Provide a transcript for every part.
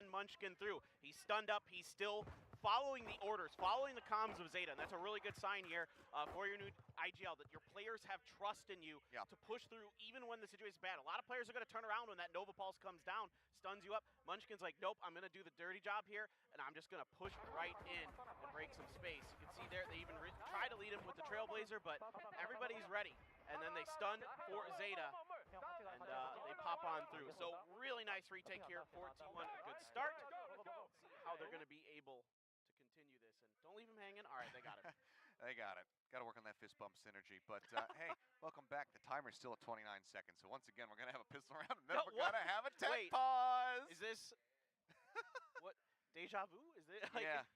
send Munchkin through. He's stunned up. He's still following the orders, following the comms of Zeta, and that's a really good sign here for your new IGL, that your players have trust in you to push through even when the situation is bad. A lot of players are going to turn around when that Nova Pulse comes down, stuns you up. Munchkin's like, nope, I'm going to do the dirty job here, and I'm just going to push right in and break some space. You can see there, they even try to lead him with the Trailblazer, but everybody's ready. And then they stun for Zeta, and they pop on through. So really nice retake here for T1. A good start. See how they're going to be able to continue this. And don't leave them hanging. All right, they got it. They got it. Got to work on that fist bump synergy. But hey, welcome back. The timer's still at 29 seconds. So once again, we're going to have a pistol round, and then we're going to have a tech pause. Is this what? Deja vu? Is it? Like, yeah.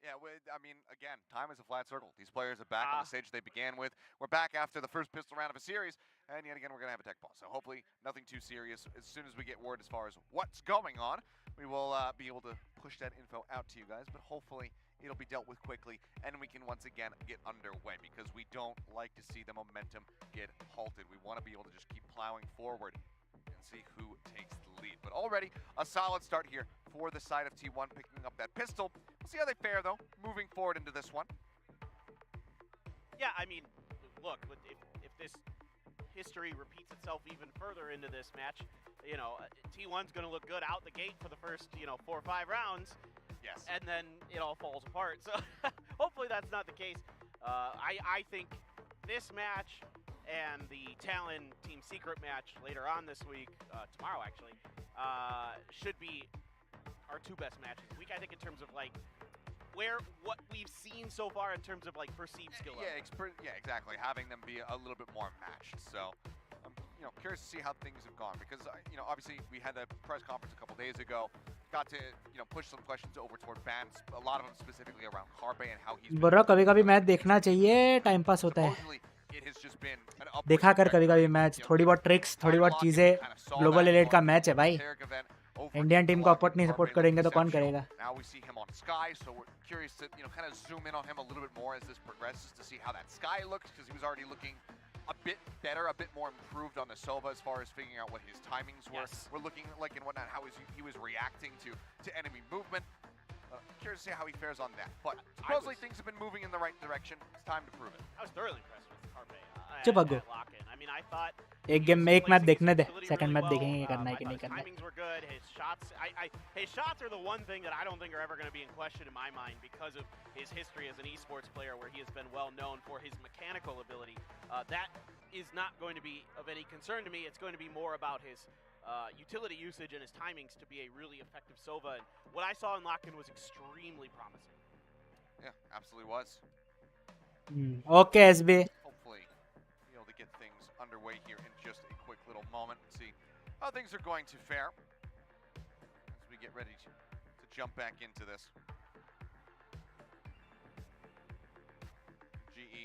Yeah, I mean, again, time is a flat circle. These players are back on the stage they began with. We're back after the first pistol round of a series, and yet again, we're going to have a tech pause. So hopefully, nothing too serious. As soon as we get word as far as what's going on, we will be able to push that info out to you guys, but hopefully, it'll be dealt with quickly, and we can once again get underway, because we don't like to see the momentum get halted. We want to be able to just keep plowing forward and see who takes the lead. But already, a solid start here for the side of T1, picking up that pistol. We'll see how they fare, though, moving forward into this one. Yeah, I mean, look, if this history repeats itself even further into this match, you know, T1's going to look good out the gate for the first, 4 or 5 rounds. Yes. And then it all falls apart. So hopefully that's not the case. I think this match and the Talon Team Secret match later on this week, tomorrow actually, should be our 2 best matches of the week. I think in terms of like what we've seen so far in terms of like perceived skill level. Yeah, exactly. Having them be a little bit more matched. So I'm curious to see how things have gone, because obviously we had a press conference a couple days ago. Got to push some questions over toward fans, a lot of them specifically around Carbe and how he's बोल रहा कभी-कभी match देखना चाहिए, time pass होता है. देखा कर कभी-कभी मैच, थोड़ी बहुत ट्रिक्स, थोड़ी बहुत चीजें. ग्लोबल एलीट का मैच है भाई. इंडियन टीम को अपोर्ट नहीं सपोर्ट करेंगे तो कौन करेगा? Now we see him on Sky, so we're curious to kind of zoom in on him a little bit more as this progresses to see how that Sky looks, because he was already looking a bit better, a bit more improved on the Sova as far as figuring out what his timings were. Yes. We're looking like and whatnot how he was reacting to enemy movement. Curious to see how he fares on that. But supposedly things have been moving in the right direction. It's time to prove it. I was thoroughly impressed with Carpe. चुप भागो. I mean, I thought एक match देखने दे, second match देखेंगे ये करना है कि नहीं करना. Timings were good. His shots are the one thing that I don't think are ever going to be in question in my mind, because of his history as an esports player, where he has been well known for his mechanical ability. That is not going to be of any concern to me. It's going to be more about his utility usage and his timings to be a really effective Sova. And what I saw in Lock-in was extremely promising. Yeah, absolutely was. Okay, SB. Hopefully, be able to get things underway here in just a quick little moment and see how things are going to fare as we get ready to jump back into this. GE.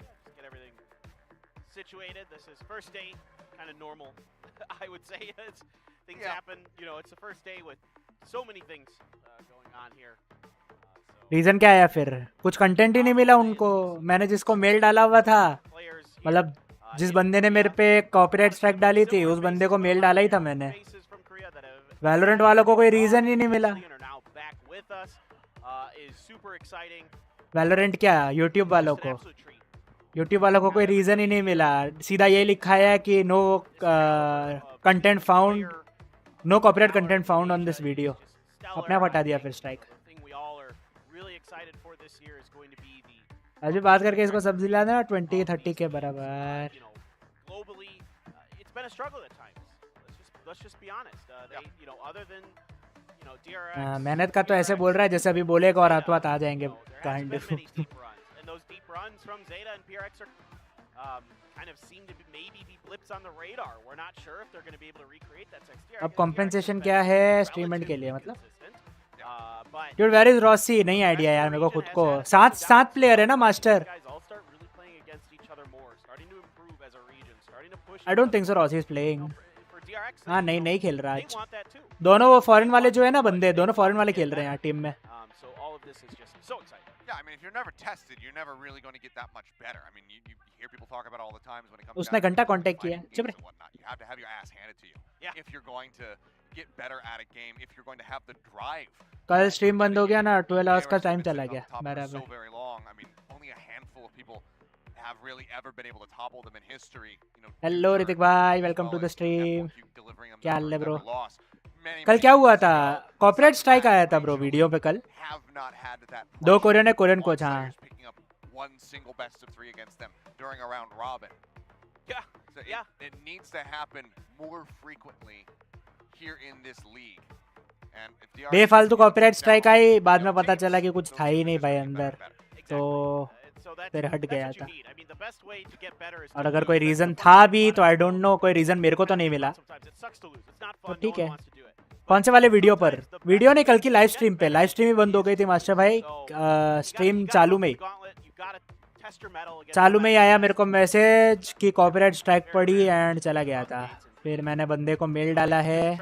Just get everything situated. This is first day, kind of normal, I would say. Things happen, it's the first day with so many things going on here. Reason क्या आया फिर? कुछ content ही नहीं मिला उनको. मैंने जिसको mail डाला हुआ था, मतलब जिस बंदे ने मेरे पे कॉपीराइट स्ट्राइक डाली थी, उस बंदे को मेल डाला ही था मैंने. वैलोरेंट वालों को कोई रीजन ही नहीं मिला. वैलोरेंट क्या, यूट्यूब वालों को कोई रीजन ही नहीं मिला. सीधा ये लिखा है कि no content found, no copyright content found on this video. अपने आप हटा दिया फिर स्ट्राइक. अभी बात करके इसको सब्जी ला देना 20-30 के बराबर. मेहनत का तो ऐसे बोल रहा है जैसे अभी बोलेगा और हाथ आ जाएंगे. काइंड अब कॉम्पेंसेशन क्या है स्ट्रीममेंट के लिए? मतलब Dude, where is Rossi? नहीं आइडिया यार मेरे को खुद को. 7 प्लेयर है ना master. I don't think so Rossi is playing. हाँ नहीं खेल रहा आज. दोनों वो फॉरेन वाले जो है ना बंदे, दोनों फॉरेन वाले खेल रहे हैं यहाँ टीम में. Yeah, I mean, if you're never tested, you're never really going to get that much better. I mean, you hear people talk about all the times when it comes उसने घंटा contact किया चुप रहे you have to have your ass handed to you. Yeah. If you're going to get better at a game, if you're going to have the drive. कल stream बंद हो गया ना 12 आवर्स का टाइम चला गया बराबर. So very long. I mean, only a handful of people have really ever been able to topple them in history. You know. Hello Hrithik भाई, वेलकम टू द स्ट्रीम. क्या हाल है ब्रो? कल क्या हुआ था? कॉपीराइट स्ट्राइक आया था ब्रो वीडियो पे कल. दो कोरियन ने कोरियन कोच. हाँ. One single best of 3 against them during a round robin. Yeah. So it needs to happen more frequently here in this league. And if the बेफालतू copyright strike आई, बाद में पता चला कि कुछ था ही नहीं भाई अंदर, तो फिर हट गया था. और अगर कोई रीजन था भी तो आई डोंट नो, कोई रीजन मेरे को तो नहीं मिला, तो ठीक है. कौन से वाले वीडियो पर? वीडियो नहीं, कल की लाइव स्ट्रीम पे. लाइव स्ट्रीम ही बंद हो गई थी मास्टर भाई. स्ट्रीम चालू में ही आया मेरे को मैसेज कि कॉपीराइट स्ट्राइक पड़ी एंड चला गया था. फिर मैंने बंदे को मेल डाला है.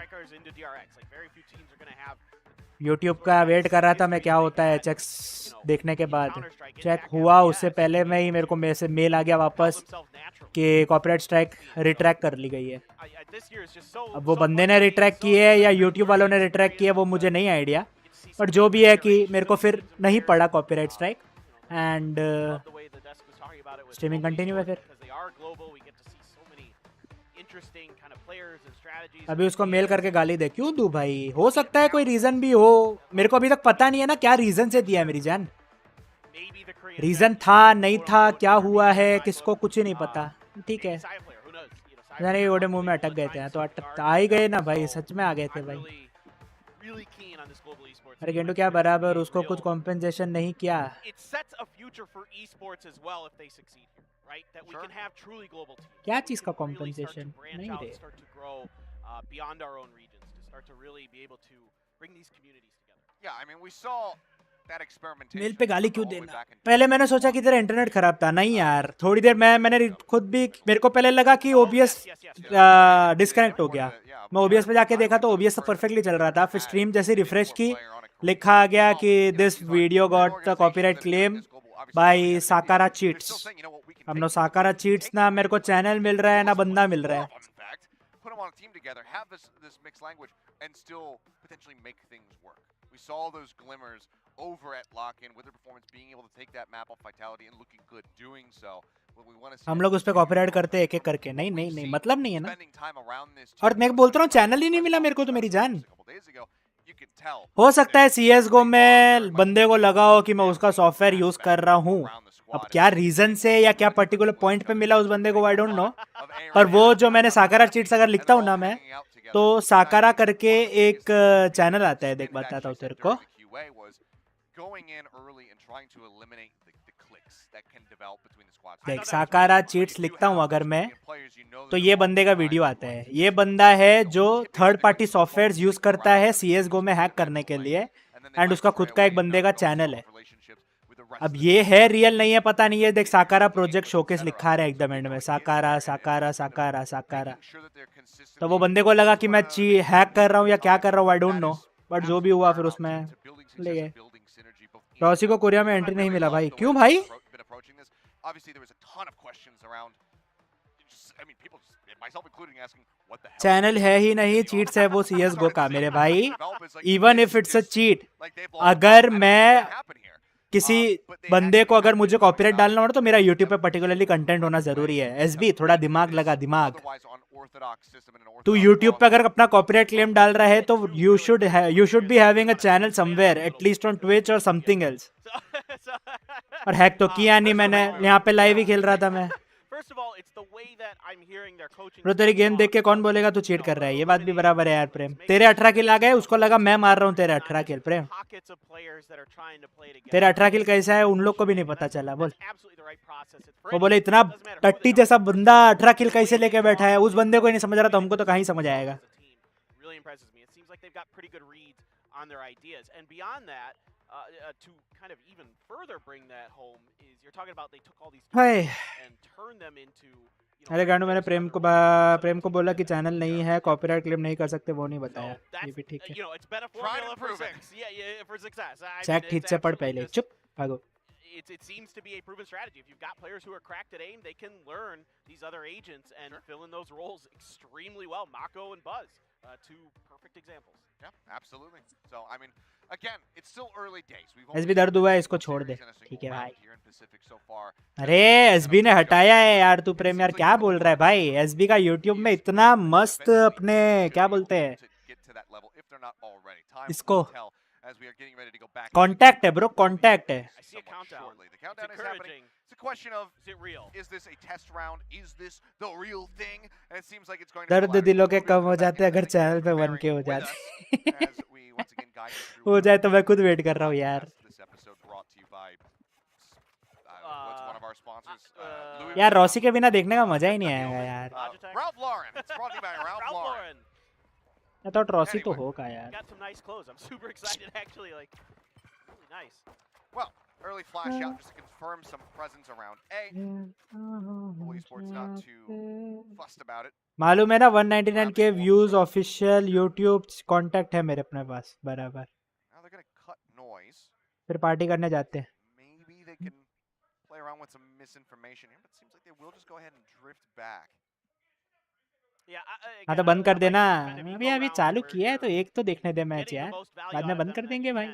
यूट्यूब का वेट कर रहा था मैं, क्या होता है चेक्स देखने के बाद. चेक हुआ उससे पहले में ही मेरे को मैसेज मेल आ गया वापस कि कॉपीराइट स्ट्राइक रिट्रैक्ट कर ली गई है. अब वो बंदे ने रिट्रैक्ट की है या यूट्यूब वालों ने रिट्रैक्ट किया वो मुझे नहीं आइडिया, बट जो भी है कि मेरे को फिर नहीं पड़ा copyright strike and streaming continue है. फिर अभी उसको मेल करके गाली दे. क्यों दूं भाई? हो सकता है कोई रीजन भी हो, मेरे को अभी तक पता नहीं है ना क्या रीजन से दिया है मेरी जान. रीजन था नहीं था क्या हुआ है किसको कुछ ही नहीं पता. ठीक है, जाने ओडे मुंह में अटक गए थे, तो अटक आ ही गए ना भाई, सच में आ गए थे भाई. अरे गेंडू क्या बराबर, उसको कुछ कॉम्पेंसेशन नहीं किया. क्या चीज का कॉम्पेंसेशन नहीं रे? मेल पे गाली क्यों देना? पहले मैंने सोचा कि तेरा इंटरनेट खराब था. नहीं यार, थोड़ी देर मैंने खुद भी, मेरे को पहले लगा कि ओबीएस डिस्कनेक्ट हो गया. मैं ओबीएस पे जाके देखा तो ओबीएस तो परफेक्टली चल रहा था. फिर स्ट्रीम जैसे रिफ्रेश की, लिखा आ गया कि this video got the copyright claim by Sakara Cheats. अब नो साकारा चीट्स ना मेरे को चैनल मिल रहा है ना बंदा मिल रहा है. We saw those glimmers over at Lock-In with their performance being able to take that map off Vitality and looking good doing so. हम लोग उस पे कॉपीराइट करते एक एक करके. नहीं नहीं नहीं, मतलब नहीं है ना. और मैं बोलता हूँ चैनल ही नहीं मिला मेरे को तो मेरी जान. हो सकता है CSGO में बंदे को लगा हो कि मैं उसका सॉफ्टवेयर यूज कर रहा हूँ. अब क्या रीजन से या क्या पर्टिकुलर पॉइंट पे मिला उस बंदे को, आई डोंट नो. पर वो जो मैंने साकारा चीट्स अगर लिखता हूँ ना मैं, तो साकारा करके एक चैनल आता है, देख बताता हूँ तेरे को. देख साकारा चीट्स लिखता हूँ अगर मैं, तो ये बंदे का वीडियो आता है. ये बंदा है जो थर्ड पार्टी सॉफ्टवेयर यूज करता है CSGO में हैक करने के लिए, एंड उसका खुद का एक बंदे का चैनल है. अब ये है रियल नहीं है पता नहीं है. देख साकारा प्रोजेक्ट शोकेस लिखा रहा है एकदम एंड में, साकारा साकारा साकारा साकारा. तो वो बंदे को लगा कि मैं हैक कर रहा हूँ या क्या कर रहा हूँ, आई डोंट नो. बट जो भी हुआ फिर उसमें ले गए. रॉसी को कोरिया में एंट्री नहीं मिला भाई. क्यों भाई? चैनल है ही नहीं, चीट्स है वो CSGO का मेरे भाई. Even if it's a cheat, अगर मैं किसी बंदे को, अगर मुझे कॉपीराइट डालना हो तो मेरा यूट्यूब पे पर्टिकुलरली कंटेंट होना जरूरी है. SB थोड़ा दिमाग लगा, दिमाग. तू यूट्यूब पे अगर अपना कॉपीराइट क्लेम डाल रहा है तो you should be having a channel somewhere, at least on Twitch और समथिंग एल्स. और हैक तो किया नहीं मैंने, यहाँ पे लाइव ही खेल रहा था मैं. ब्रो तेरी गेम देख के कौन बोलेगा तू चीट कर रहा है? ये बात भी बराबर है यार प्रेम. तेरे 18 किल आ गए, उसको लगा मैं मार रहा हूँ तेरे 18 किल. प्रेम तेरे 18 किल कैसा है उन लोग को भी नहीं पता चला. बोल, वो बोले इतना टट्टी जैसा बंदा 18 किल कैसे लेके बैठा है, उस बंदे को नहीं समझ रहा तो हमको तो कहीं समझ आएगा. To kind of even further bring that home is you're talking about they took all these and turned them into. अरे गांडू, मैंने प्रेम को बोला कि चैनल नहीं है, कॉपीराइट क्लेम नहीं कर सकते, वो नहीं बताया. ये भी ठीक है. चेक ठीक से पढ़ पहले. चुप भागो. it seems to be a proven strategy. If you've got players who are cracked at aim, they can learn these other agents and fill in those roles extremely well. Mako and Buzz, two perfect examples. Yeah, absolutely. So, I mean, again, it's still early days. SB दर्द हुआ है, इसको छोड़ दे, ठीक है भाई. अरे SB ने हटाया है यार, तू प्रेम यार क्या बोल रहा है भाई? एसबी का यूट्यूब में इतना मस्त अपने क्या बोलते हैं इसको, कॉन्टैक्ट है ब्रो, कॉन्टैक्ट है. दर्द दिलों के कम हो जाते हैं अगर चैनल पे 1K हो जाते. हो जाए तो मैं खुद वेट कर रहा हूँ यार. यार रॉसी के बिना देखने का मजा ही नहीं आएगा यार. I thought रॉसी तो होगा यार. Well, early flash out just to confirm some presence around A. Esports not too fussed about it. मालूम है ना 199K views official YouTube contact है मेरे अपने पास बराबर. Now they're going to cut noise. फिर पार्टी करने जाते हैं. Maybe they can play around with some misinformation here, but it seems like they will just go ahead and drift back. हाँ तो बंद कर देना. अभी चालू किया है तो एक तो देखने दे मैच यार, बाद में बंद कर देंगे भाई.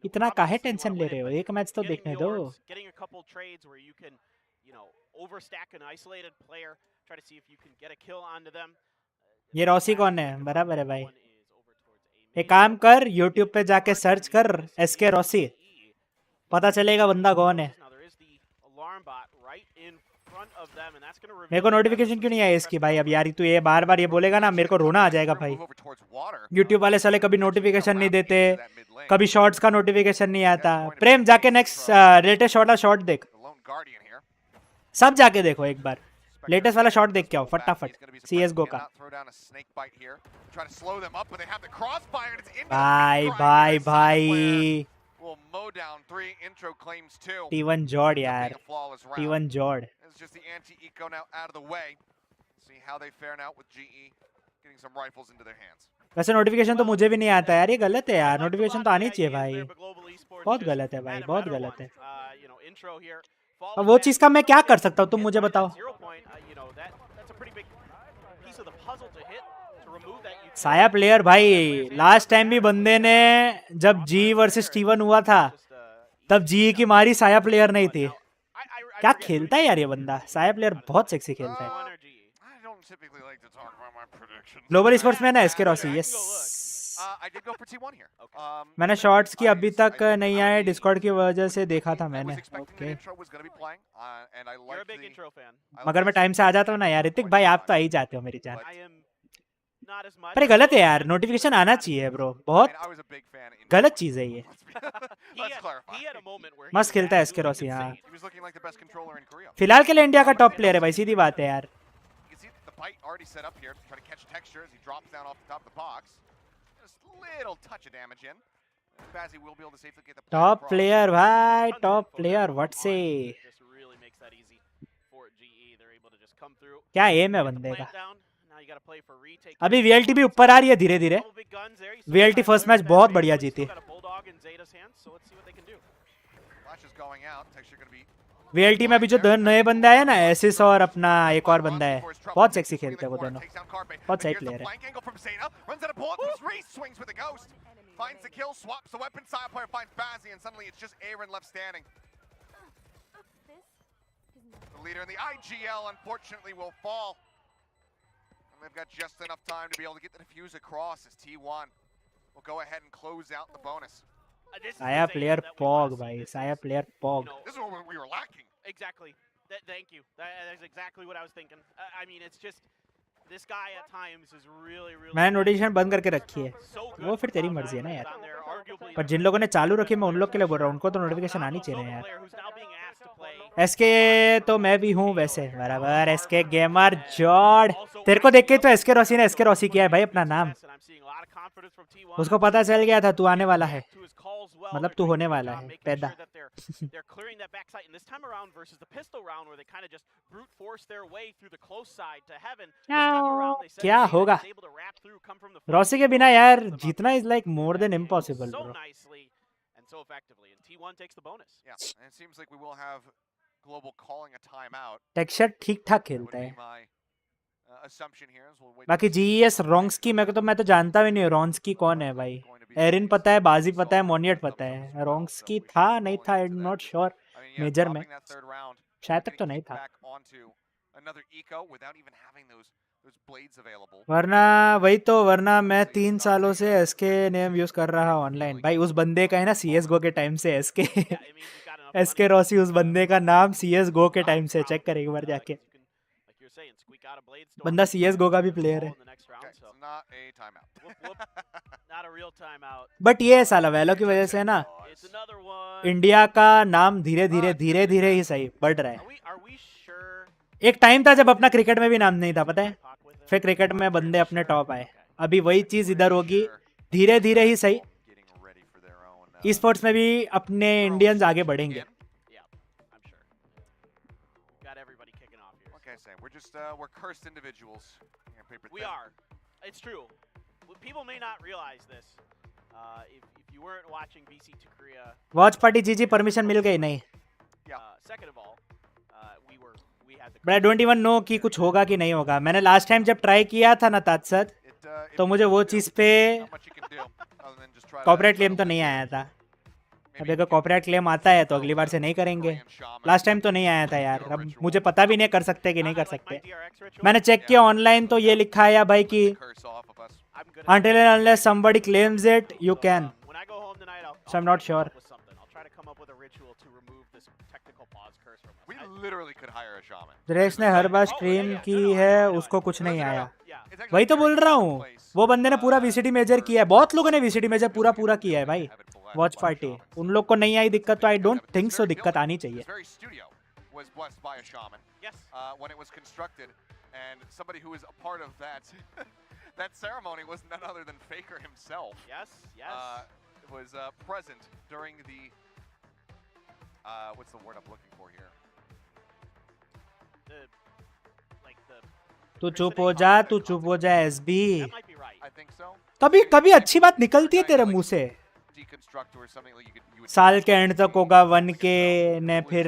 इतना काहे टेंशन ले रहे हो, एक मैच तो देखने दो. ये रॉसी कौन है? बराबर है भाई. एक काम कर, यूट्यूब पे जाके सर्च कर एसके रॉसी, पता चलेगा बंदा कौन है. मेरे को नोटिफिकेशन क्यों नहीं आया इसकी भाई? अब यार तू ये बार बार ये बोलेगा ना, मेरे को रोना आ जाएगा भाई. यूट्यूब वाले साले कभी नोटिफिकेशन नहीं देते, कभी शॉर्ट्स का नोटिफिकेशन नहीं आता. प्रेम जाके नेक्स्ट लेटेस्ट शॉर्ट देख, सब जाके देखो एक बार. लेटेस्ट वाला शॉट देख के आओ फटाफट CS:GO का. भाई भाई भाई T1 जॉर्ड यार, T1 जॉर्ड. वैसे नोटिफिकेशन तो मुझे भी नहीं आता यार, ये गलत है यार. नोटिफिकेशन तो आनी चाहिए भाई, बहुत गलत है भाई, बहुत गलत है. अब वो चीज का मैं क्या कर सकता हूँ, तुम मुझे बताओ. साया प्लेयर भाई, लास्ट टाइम भी बंदे ने जब जी वर्सेस T1 हुआ था तब जी की मारी साया प्लेयर नहीं थी. क्या खेलता है यार ये बंदा, साया प्लेयर बहुत सेक्सी खेलता है. ग्लोबल स्पोर्ट्स में ना एसके रॉसी. यस मैंने शॉर्ट्स की अभी तक नहीं आए, डिस्कॉर्ड की वजह से देखा था मैंने. ओके मगर मैं टाइम से आ जाता हूँ ना यार. ऋतिक भाई आप तो आ ही जाते हो मेरी जान. पर ये गलत है यार, नोटिफिकेशन आना चाहिए ब्रो, बहुत गलत चीज है ये. मस्त खेलता है एसके रॉसी. हाँ फिलहाल के लिए इंडिया का टॉप प्लेयर है भाई, सीधी बात है यार. टॉप प्लेयर भाई, टॉप प्लेयर. व्हाट से क्या एम है बंदे का. अभी VLT भी ऊपर आ रही है धीरे धीरे. VLT फर्स्ट मैच बहुत बढ़िया जीती. VLT में अभी जो दो नए बंदे आए ना, एसिस और अपना एक और बंदा है, बहुत सेक्सी खेलते हैं वो दोनों, बहुत सही प्लेयर है. They've got just enough time to be able to get the defuse across as T1 will go ahead and close out the bonus. Saya player Pog bhai, Saya player Pog. This is what we were lacking. Exactly. Thank you. That is exactly what I was thinking. I mean, it's just this guy at times is really. मैंने notification बंद करके रखी है, वो फिर तेरी मर्जी है ना यार. पर जिन लोगों ने चालू रखी मैं उन लोग के लिए बोल रहा हूँ, उनको तो नोटिफिकेशन आनी चाहिए यार. एसके तो मैं भी हूँ वैसे बराबर. एसके गेमर जॉर्ड, तेरे को देख के तो एसके रॉसी ने एसके रॉसी किया है भाई अपना नाम. उसको पता चल गया था तू आने वाला है, मतलब तू होने वाला है पैदा. क्या होगा रॉसी के बिना यार, जीतना is like more than impossible bro. and so effectively. And T1 takes the bonus. Yeah, and it seems like we will have Global calling a timeout. Texture ठीक ठाक That would खेलता be है. my assumption here. As we'll wait बाकी to see GES what रोंग्सकी next मैं तो जानता भी नहीं हूँ रोंग्सकी कौन है भाई. एरिन पता है, बाजी पता है, मोनियट पता है. रोंग्सकी था नहीं था, I am not sure. I mean, yeah, major में dropping that third round, शायद तक getting तो नहीं kicked था. back onto another eco without even having those blades available. वरना मैं 3 सालों से एसके नेम यूज कर रहा ऑनलाइन. भाई उस बंदे का है ना CSGO के टाइम से SK Yeah, it means you've got enough SK money. Rossi उस बंदे का नाम CSGO के टाइम से चेक कर एक बार जाके. Like you're saying, squeak out a blade storm. बंदा CSGO का भी प्लेयर है. In the next round, Okay, so it's not a timeout. whoop, whoop. Not a real timeout. But ये है साला वैलो की वजह से ना It's another one. इंडिया का नाम धीरे धीरे ही सही बढ़ रहा है. Are we sure? एक टाइम था जब अपना क्रिकेट में भी नाम नहीं था, पता है. फिर क्रिकेट में बंदे अपने टॉप आए. अभी वही चीज इधर होगी, धीरे ही सही. ई स्पोर्ट्स में भी अपने इंडियंस आगे बढ़ेंगे. Yeah, I'm sure. Got everybody kicking off here. What can I say? We're just we're cursed individuals. Yeah, paper We thin. are. It's true. People may not realize this. If you weren't watching VC2 Korea. Watch party जीजी permission मिल गई नहीं. Second of all, we had the. But I don't even know कि कुछ होगा कि नहीं होगा. मैंने लास्ट टाइम जब ट्राई किया था ना तात्सत, It तो मुझे वो चीज पे not much you can do other than just try to copyright claim तो नहीं आया था. अब अगर कॉपीराइट क्लेम आता है तो अगली बार से नहीं करेंगे. लास्ट टाइम तो नहीं आया था यार. अब मुझे पता भी नहीं कर सकते कि नहीं कर सकते. मैंने चेक किया ऑनलाइन तो ये लिखा है भाई कि curse off of us. until and unless somebody claims it you can. When I go home tonight, So I'm not sure. I'll try to come up with a ritual to remove this technical pause curse from us. We literally could hire a shaman. द्रेश ने हर बार stream की है, उसको कुछ नहीं आया. Yeah. It's actually वही तो बोल रहा very हूँ. place. वो बंदे ने पूरा VCT मेजर किया है. बहुत लोगों ने VCT मेजर पूरा किया है भाई. वॉच पार्टी उन लोग को नहीं आई दिक्कत, तो आई डोंट थिंक सो दिक्कत आनी चाहिए. This very studio was blessed by a shaman. Yes. When it was constructed, and somebody who was a part of that that ceremony was none other than Faker himself. Yes. Yes. Was present during the what's the word I'm looking for here? The तू चुप हो जा SB. that might be right. I think so. कभी अच्छी बात निकलती है तेरे मुंह से. Deconstruct or something like you would साल के एंड तक होगा 1K ने, फिर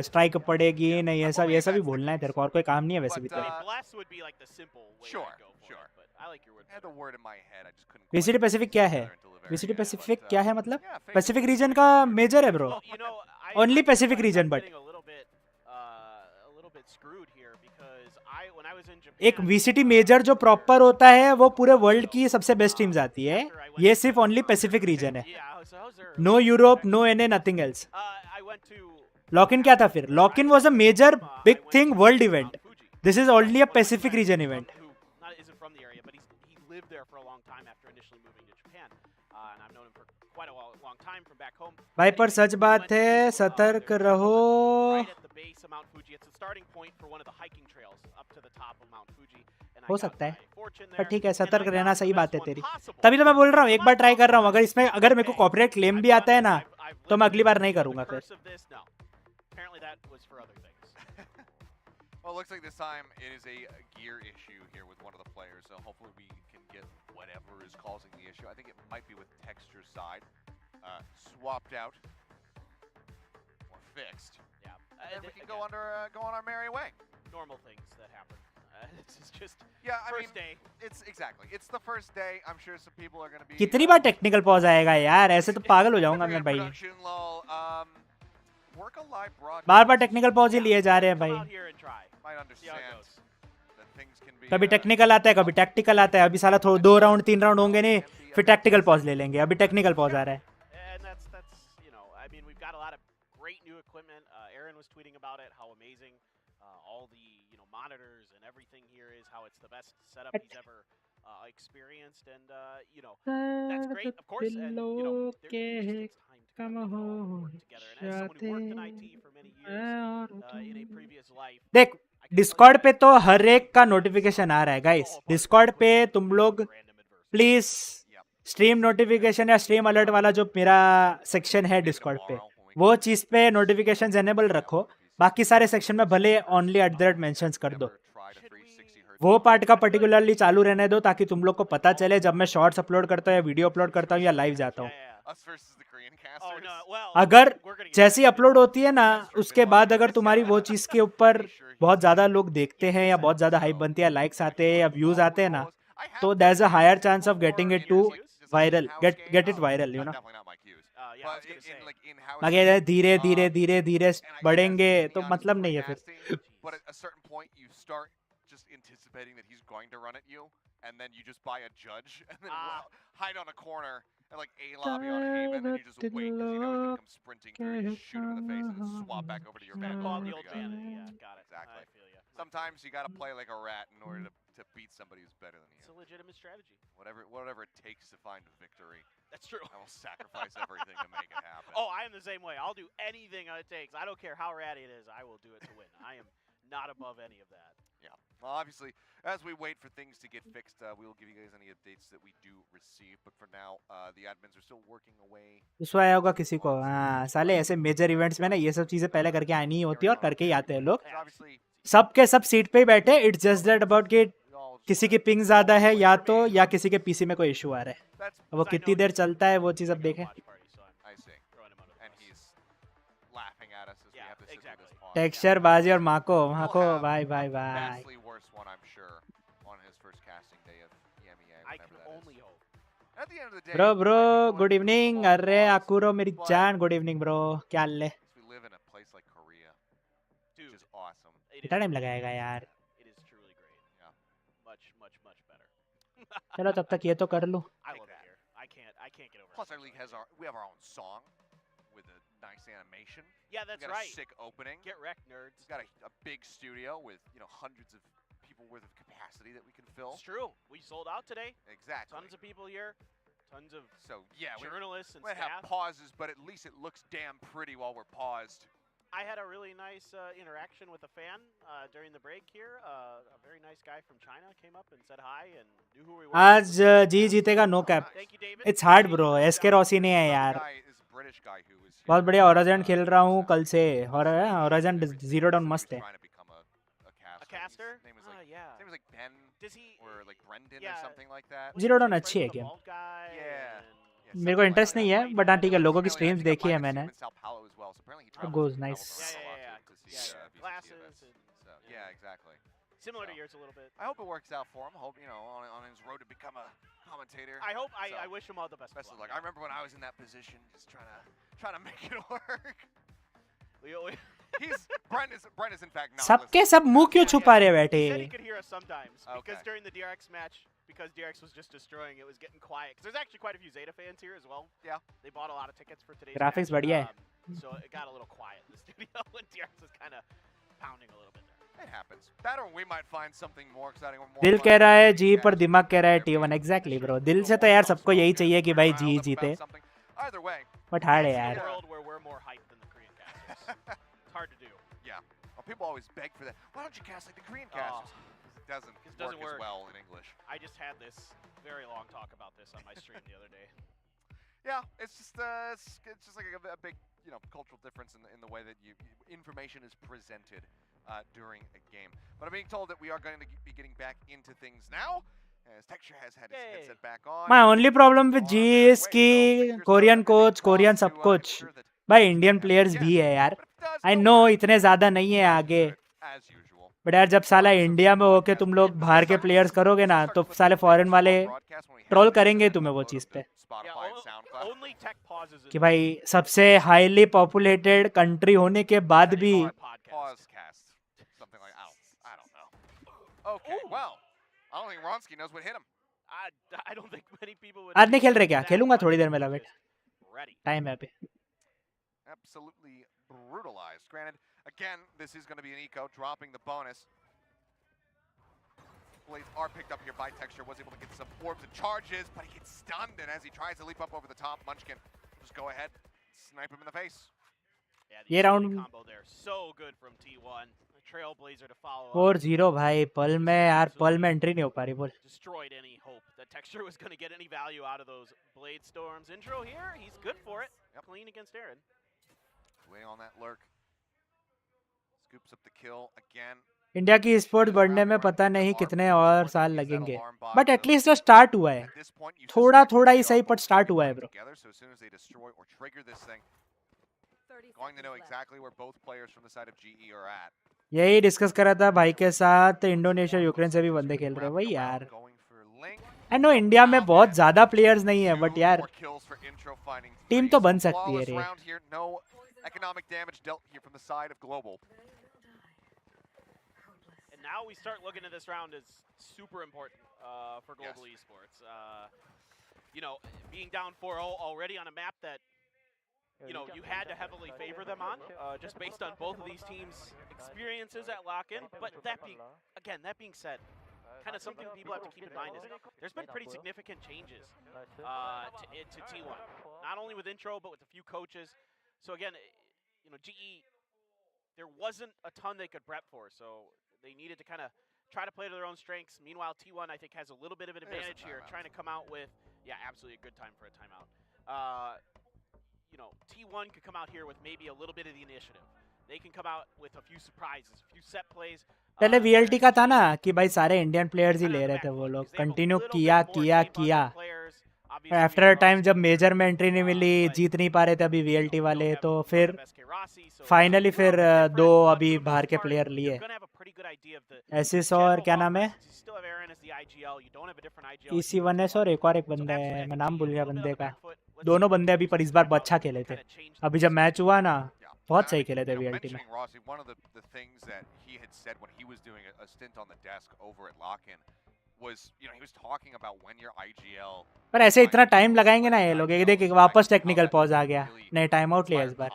स्ट्राइक पड़ेगी नहीं. ये सब ही बोलना है तेरे को, और कोई काम नहीं है वैसे भी तेरे. Bless would be like the simple way Sure, to go for sure. it, but I like your word. I had the word in my head. I just couldn't. VCT Pacific क्या है? VCT पैसिफिक क्या है मतलब? Pacific region का major है bro. Well, you know, Only Pacific region, but- getting a little bit screwed here because when I was in Japan. एक VCT major जो proper होता है वो पूरे वर्ल्ड की सबसे बेस्ट टीम्स आती है. ये सिर्फ ओनली पैसिफिक रीजन है. Yeah, so how's there? No Europe, no NA, nothing else. I went to. Lock in क्या था फिर? Lock in was a major big thing world event. This is only a Pacific region event. Isn't from the area, but he lived there for a long time after initially moving to Japan, and I've known him for quite a long time from back home. भाई पर सच बात है, सतर्क रहो. Right at the base of Mount Fuji, it's the starting point for one of the hiking trails up to the top of Mount Fuji. हो सकता है, पर ठीक है, सतर्क रहना सही बात है तेरी. तभी तो मैं बोल रहा हूँ एक बार ट्राई कर रहा हूँ. अगर मेरे को कॉपीराइट क्लेम भी आता है ना तो मैं अगली बार नहीं करूँगा फिर. Apparently that was for other things. Well, it looks like this time it is a gear issue here with one of the players, so hopefully we can get whatever is causing the issue. I think it might be with texture side swapped out or fixed. Yeah. And we can go on our merry way. Normal things that happen. This is just Yeah, I first mean, day. It's the first day. I'm sure some people are going to be कितनी बार technical pause आएगा यार? ऐसे तो पागल हो जाऊंगा मैं भाई. production lull. Work a live broadcast. बार टेक्निकल पॉज ही लिए जा रहे हैं भाई. Come out here and try. Might See how it understand goes. that things can be कभी टेक्निकल आता है, कभी टैक्टिकल आता है. अभी साला 2 राउंड 3 राउंड होंगे नहीं, फिर टैक्टिकल पॉज ले लेंगे. अभी टेक्निकल पॉज आ रहा है. And that's you know, I mean, we've got a lot of great new equipment. Aaron was tweeting about it, how amazing all the monitors and everything here is, how it's the best setup he's ever experienced, and that's great, of course. And there takes time to work together. And as someone who worked in IT for many years in a previous life, देख Discord पे तो हर एक का notification आ रहा है guys. Discord पे तुम लोग प्लीज स्ट्रीम नोटिफिकेशन या स्ट्रीम अलर्ट वाला जो मेरा सेक्शन है डिस्कॉर्ड पे, वो चीज पे नोटिफिकेशंस एनेबल रखो. बाकी सारे सेक्शन में भले ओनली @ मेंशंस कर दो. वो पार्ट का पर्टिकुलरली चालू रहने दो ताकि तुम लोग को पता चले जब मैं शॉर्ट्स अपलोड करता हूँ या वीडियो अपलोड करता हूँ या लाइव जाता हूँ. us versus the Korean cast. Oh no. Well, अगर we're gonna get जैसी back to अपलोड होती है ना That's true. उसके Been बाद watching अगर this तुम्हारी guy. वो चीज़ के ऊपर Pretty sure he's बहुत ज़्यादा लोग देखते हैं या बहुत ज़्यादा so हाइप बनती है, लाइक्स आते हैं या Like, व्यूज all आते हैं ना, rules. I have तो played there's a higher against chance of before getting it in to just like viral, in-house get it games. viral, you know. Definitely not my cues. Yeah, I was But gonna say. in like in-house बाकी games, धीरे धीरे um, धीरे धीरे and I guess बढ़ेंगे तो Neon's मतलब pretty नहीं है फिर. nasty, but at a certain point you start just anticipating that he's going to run at you, and then you just buy a judge and then hide on a corner and like a lobby on Haven, and you just wait because you know he's gonna come sprinting through, you just shoot him in the face, and then swap back over to your Call Vandal. the and old you're good. vanity. Yeah, got it. Exactly. I feel ya. Sometimes you gotta play like a rat in order to beat somebody who's better than It's you. a legitimate strategy. Whatever it takes to find victory. That's true. I will sacrifice everything to make it happen. Oh, I am the same way. I'll do anything it takes. I don't care how ratty it is. I will do it to win. I am not above any of that. Yeah. Well, obviously, as we wait for things to get fixed, we will give you guys any updates that we do receive. But for now, the admins are still working away. उसको आया होगा किसी को. हाँ, साले ऐसे major events में ना ये सब चीज़ें पहले करके आनी ही होती है और करके ही आते हैं लोग. Obviously, सब के सब सीट पे ही बैठे. इट्स जस्ट दैट अबाउट कि किसी की पिंग ज़्यादा है या तो या किसी के पीसी में कोई इशू आ रहा है. that's अब वो कितनी देर चलता है वो चीज़ अब देखें. Watch party, so I'm I see. throwing him under the And bus. he's laughing at us as we Yeah, have to sit through exactly. this pause. Texture बाजी और माको He'll माको have bye bye a bye. vastly worse one, I'm sure, on his first casting day of EMEA. I whenever can that is. only hope. At the end of the day, bro I bro think good what evening. all अरे wants, आकुरो मेरी but जान good evening bro. क्या हाल है? we live in a place like Korea, which Dude, is awesome. it कितना is time really लगाएगा great. यार? It is truly great. Yeah. Much better. चलो तब तक ये तो कर लूँ. I Take love that. it here. I can't get over Plus, it. our league has we have our own song with a nice animation. Yeah, We that's got right. a sick opening. Get wrecked, nerds. We've got a big studio with hundreds of people worth of capacity that we can fill. It's true. We sold out today. Exactly. Tons of people here. Tons of So yeah, we journalists and might have staff. pauses, but at least it looks damn pretty while we're paused. I had a really nice interaction with a fan during the break here. A very nice guy from China came up and said hi and knew who we were. आज जी जीतेगा no cap. Thank you, David. It's hard bro. SK Rossi नहीं है Some यार. guy is a British guy who was बहुत here, बढ़िया horizon खेल रहा हूँ कल से. Swedish horizon and everything. Zero He down said he मस्त was है. trying to become a caster. A caster? His name was like Yeah. his name was like Ben Does he? or like Brendan or Yeah. something like that. was Zero he Dawn friends अच्छी है with the game. bald guy Yeah. and- मेरे को interest नहीं है but हाँ ठीक है लोगों की स्ट्रीम्स देखी है मैंने. It goes nice. Yeah. Glasses and Yeah, exactly. similar to So. yours a little bit. I hope it works out for him. I hope on his road to become a commentator. I hope. So, I wish him all the best. Best of luck. I remember when I was in that position, just trying to make it work. Brent is in fact not. सबके listening. सब मुंह क्यों छुपा रहे He बैठे. said he could hear us sometimes because Okay. during the DRX match, because DRX was just destroying, it was getting quiet. 'Cause there's actually quite a few Zeta fans here as well. Yeah. They bought a lot of tickets for today's Graphics match, बढ़िया है. So it got a little quiet in the studio when DRX was kind of pounding a little bit there. It happens. That or we might find something more exciting or more. दिल fun कह रहा है to ji do पर guys. दिमाग कह रहा है T1. Exactly bro. दिल से तो यार सबको यही चाहिए कि भाई जी जीते. Either way, बट हार्ड है It's यार. a world where we're more hyped than the Korean casters. It's hard to do. yeah. Well, people always beg for that. Why don't you cast like the Korean Oh. casters? It doesn't work. as well in English. I just had this very long talk about this on my stream the other day. Yeah, it's just like a big cultural difference in the way that information is presented during a game. But I'm being told that we are going to be getting back into things now, as Texture has had his Yay. headset back on. My only problem with G is कि Korean coach Korean सब कुछ भाई Indian players भी है यार. I know इतने ज़्यादा नहीं है आगे. As usual. बट यार जब साला इंडिया में होके तुम लोग बाहर के प्लेयर्स करोगे ना तो साले फॉरेन वाले ट्रोल करेंगे तुम्हें वो चीज़ पे Yeah, only tech pauses. कि भाई सबसे हाईली पॉपुलेटेड कंट्री होने के बाद भी. Pause cast. Something like I don't know. Okay, well, I don't think Ronsky knows what hit him. I don't think many people would. आज नहीं खेल रहे क्या? खेलूंगा थोड़ी देर में लवेट. Ready. टाइम है अभी. Absolutely brutalized. Granted, again, this is going to be an eco, dropping the bonus. Blades are picked up here by Texture, was able to get some orbs and charges, but he gets stunned, and as he tries to leap up over the top, Munchkin will just go ahead, snipe him in the face. Yeah, ये the round- combo there, so good from T1. A Trailblazer to follow up. 4-0 भाई. पल में यार पल में entry नहीं हो पा रही. बोल. Destroyed any hope that Texture was going to get any value out of those Blade Storms. Intro here, he's good for it. Yep. Clean against Aaron. Way on that lurk. Scoops up the kill again. India की sports बढ़ने में पता नहीं कितने और साल लगेंगे, but at least जो स्टार्ट हुआ है, थोड़ा थोड़ा ही सही, पर स्टार्ट हुआ है ब्रो. यही डिस्कस करा था भाई के साथ, इंडोनेशिया यूक्रेन से भी बंदे खेल रहे हैं वही यार. आई नो इंडिया में बहुत ज्यादा प्लेयर्स नहीं है, बट यार टीम तो बन सकती है रे. Economic damage dealt here from the side of Global. And now we start looking at this round as super important for Global Esports. You know, being down 4-0 already on a map that, you know, you had to heavily favor them on, just based on both of these teams' experiences at lock-in. But that being said, kind of something people have to keep in mind is there's been pretty significant changes to T1. Not only with intro, but with a few coaches. So again, you know, GE, there wasn't a ton they could prep for, so they needed to kind of try to play to their own strengths. Meanwhile, T1, I think, has a little bit of an advantage here, trying to come out with, absolutely a good time for a timeout. You know, T1 could come out here with maybe a little bit of the initiative. They can come out with a few surprises, a few set plays. पहले VLT का था ना कि भाई सारे Indian players ही ले रहे थे वो लोग, कंटिन्यू किया. आफ्टर अ टाइम जब मेजर में एंट्री नहीं मिली, जीत नहीं पा रहे थे अभी VLT वाले, तो फिर फाइनली फिर दो अभी बाहर के प्लेयर लिए. एसिस और क्या नाम है, EC1S और एक और एक बंदा है, मैं नाम भूल गया बंदे का. दोनों बंदे अभी पर इस बार अच्छा खेले थे. अभी जब मैच हुआ ना, बहुत सही खेले थे VLT में. Was, you know, he was talking about when your IGL. पर ऐसे इतना टाइम लगाएंगे ना ये लोग. देख वापस टेक्निकल पॉज आ गया, नहीं टाइम आउट लिया इस बार.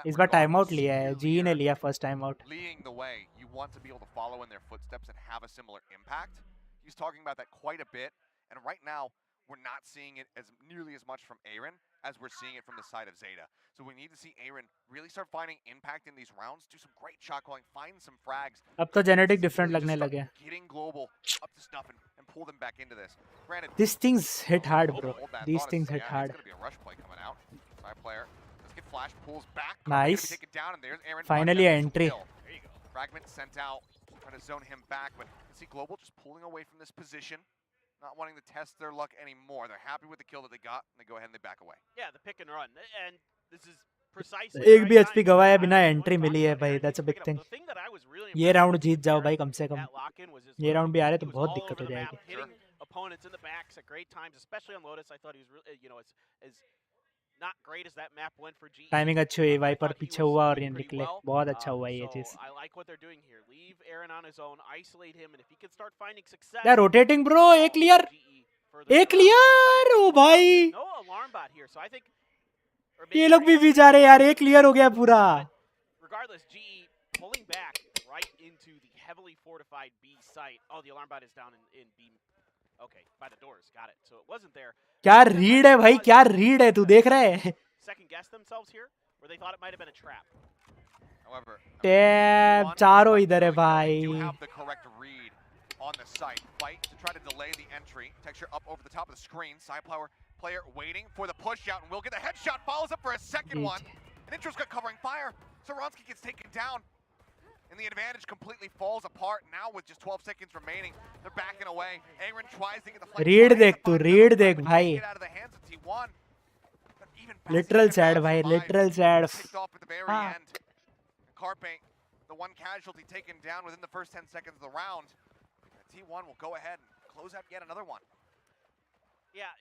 इस बार टाइम आउट लिया है, जी ने लिया first time out. You want to be able to follow in their footsteps and have a similar impact. He's talking about that quite a bit, and right now we're not seeing it as nearly as much from Aaron as we're seeing it from the side of Zeta. So we need to see Aaron really start finding impact in these rounds, do some great shot calling, find some frags. अब तो genetic different लगने लगे. Getting Global up to snuff and pull them back into this. Granted, these things hit hard, bro. These things hit hard. It's going to be a rush play coming out. Side player, let's get flash, pulls back. Nice. Down, and there's Aaron. Finally an entry. There you go. Fragment sent out, trying to zone him back, but you see Global just pulling away from this position. Not wanting to test their luck anymore. They're happy with the kill that they got, and they go ahead and they back away. Yeah, the pick and run, and this is precisely. एक भी HP गवाया बिना entry मिली है भाई, that's a big thing. ये round जीत जाओ भाई कम से कम. ये राउंड भी आ रहे तो बहुत दिक्कत हो जाएगी. Opponents in the backs at great times, especially on Lotus. I thought he was really, you know, as not great as that map went for GE. Timing अच्छी हुई, वाइपर पीछे हुआ और ये निकले, बहुत अच्छा हुआ ये चीज. I like what they're doing here. Leave Aaron on his own, isolate him, and if he can start finding success. यार रोटेटिंग ब्रो, एक क्लियर, ओ भाई. No alarm bot here, so I think ये लोग भी बेचारे यार, एक क्लियर हो गया पूरा. Regardless, GE pulling back right into the heavily fortified B site. Oh, the alarm bot is down in B. Okay, by the doors, got it. So it wasn't there. क्या रीड है भाई, क्या read है, तू देख रहा है. Second guess themselves here, where they thought it might have been a trap. However, tab चारों इधर है भाई. You have the correct read on the site. Fight to try to delay the entry. Texture up over the top of the screen. Side player waiting for the push out, and we'll get the headshot. Follows up for a second one. And Intro's got covering fire. Saronsky gets taken down. And the advantage completely falls apart now with just 12 seconds remaining. They're backing away. Aaron tries to get the flank. Read देख तू, read देख भाई. Get out of the hands of T1. Literal sad भाई, literal sad. Kicked off at the very end. Carpe, the one casualty taken down within the first 10 seconds of the round. T1 will go ahead and close out yet another one. Yeah.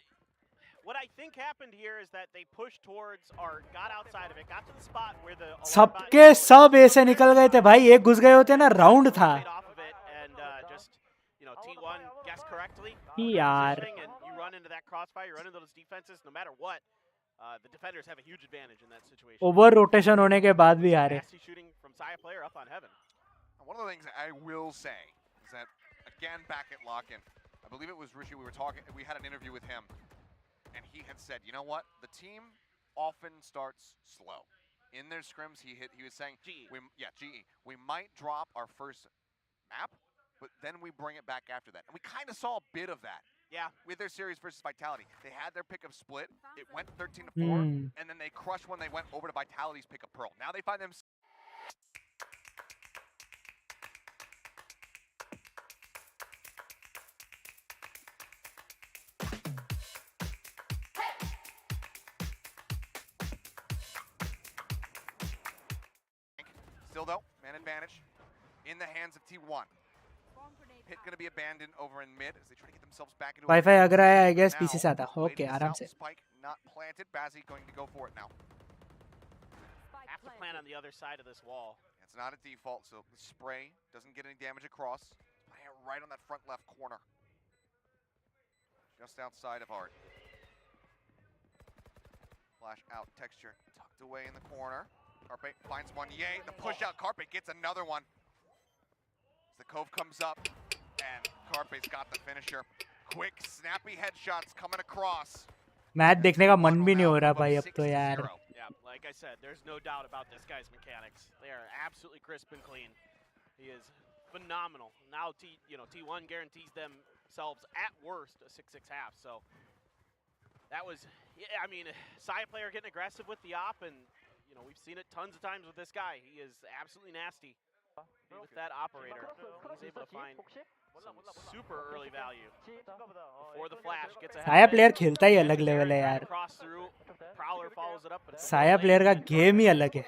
What I think happened here is that they pushed towards or got outside of it, got to the spot where the सबके सब ऐसे निकल गए थे भाई, एक घुस गए होते ना, राउंड था. And just, you know, T1 guessed correctly. यार. And you run into that crossfire, you run into those defenses, no matter what. The defenders have a huge advantage in that situation. Over rotation होने के बाद भी आ रहे. Shooting from Saya player up on heaven. One of the things I will say is that again back at lock-in, I believe it was Rishi. We had an interview with him. And he had said, you know what? The team often starts slow. In their scrims, he was saying, GE. GE. We might drop our first map, but then we bring it back after that. And we kind of saw a bit of that Yeah. With their series versus Vitality, they had their pick of split. It went 13-4, and then they crushed when they went over to Vitality's pick of Pearl. Now they find them. Still though, man advantage in the hands of T1. Pit going to be abandoned over in mid as they try to get themselves back into wifi अगर आया I guess PC से आता Okay, आराम से Spike not planted. Bazzi going to go for it now. Have to plant on the other side of this wall. It's not a default, so the spray doesn't get any damage across. Right on that front left corner. Just outside of Art. Flash out texture tucked away in the corner. Carpe finds one. Yay, the push out. Carpe gets another one. As the Cove comes up, and Carpe's got the finisher. Quick, snappy headshots coming across. Match देखने का मन भी नहीं हो रहा भाई अब तो यार. Yeah, like I said, there's no doubt about this guy's mechanics. They are absolutely crisp and clean. He is phenomenal. Now T1 guarantees themselves at worst a 6-6 half. So that was, yeah, I mean, Saya player getting aggressive with the op, and we've seen it tons of times with this guy. He is absolutely nasty with that operator. He's able to find some super early value before the flash gets ahead. साया player खेलता ही अलग level है यार. Prowler follows it up. साया player का game ही अलग है.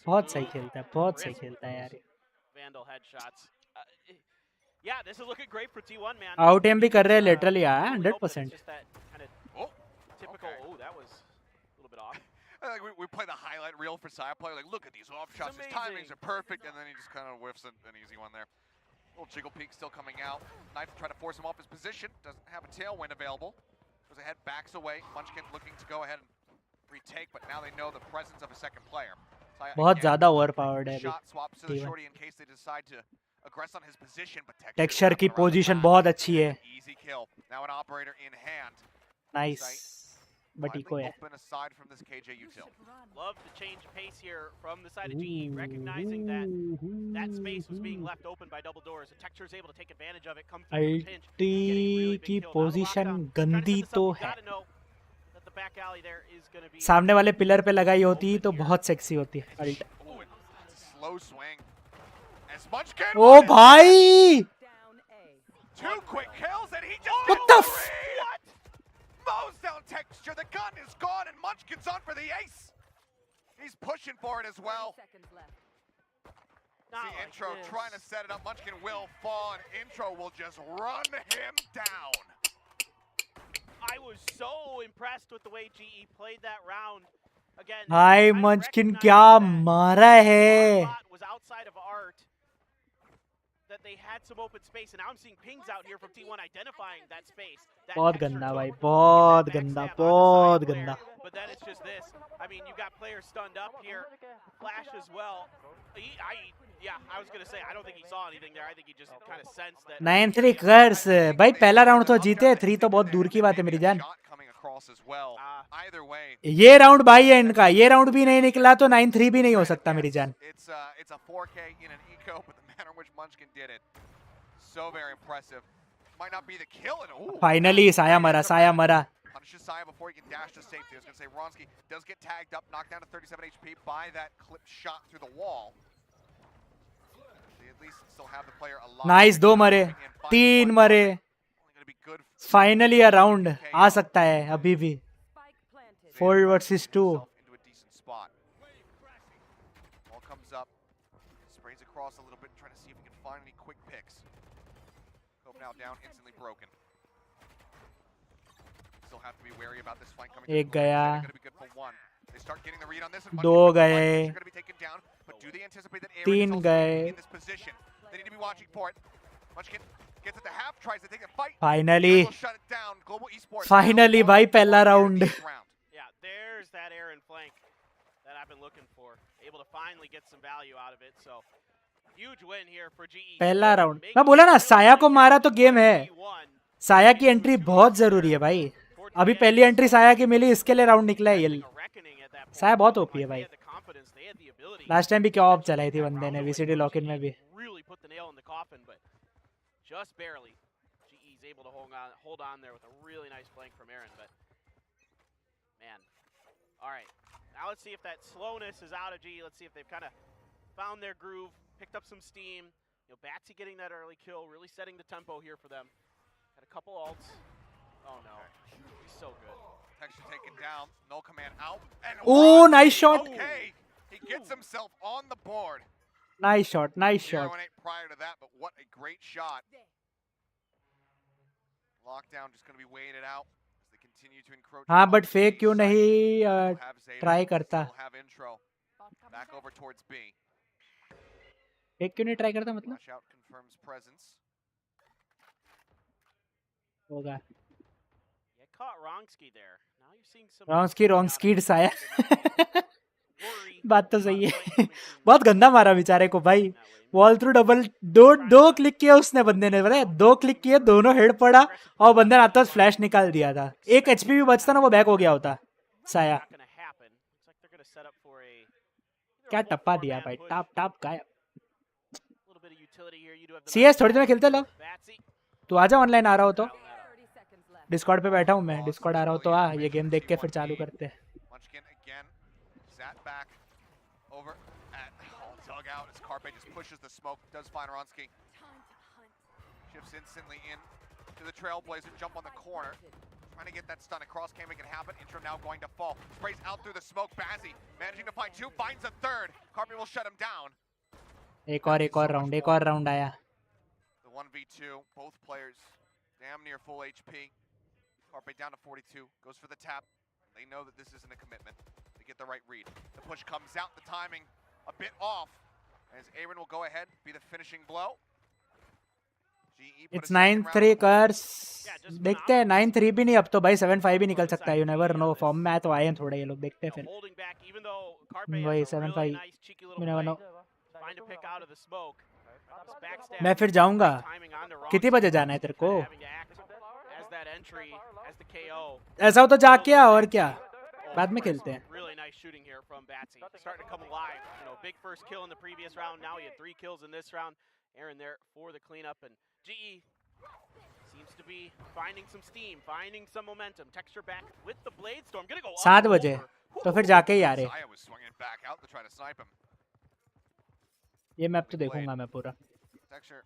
बहुत सही खेलता है, बहुत सही खेलता है यार. Vandal headshots. Yeah, this is looking great for T1, man. Out aim भी कर रहे हैं literally यार 100%. Typical. Oh, that was a little bit off. We play the highlight reel for Saya player. Like, look at these off shots. His timings are perfect, and then he just kind of whiffs an easy one there. Little jiggle peek still coming out. Knife trying to force him off his position. Doesn't have a tailwind available. Goes ahead, backs away. Munchkin looking to go ahead and retake, but now they know the presence of a second player. बहुत ज़्यादा overpowered है. Shot swaps to the shorty in case they decide to aggress on his position, but Texture की position बहुत अच्छी है. Easy kill. Now an operator in hand. Nice. But eco है. Open aside from this KJ util. Love the change of pace here from the side of GE, recognizing that space was being left open by double doors. The Texture is able to take advantage of it. Come through the pinch. अल्टी की position गंदी तो है. सामने वाले pillar पे लगाई होती तो बहुत सेक्सी होती है. अल्ट. Slow swing. ओ भाई. Two quick kills and he just. What the f? Mows down Texture, the gun is gone, and Munchkin's on for the ace. He's pushing for it as well. See Intro trying to set it up. Munchkin will fall, and Intro will just run him down. I was so impressed with the way GE played that round. Again, भाई Munchkin क्या मारा है. Was outside of Art. That they had some open space, and now I'm seeing pings out here from T1 identifying that space. बहुत गंदा भाई, बहुत गंदा, बहुत गंदा. But then it's just this. I mean, you got players stunned up here. Flash as well. I was gonna say I don't think he saw anything there. I think he just kind of sensed that. 9-3 कर्स भाई पहला round तो जीते, 3 तो बहुत दूर की बात है मेरी जान. ये राउंड भाई है इनका, ये राउंड भी नहीं निकला तो 9-3 भी नहीं हो सकता मेरी जान. It's a 4K in an eco, but the manner in which Munchkin did it, so very impressive. Might not be the kill, and finally साया मरा, साया मरा. Punishes Saya before he can dash to safety. I was gonna say Ronsky does get tagged up, knocked down to 37 HP by that clip shot through the wall. They at least still have the player alive. Nice, 2 मरे, 3 मरे. Finally a round आ सकता है अभी भी. 4 versus 2. Ball comes up, sprays across a little bit, trying to see if he can find any quick picks. Hope now down, instantly broken. Still have to be wary about this flank coming. एक गया. They start getting the read on this. 2 गए. 3 गए. They need to be watching for it. Munchkin gets at the half, tries to take the fight. Finally भाई पहला round. Yeah, there's that air and flank that I've been looking for. Able to finally get some value out of it. So huge win here for GE. पहला round. मैं बोला ना साया को मारा तो गेम है. साया की एंट्री बहुत जरूरी है भाई. अभी पहली एंट्री साया की मिली, इसके लिए राउंड निकला है ये. साया बहुत ओपी है भाई. लास्ट टाइम भी क्या ऑफ चलाई थी बंदे ने वीसीडी लॉक इन में भी. Just barely. GE he's able to hold on there with a really nice flank from Aaron, but man. All right, now let's see if that slowness is out of G. Let's see if they've kind of found their groove, picked up some steam. You know, Batsy getting that early kill, really setting the tempo here for them. Got a couple ults. Oh no, he's so good. Texture taken down, no command out. And Oh, nice shot. Okay, he gets himself on the board. Nice shot, nice shot. 0-8 prior to that, but what a great shot. Lockdown just going to be waited out as they continue to encroach. हाँ, but fake क्यों नहीं try करता? Have intro. Back over towards B. Fake क्यों नहीं try करता मतलब? Flash out confirms presence. होगा. Yeah, caught Wrongski there. Now you're seeing some Wrongski साया. बात तो सही है. बहुत गंदा मारा बेचारे को भाई. वॉल थ्रू डबल दो क्लिक किया उसने बंदे ने, पता है? 2 क्लिक किए, दोनों हेड पड़ा और बंदे ने आता फ्लैश निकाल दिया था. 1 HP भी बचता ना, वो बैक हो गया होता. साया क्या टप्पा दिया भाई. टाप गायब. CS थोड़ी देर में खेलते लो. तू आजा, ऑनलाइन आ रहा हो तो. डिस्कॉर्ड पे बैठा हूँ मैं. डिस्कॉर्ड आ रहा हो तो आ, ये गेम देख के फिर चालू करते हैं. Out as Carpe just pushes the smoke, does find Ronski. Shifts instantly in to the Trailblazer, jump on the corner. Trying to get that stun across, can't make it happen. Intro now going to fall. Sprays out through the smoke, Bazzi managing to find 2, finds a 3rd. Carpe will shut him down. एक और round आया. The 1v2, both players damn near full HP. Carpe down to 42, goes for the tap. They know that this isn't a commitment. They get the right read. The push comes out, the timing a bit off. As Aaron will go ahead, be the finishing blow. It's 9-3 कर्स. देखते हैं 9-3 भी नहीं, अब तो भाई 7-5 भी निकल सकता है. You never know. फॉर्म में तो आए हैं थोड़े ये लोग, देखते हैं फिर. वही 7-5. You never know. मैं फिर जाऊंगा. कितने बजे जाना है तेरे को? ऐसा हो तो जाके आ, और क्या, बाद में खेलते हैं. Shooting here from Batsy, starting to come alive. You know, big first kill in the previous round. Now he had 3 kills in this round. Aaron there for the cleanup, and GE seems to be finding some steam, finding some momentum. Texture back with the blade storm. Gonna go 7 बजे तो फिर जाके ही आ रहे. ये map तो देखूंगा मैं पूरा. Texture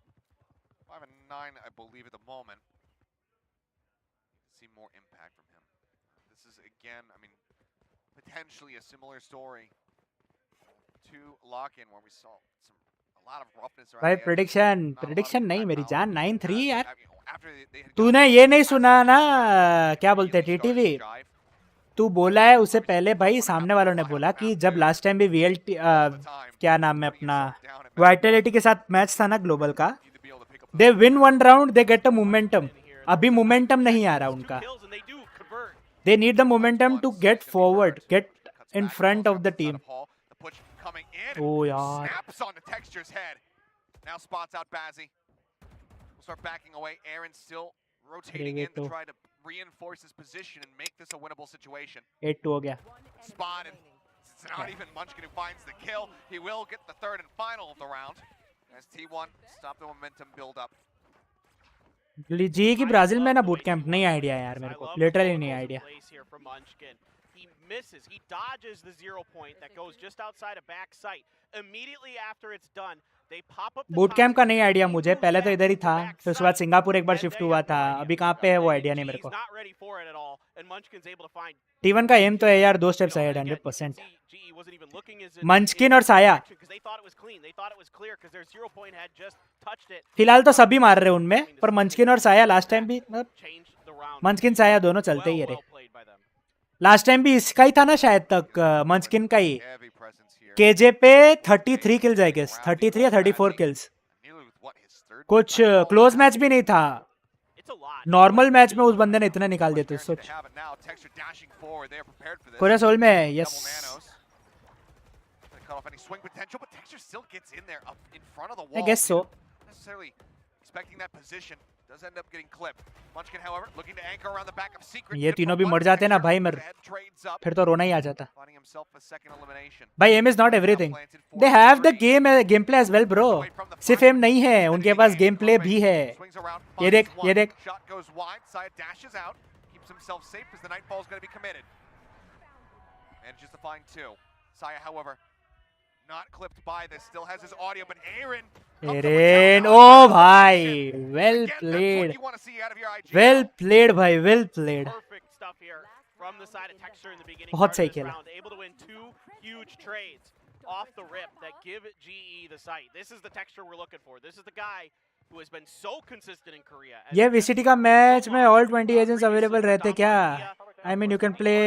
5 and 9, I believe at the moment. See more impact from him. This is again, I mean, potentially a similar story to lock-in where we saw a lot of roughness. भाई prediction नहीं मेरी जान. 9-3 यार. तूने ये नहीं सुना ना, क्या बोलते हैं TTV? तू बोला है उससे पहले भाई, सामने वालों ने बोला कि जब लास्ट टाइम भी VLT क्या नाम है अपना वाइटलिटी के साथ मैच था ना ग्लोबल का, they win 1 round, they get a momentum. अभी मोमेंटम नहीं आ रहा उनका. They need the momentum to get forward, get in front of the team. Oh yaar. Snaps on the Texture's head. Now spots out Bazzi. We'll start backing away. Aaron still rotating in to try to reinforce his position and make this a winnable situation. 8-2 हो गया. Spotted. It's not even Munchkin who finds the kill. He will get the 3rd and final of the round. As T1 stop the momentum build up. जी की Brazil में ना boot camp नहीं idea यार मेरे को, literally नहीं idea. He misses. He dodges the 0 point that goes just outside of back sight. Immediately after it's done, they pop up. Boot camp का नहीं आइडिया मुझे, पहले तो इधर ही था, फिर उसके बाद सिंगापुर एक बार शिफ्ट हुआ था. अभी कहाँ पे है वो आइडिया नहीं मेरे को. T1 का एम तो है यार 2 स्टेप्स अहेड 100%. मंचकिन और साया फिलहाल तो सभी मार रहे हैं उनमें, पर मंचकिन और साया लास्ट टाइम भी, मंचकिन साया दोनों चलते ही रहे. लास्ट टाइम भी इसका ही था ना शायद तक, मंचकिन का ही. केजे पे 33 किल्स आई गेस, 33 या 34 किल्स. कुछ क्लोज मैच भी नहीं था. नॉर्मल मैच में उस बंदे ने इतना निकाल दिया. सोच कोरिया सोल में. Yes I guess so. Expecting that position. does end up getting clipped. Munchkin, however, looking to anchor around the back of Secret. ये तीनों भी मर जाते ना भाई, मेरे फिर तो रोना ही आ जाता. Finding himself a second elimination. भाई aim is not everything. They have the gameplay as well, bro. सिर्फ aim नहीं है, उनके पास gameplay भी है. ये देख, ये देख. Shot goes wide. Saya dashes out, keeps himself safe as the Nightfall is going to be committed. Manages to find two. Saya, however, not clipped by this. Still has his audio, but Aaron. Aaron, oh भाई, well played. Well played भाई, well played. Perfect stuff here from the side of Texture in the beginning. बहुत सही खेला. Able to win 2 huge trades off the rip that give GE the sight. This is the Texture we're looking for. This is the guy who has been so consistent in Korea. ये VCT का match में all 20 agents available रहते क्या? I mean you can play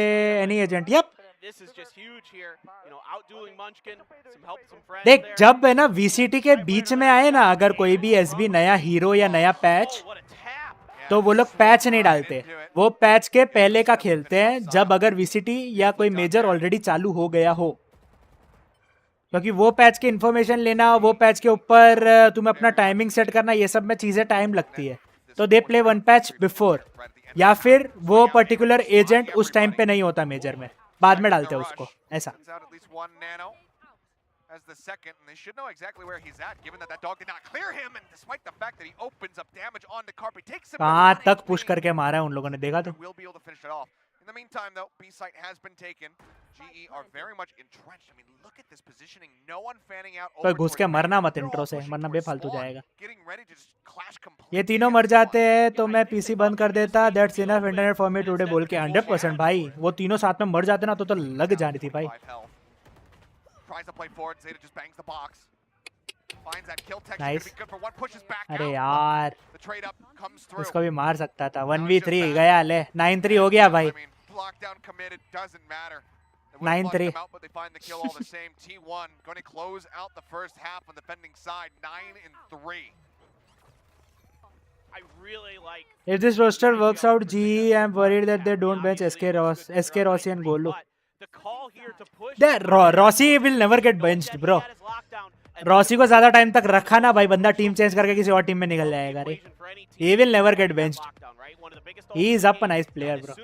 any agent. Yep. This is just huge here. You know, outdueling Munchkin, some help, some friends. देख जब है ना VCT के बीच में आए ना, अगर कोई भी SB नया हीरो या नया पैच, तो वो लोग पैच नहीं डालते, वो पैच के पहले का खेलते हैं जब अगर VCT या कोई मेजर ऑलरेडी चालू हो गया हो, क्योंकि वो पैच के इन्फॉर्मेशन लेना, वो पैच के ऊपर तुम्हें अपना टाइमिंग सेट करना, ये सब में चीजें टाइम लगती है. तो they play one patch before, या फिर वो पर्टिकुलर एजेंट उस टाइम पे नहीं होता मेजर में, बाद में डालते हैं उसको, ऐसा. As the second, and they should know exactly where he's at, given that that dog did not clear him, and despite the fact that he opens up damage on the carpet, takes him. कहाँ तक push करके मारा है उन लोगों ने, देखा तो. Will be able to finish it off. In the meantime, though, B site has been taken. GE are very much entrenched. I mean, look at this positioning. No one fanning out. तो घुस के मरना मत intro से, वरना बेफालतू जाएगा. ये तीनों मर जाते हैं तो मैं पीसी बंद कर देता. That's enough internet for me today बोल के 100% भाई. वो तीनों साथ में मर जाते ना तो लग जानी थी भाई. Tries to play forward, Zeta just bangs the box. Finds that kill tech. Nice. Be good for one, pushes back अरे out. यार, The trade up comes through. इसको भी मार सकता था. 1v3 गया ले. 9-3 हो गया भाई. I mean, lockdown committed, doesn't matter. 9-3. But they find the kill all the same. T1 going to close out the first half on the defending side. 9-3. I really like. If this roster works out, GE, I'm worried that they don't bench SK Rossi and Golo. The call here to push. Rossi will never get benched, bro. Rossi को ज्यादा time तक रखा ना भाई, बंदा team change करके किसी और टीम में निकल जाएगा रे. He will never get benched. He is up a nice player, bro.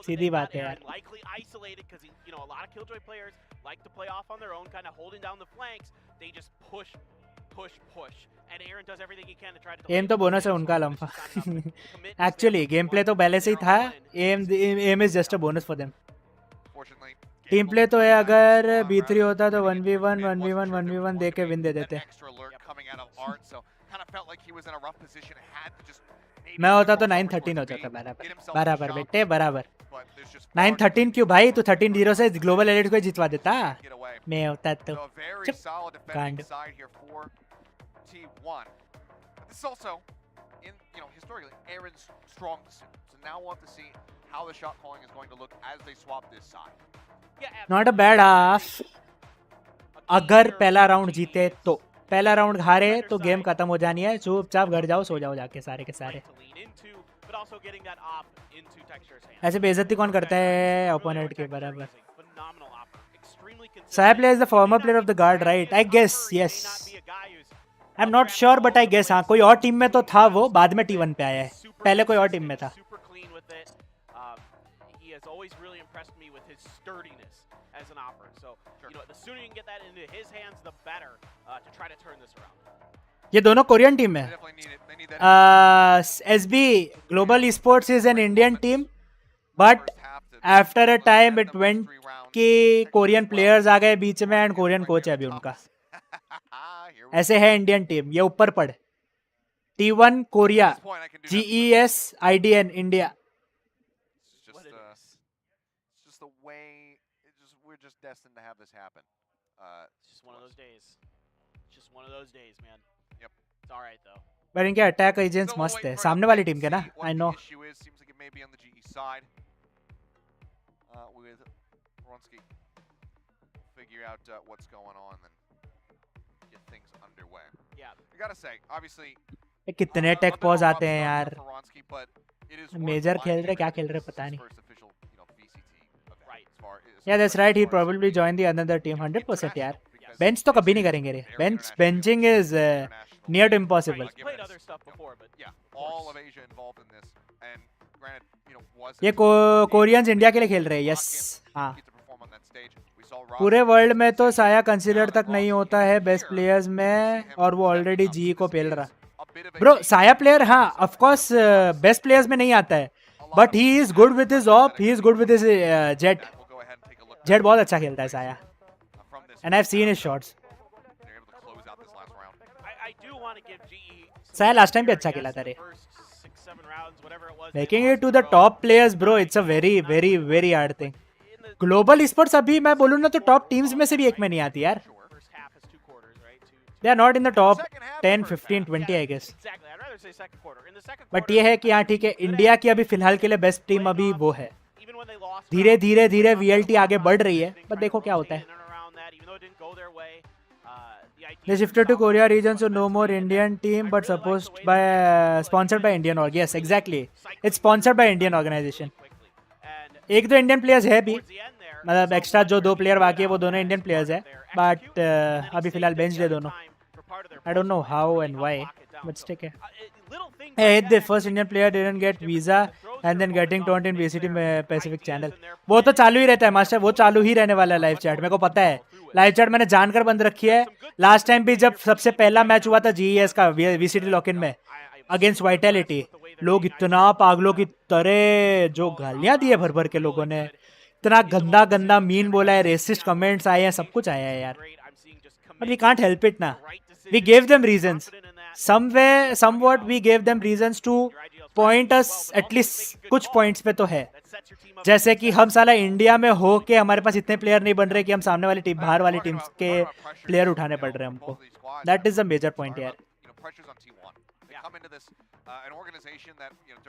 सीधी बात है यार. एम तो बोनस है उनका लम्फा. एक्चुअली गेम प्ले तो पहले से ही था. Aim is just a bonus for them. Team play तो है, अगर B3 होता तो 1v1 दे के विन दे देते. मैं होता तो 9-13 हो जाता. बराबर बेटे बराबर. 9-13 क्यों भाई, तू 13-0 से ग्लोबल एलिट को जितवा देता. मैं होता तो कांड. How the shot calling is going to look as they swap this side. Not a bad half. अगर पहला राउंड जीते तो, पहला राउंड हारे तो गेम खत्म हो जानी है. चुपचाप घर जाओ, सो जाओ जाके सारे के सारे. ऐसे बेइज्जती कौन करता है ओपोनेंट के. बराबर. Sai plays the former player of the guard, right? I guess yes. I'm not sure but I guess हाँ, कोई और टीम में तो था वो, बाद में T1 पे आया है. पहले कोई और टीम में था. Always really impressed me with his sturdiness as an opera. So, you know, the sooner you can get that into his hands, the better to try to turn this around. ये दोनों Korean team है. SB Global Esports is an Indian team, but after a time it went कि Korean players आ गए बीच में and Korean coach है अभी उनका. ऐसे है इंडियन टीम. ये ऊपर पढ़. T1 Korea, GES IDN India. Destined to have this happen. It's just one of those days. It's just one of those days, man. Yep. It's all right though. पर इनके अटैक एजेंट्स मस्त है सामने वाली team के ना. I know. Seems like it may be on the GE side. With Bronski figure out what's going on and get things underway. Yeah. I gotta say, obviously. कितने take pause आते हैं यार. मेजर खेल रहे, क्या खेल रहे पता नहीं. Yeah, that's right. He probably joined the another team. 100% यार. Bench तो कभी नहीं करेंगे रे. Benching is Near to impossible. He's played other stuff before, but Yeah, all of Asia involved in this, and granted, you know, was ये Koreans India के लिए खेल रहे हैं, यस हाँ. पूरे वर्ल्ड में तो साया कंसीडर तक नहीं होता है बेस्ट प्लेयर्स में, और वो ऑलरेडी जी को पेल रहा. ब्रो साया प्लेयर हाँ ऑफ कोर्स बेस्ट प्लेयर्स में नहीं आता है, but he is good with his op, he is good with his Jett. Jett बहुत अच्छा खेलता है साया, and I have seen his shots. साया लास्ट टाइम भी अच्छा खेला था रे. Making it to the top players bro, it's a very very very hard thing. Global sports अभी मैं बोलूँ ना तो टॉप टीम्स में से भी एक में नहीं आती यार. They are not in the top 10, 15, 20 I guess. But ये है कि हाँ ठीक है, इंडिया की अभी फिलहाल के लिए बेस्ट टीम अभी वो है. धीरे धीरे धीरे वीएलटी आगे बढ़ रही है, बट देखो क्या होता है. They shifted to Korea region, so no more Indian team, but sponsored by Indian org. Yes, exactly. It's sponsored by Indian organization. एक दो इंडियन प्लेयर्स है भी, मतलब एक्स्ट्रा जो 2 प्लेयर बाकी है वो दोनों इंडियन प्लेयर्स है, बट अभी फिलहाल बेंच दे दोनों. I don't know how and why, but ठीक है. Hey, the first Indian player didn't get visa and then getting taunt in VCT Pacific channel. वो तो चालू ही रहता है मास्टर, वो चालू ही रहने वाला है लाइव चैट, मेरे को पता है. लाइव चैट मैंने जानकर बंद रखी है. लास्ट टाइम भी जब सबसे पहला मैच हुआ था जीएस का VCT लॉक-इन में अगेंस्ट वाइटैलिटी, लोग इतना पागलों की तरह जो गालियां दी है भर भर के लोगों ने, इतना गंदा गंदा मीन बोला है, रेसिस्ट कमेंट्स आए हैं, सब कुछ आया है यार. But we can't help it ना. We gave them reasons somewhere somewhat, we gave them reasons to point us at least कुछ पॉइंट्स पे तो है. जैसे कि हम साला इंडिया में हो के हमारे पास इतने प्लेयर नहीं बन रहे कि हम सामने वाली टीम, बाहर वाली टीम्स के प्लेयर उठाने पड़ रहे हैं हमको. That is the major point यार.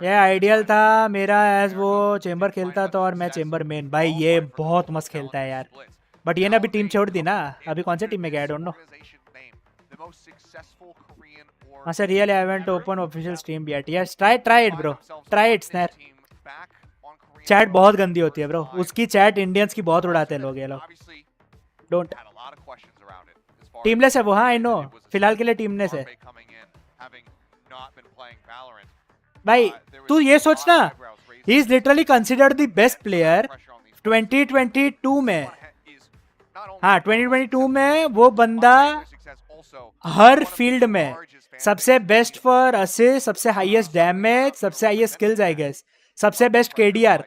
ये आइडियल था मेरा एज वो चेंबर खेलता था और मैं चेंबर मेन. भाई ये बहुत मस्त खेलता है यार, बट ये ना अभी टीम छोड़ दी ना. अभी कौन से टीम में गया आई डोंट नो. हाँ sir, real I want to open official stream yet. Yes try it bro, try it. स्नैर चैट बहुत गंदी होती है ब्रो, उसकी चैट इंडियंस की बहुत उड़ाते हैं लोग. ये लोग डोंट. टीमलेस है वो, हाँ आई नो, फिलहाल के लिए टीमलेस है. भाई तू ये सोचना, he is literally considered the best player 2022 में. हाँ 2022 में वो बंदा हर फील्ड में सबसे बेस्ट फॉर असिस्ट, सबसे हाईएस्ट डैमेज, सबसे हाईएस्ट स्किल्स आई गेस, सबसे बेस्ट केडीआर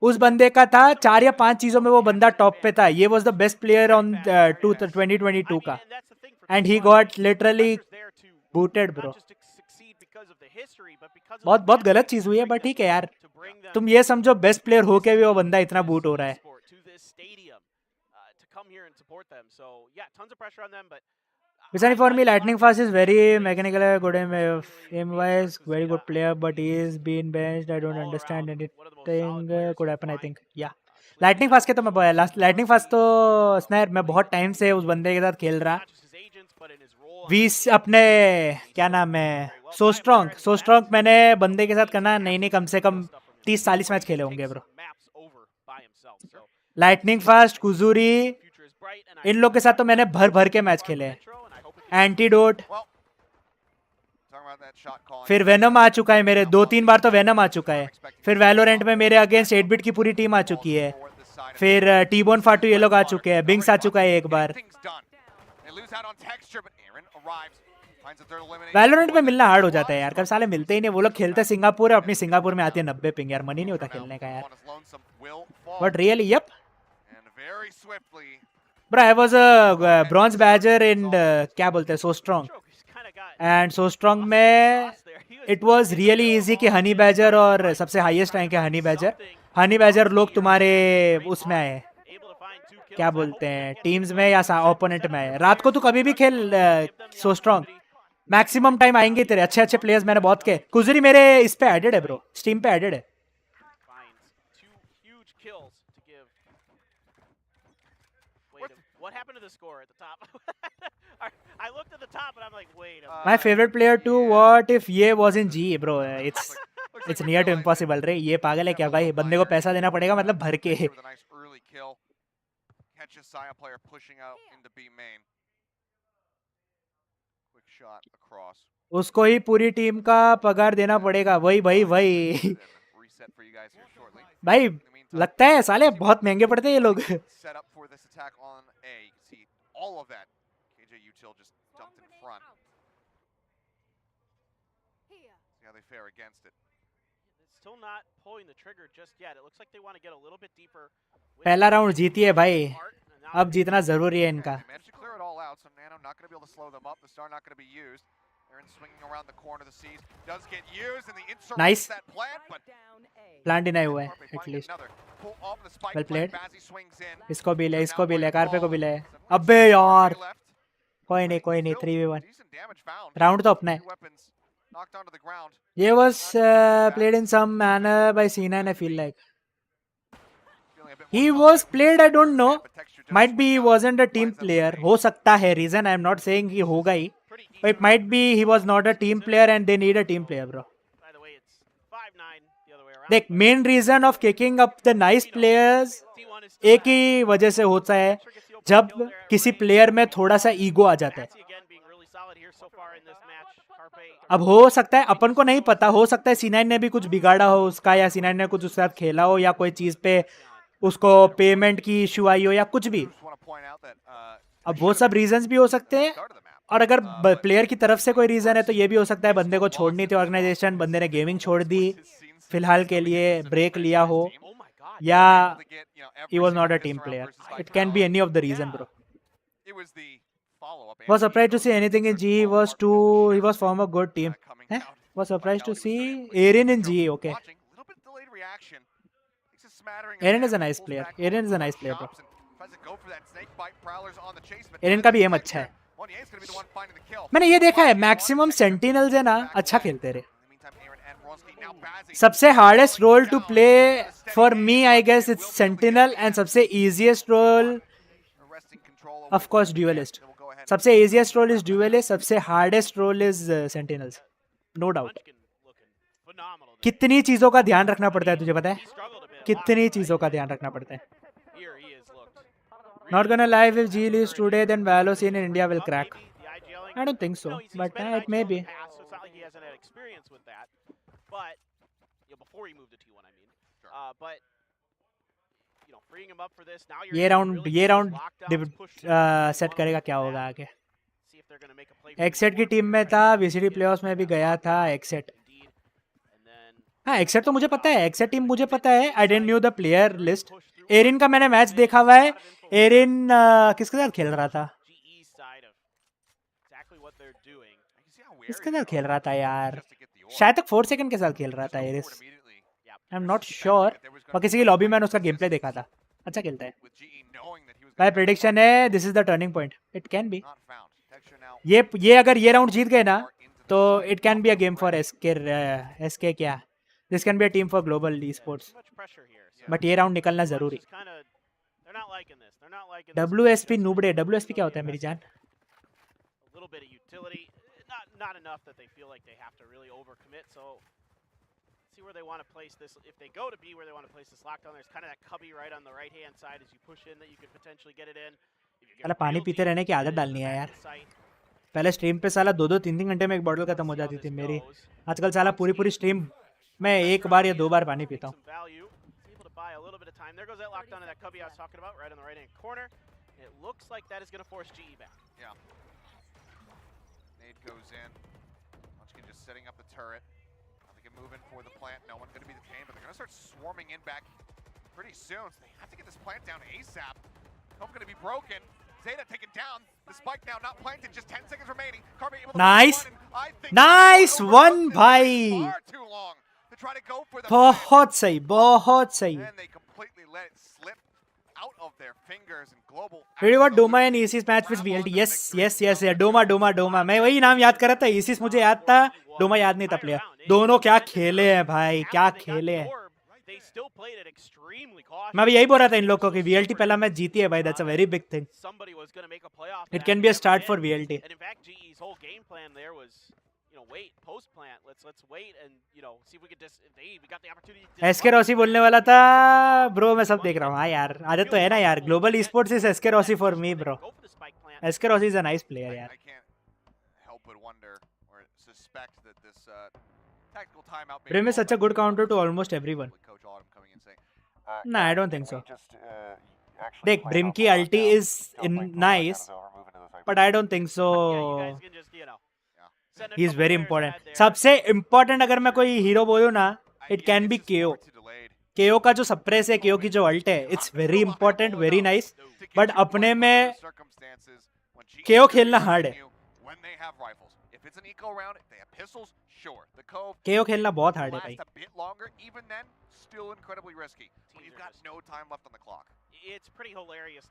उस बंदे का था. 4 या 5 चीजों में वो बंदा टॉप पे था. ये was the best player on 2022 का, and he got literally booted bro. बहुत बहुत गलत चीज हुई है, बट ठीक है यार. तुम ये समझो बेस्ट प्लेयर होके भी वो बंदा इतना बूट हो रहा है. Bisani for me, lightning fast is very mechanical, good aim wise, very good player, but he is being benched. I don't understand anything could happen. I think yeah. lightning fast के तो मैं lightning fast तो snare मैं बहुत time से उस बंदे के साथ खेल रहा. अपने क्या नाम है, सो स्ट्रॉन्ग मैंने बंदे के साथ करना नहीं कम से कम 30-40 मैच खेले होंगे ब्रो. लाइटनिंग फास्ट, कुजूरी, इन लोग के साथ तो मैंने भर के मैच खेले हैं. एंटीडोट, फिर वेनम आ चुका है मेरे 2-3 बार तो वेनम आ चुका है. फिर वैलोरेंट में मेरे अगेंस्ट 8-बिट की पूरी टीम आ चुकी है. फिर टीबोन फाटू ये लोग आ चुके हैं. बिंग्स आ चुका है एक बार. वैलोरेंट में मिलना हार्ड हो जाता है यार, कब साले मिलते ही नहीं. वो लोग खेलते सिंगापुर है, अपनी सिंगापुर में आती है 90 पिंग. यार मन ही नहीं होता खेलने का यार. But really yup Bro, I was a bronze badger in क्या बोलते हैं, so strong. And so strong में it was really easy कि हनी बैजर और सबसे हाईएस्ट रैंक है हनी बैजर लोग तुम्हारे उसमें आए, क्या बोलते हैं, टीम्स में या ओपोनेंट में आए. रात को तू कभी भी खेल सो स्ट्रॉन्ग, मैक्सिमम टाइम आएंगे तेरे. अच्छे प्लेयर्स मैंने बहुत के. कुजरी मेरे इस पे एडेड है ब्रो, स्टीम पे एडेड है. What happened to the score at the top? I looked at the top and I'm like, wait. My favorite player too. What if ये was in G, bro? It's near to impossible, रे. ये पागल है क्या भाई? बंदे को पैसा देना पड़ेगा मतलब भर के. shot across. उसको ही पूरी टीम का पगार देना पड़ेगा. वही भाई भाई Reset for you guys here shortly. भाई लगता है साले बहुत महंगे पड़ते हैं ये लोग. Set up for this attack on A. You can see all of that. KJ Util just dumped in front. See how they fare against it. Still not pulling the trigger just yet. It looks like they want to get a little bit deeper. पहला round जीती है भाई. अब जीतना जरूरी है इनका. They managed to clear it all out, so Nano not going to be able to slow them up. The star not going to be used. Aaron swinging around the corner. The C's does get used, and the insert Nice. that plant, but plan deny हुआ है at least. Well played. इसको भी ले, इसको भी ले, carpet को भी ले. अबे यार कोई नहीं 3v1. राउंड तो अपना है. ये was played in some manner by C9. I feel like he was played. I don't know. Might be he wasn't a team player. हो सकता है reason. I am not saying he होगा ही. But it might be he was not a team player and they need a team player, bro. By the way, it's 5-9 the other way around. देख main reason of kicking up the nice players एक ही वजह से होता है जब किसी player में थोड़ा सा ईगो आ जाता है. अब हो सकता है अपन को नहीं पता, हो सकता है C9 ने भी कुछ बिगाड़ा हो उसका, या C9 ने कुछ उसके साथ खेला हो, या कोई चीज पे उसको पेमेंट की इशू आई हो, या कुछ भी. अब वो सब रीजंस भी हो सकते हैं. और अगर प्लेयर की तरफ से कोई रीजन है तो ये भी हो सकता है बंदे को छोड़नी थी ऑर्गेनाइजेशन, बंदे ने गेमिंग छोड़ दी, फिलहाल के लिए ब्रेक लिया हो, या he was not a team player. It can be any of the reason, bro. Was surprised to see anything in GE. He was from a good team. Was surprised to see Aaron in GE. Okay. Aaron is a nice player. Bro. Aaron का भी M अच्छा है. मैंने ये देखा है maximum sentinels है ना अच्छा खेलते रहे. सबसे hardest role to play for me I guess it's sentinel, and सबसे easiest role of course duelist. सबसे इजीएस्ट रोल इज ड्यूएलिस्ट, सबसे hardest role is sentinels, no doubt. कितनी चीजों का ध्यान रखना पड़ता है तुझे पता है? कितनी चीजों का ध्यान रखना पड़ता है. Not gonna lie, if G leaves today, then Valo scene in India will crack. I don't think so, but it may be. So it's not like he hasn't had experience with that, but before he moved to T1, I mean. But freeing him up for this now. ये round set करेगा क्या होगा आगे. एक्सेट की team में था, VCD playoffs में भी गया था एक्सेट. हाँ एक्सेट तो मुझे पता है, एक्सेट टीम मुझे पता है. I didn't knew the player list. एरिन का मैंने मैच देखा हुआ है. एरिन किसके साथ खेल रहा था? किसके साथ खेल रहा था यार? शायद तक 4 सेकंड के साथ खेल रहा था एरिस. I am not sure. और किसी की लॉबी में उसका गेम प्ले देखा था. अच्छा खेलता है. माय प्रेडिक्शन है this is the turning point. It can be. ये अगर ये राउंड जीत गए ना तो it can be a game for SK क्या. This can be a team for global esports. But ये राउंड निकलना जरूरी. WSP नूबड़े. WSP क्या होता है मेरी जान? Not enough that they feel like they have to really overcommit. So see where they want to place this. If they go to B, where they want to place this lockdown, there's kind of that cubby right on the right hand side as you push in that you could potentially get it in. साला पानी पीते रहने की आदत डालनी है यार. पहले स्ट्रीम पे साला 2-3 घंटे में एक बॉटल खत्म हो जाती थी मेरी. आजकल साला पूरी स्ट्रीम में एक बार या 2 बार पानी पीता हूँ. There goes that lockdown of that cubby I was talking about, right on the right-hand corner. It looks like that is going to force GE back. Yeah. Nade goes in. Munchkin just setting up the turret. They can move in for the plant. No one's going to be the pain, but they're going to start swarming in back pretty soon. So they have to get this plant down ASAP. Hope going to be broken. Zeta taken down. The spike now not planted. Just 10 seconds remaining. Carby able to nice. Nice one, bhai. Far too long to try to go for the बहुत सही, बहुत सही. And they completely let it slip out of their fingers and global. Really what Doma and Isis match with VLT. Yes. Doma. मैं वही नाम याद कर रहा था. Isis मुझे याद था, Doma याद नहीं था प्लेयर. दोनों क्या खेले हैं भाई, क्या खेले हैं. मैं भी यही बोल रहा था इन लोगों को कि VLT पहला मैच जीती है भाई. That's a very big thing. It can be a start for VLT. And in fact, GE's whole game plan there was, wait, post plant. Let's wait and see if we could just we got the opportunity. SK Rossi बोलने वाला था bro. मैं सब देख रहा हूँ. हाँ यार आदत तो है ना यार. Global esports is SK Rossi for me bro. SK Rossi is a nice player यार. would wonder or suspect that this tactical timeout. Brim is such a good counter to almost everyone. Coach Autumn coming in saying, Nah, I don't think so. Deck, Brim ki ulti is nice, but I don't think so. He is very important. सबसे important अगर मैं कोई hero बोलूँ ना, it can be KO. KO का जो suppress है, KO की जो अल्ट है, it's very important, very nice. But अपने में KO खेलना हार्ड है. KO खेलना बहुत हार्ड है भाई.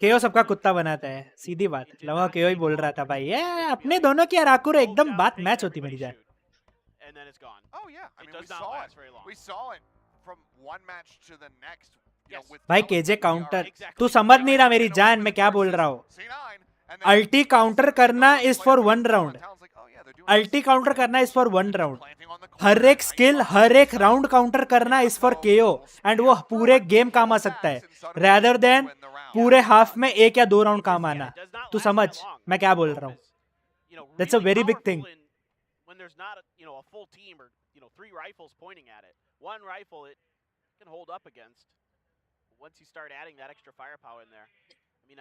KO सबका कुत्ता बनाता है, सीधी बात. लगा KO ही बोल रहा था भाई. ये अपने दोनों की अराकुर एकदम बात मैच होती मेरी जान. भाई केजे काउंटर, तू समझ नहीं रहा मेरी जान मैं क्या बोल रहा हूँ. अल्टी काउंटर करना इज फॉर 1 राउंड. अल्टी काउंटर करना इज फॉर 1 राउंड. हर एक स्किल हर एक राउंड काउंटर करना इज फॉर KO, एंड वो पूरे गेम काम आ सकता है, rather than पूरे हाफ में 1 या 2 राउंड काम आना. तू समझ मैं क्या बोल रहा हूँ. That's a very big thing. When there's not a full team or 3 rifles pointing at it, 1 rifle it can hold up against. Once you start adding that extra firepower in there, I mean,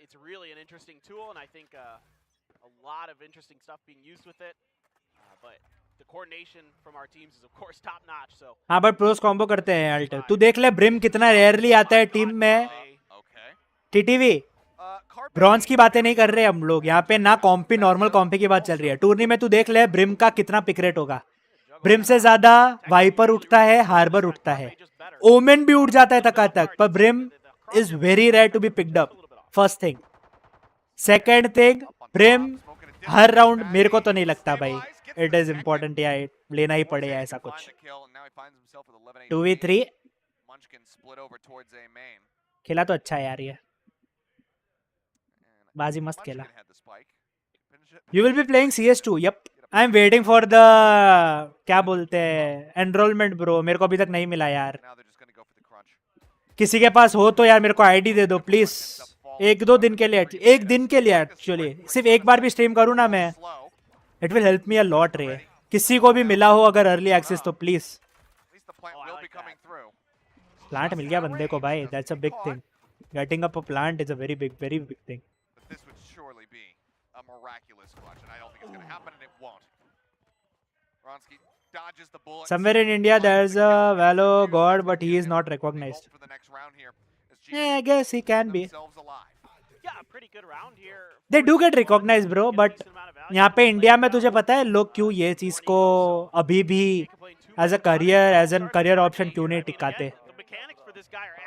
it's really an interesting tool, and I think a lot of interesting stuff being used with it. But the coordination from our teams is of course top notch. So हाँ, but pros combo करते हैं alt. तू देख ले brim कितना rarely आता है team में. TTV ब्रॉन्ज की बातें नहीं कर रहे हम लोग यहाँ पे, ना कॉम्पी नॉर्मल कॉम्पी की बात चल रही है. टूर्नी में तू देख ले ब्रिम का कितना पिक रेट होगा. ब्रिम से ज्यादा वाइपर उठता है, हार्बर उठता है, ओमेन भी उठ जाता है तक, पर Brim is very rare to be picked up. First thing. Second thing, Brim हर राउंड मेरे को तो नहीं लगता भाई इट इज इम्पोर्टेंट या लेना ही पड़ेगा ऐसा कुछ. 2v3 खेला तो अच्छा है यार, ये बाजी मस्त खेला. You will be playing CS2. Yep. I am waiting for the क्या बोलते हैं एनरोलमेंट ब्रो. मेरे को अभी तक नहीं मिला यार. किसी के पास हो तो यार मेरे को आईडी दे दो प्लीज. 1-2 दिन के लिए, 1 दिन के लिए एक्चुअली. सिर्फ एक बार भी स्ट्रीम करूँ ना मैं, it will help me a lot रे. किसी को भी मिला हो अगर अर्ली एक्सेस तो प्लीज. प्लांट मिल गया बंदे को भाई. That's a big thing. Getting up a plant is a very big thing. Somewhere in India there's a Valo god, but he is not recognized. Yeah, I guess he can be. They do get recognized bro, but यहाँ पे India में तुझे पता है लोग क्यों ये चीज को अभी भी एज अ करियर ऑप्शन क्यों नहीं टिकाते.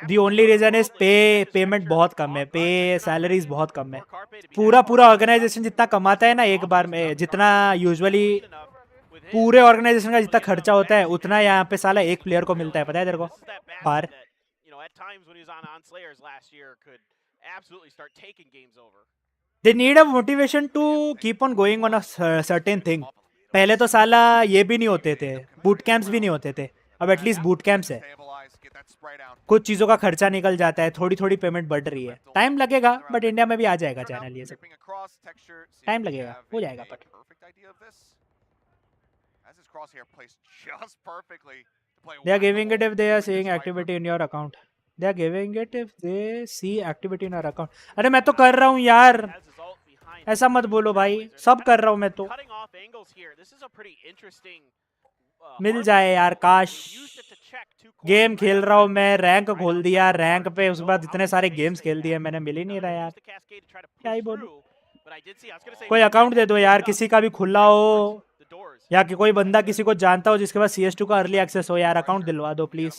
The only reason is payment बहुत कम है. पे सैलरीज बहुत कम है. पूरा ऑर्गेनाइजेशन जितना कमाता है ना एक बार में, जितना यूजुअली पूरे ऑर्गेनाइजेशन का जितना खर्चा होता है उतना यहाँ पे साला एक प्लेयर को मिलता है. पता है तेरे को बाहर. They need a motivation to keep on going on a certain thing. पहले तो साला ये भी नहीं होते थे, बूट कैंप्स भी नहीं होते थे. अब एटलीस्ट बूट कैंप्स है. कुछ चीजों का खर्चा निकल जाता है, थोड़ी पेमेंट बढ़ रही है. टाइम लगेगा बट इंडिया में भी आ जाएगा चैनल. ये सब टाइम लगेगा, हो जाएगा. But they are giving it if they are seeing activity in your account. They are giving it if they see activity in your account. अरे मैं तो कर रहा हूँ यार, ऐसा मत बोलो भाई. सब कर रहा हूँ मैं तो. मिल जाए यार काश. गेम खेल रहा हूँ मैं, रैंक खोल दिया, रैंक पे उसके बाद इतने सारे गेम्स खेल दिए मैंने, मिल ही नहीं रहा यार. क्या ही बोलूं. कोई अकाउंट दे दो यार, किसी का भी खुला हो या कि कोई बंदा किसी को जानता हो जिसके पास CS2 का अर्ली एक्सेस हो यार, अकाउंट दिलवा दो please.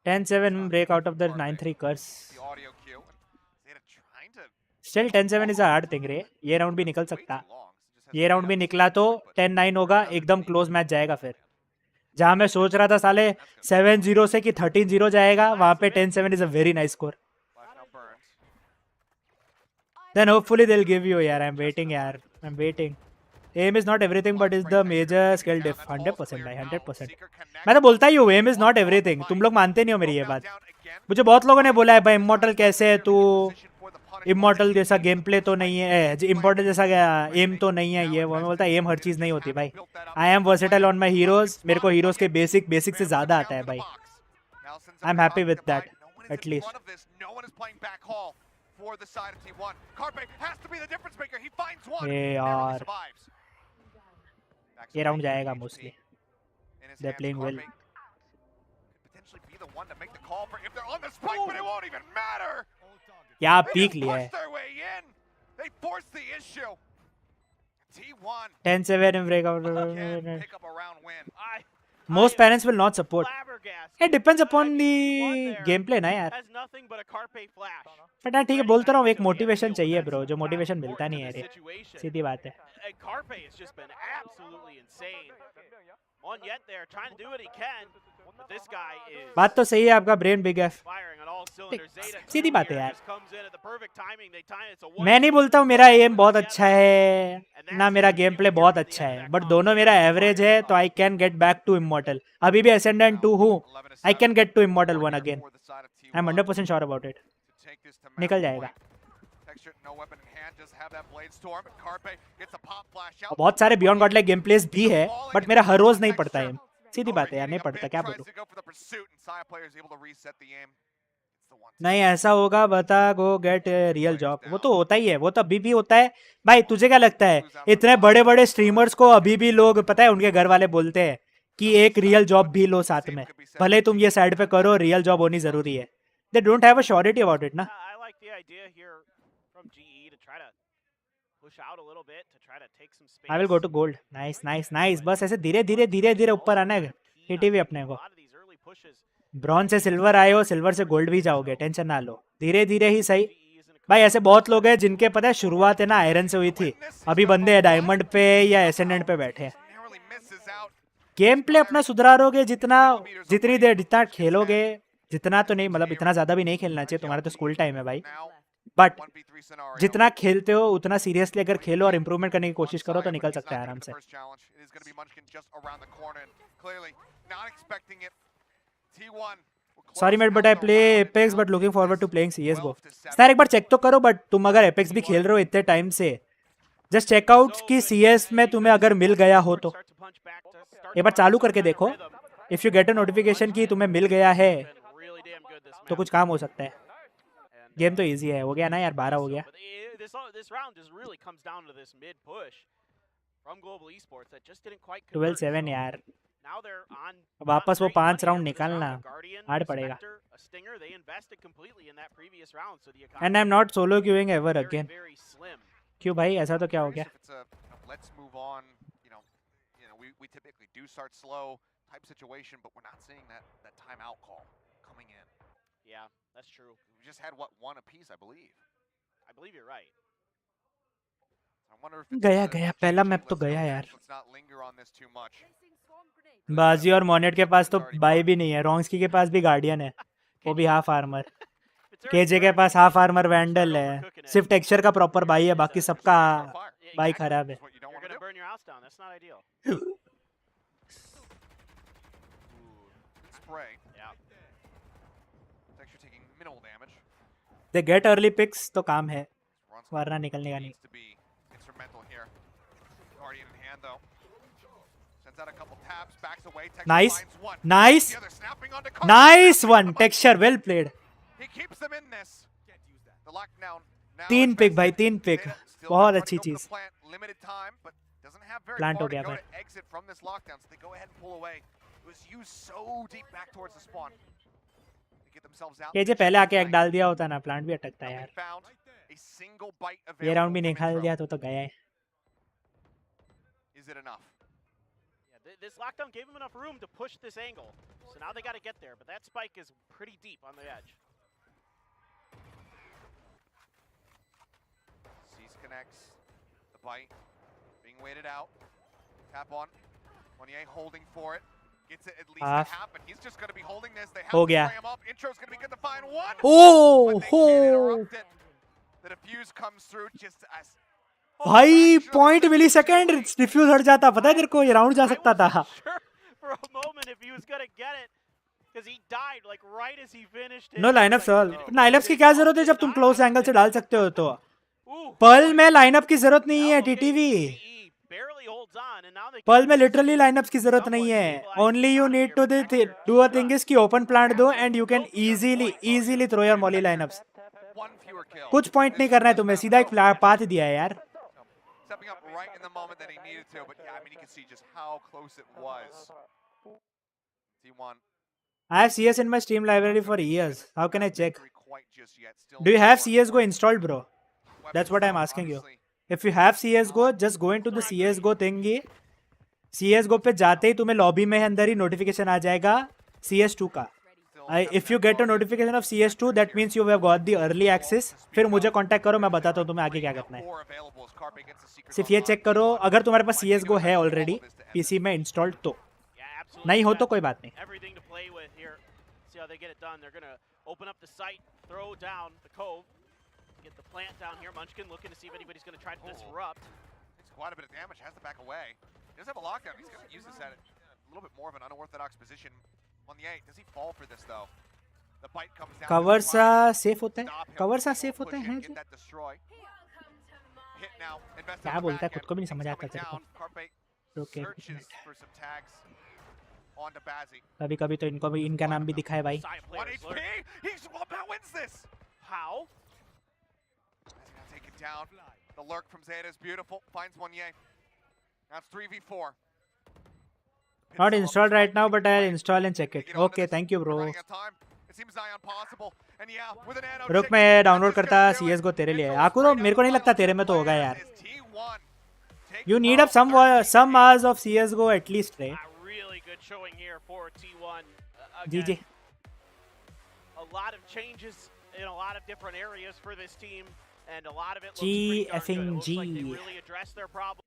10-7 break out of the 9-3 curse. Still 10-7 is a hard thing रे. ये राउंड भी निकल सकता. ये राउंड भी निकला तो 10-9 होगा, एकदम क्लोज मैच जाएगा. फिर जहां मैं सोच रहा था साले 7-0 से कि 13-0 जाएगा, वहां पे 10-7 is a very nice score. Then hopefully they'll give you यार. I'm waiting यार, I'm waiting. Aim is not everything but is the major skill diff. 100% भाई 100%. मैं तो बोलता ही हूँ एम इज नॉट एवरीथिंग. तुम लोग मानते नहीं हो मेरी ये बात. मुझे बहुत लोगों ने बोला है भाई इमॉर्टल कैसे है तू, इमॉर्टल जैसा गेम प्ले तो नहीं है, इमॉर्टल जैसा एम तो नहीं है ये वो. मैं बोलता एम हर चीज़ नहीं होती भाई. I am versatile on my heroes. मेरे को हीरोज के बेसिक से ज़्यादा आता है भाई. I am happy with that at least. ये यार ये राउंड जाएगा मोस्टली. They playing well. क्या पीक लिया है. 10-7 in breakout. Most parents will not support. It depends upon the gameplay ना यार. बट हाँ ठीक है बोलता रहा हूँ एक मोटिवेशन चाहिए ब्रो. जो मोटिवेशन मिलता नहीं है रे. सीधी बात है. बात तो सही है आपका. ब्रेन बिग है. सीधी बात है यार. मैं नहीं बोलता हूँ मेरा एम बहुत अच्छा है ना मेरा गेम प्ले बहुत अच्छा है, बट दोनों मेरा एवरेज है. तो I can get back to Immortal. अभी भी एसेंडेंट 2 हूँ. I can get to Immortal 1 again. I am 100% sure about it. निकल जाएगा. बहुत सारे बियॉन्ड गॉडलाइक गेम प्लेस भी है बट मेरा हर रोज नहीं पड़ता है. सीधी बात है यार नहीं पड़ता. क्या बोलूं. नहीं ऐसा होगा बता गो गेट रियल जॉब. वो तो होता ही है. वो तो अभी भी होता है भाई. तुझे क्या लगता है इतने बड़े बड़े स्ट्रीमर्स को अभी भी लोग पता है उनके घर वाले बोलते हैं कि एक रियल जॉब भी लो साथ में. भले तुम ये साइड पे करो रियल जॉब होनी जरूरी है. They don't have a surety about it ना. I will go to gold. Nice, nice, nice. बस ऐसे धीरे धीरे ऊपर आना है. हिटी भी अपने को. ब्रॉन्ज से सिल्वर आए हो, सिल्वर से गोल्ड भी जाओगे. टेंशन ना लो. धीरे ही सही. भाई ऐसे बहुत लोग हैं जिनके पता है शुरुआत है ना आयरन से हुई थी. अभी बंदे डायमंड पे या एसेंडेंट पे बैठे हैं. गेम प्ले अपना सुधारोगे जितनी देर जितना खेलोगे जितना तो नहीं मतलब इतना ज्यादा भी नहीं खेलना चाहिए. तुम्हारा तो स्कूल टाइम है भाई. बट जितना खेलते हो उतना सीरियसली अगर खेलो और इम्प्रूवमेंट करने की कोशिश करो तो निकल सकता है आराम से. Sorry mate but I play Apex but looking forward to playing CS:GO. Sir एक बार चेक तो करो. बट तुम अगर एपेक्स भी खेल रहे हो इतने टाइम से जस्ट चेकआउट कि CS में तुम्हें अगर मिल गया हो तो एक बार चालू करके देखो. If you get a notification कि तुम्हें मिल गया है तो कुछ काम हो सकता है. गेम तो इजी है. हो गया ना यार 12 हो गया. 12-7 यार. वापस वो 5 राउंड निकालना हार्ड पड़ेगा. And I am not solo queuing ever again. क्यों भाई ऐसा तो क्या हो गया. Yeah, that's true. We just had what one apiece, I believe. I believe you're right. I wonder if गया पहला मैप तो गया यार. बाजी और मोनेट के पास तो बाई भी नहीं है. रॉन्ग्सकी के पास भी गार्डियन है. वो भी हाफ आर्मर. केजे के पास हाफ आर्मर वैंडल है. सिर्फ टेक्सचर का प्रॉपर बाई है. बाकी सबका बाई खराब है. They get early picks तो काम है वरना निकलने का नहीं. Nice one. Texture well played. 3 pick भाई 3 पिक. बहुत अच्छी चीज. प्लांट हो गया भाई. केजे पहले आके एक डाल दिया होता ना प्लांट भी अटकता है यार. ये राउंड भी निकाल दिया तो गया है. This lockdown gave him enough room to push this angle. So now they got to get there, but that spike is pretty deep on the edge. Sees connects. The bite being waited out. Tap on. Monier holding for it. Gets it at least to happen. He's just going to be holding this. They have to spray him up. Intro's going to be good to find one. Oh! But they can't interrupt it. The defuse comes through just as भाई 0.0 मिली diffuse हट जाता, पता है तेरे को ये round जा सकता था। नो लाइनअप सॉल, लाइनअप्स की क्या जरूरत है जब तुम क्लोज एंगल से डाल सकते हो तो। पर्ल में लाइनअप की जरूरत नहीं है टीटीवी, पर्ल में लिटरली लाइनअप्स की जरूरत नहीं है। Only you need to do a thing is कि ओपन प्लांट दो and you can easily throw your molly lineups. कुछ पॉइंट नहीं करना है तुम्हें, सीधा एक पाथ दिया है यार। Stepping up right in the moment that he needed to, but yeah, I mean, you can see just how close it was. T1. I have CS in my Steam library for years. How can I check? Do you have CSGO installed, bro? That's what I'm asking you. If you have CSGO, just go into the CSGO thingy. CSGO पे जाते ही तुम्हें lobby में अंदर ही notification आ जाएगा CS2 का। If you get a notification of CS2, that means you have got the early access. फिर मुझे contact करो, मैं बताता हूँ तुम्हें आगे क्या करना है। सिर्फ ये चेक करो अगर तुम्हारे पास CSGO है ऑलरेडी पीसी में इंस्टॉल्ड तो, नहीं हो तो कोई बात नहीं। Quite a bit of damage, has to back away. He does have a lockdown. He's going to use this at a little bit more of an unorthodox position on the 8. Does he fall for this though? The bite comes down. Cover सा safe होता है, cover सा safe होता है जी। क्या बोलता है खुद को भी नहीं समझ आता तेरे को। ओके कभी कभी तो इनको भी इनका नाम भी दिखाए भाई। The lurk from Zeta is beautiful. Finds one Ye. That's 3v4. Not installed right now, but I'll install and check it. Okay, thank you, bro. रुक मैं डाउनलोड करता CSGO तेरे लिए। आकुरो मेरे को नहीं लगता तेरे में तो होगा यार। You need up some hours of CSGO at least, right? GG. A lot of changes in a lot of different areas for this team. And a lot of it looks G pretty darn effing good. It looks G. like they really addressed their problem.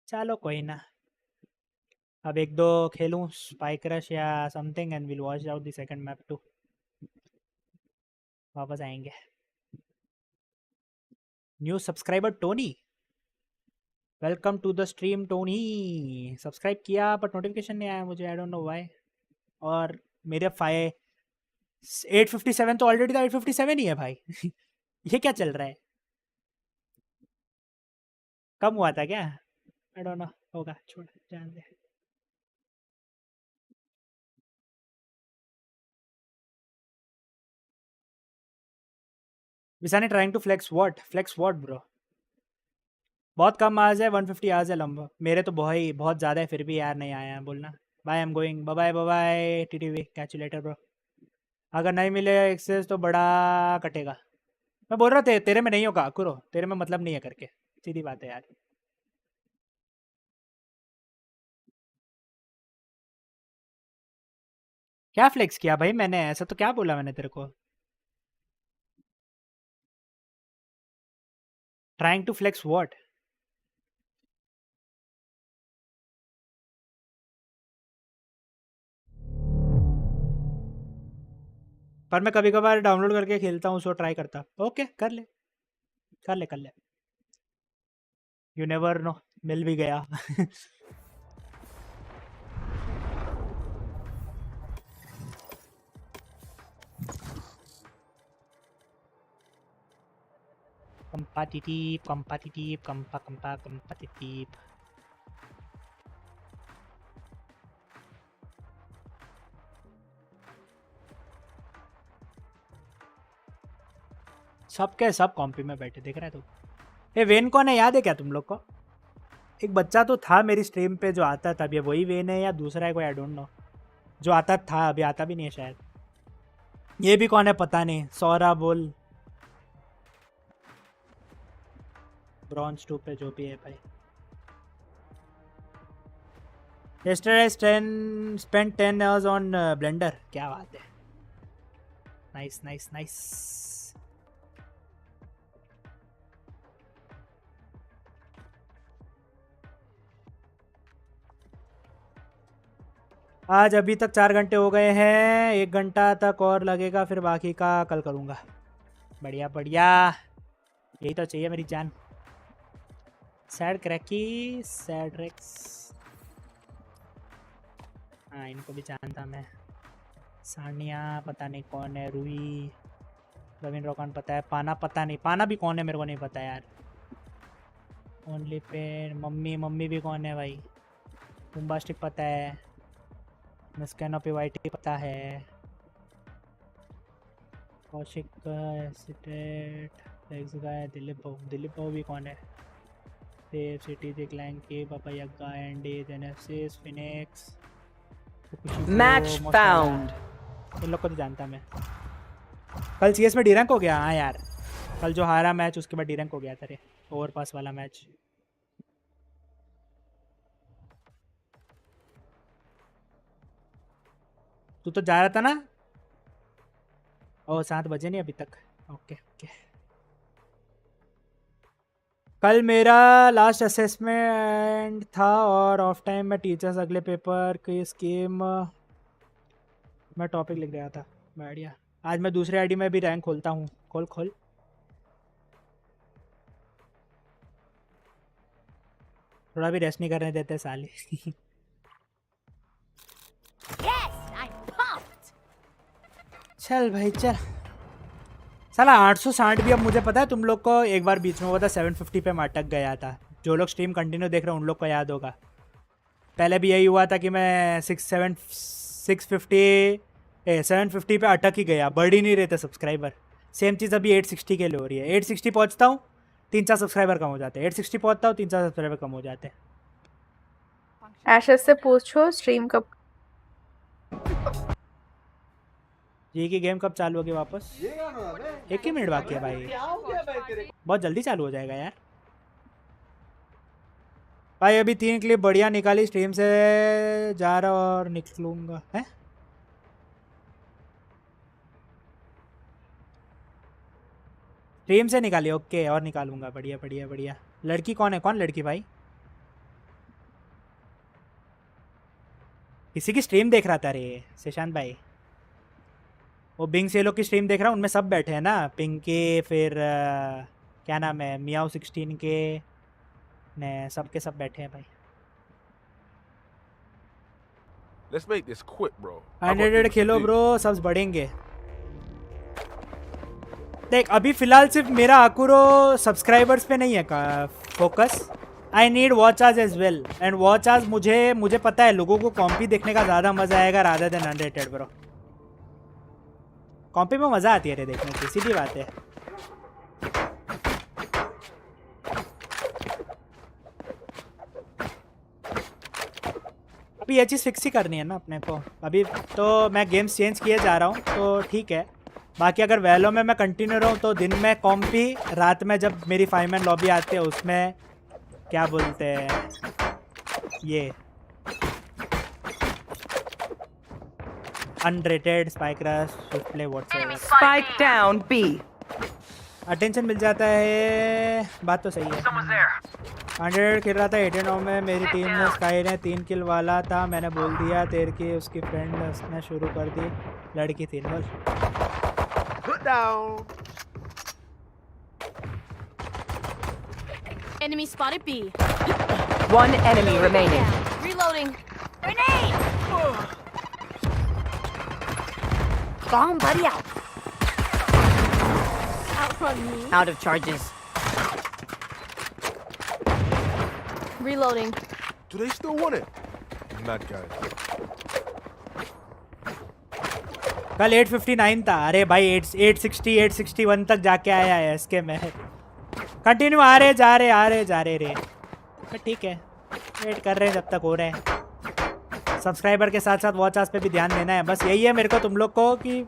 चलो कोई ना, अब एक दो खेलूं spike rush या something and will watch out the second map too, वापस आएंगे। New subscriber Tony, welcome to the stream Tony. Subscribe किया बट नोटिफिकेशन नहीं आया मुझे, आई डोंट नो व्हाई। और मेरे 857 तो ऑलरेडी था, 857 ही है भाई। ये क्या चल रहा है, कम हुआ था क्या? आई डोंट नो, होगा, छोड़ जान दे। विसानी trying to flex what bro? बहुत कम आवर्स है, 150 आवर्स है लंबा। मेरे तो बहुत ज़्यादा है, फिर भी यार नहीं आया बोलना। Bye, I am going, bye bye TTV, catch you later bro. अगर नहीं मिले एक्सेस तो बड़ा कटेगा। मैं बोल रहा था तेरे में नहीं होगा कुरो, तेरे में मतलब नहीं है करके, सीधी बात है यार। क्या फ्लेक्स किया भाई मैंने? ऐसा तो क्या बोला मैंने तेरे को? Trying to flex what? पर मैं कभी कभार डाउनलोड करके खेलता हूँ, सो ट्राई करता। ओके कर ले। यू नेवर नो, मिल भी गया। competitive. सबके सब कॉम्पी में बैठे देख रहा है तू। ये वेन कौन है, याद है क्या तुम लोग को? एक बच्चा तो था मेरी स्ट्रीम पे जो आता था, अभी वही वेन है या दूसरा है कोई, आई डोंट नो। जो आता था अभी आता भी नहीं है शायद। ये भी कौन है पता नहीं। सौरा बोल, ब्रॉन्ज 2 पे जो भी है भाई। Yesterday I spent 10 hours on Blender। क्या बात है, नाइस। आज अभी तक 4 घंटे हो गए हैं, 1 घंटा तक और लगेगा, फिर बाकी का कल करूँगा। बढ़िया, यही तो चाहिए मेरी जान। सैड क्रैकी सैड रेक्स, हाँ इनको भी जानता मैं। सानिया पता नहीं कौन है, रूही रविंद्र कौन पता है, पाना पता नहीं, पाना भी कौन है मेरे को नहीं पता यार। ओनली पेन मम्मी भी कौन है भाई, बुम्बास्टिक पता है, मिस्कैनो वाइटी पता है, कौशिक दिलीप बाबू भी कौन है, देव city the Clanky Papa Yagga Andy Genesis Phoenix match found, इन लोग को तो जानता मैं। कल सीएस में डी रैंक हो गया, हाँ यार कल जो हारा मैच उसके बाद डी रैंक हो गया था रे, ओवर पास वाला मैच। तू तो जा रहा था ना, ओ 7 बजे नहीं अभी तक, ओके ओके। कल मेरा लास्ट असेसमेंट था और ऑफ टाइम में टीचर्स अगले पेपर की स्कीम मैं टॉपिक लिख रहा था, बढ़िया। आज मैं दूसरे आईडी में भी रैंक खोलता हूँ, खोल थोड़ा भी रेस्ट नहीं करने देते साले। चल भाई चल, साला 860 भी अब मुझे पता है, तुम लोग को एक बार बीच में हुआ था 750 पे मैं अटक गया था। जो लोग स्ट्रीम कंटिन्यू देख रहे हैं उन लोग को याद होगा, पहले भी यही हुआ था कि मैं 750 पे अटक ही गया, बढ़ ही नहीं रहे थे सब्सक्राइबर। सेम चीज़ अभी 860 के लिए हो रही है, 860 पहुँचता हूँ 3-4 सब्सक्राइबर कम हो जाते हैं, 860 पहुँचता हूँ 3-4 सब्सक्राइबर कम हो जाते हैं। एशेस से पूछो स्ट्रीम कब, ये की गेम कब चालू होगी वापस? 1 ही मिनट बाकी है भाई, बहुत जल्दी चालू हो जाएगा यार। भाई अभी 3 क्लिप बढ़िया निकाली, स्ट्रीम से जा रहा और निकलूंगा है। स्ट्रीम से निकाली, ओके, और निकालूंगा, बढ़िया बढ़िया बढ़िया। लड़की कौन है, कौन लड़की भाई? किसी की स्ट्रीम देख रहा था रे शेशांत भाई, वो बिंग से लोग की स्ट्रीम देख रहा हूँ, उनमें सब बैठे हैं ना, पिंकी, फिर क्या नाम है, मियाओ 16 के ने, सब के सब बैठे हैं भाई। Let's make this quick, bro. 100 Khelo bro, subs बढ़ेंगे। देख अभी फिलहाल सिर्फ मेरा आकुरो सब्सक्राइबर्स पे नहीं है का focus, I need watch hours as well, and watch hours मुझे पता है लोगों को कॉम्पी देखने का ज़्यादा मज़ा आएगा रादर देन अनरेटेड ब्रो। कॉम्पी में मज़ा आती है रे देखने की, सीधी बात है। अभी ये चीज़ फिक्स ही करनी है ना अपने को, अभी तो मैं गेम्स चेंज किए जा रहा हूँ तो ठीक है। बाकी अगर वैलो में मैं कंटिन्यू रहूँ तो दिन में कॉम्पी, रात में जब मेरी 5 मैन लॉबी आती है उसमें क्या बोलते हैं ये unrated spike rush play whatsoever, spike down B, attention मिल जाता है, बात तो सही है। 100 खेल रहा था 89 में, मेरी टीम में स्काई ने 3 किल वाला था, मैंने बोल दिया तेरे की उसकी फ्रेंड उसने शुरू कर दी, लड़की थी बोल। Enemy spotted B. 1 enemy remaining. Reloading. Grenade! Bomb buddy out. Outrun me. Out of charges. Reloading. Do they still want it? Mad guy. कल 859 था, अरे भाई 861 तक जाके आया है इसके में। कंटिन्यू आ रहे जा रहे रे, ठीक है, वेट कर रहे हैं जब तक हो रहे हैं। सब्सक्राइबर के साथ साथ वॉच आवर्स पे भी ध्यान देना है, बस यही है मेरे को तुम लोग को कि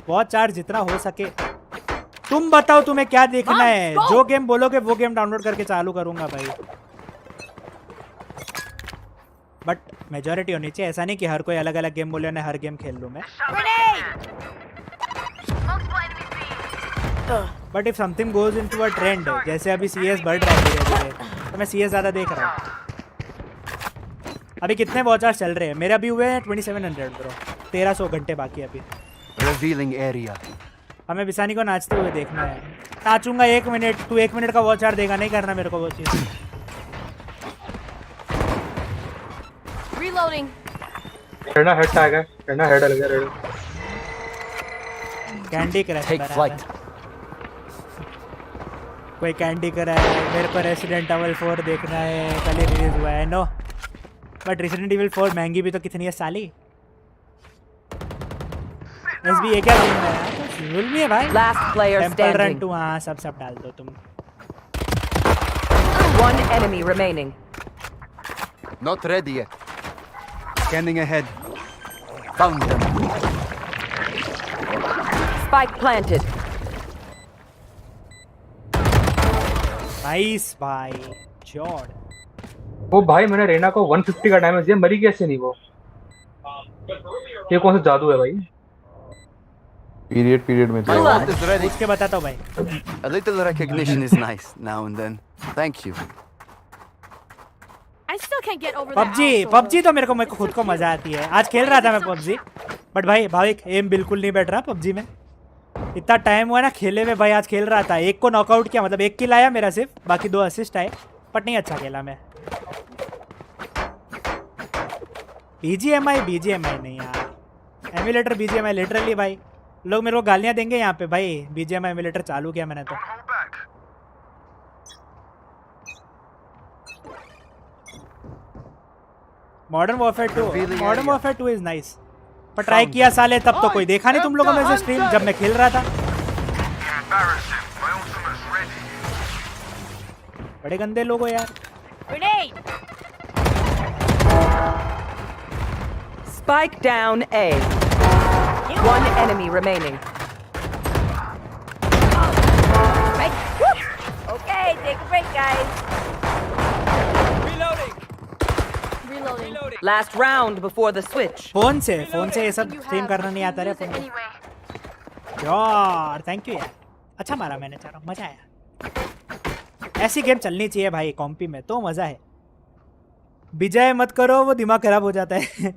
वॉच आवर्स जितना हो सके। तुम बताओ तुम्हें क्या देखना है, जो गेम बोलोगे वो गेम डाउनलोड करके चालू करूंगा भाई, बट मेजॉरिटी होनी चाहिए, ऐसा नहीं कि हर कोई अलग अलग गेम बोले ना हर गेम खेल लूँ मैं। But if something goes into a trend, जैसे अभी सीएस बढ़ रहा है धीरे धीरे, तो मैं सीएस ज़्यादा देख रहा हूँ। अभी कितने वॉच आवर्स चल रहे हैं मेरे? अभी हुए हैं 2700 ब्रो, 1300 घंटे बाकी अभी। रिवीलिंग एरिया, हमें बिसानी को नाचते हुए देखना है। नाचूंगा 1 मिनट, तू 1 मिनट का वॉच आवर देगा, नहीं करना मेरे को वो चीज़। रेना हेड टैग है, रेना हेड लग गया Reyna. Candy Crush Take flight. कोई कैंडी करा है, मेरे को रेसिडेंट एविल 4 देखना है, कल ही रिलीज हुआ है। नो बट रेसिडेंट एविल 4 महंगी भी तो कितनी है साली। एसबी ये क्या गेम है यार, सिंगल भी है भाई। Last player temple run standing. 2 हाँ सब डाल दो तुम। One enemy remaining. Not ready yet. Scanning ahead. Found them. Spike planted. Nice भाई जॉर्ड। वो भाई मैंने रेना को 150 का डैमेज दिया, मरी कैसे नहीं वो? ये कौन सा जादू है भाई? पीरियड में My ult is ready. पूछ के बताता हूँ भाई। A little recognition is nice now and then. Thank you. I still can't get over that. PUBG तो मेरे को खुद को मजा आती है। आज खेल रहा था मैं पबजी, बट भाई एम बिल्कुल नहीं बैठ रहा पबजी में। इतना टाइम हुआ ना खेले में भाई, आज खेल रहा था। एक को नॉकआउट किया, मतलब एक किल आया मेरा सिर्फ, बाकी 2 असिस्ट आए, बट नहीं अच्छा खेला मैं। बीजीएमआई नहीं यार, एमुलेटर बीजीएमआई लिटरली भाई लोग मेरे को गालियां देंगे यहाँ पे भाई। बीजीएमआई एमुलेटर चालू किया मैंने तो। मॉडर्न वॉरफेयर 2 इज नाइस, पर ट्राई किया साले तब तो कोई देखा नहीं तुम लोगों में से स्ट्रीम जब मैं खेल रहा था। बड़े गंदे लोग हो यार। Grenade! Spike down A. One enemy remaining. Right. Okay, take a break, guys. Reloading. Last round before the switch. Phone से ये सब स्ट्रीम करना नहीं आता रे फोन में यार। थैंक यू यार, अच्छा मारा मैंने, चारों मजा आया। ऐसी गेम चलनी चाहिए भाई कॉम्पी में तो मजा है। विजय मत करो, वो दिमाग खराब हो जाता है।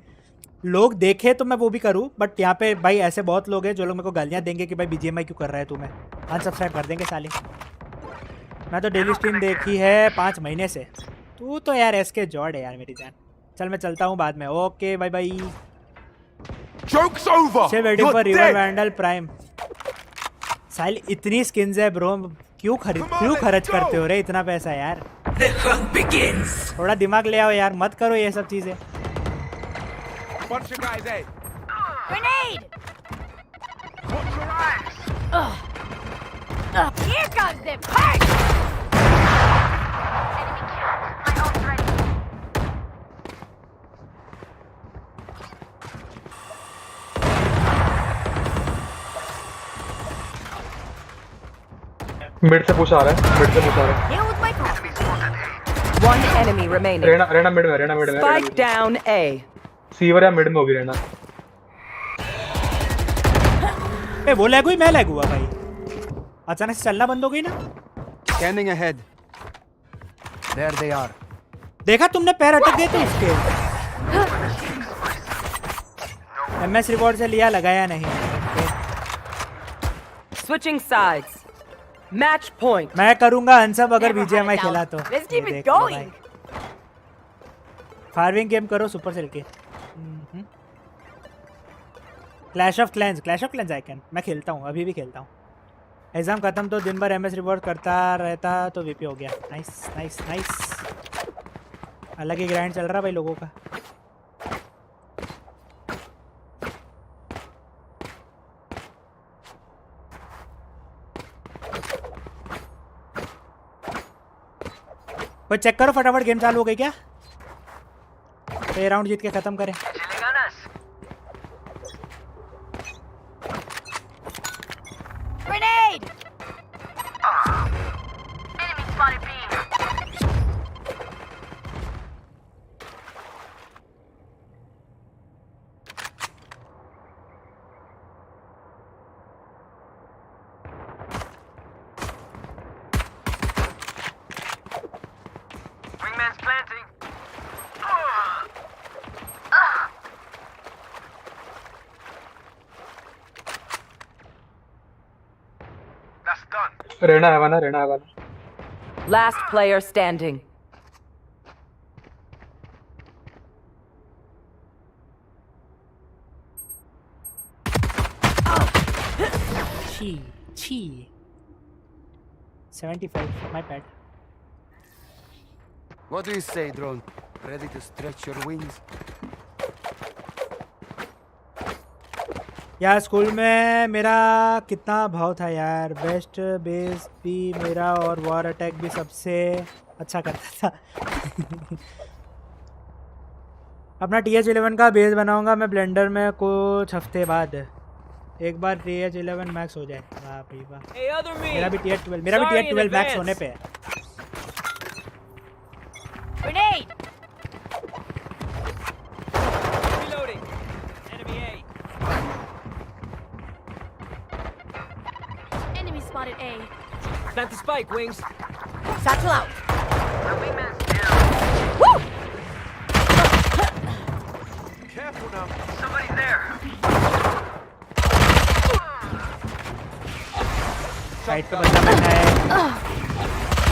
लोग देखे तो मैं वो भी करूं, बट यहाँ पे भाई ऐसे बहुत लोग हैं जो लोग मेरे को गालियाँ देंगे कि भाई बीजीएमआई क्यों कर रहा है तुम्हें, अनसब्सक्राइब कर देंगे साले। मैं तो डेली स्ट्रीम देखी है 5 महीने से। तू तो यार एसके जॉर्ड है यार मेरी जान। चल मैं चलता हूँ बाद में, okay bye bye. Joke's over. Still waiting for You're River dead. Vandal Prime. साइल इतनी स्किन्स है ब्रो, क्यों खर्च करते हो रे इतना पैसा यार? थोड़ा दिमाग ले आओ यार, मत करो ये सब चीजें। Bunch of guys, eh? Grenade! Watch your eyes. Here comes the party! Mid से पुश आ रहा है, मिड से पुश आ रहा है। Deal with my car. One enemy remaining. Reyna mid में, Spike down A. सीवर या मिड में होगी रेना। ए वो लैग हुई, मैं लैग हुआ भाई, अचानक से चलना बंद हो गई ना। Scanning ahead. There they are. देखा तुमने, पैर अटक गए थे उसके। एमएस रिवॉर्ड से लिया, लगाया नहीं। Switching sides. Match point. मैं करूंगा अनसब अगर Never बीजीएमआई had a खेला doubt. तो। Let's keep it देख लो going. भाई। फार्मिंग गेम करो सुपर सेल के। क्लैश ऑफ क्लैंस आइकन मैं खेलता हूँ, अभी भी खेलता हूँ। एग्जाम खत्म तो दिन भर एमएस रिवॉर्ड करता रहता तो वीपी हो गया। नाइस। अलग ही ग्राइंड चल रहा भाई लोगों का। कोई चेक करो फटाफट, गेम चालू हो गई क्या? तो ये राउंड जीत के खत्म करें। Grenade! Enemy spotted B. Wingman's planting. That's done. Raina है वाला। Last player standing. छी 75 my bad. What do you say, drone? Ready to stretch your wings? यार स्कूल में मेरा कितना भाव था यार, बेस्ट बेस भी मेरा और वॉर अटैक भी सबसे अच्छा करता था। अपना TH11 का बेस बनाऊंगा मैं ब्लेंडर में कुछ हफ्ते बाद, एक बार TH11 मैक्स हो जाए। वाह भाई वाह, मेरा भी TH12 मैक्स होने पे है। Grenade! Reloading. Enemy A. Enemy spotted A. Plant the spike, Wings. Satchel out. My wingman's down. Woo! Careful now. Somebody's there. Side पे बंदा बैठा है,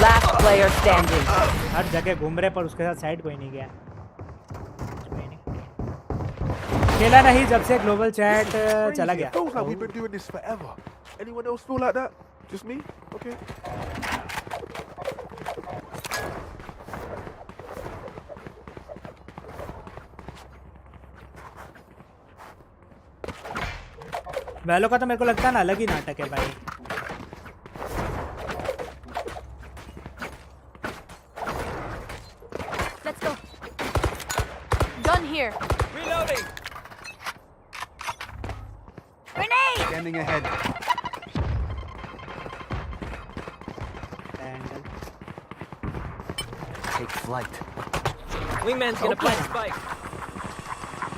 Last player standing. हर जगह घूम रहे पर उसके साथ साइड कोई नहीं गया। कोई नहीं खेला नहीं जब से ग्लोबल चैट चला गया। It feels like we've been doing this forever. Anyone else feel like that? Just me? Okay. वैलो का तो मेरे को लगता है ना अलग ही नाटक है भाई। Let's go. Gun here. Reloading. Grenade! Scanning ahead. Take flight. Wingman's gonna plant the spike.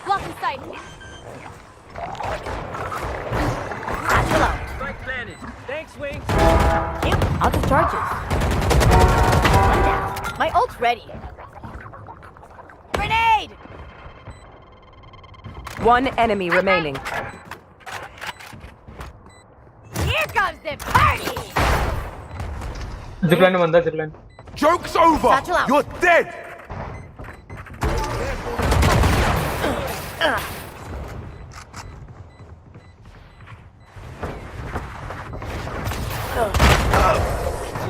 Block in sight. Satchel out. Spike planted. Thanks, Wings. Yep, out of charges. One down. My ult's ready. Grenade! One enemy remaining. Here comes the party! Zipline में बंदा, Zipline. Joke's over. Satchel out. You're dead.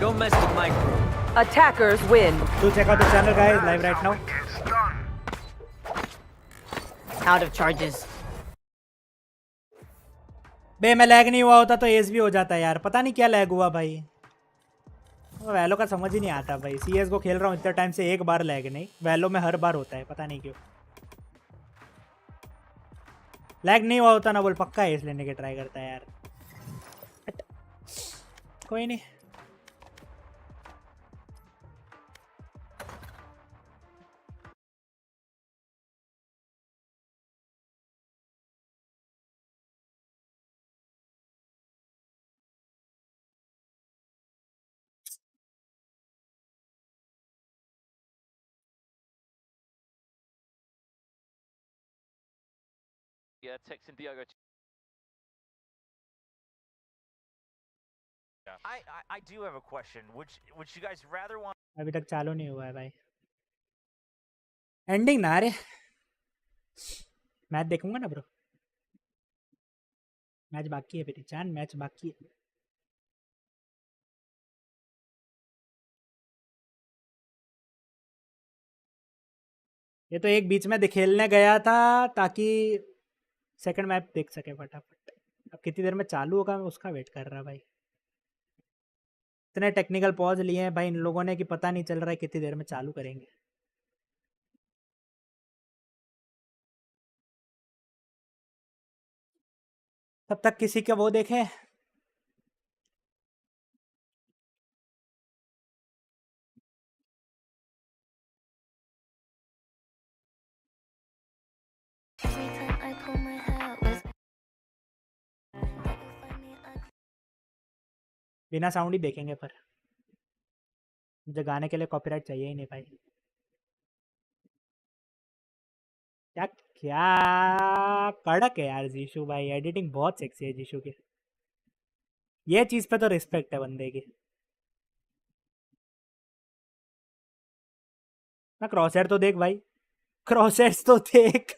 Don't mess with my crew. Attackers win. Do check out the channel guys, live right now. KINGSTON. Out of charges. बे मैं lag नहीं हुआ होता तो S भी हो जाता यार, पता नहीं क्या लैग हुआ भाई। वैलो का समझ ही नहीं आता भाई। CS को खेल रहा हूँ इतने टाइम से, एक बार लैग नहीं, वैलो में हर बार होता है, पता नहीं क्यों। लैग नहीं हुआ होता ना बोल, पक्का एस लेने के ट्राई करता है यार। कोई नहीं। Yeah, texting Diogo. I do have a question. Would you guys rather want? अभी तक चालू नहीं हुआ है भाई। एंडिंग ना रे, मैच देखूंगा ना ब्रो। मैच बाकी है मेरी जान, मैच बाकी है। ये तो एक बीच में खेलने गया था ताकि सेकंड मैच देख सके फटाफट। अब कितनी देर में चालू होगा, मैं उसका वेट कर रहा भाई। इतने टेक्निकल पॉज लिए हैं भाई इन लोगों ने कि पता नहीं चल रहा है कितनी देर में चालू करेंगे। तब तक किसी का वो देखें। बिना साउंड ही देखेंगे, पर मुझे गाने के लिए कॉपीराइट चाहिए ही नहीं भाई। क्या क्या कड़क है यार जीशु भाई, एडिटिंग बहुत सेक्सी है जीशु की। ये चीज पे तो रिस्पेक्ट है बंदे की। ना क्रॉसहेयर तो देख भाई, क्रॉसहेयर्स तो देख।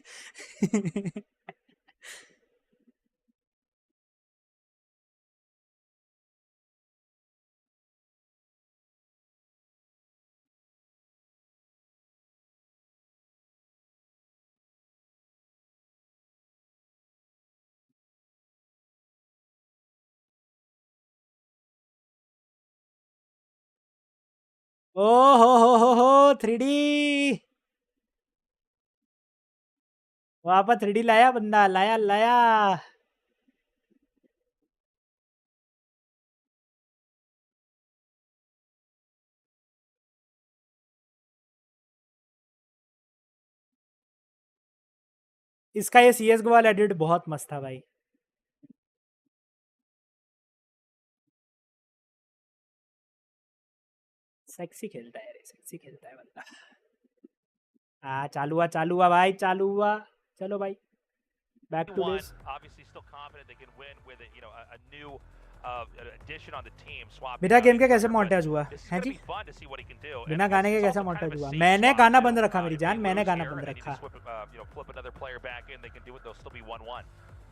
ओ हो 3D वहां पर 3D लाया बंदा, लाया इसका ये CSGO वाला एडिट बहुत मस्त था भाई। सेक्सी खेलता है रे, सेक्सी खेलता है बंदा। चालू हुआ भाई, चालू हुआ। चलो भाई, बैक टू दिस। बिना गेम के कैसे मोंटेज हुआ है जी? बिना गाने के कैसे मोंटेज हुआ? मैंने गाना बंद रखा मेरी जान, मैंने गाना बंद रखा।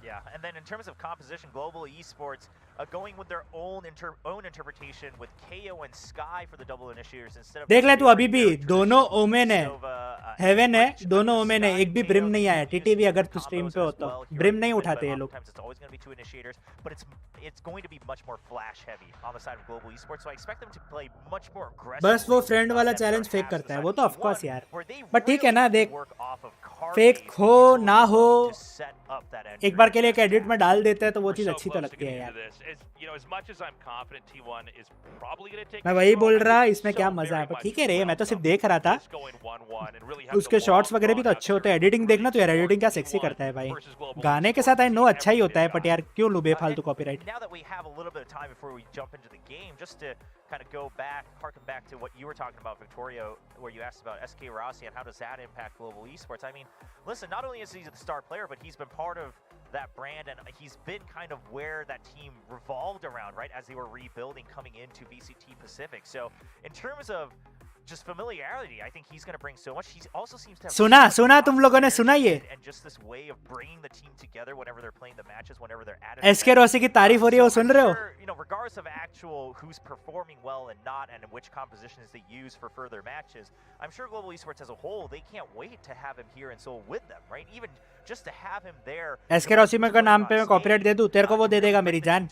Yeah, and then in terms of composition, Global Esports going with their own interpretation with KO and Sky for the double initiators instead of. देख ले तू, अभी भी दोनों ओमेन है, हेवन है, दोनों ओमेन है, एक भी ब्रिम नहीं आया। टीटी भी अगर तू स्ट्रीम पे हो तो ब्रिम नहीं उठाते ये लोग। It's going to be much more flash heavy on the side of Global Esports, so I expect them to play much more aggressive. बस वो फ्रेंड वाला चैलेंज फेक करता है, वो तो ऑफ कोर्स यार, बट ठीक है ना। देख, फेक हो ना हो, एक बार के लिए एक एडिट में डाल देते हैं तो वो चीज अच्छी तो लगती है यार। मैं वही बोल रहा, इसमें क्या मजा है। पर ठीक है रे, मैं तो सिर्फ देख रहा था, उसके शॉट्स वगैरह भी तो अच्छे होते हैं। एडिटिंग देखना तो यार, एडिटिंग क्या सेक्सी करता है भाई। गाने के साथ आई नो अच्छा ही होता है, बट यार क्यों लूं बेफालतू copyright. Now that we have a little bit of time before we jump into the game, just to kind of go back, harken back to what you were talking about, Victoria, where you asked about SK Rossi and how does that impact Global Esports. I mean, listen, not only is he the star player, but he's been part of that brand, and he's been kind of where that team revolved around, right, as they were rebuilding coming into VCT Pacific. So in terms of just familiarity, I think he's going to bring so much. He also seems to have सुना तुम लोगों ने सुना ये? And just this way of bringing the team together whenever they're playing the matches, whenever they're at SK Rossi की तारीफ हो रही है, वो सुन रहे हो? You know, regardless of actual who's performing well and not, and which compositions they use for further matches, I'm sure Global Esports as a whole, they can't wait to have him here in Seoul with them, right? Even just to have him there. SK Rossi में का नाम पे मैं copyright दे दूं, तेरे को वो दे देगा मेरी जान।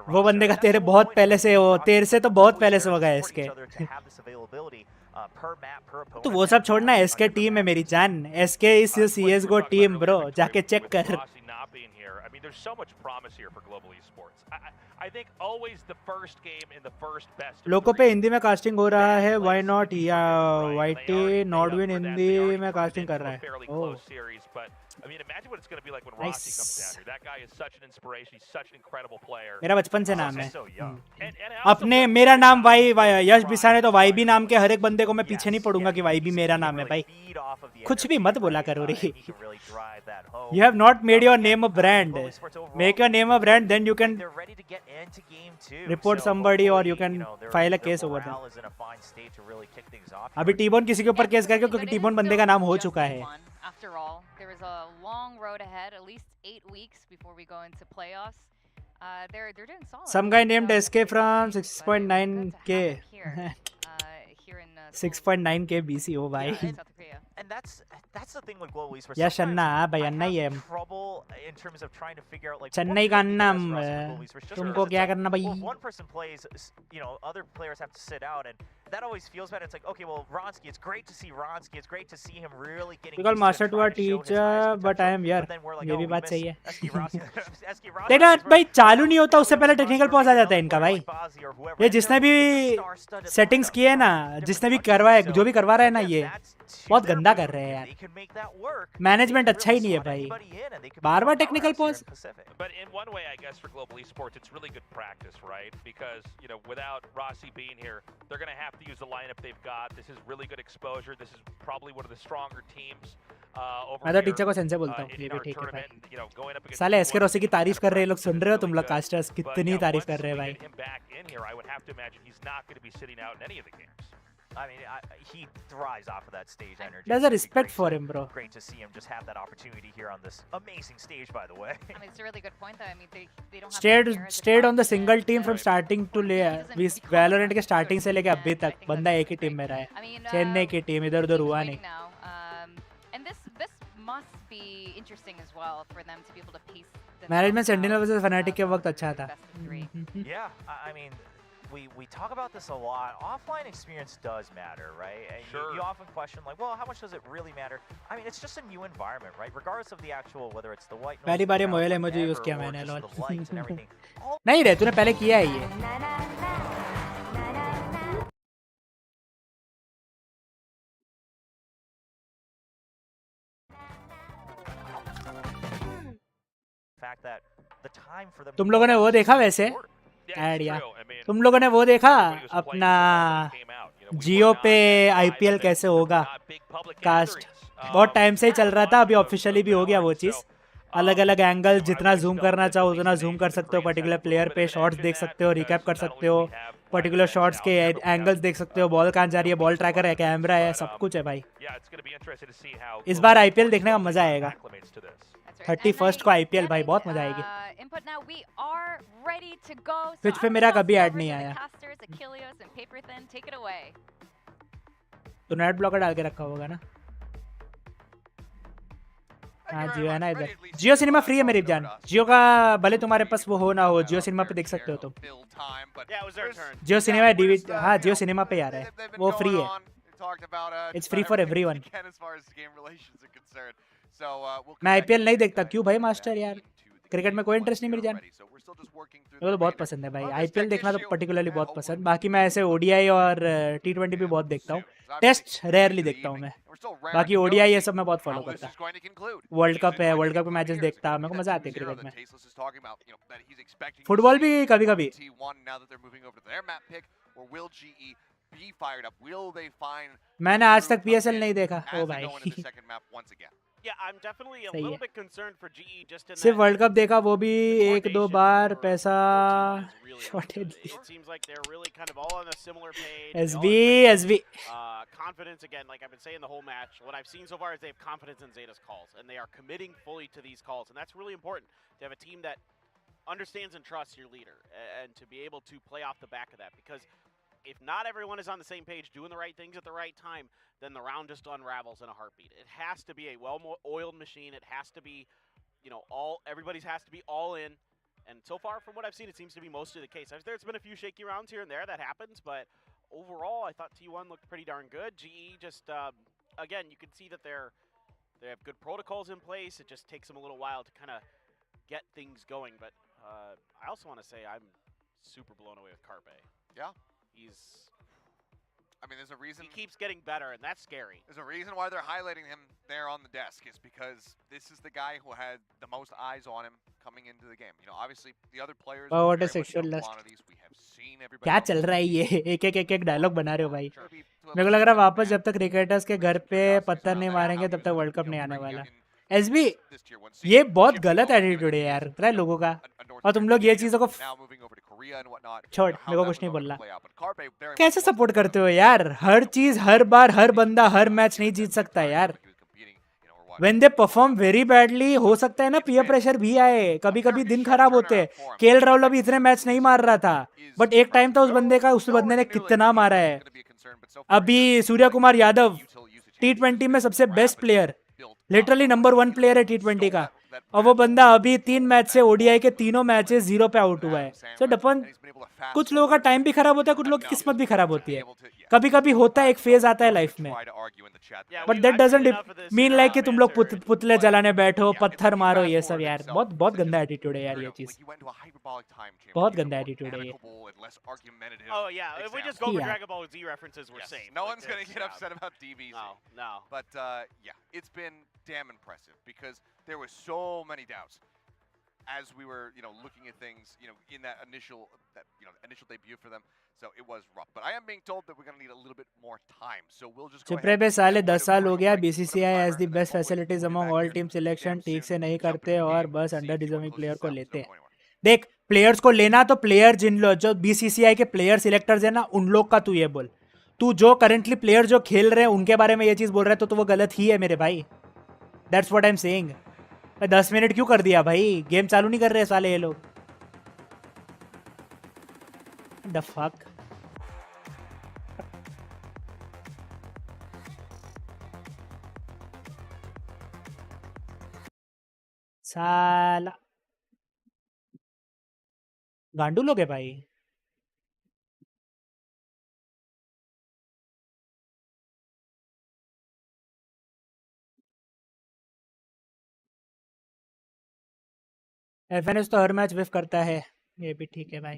वो बंदे का तेरे बहुत पहले से हो, तेरे से तो बहुत पहले से होगा SK। तो वो सब छोड़ना, SK टीम है मेरी जान। SK is CSGO team bro, जाके चेक कर। There's so much promise here for Global Esports. I think always the first game in the first best. लोगों पे हिंदी में कास्टिंग हो रहा है, why not? या YT नॉर्डविन हिंदी में कास्टिंग कर रहा है। I mean, imagine what it's going to be like when Rossi comes down here. That guy is such an inspiration. He's such an incredible player. मेरा बचपन से नाम है। अपने मेरा नाम यश बिसानी, तो YB नाम के हर एक बंदे को मैं पीछे नहीं पड़ूंगा कि YB मेरा नाम है भाई। कुछ भी मत बोला करो रे। You have not made your name a brand. Make your name a brand, then you can report somebody or you can file a case over them. अभी टीबोन किसी के ऊपर केस करके, क्योंकि टीबोन बंदे का नाम हो चुका है। After all, there is a long road ahead, at least 8 weeks before we go into playoffs. They're doing solid. Some guy named SK from 6.9K. 6.9K BC, oh bhai. And that's the thing with Global Esports. Yash Anna, bhai Anna ही है। Trouble in terms of trying to figure out like Chennai का अन्ना, तुमको क्या करना भाई? Well, if one person plays, you know, other players have to sit out, and that always feels bad. It's like, okay, well, Ronsky, it's great to see Ronsky. It's great to see him really getting. Because master to a teacher, but I am here. ये भी बात सही है। तेरा भाई चालू नहीं होता, उससे पहले टेक्निकल पॉज आ जाता है इनका भाई। ये जिसने भी सेटिंग्स किए है ना, जिसने भी करवाए, जो भी करवा रहा है ना, ये बहुत गंदा कर रहे हैं यार। मैनेजमेंट अच्छा ही नहीं है भाई, बार-बार technical pause. But in one way, I guess for Global Esports, it's really good practice, right? Because, you know, without Rossi being here, they're going to have to use the lineup they've got. This is really good exposure. This is probably one of the stronger teams over मैं तो teacher को sense बोलता हूँ, ये भी ठीक है भाई। साले एसके रॉसी की तारीफ कर रहे हैं लोग, सुन रहे हो तुम लोग कास्टर्स, कितनी तारीफ कर रहे हैं भाई। I would have to imagine he's not going to be sitting out in any of the games. I mean, he thrives off of that stage energy. There's a respect for him, bro. Great to see him just have that opportunity here on this amazing stage, by the way. I mean, it's a really good point, though. I mean, they don't have stayed on the single team from starting to Valorant के starting से लेके अभी तक बंदा एक ही team में रहा है। चेन्नई की टीम इधर-उधर हुआ नहीं। And this must be interesting as well for them to be able to piece. Management Sentinel versus Fnatic के वक्त अच्छा था। Yeah, I mean, we talk about this a lot. Offline experience does matter, right? And Sure. you often question like, well, how much does it really matter? I mean, it's just a new environment, right? Regardless of the actual, whether it's the white noise, पहली बार ये mobile emoji use किया मैंने lol नहीं रे तूने पहले किया है ये fact that the time for them तुम लोगों ने वो देखा वैसे ऐड या तुम लोगों ने वो देखा अपना जियो पे आईपीएल कैसे होगा कास्ट बहुत टाइम से ही चल रहा था अभी ऑफिशियली भी हो गया वो चीज़ अलग अलग एंगल जितना जूम करना चाहो उतना जूम कर सकते हो पर्टिकुलर प्लेयर पे शॉट्स देख सकते हो रिकैप कर सकते हो पर्टिकुलर शॉट्स के एंगल्स देख सकते हो बॉल कहाँ जा रही है बॉल ट्रैकर है कैमरा है सब कुछ है भाई इस बार आईपीएल देखने का मजा आएगा 31st को आईपीएल भाई बहुत मजा आएगी ट्विच पे मेरा कभी ऐड नहीं आया तो नेट ब्लॉकर डाल के रखा होगा ना हाँ जियो है ना इधर जियो सिनेमा फ्री है मेरी जान जियो का भले तुम्हारे पास वो हो ना हो जियो सिनेमा पे देख सकते हो तुम जियो सिनेमा डीवीडी हाँ जियो सिनेमा पे आ रहा है वो फ्री है इट्स फ्री फॉर एवरीवन मैं आईपीएल नहीं देखता क्यों भाई मास्टर यार क्रिकेट में कोई इंटरेस्ट नहीं मेरी जान मेरे को तो बहुत पसंद है भाई आईपीएल देखना तो पर्टिकुलरली बहुत पसंद बाकी मैं ऐसे ओडीआई और टी20 भी बहुत देखता हूँ टेस्ट रेयरली देखता हूँ मैं बाकी ओडीआई ये सब मैं बहुत फॉलो करता वर्ल्ड कप है वर्ल्ड कप के मैचेस देखता मेरे को मजा आती है क्रिकेट में फुटबॉल भी कभी कभी मैंने आज तक पीएसएल नहीं देखा ओ भाई सिर्फ वर्ल्ड कप देखा वो भी एक दो बार पैसा SB confidence again, like I've been saying the whole match. What I've seen so far is they have confidence in Zeta's calls, and they are committing fully to these calls, and that's really important to have a team that understands and trusts your leader, and to be able to play off the back of that. Because if not everyone is on the same page, doing the right things at the right time, then the round just unravels in a heartbeat. It has to be a well-oiled machine. It has to be, you know, everybody's has to be all in. And so far, from what I've seen, it seems to be mostly the case. There's been a few shaky rounds here and there. That happens, but overall, I thought T1 looked pretty darn good. GE just, again, you can see that they have good protocols in place. It just takes them a little while to kind of get things going. But I also want to say I'm super blown away with Carpe. Yeah. I mean, there's a reason. He keeps getting better, and that's scary. There's a reason why they're highlighting him there on the desk, is because this is the guy who had the most eyes on him coming into the game. You know, obviously the other players. Oh, what a sexual lust. क्या चल रहा है ये एक एक dialogue बना रहे हो भाई मेरे को लग रहा है वापस जब तक क्रिकेटर्स के घर पे पत्थर नहीं मारेंगे तब तक वर्ल्ड कप नहीं आने वाला एसबी ये बहुत गलत एटीट्यूड है यार पता है लोगों का और तुम लोग ये चीजों को छोड़ मेरे को कुछ नहीं बोलना कैसे सपोर्ट करते हो यार हर चीज हर बार हर बंदा हर मैच नहीं जीत सकता यार When they perform very badly हो सकता है ना पीयर प्रेशर भी आए कभी कभी दिन खराब होते हैं केएल राहुल अभी इतने मैच नहीं मार रहा था बट एक टाइम था उस बंदे ने कितना मारा है अभी सूर्य कुमार यादव T20 में सबसे best player literally number 1 player है T20 का और वो बंदा अभी 3 मैच से ओडीआई के तीनों मैचेस 0 पे आउट हुआ है सो डफन कुछ लोगों का टाइम भी खराब होता है कुछ लोगों की किस्मत भी खराब होती है कभी कभी होता है एक फेज आता है लाइफ में but that doesn't mean like कि तुम लोग पुतले जलाने बैठो पत्थर मारो ये सब यार बहुत गंदा एटीट्यूड है यार ये चीज बहुत गंदा एटीट्यूड है ये Oh yeah, if we just go for Dragon Ball Z references, we're safe. No one's going to get upset about DBZ. No. But yeah, it's been damn impressive because there were so many doubts as we were, you know, looking at things, you know, in that initial debut for them. So it was rough. But I am being told that we're going to need a little bit more time. So we'll just go Chipre पे साले 10 साल हो गया BCCI has the best facilities among all team selection ठीक से नहीं करते और बस अंडर डिजर्विंग प्लेयर को लेते हैं देख प्लेयर्स को लेना तो प्लेयर जिन लोग जो बीसीसीआई के प्लेयर सिलेक्टर्स है ना उन लोग का तू ये बोल तू जो करंटली प्लेयर जो खेल रहे हैं उनके बारे में ये चीज बोल रहा है तो वो गलत ही है मेरे भाई that's what I am saying 10 minute क्यों कर दिया भाई गेम चालू नहीं कर रहे साले ये लोग द फक साला गांडू लोग है भाई एफएनएस तो हर मैच विफ करता है, ये भी ठीक है भाई।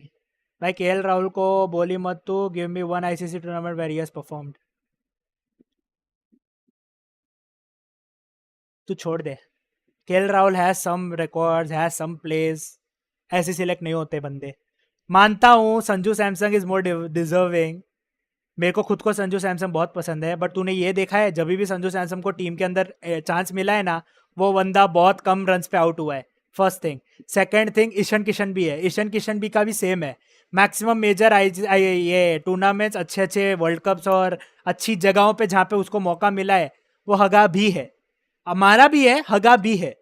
भाई केएल राहुल को बोली मत तू, give me one ICC tournament where he has performed. तू छोड़ दे, KL Rahul has some records, has some place, ऐसे सिलेक्ट नहीं होते बंदे। मानता हूँ Sanju Samson is more deserving, मेरे को खुद को संजू सैमसंग बहुत पसंद है, बट तूने ये देखा है जब भी संजू सैमसंग को टीम के अंदर चांस मिला है ना, वो बंदा बहुत कम रन्स पे आउट हुआ है। First thing. Second thing, Ishan Kishan भी है, ईशान किशन भी का भी सेम है। मैक्सिमम मेजर ये टूर्नामेंट्स, अच्छे अच्छे वर्ल्ड कप्स और अच्छी जगहों पे जहाँ पे उसको मौका मिला है, वो हगा भी है, हमारा भी है, हगा भी है।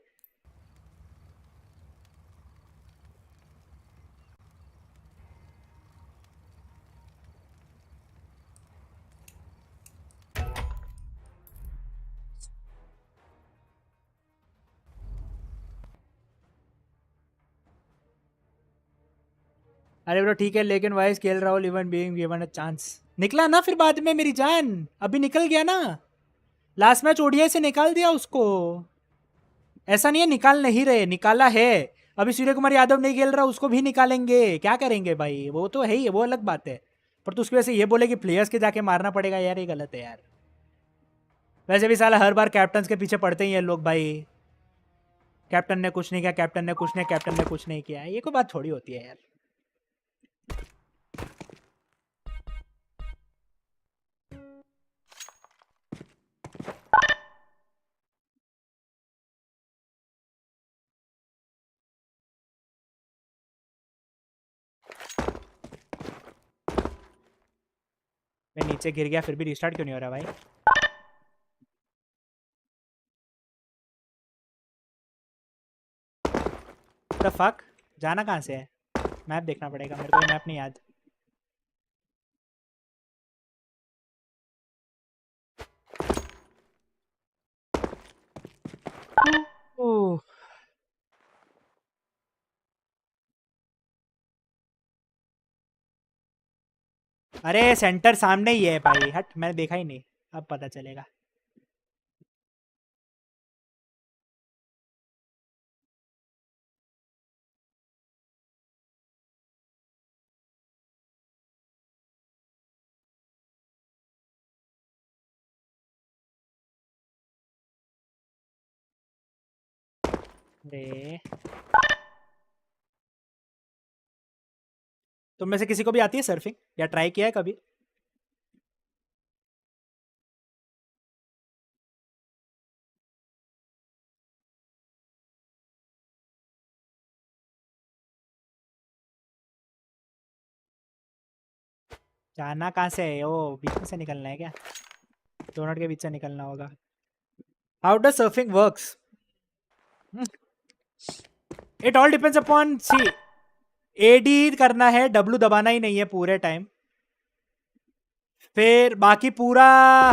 अरे ब्रो ठीक है, लेकिन vice KL Rahul even being given a chance, निकला ना फिर बाद में मेरी जान, अभी निकल गया ना, लास्ट मैच ओडीआई से निकाल दिया उसको। ऐसा नहीं है निकाल नहीं रहे, निकाला है। अभी सूर्य कुमार यादव नहीं खेल रहा, उसको भी निकालेंगे, क्या करेंगे भाई, वो तो है ही, वो अलग बात है। पर तो उसकी वजह से ये बोले कि प्लेयर्स के जाके मारना पड़ेगा, यार ये गलत है यार। वैसे भी साला हर बार कैप्टन के पीछे पड़ते ही हैं लोग भाई, कैप्टन ने कुछ नहीं किया, कैप्टन ने कुछ नहीं, कैप्टन ने कुछ नहीं किया, ये कोई बात थोड़ी होती है यार। मैं नीचे गिर गया फिर भी रिस्टार्ट क्यों नहीं हो रहा भाई? द फक, जाना कहाँ से है? मैप देखना पड़ेगा मेरे को, मैप नहीं याद। ओह, अरे सेंटर सामने ही है भाई, हट, मैंने देखा ही नहीं, अब पता चलेगा। अरे तुम में से किसी को भी आती है सर्फिंग, या ट्राई किया है कभी? जाना कहाँ से है? ओ बीच में से निकलना है क्या? दोनों के बीच से निकलना होगा। How does surfing works? It all depends upon, see AD करना है, डब्ल्यू दबाना ही नहीं है पूरे टाइम, फिर बाकी पूरा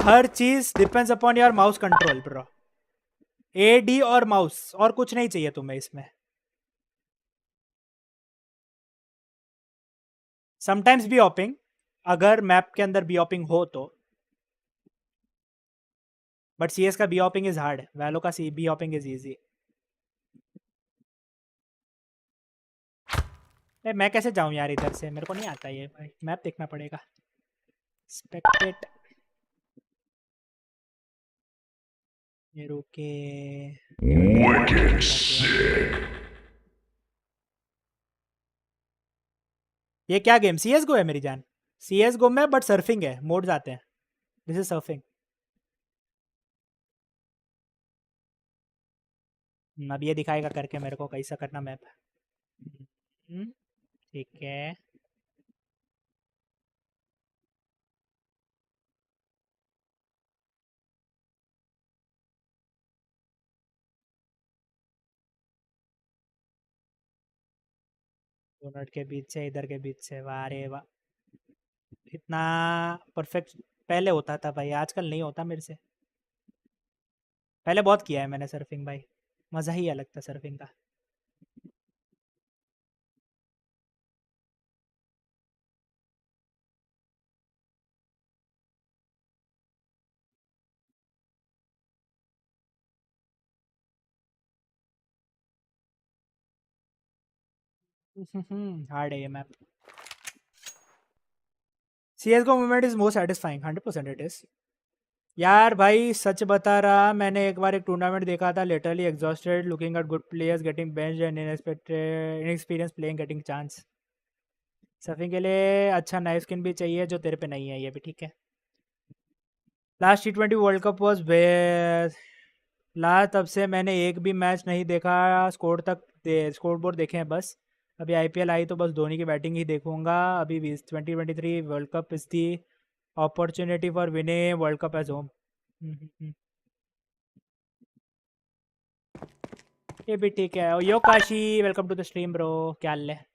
हर चीज depends upon your mouse control bro. AD और माउस, और कुछ नहीं चाहिए तुम्हें इसमें। समटाइम्स बी ऑपिंग, अगर मैप के अंदर बी ऑपिंग हो तो, बट सीएस का बी ऑपिंग इज हार्ड, वैलो का सी बी ऑपिंग इज इजी। मैं कैसे जाऊं यार इधर से, मेरे को नहीं आता ये भाई, मैप देखना पड़ेगा। स्पेक्टेट, ये रुके, ये क्या गेम? सी एस गो है मेरी जान, सी एस गो में बट सर्फिंग है, मोड्स आते हैं, दिस इज सर्फिंग। अब ये दिखाएगा करके मेरे को कैसा करना मैप। ठीक है, दोनों के बीच से, इधर के बीच से, वाह रे वाह, इतना परफेक्ट पहले होता था भाई, आजकल नहीं होता मेरे से। पहले बहुत किया है मैंने सर्फिंग भाई, मज़ा ही अलग था सर्फिंग का। Hard है ये map. CS:GO movement is more satisfying. 100% it is. यार भाई सच बता रहा, मैंने एक बार एक टूर्नामेंट देखा था, literally exhausted looking at good players getting benched and inexperience playing getting chance. Surfing के लिए अच्छा नाइफ स्किन भी चाहिए जो तेरे पे नहीं है, ये भी ठीक है. Last T20 world cup was last, तब से मैंने एक भी मैच नहीं देखा. स्कोर बोर्ड देखे हैं बस. अभी IPL आई तो बस धोनी की बैटिंग ही देखूंगा. अभी 2023 world cup is the opportunity for winning world cup as home. ये भी ठीक है. Yo Kashi, welcome to the stream bro. क्या हाल है?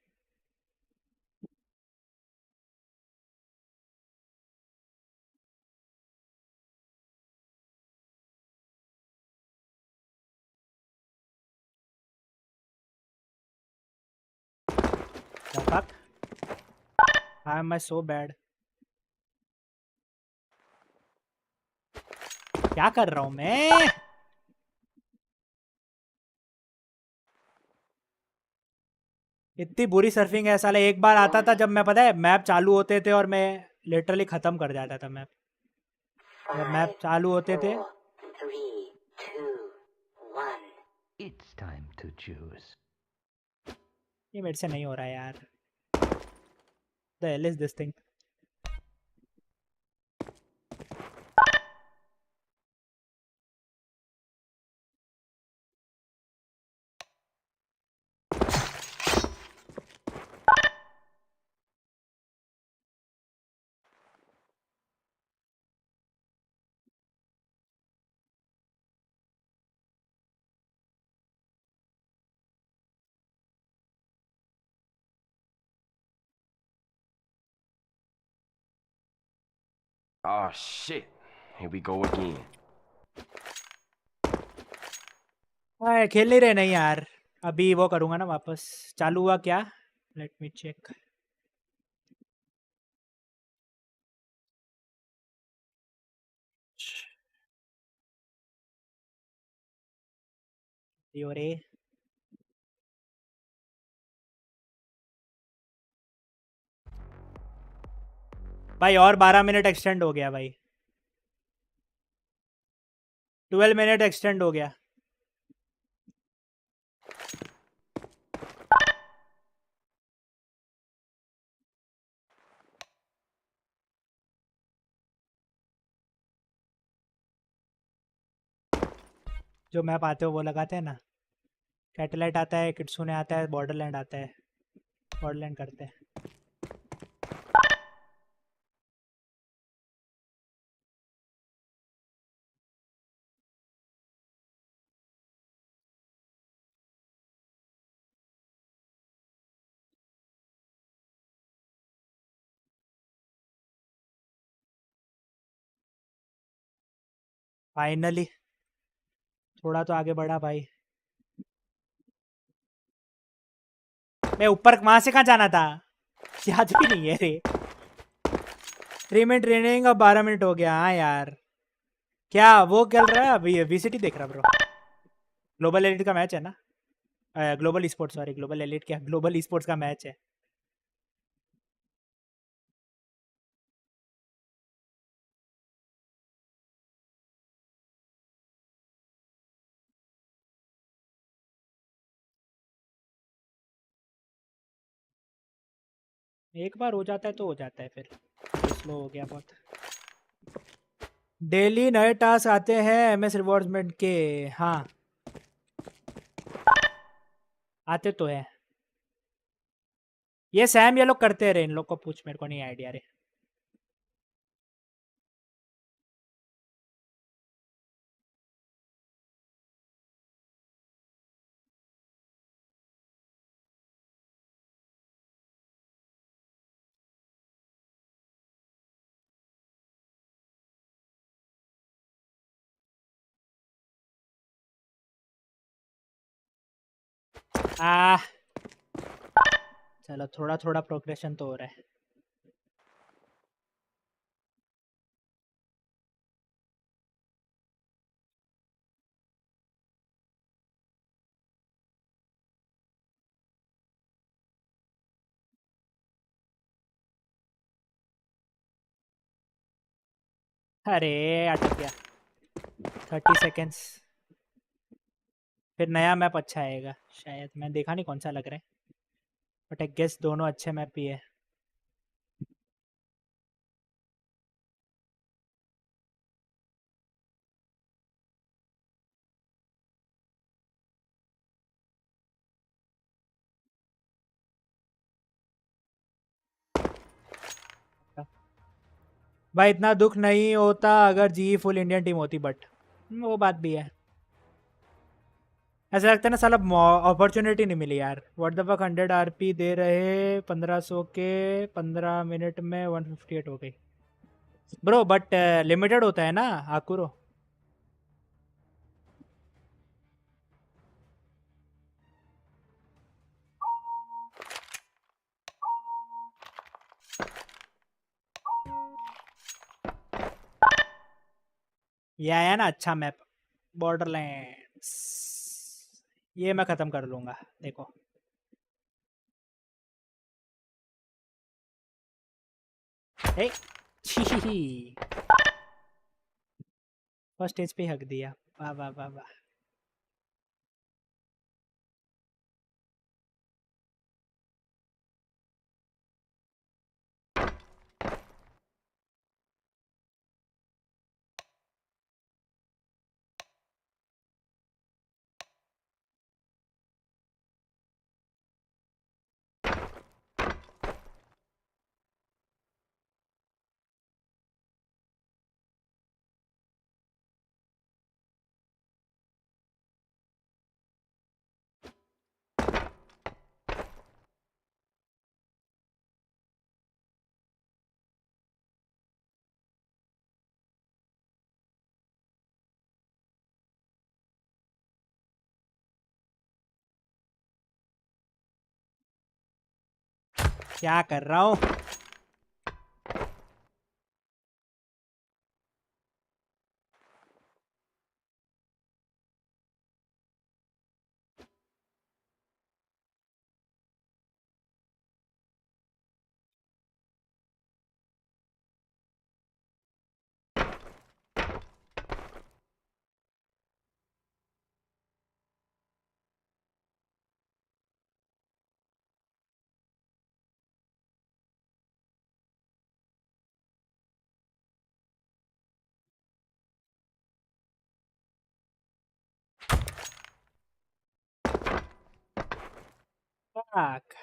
Fuck. Why am I so bad? क्या कर रहा हूँ मैं? इतनी बुरी सर्फिंग है साला. एक बार आता था जब मैं, पता है, मैप चालू होते थे और मैं लिटरली खत्म कर जाता था मैप. जब मैप चालू होते थे. 3, 2, 1. It's time to choose. ये मेरे से नहीं हो रहा है यार. The hell is this thing? Oh shit. Here we go again. खेल नहीं रहे नहीं यार. अभी वो करूँगा ना वापस. चालू हुआ क्या? Let me check. रे भाई और 12 मिनट एक्सटेंड हो गया भाई. 12 मिनट एक्सटेंड हो गया. जो मैप आते हो वो लगाते हैं ना. कैटेलाइट आता है, किट्सुने आता है, बॉर्डरलैंड आता है. बॉर्डरलैंड करते हैं. फाइनली थोड़ा तो आगे बढ़ा भाई. मैं ऊपर वहां से कहाँ जाना था? याद भी नहीं है रे. 3 मिनट ट्रेनिंग अब 12 मिनट हो गया. हाँ यार. क्या वो खेल रहा है अभी? VCT देख रहा ब्रो. ग्लोबल एलिट का मैच है ना. Global sports, sorry global elite क्या, ग्लोबल स्पोर्ट्स का मैच है. एक बार हो जाता है तो हो जाता है, फिर स्लो हो गया बहुत. डेली नए टास्क आते हैं MS रिवॉर्ड्समेंट के. हाँ आते तो है. ये सैम ये लोग करते रहे. इन लोग को पूछ, मेरे को नहीं आइडिया रे. चलो थोड़ा थोड़ा प्रोग्रेशन तो हो रहा है. अरे अटक गया 30 सेकेंड्स। फिर नया मैप अच्छा आएगा शायद, मैं देखा नहीं कौन सा लग रहा है, बट आई गेस दोनों अच्छे मैप ही है। भाई इतना दुख नहीं होता अगर जी फुल इंडियन टीम होती, बट वो बात भी है। ऐसा लगता है ना साला अपॉर्चुनिटी नहीं मिली यार। व्हाट द फक 100 आरपी दे रहे 1500 के 15 मिनट में 158 हो गई ब्रो, बट लिमिटेड होता है ना आकुरो। ये आया ना अच्छा मैप बॉर्डरलैंड्स, ये मैं ख़त्म कर लूँगा देखो। ए छी फर्स्ट स्टेज पे हक दिया, वाह वाह वाह वाह। क्या कर रहा हूँ? Fuck.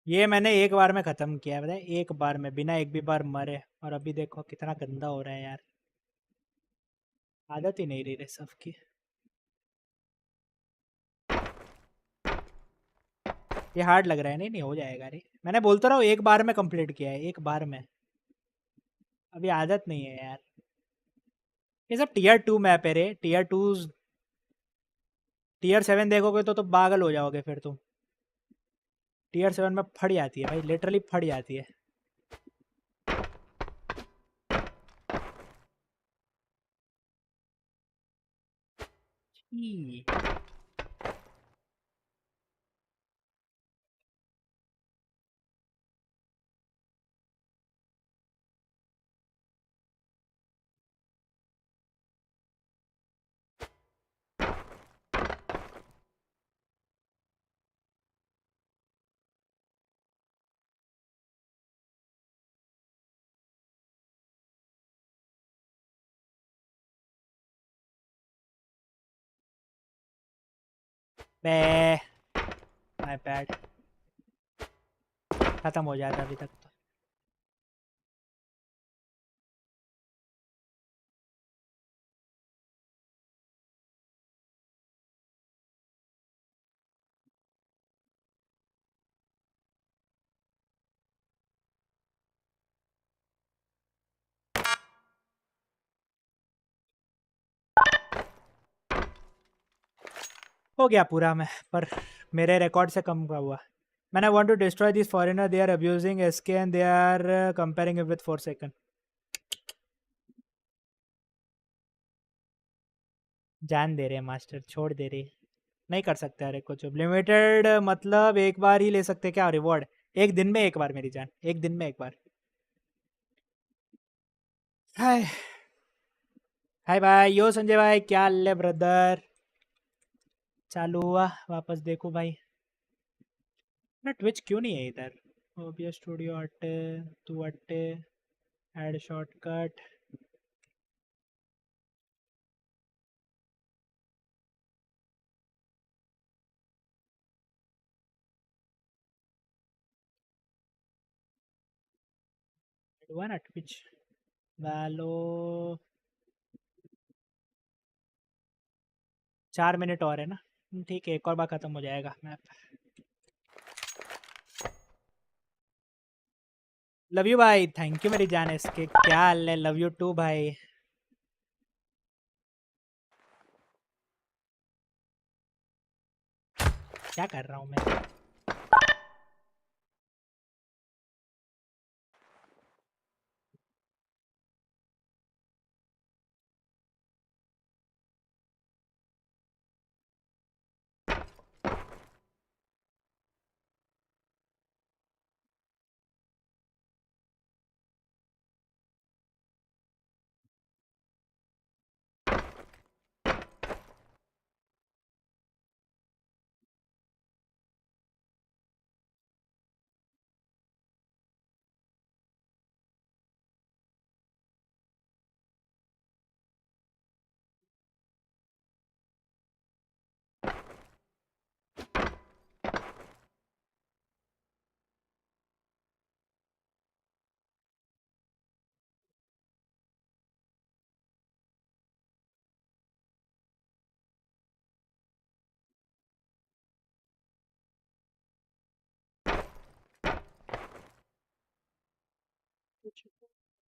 ये मैंने एक बार में ख़त्म किया है, बताए एक बार में बिना एक भी बार मरे, और अभी देखो कितना गंदा हो रहा है यार। आदत ही नहीं रही रे सबकी। ये हार्ड लग रहा है। नहीं नहीं हो जाएगा रे, मैंने बोलता रहा हूँ एक बार में कंप्लीट किया है, एक बार में। अभी आदत नहीं है यार। ये सब टीयर 2 मैप है रे, टीयर 2। टीयर 7 देखोगे तो पागल हो जाओगे फिर तुम। टीयर 7 में फट जाती है भाई, लिटरली फट जाती है। ई। बे माय बैड, खत्म हो जाता अभी तक तो। हो गया पूरा मैं, पर मेरे रिकॉर्ड से कम का हुआ। मैंने want to destroy this foreigner, they are abusing SK and they are comparing it with 4 second. जान दे रहे मास्टर, छोड़ दे रहे, नहीं कर सकते। अरे कुछ लिमिटेड मतलब एक बार ही ले सकते क्या रिवॉर्ड? एक दिन में एक बार मेरी जान, एक दिन में एक बार। हाय हाय भाई, यो संजय भाई क्या हाल है ब्रदर? चालू हुआ, वापस देखो भाई। ना ट्विच क्यों नहीं है इधर? ओबीएस स्टूडियो अट्टे, तू अट्टे, ऐड शॉर्टकट। हुआ ना ट्विच वालो। 4 मिनट और है ना, ठीक है, एक और बार खत्म हो जाएगा मैप। लव यू भाई, थैंक यू मेरी जान। इसके क्या हाल है? लव यू टू भाई। क्या कर रहा हूँ मैं?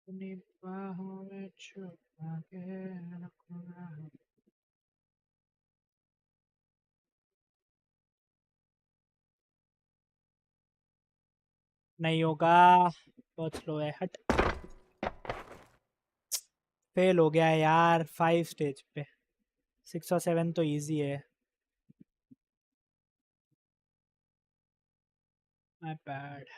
अपनी बाहों में छुपा के रखूंगा। नहीं होगा, बहुत स्लो है। हट, फेल हो गया है यार 5 स्टेज पे। 6 और 7 तो इजी है। My bad.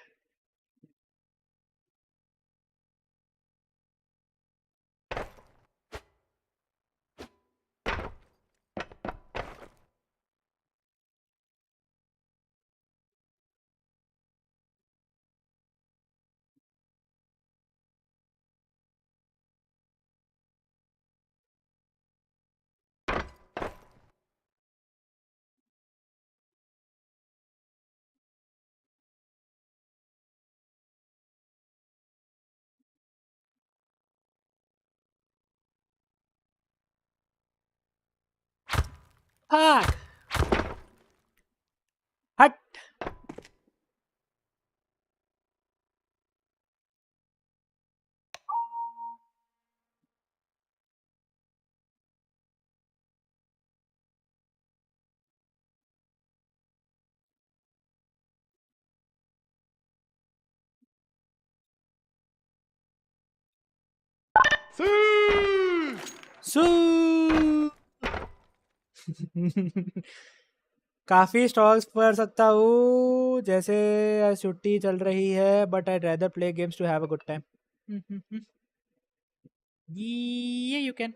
Fuck! हट! सू काफी स्टॉल्स पढ़ सकता हूँ जैसे छुट्टी चल रही है, but I rather play games to have a good time. Yeah you can.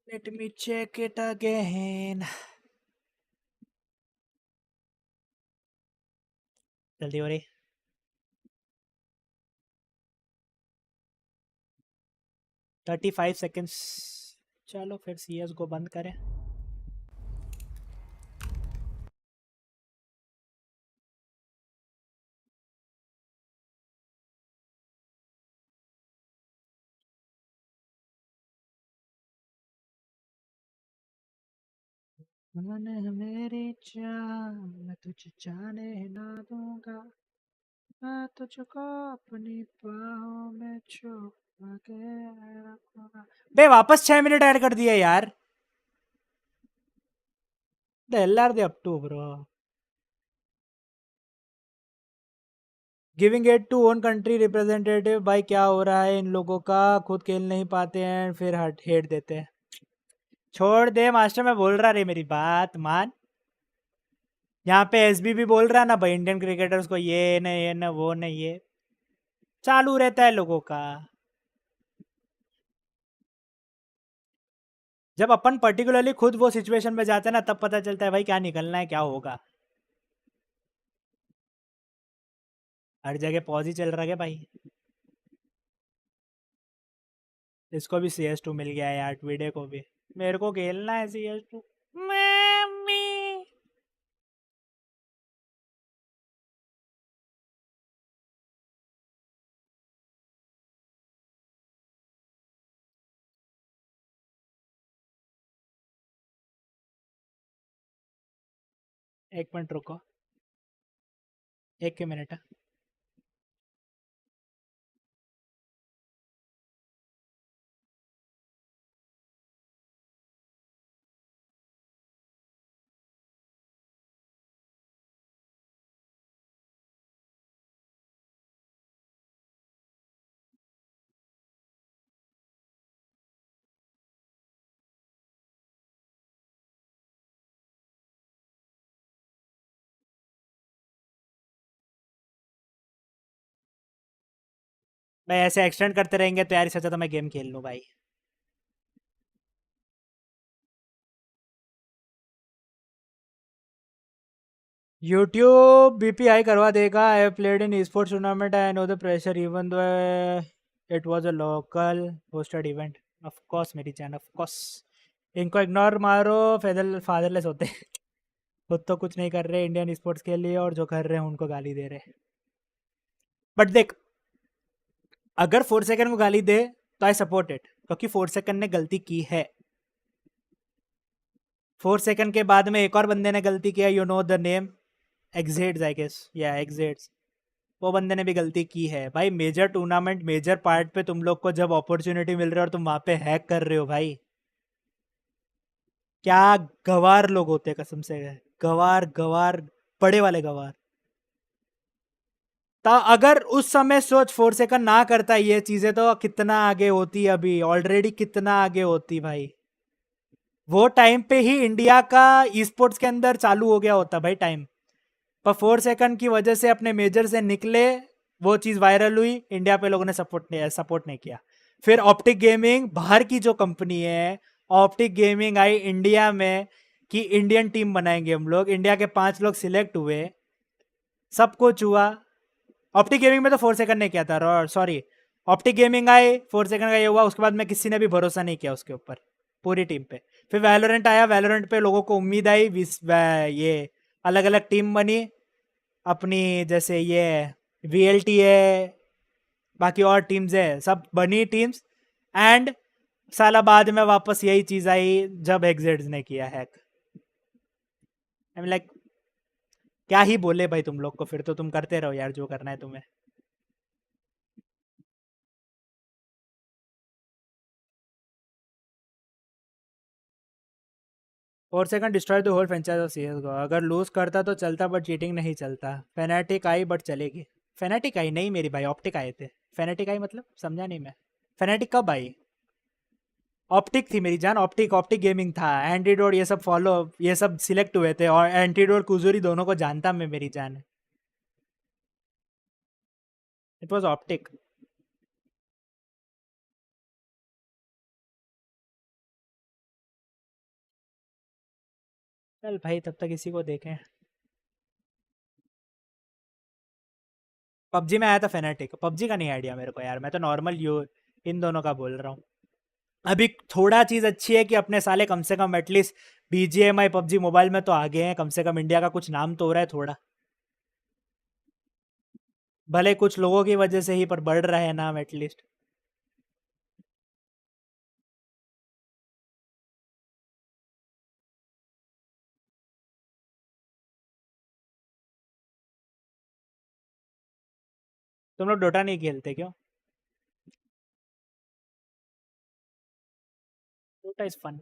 Let me check it again. जल्दी हो रही। 35 सेकेंड्स। चलो फिर CS को बंद करें। मन मेरी जान मैं तुझे जाने ना दूंगा, मैं तुझको अपनी बाहों में छुपा के रखूंगा। बे वापस 6 मिनट ऐड कर दिया यार। The hell are they up to bro? Giving aid to own country representative. भाई क्या हो रहा है इन लोगों का? खुद खेल नहीं पाते हैं फिर हेट देते हैं। छोड़ दे मास्टर, मैं बोल रहा रे, मेरी बात मान। यहाँ पे एसबी भी बोल रहा ना भाई, इंडियन क्रिकेटर्स को ये न वो न ये चालू रहता है लोगों का। जब अपन पर्टिकुलरली खुद वो सिचुएशन में जाते हैं ना, तब पता चलता है भाई क्या निकलना है, क्या होगा। हर जगह पॉज ही चल रहा है भाई। इसको भी CS2 मिल गया है यार, ट्वीडे को भी। मेरे को खेलना है CS2। मम्मी एक मिनट रुको, एक मिनट। भाई ऐसे एक्सटेंड करते रहेंगे तो यार, इससे अच्छा तो मैं गेम खेल लूँ भाई। यूट्यूब BPI करवा देगा। I played in sports tournament, I know the pressure even though it was a local hosted event. Of course मेरी जान, ऑफ कोर्स। इनको इग्नोर मारो, फादरलेस होते हैं। खुद तो कुछ नहीं कर रहे इंडियन स्पोर्ट्स के लिए, और जो कर रहे हैं उनको गाली दे रहे। बट देख, अगर 4 सेकंड को गाली दे तो आई सपोर्ट इट, क्योंकि 4 सेकंड ने गलती की है। 4 सेकंड के बाद में एक और बंदे ने गलती किया, you know the name, exits I guess, या एग्जिट्स। वो बंदे ने भी गलती की है भाई। मेजर टूर्नामेंट, मेजर पार्ट पे तुम लोग को जब अपॉर्चुनिटी मिल रही है और तुम वहां पे हैक कर रहे हो भाई, क्या गवार लोग होते हैं कसम से। गवार गवार, बड़े वाले गवार। तो अगर उस समय सोच 4 सेकंड ना करता ये चीजें, तो कितना आगे होती अभी, ऑलरेडी कितना आगे होती भाई। वो टाइम पे ही इंडिया का ई स्पोर्ट्स के अंदर चालू हो गया होता भाई टाइम। पर 4 सेकंड की वजह से अपने मेजर से निकले, वो चीज़ वायरल हुई, इंडिया पे लोगों ने सपोर्ट नहीं किया। फिर ऑप्टिक गेमिंग, बाहर की जो कंपनी है, ऑप्टिक गेमिंग आई इंडिया में कि इंडियन टीम बनाएंगे हम लोग। इंडिया के 5 लोग सिलेक्ट हुए, सब कुछ हुआ। ऑप्टिक गेमिंग में तो 4 सेकंड ने किया था, सॉरी, ऑप्टिक गेमिंग आए, 4 सेकंड का ये हुआ। उसके बाद में किसी ने भी भरोसा नहीं किया उसके ऊपर, पूरी टीम पे। फिर वैलोरेंट आया, वैलोरेंट पे लोगों को उम्मीद आई, ये अलग अलग टीम बनी अपनी, जैसे ये VLT है, बाकी और टीम्स है, सब बनी टीम्स। एंड साला बाद में वापस यही चीज़ आई जब एग्जिट्स ने किया हैक। आई एम लाइक, क्या ही बोले भाई तुम लोग को, फिर तो तुम करते रहो यार जो करना है तुम्हें। Four second destroy the whole franchise of CSGO। अगर लूज करता तो चलता, बट चीटिंग नहीं चलता। फेनेटिक आई बट चलेगी। फेनेटिक आई नहीं मेरी भाई, ऑप्टिक आए थे। फेनेटिक आई मतलब समझा नहीं मैं। फेनेटिक कब आई? ऑप्टिक थी मेरी जान, ऑप्टिक। ऑप्टिक गेमिंग था, एंटीडोट ये सब फॉलो, ये सब सिलेक्ट हुए थे। और एंटीडोट कुजूरी दोनों को जानता मैं मेरी जान। It was optic. चल भाई तब तक इसी को देखें। पबजी में आया था फेनेटिक, पबजी का नहीं आइडिया मेरे को यार, मैं तो नॉर्मल इन दोनों का बोल रहा हूँ। अभी थोड़ा चीज़ अच्छी है कि अपने साले कम से कम एटलीस्ट BGMI पबजी मोबाइल में तो आगे हैं, कम से कम इंडिया का कुछ नाम तो हो रहा है थोड़ा, भले कुछ लोगों की वजह से ही, पर बढ़ रहा है नाम एटलीस्ट। तुम लोग डोटा नहीं खेलते क्यों? Dota is fun.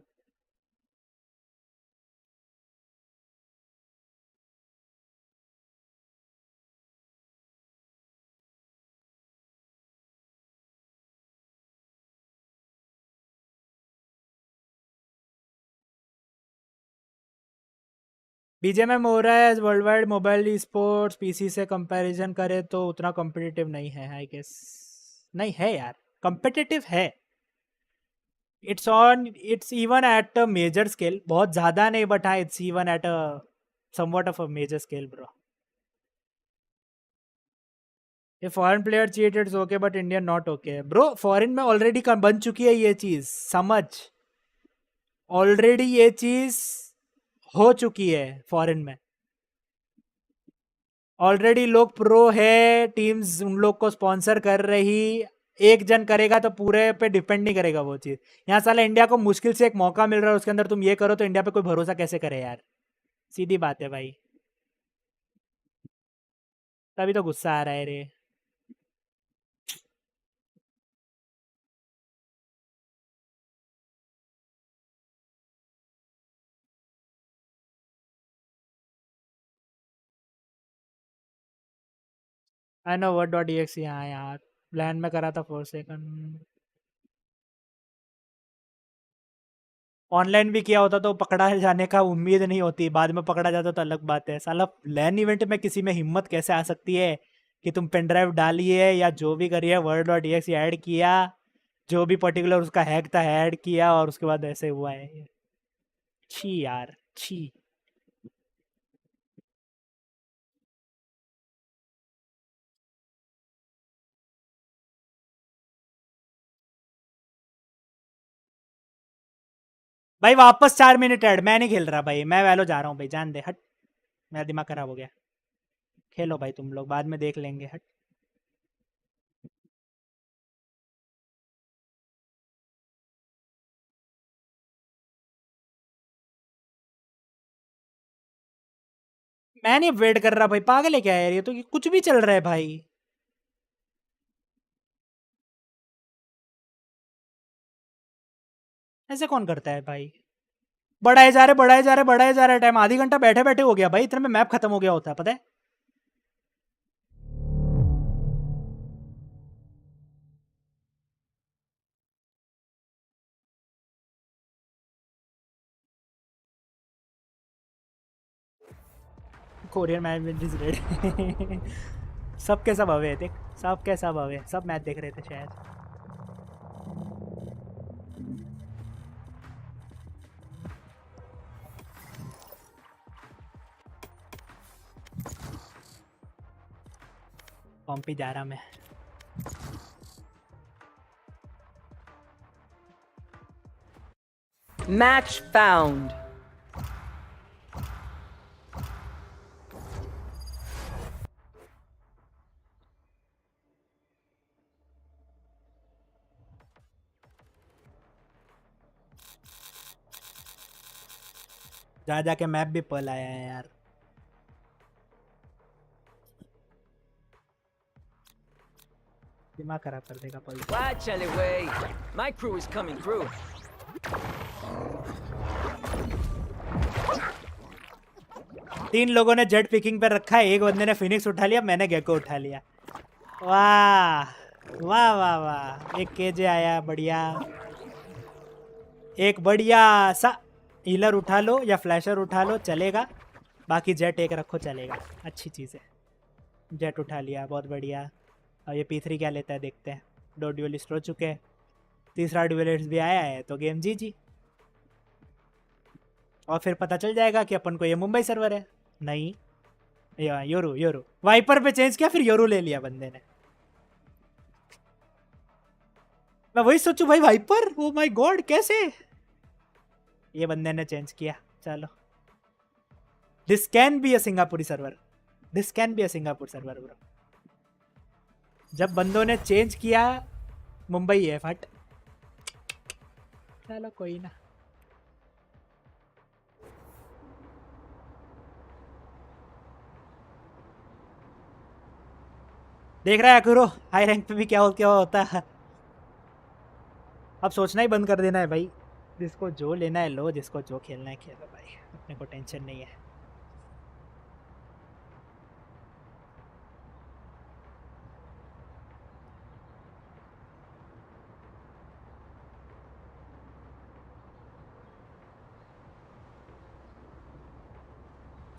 बीजेएमआई हो रहा है world wide mobile sports PC से कंपैरिजन करे तो उतना कॉम्पिटिटिव नहीं है आई गेस। नहीं है यार, कॉम्पिटिटिव है। It's even at a major scale, बहुत ज़्यादा नहीं बट हाँ it's even at a somewhat of a major scale bro. ये foreign player cheat it's okay but Indian not okay bro. Foreign में ऑलरेडी बन चुकी है ये चीज़, समझ, ऑलरेडी ये चीज़ हो चुकी है फॉरेन में। ऑलरेडी लोग प्रो है, टीम्स उन लोग को स्पॉन्सर कर रही। एक जन करेगा तो पूरे पे डिपेंड नहीं करेगा वो चीज़। यहाँ साला इंडिया को मुश्किल से एक मौका मिल रहा है, उसके अंदर तुम ये करो तो इंडिया पे कोई भरोसा कैसे करे यार। सीधी बात है भाई, तभी तो गुस्सा आ रहा है रे। I know word dot exe यहाँ यार प्लान में करा था 4 सेकंड। ऑनलाइन भी किया होता तो पकड़ा जाने का उम्मीद नहीं होती, बाद में पकड़ा जाता तो अलग बात है। साला लैन इवेंट में किसी में हिम्मत कैसे आ सकती है कि तुम पेन ड्राइव डालिए या जो भी करिए, वर्ड डॉट exe ऐड किया, जो भी पर्टिकुलर उसका हैक था ऐड किया और उसके बाद ऐसे हुआ है। छी यार छी। भाई वापस 4 मिनट ऐड, मैं नहीं खेल रहा भाई, मैं वैलो जा रहा हूँ भाई, जान दे हट। मेरा दिमाग खराब हो गया। खेलो भाई तुम लोग, बाद में देख लेंगे हट। मैं नहीं वेट कर रहा भाई, पागल है क्या यार ये तो, कि कुछ भी चल रहा है भाई। ऐसे कौन करता है भाई। बढ़ाए जा रहे बढ़ाए जा रहे बढ़ाए जा रहे, टाइम आधी घंटा बैठे बैठे हो गया भाई, इतने में मैप खत्म हो गया होता है पता है। Korean match is red. सब के सब अवे देख, सब के सब अवे, सब मैच देख रहे थे शायद। पम्पी जा रहा मैं। Match found. जा जाके मैप भी पल आया है यार। दिमाग खराब कर देगा पल। Watch anyway. My crew is coming through. तीन लोगों ने जेट पिकिंग पे रखा है, एक बंदे ने फिनिक्स उठा लिया, मैंने गेको उठा लिया। वाह वाह वाह वाह, एक केजे आया बढ़िया। एक बढ़िया सा हीलर उठा लो या फ्लैशर उठा लो चलेगा, बाकी जेट एक रखो चलेगा, अच्छी चीज़ है। जेट उठा लिया बहुत बढ़िया। और ये P3 क्या लेता है देखते हैं। 2 ड्यूलिस्ट हो चुके हैं, तीसरा ड्यूलिस्ट भी आया है तो गेम जी। और फिर पता चल जाएगा कि अपन को ये मुंबई सर्वर है। नहीं योरू वाइपर पे चेंज किया, फिर योरू ले लिया बंदे ने। मैं वही सोचू भाई वाइपर, ओ माय गॉड कैसे। ये बंदे ने चेंज किया, चलो। दिस कैन बी अ सिंगापुरी server, this can be a Singapore server bro. जब बंदों ने चेंज किया मुंबई है फट। चलो कोई ना। देख रहा है अकुरो, हाई रैंक पे भी क्या होता है। अब सोचना ही बंद कर देना है भाई, जिसको जो लेना है लो, जिसको जो खेलना है खेलो भाई, अपने को टेंशन नहीं है।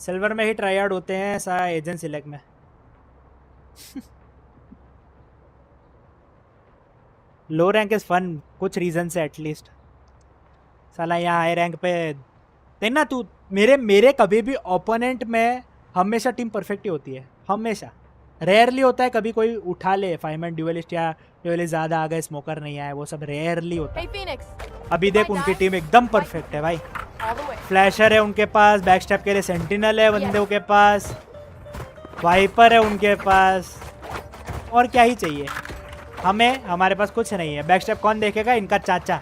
सिल्वर में ही ट्राई आउट होते हैं सा एजेंट सिलेक्ट में। लो रैंक इज फन कुछ रीजन से एटलीस्ट। साला यहाँ हाई रैंक पे देखना तू, मेरे कभी भी ओपोनेंट में हमेशा टीम परफेक्ट ही होती है, हमेशा। रेयरली होता है कभी कोई उठा ले 5 मैन ड्यूलिस्ट या ड्यूलिस्ट ज़्यादा आ गए, स्मोकर नहीं आए, वो सब रेयरली होता है। अभी देख उनकी टीम एकदम परफेक्ट है भाई। फ्लैशर है उनके पास, बैकस्टेप के लिए सेंटिनल है बंदों के पास, वाइपर है उनके पास, और क्या ही चाहिए हमें? हमारे पास कुछ नहीं है। बैकस्टेप कौन देखेगा? इनका चाचा।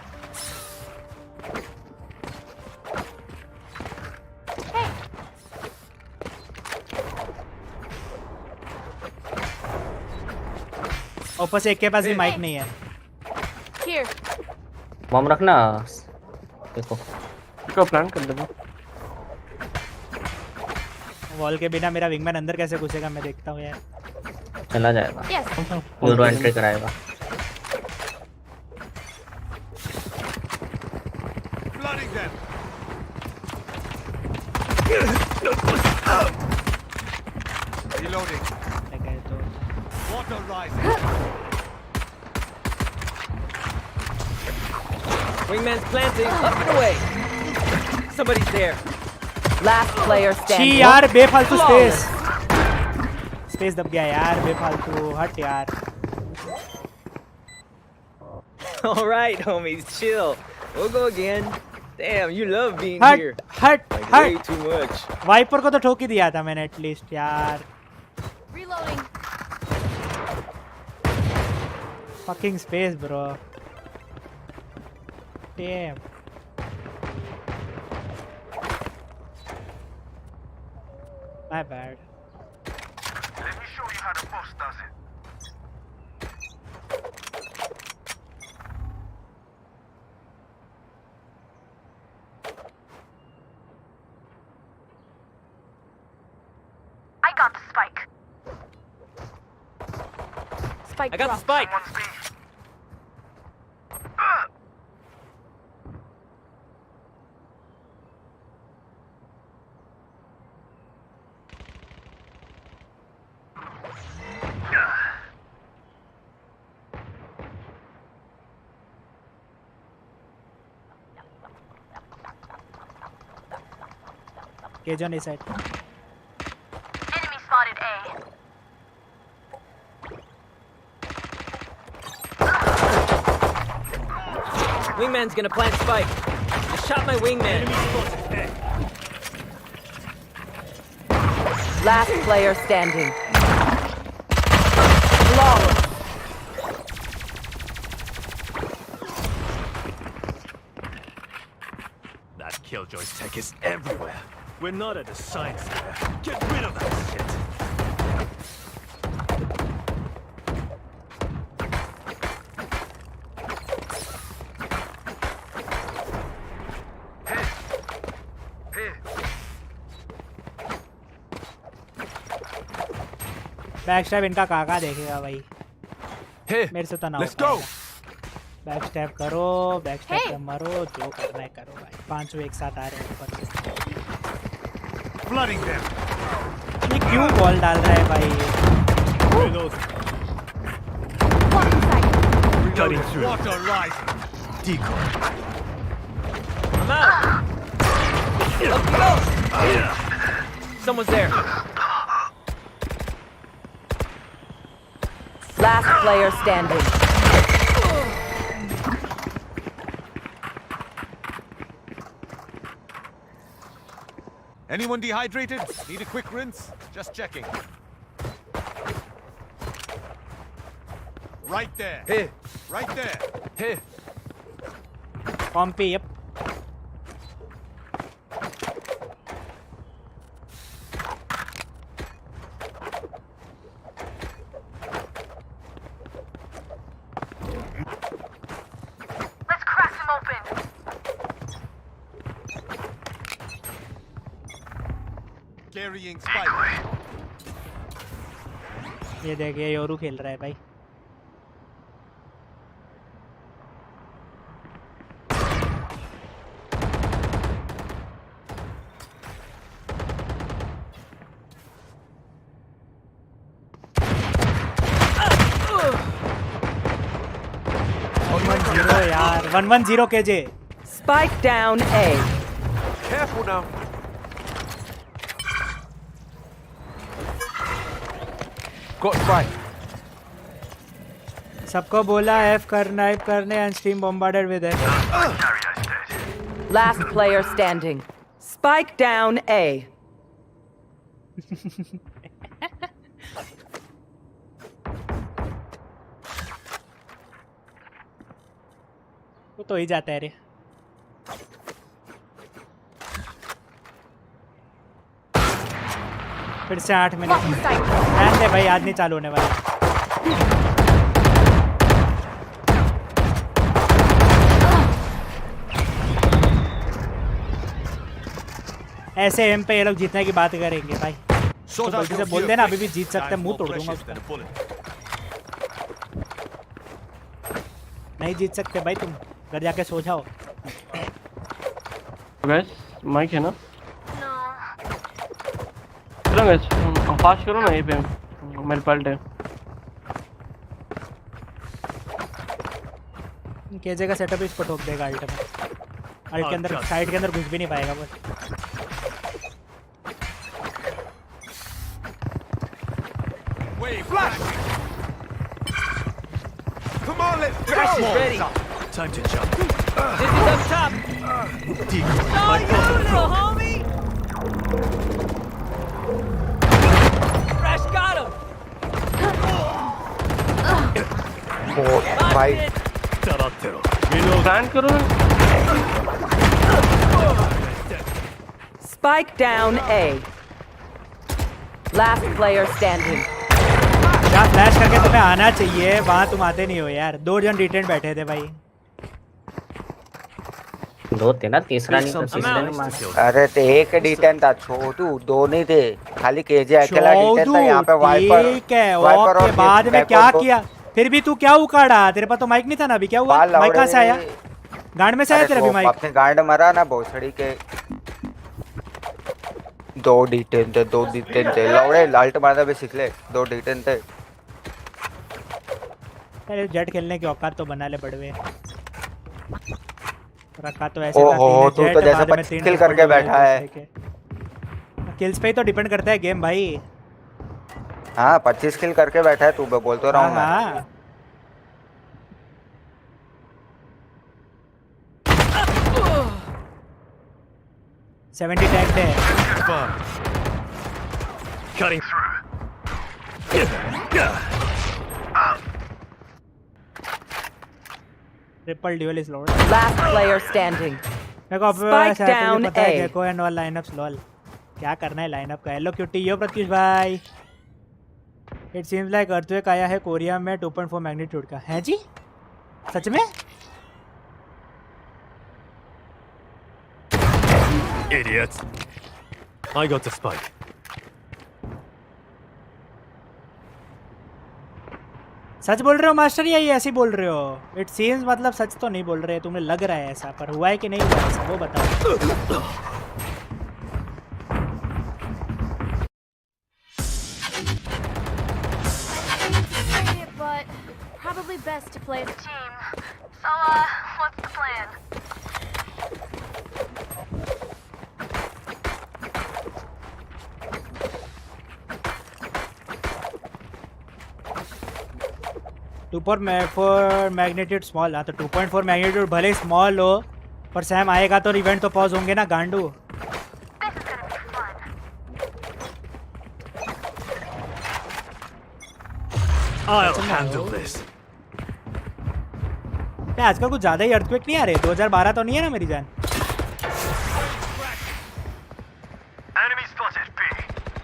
ऊपर से एक के पास भी माइक नहीं है। बम रखना, देखो इसको प्लान कर दो। वॉल के बिना मेरा विंगमैन अंदर कैसे घुसेगा? मैं देखता हूँ यार। चला जाएगा, पूरा एंट्री कराएगा। Wingman's planting. Up and away. Somebody's there. Last player standing. छी यार बेफालतू स्पेस दब गया यार, बेफालतू हट यार। All right, homies, chill. We'll go again. Damn, you love being here. हट like हट way too much. वाइपर को तो ठोक ही दिया था मैंने एटलीस्ट यार। Reloading. Fucking space, bro. Damn. My bad. Let me show you how the boss does it. I got the spike. I got the spike. Cage on his side. Enemy spotted A. Wingman's gonna plant spike. Just shot my wingman. Last player standing. Flawless. That Killjoy's tech is everywhere. We're not at a science fair. Get rid of that shit. Backstab इनका काका देखेगा भाई। मेरे से तो ना हो पाएगा। बैकस्टैप करो, बैकस्टैप पे मरो, जो करना है करो भाई। पांचों एक साथ आ रहे हैं ऊपर से। ये क्यों बॉल डाल रहा है भाई? Cutting through. Water rising. Decoy. I'm out. Let's go. Someone's there. Last player standing. Anyone dehydrated? Need a quick rinse? Just checking. Right there. Hey. Right there. Hey. Pompey, yep. Let's crack them open. Carrying spike. ये देखिए Yoru खेल रहा है भाई। 110 यार 110 KJ. Spike down A. Careful now. Got spike. सबको बोला F करने and stream bombarded with it. Last player standing. Spike down A. वो तो ही जाता है रे. फिर से 8 मिनट. रहने दे भाई, आज नहीं चालू होने वाला. ऐसे एम पे ये लोग जीतने की बात करेंगे भाई. तो गलती से बोल देना, अभी भी जीत सकते हैं, मुंह तोड़ दूंगा उसका. नहीं जीत सकते भाई, तुम घर जाके सो जाओ. गाइस माइक है ना? चलो गाइस फास्ट करो ना, ये पे मेरे पलटे. केजे का सेटअप इसको ठोक देगा अल्ट में. अल्ट के अंदर साइड के अंदर घुस भी नहीं पाएगा वो. Flash! Come on, let's go! Flash is ready. Time to jump. This is up top. Decool. Oh, you little homie! Fresh got him. Oh, भाई. Taratero. प्लान करो. Spike down A. Last player standing. यार flash करके तुम्हें आना चाहिए, वहाँ तुम आते नहीं हो यार. 2 जन डिटेन बैठे थे भाई. 2 थे ना, तीसरा नहीं तो तीसरा नहीं मार. अरे तो एक डिटेन था छोटू, 2 नहीं थे, खाली केजे अकेला डिटेन था. यहाँ पे वाइपर. ठीक है, ओके. बाद में क्या किया फिर भी? तू क्या उखाड़ा? तेरे पास तो माइक नहीं था ना. अभी क्या हुआ? माइक कहाँ से आया? गांड में से आया तेरा भी माइक? अपने गांड मरा ना भोसड़ी के. 2 डिटेन थे. लौड़े लाल्ट मारना भी सीख ले. 2 डिटेन थे. अरे जेट खेलने की औकात तो बना ले बड़वे. रखा तो ऐसे ओहो, तू तो जैसे 25 किल करके बैठा है. किल्स पे ही तो डिपेंड करता है गेम भाई. हाँ 25 किल करके बैठा है तू. बोल तो रहा हूँ मैं. 70 टैग है. Cutting through. Triple dual is load. Last player standing. मेरे को अब Spike down पता है A. Gekko and all lineups lol. क्या करना है लाइनअप का. Hello cutie. यो प्रत्युष भाई. इट सीम्स लाइक अर्थक्वेक आया है कोरिया में 2.4 मैग्नीट्यूड का. है जी? सच में? Idiots. I got the spike. सच बोल रहे हो मास्टर या ये ऐसे बोल रहे हो? इट सीम्स मतलब सच तो नहीं बोल रहे. तुम्हें लग रहा है ऐसा, पर हुआ है कि नहीं हुआ ऐसा वो बताओ. But probably best to play as a team. So, what's the plan? 2.4 magnitude small. हाँ तो 2.4 मैग्नीट्यूड भले स्मॉल हो, पर सैम आएगा तो इवेंट तो पॉज होंगे ना गांडू. I'll handle this. आजकल कुछ ज्यादा ही अर्थक्वेक नहीं आ रहे. 2012 तो नहीं है ना मेरी जान. Enemy spotted B.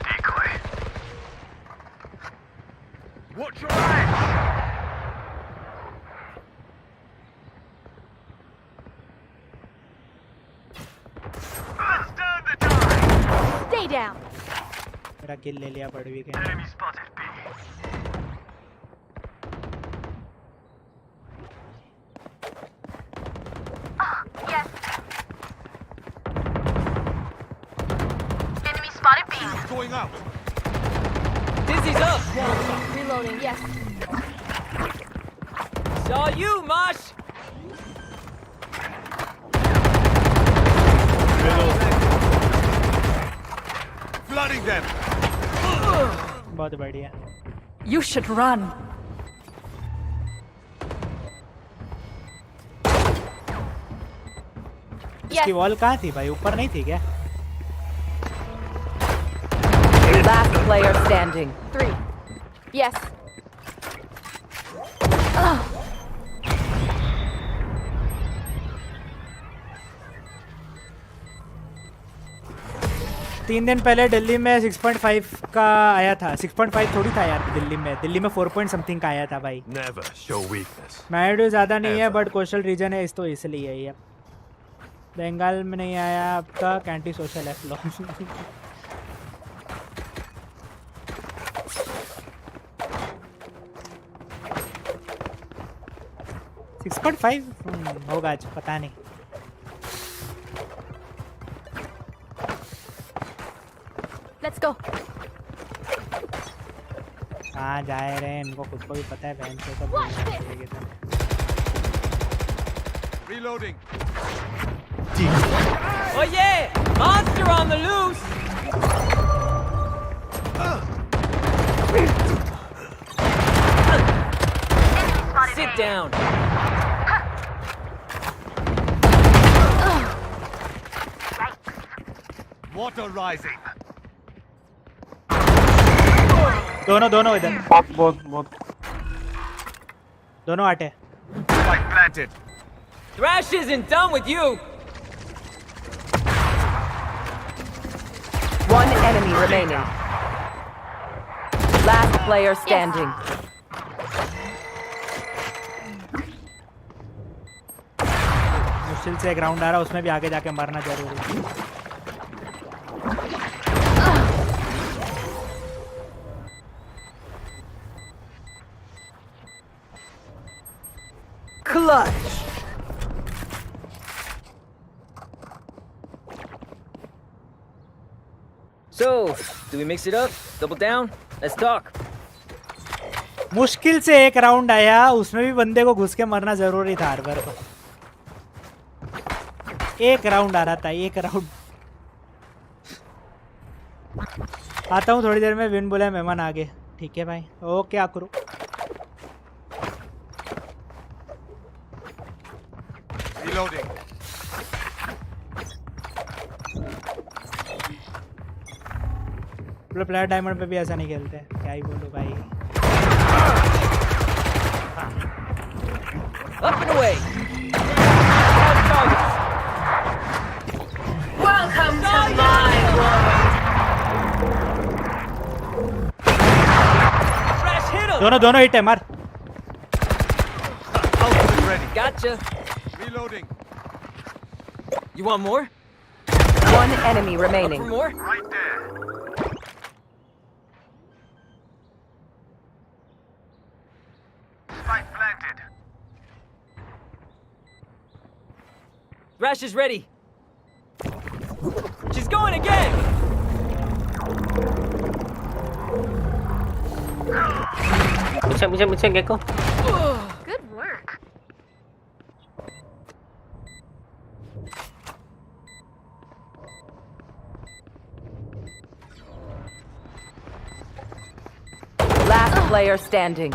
Decoy. Watch your eyes. Stay down. मेरा किल ले लिया पड़वी के. Enemy spotted B. Yes. Enemy spotted B. Going out. Dizzy's up. Reloading. Yes. Saw you, Mosh. Flooding them. बहुत बढ़िया. You should run. इसकी वॉल कहाँ थी भाई? ऊपर नहीं थी क्या? Last player standing. 3. Yes. तीन दिन पहले दिल्ली में 6.5 का आया था. 6.5 थोड़ी था यार दिल्ली में. दिल्ली में 4 point something का आया था भाई. Never show weakness. मैरिड ज़्यादा नहीं है बट कोस्टल रीजन है, इस तो इसलिए ही है. बंगाल में नहीं आया आपका कैंटी सोशल है फ्लो. 6.5 होगा आज, पता नहीं. Let's go. कहाँ जा रहे हैं इनको खुद को भी पता है. बहन से सब Reloading. Oh yeah! Monster on the loose! Sit down. Water rising. दोनों इधर. बहुत दोनों आटे. Spike planted. Thrash isn't done with you. One enemy remaining. Last player standing. मुश्किल से एक राउंड आ रहा, उसमें भी आगे जाके मरना जरूरी है. Clutch. So, do we mix it up? Double down? Let's talk. मुश्किल से एक राउंड आया, उसमें भी बंदे को घुस के मरना जरूरी था. हार्बर को एक राउंड आ रहा था, एक राउंड. आता हूँ थोड़ी देर में. विन बोला मेहमान आगे. ठीक है भाई. ओके आकरू. Reloading. प्लेयर डायमंड पे भी ऐसा नहीं खेलते. क्या ही बोलूं भाई. Up and away. Welcome to my world. Thrash hit him. दोनों हिट है. मार. Ultimate ready. Gotcha. Reloading. You want more? One enemy remaining. For more? Right there. Spike planted. Thrash is ready. She's going again. Bisa Gecko. Good work. Last player standing.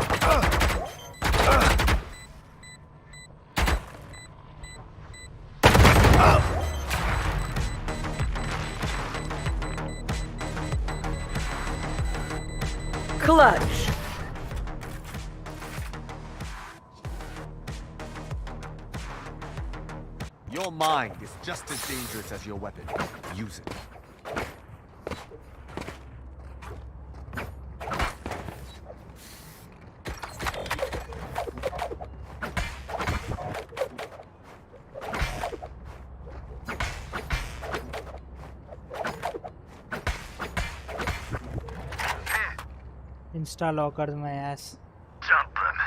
Clutch. Your mind is just as dangerous as your weapon. Use it. Insta lockers में yes. Jump them.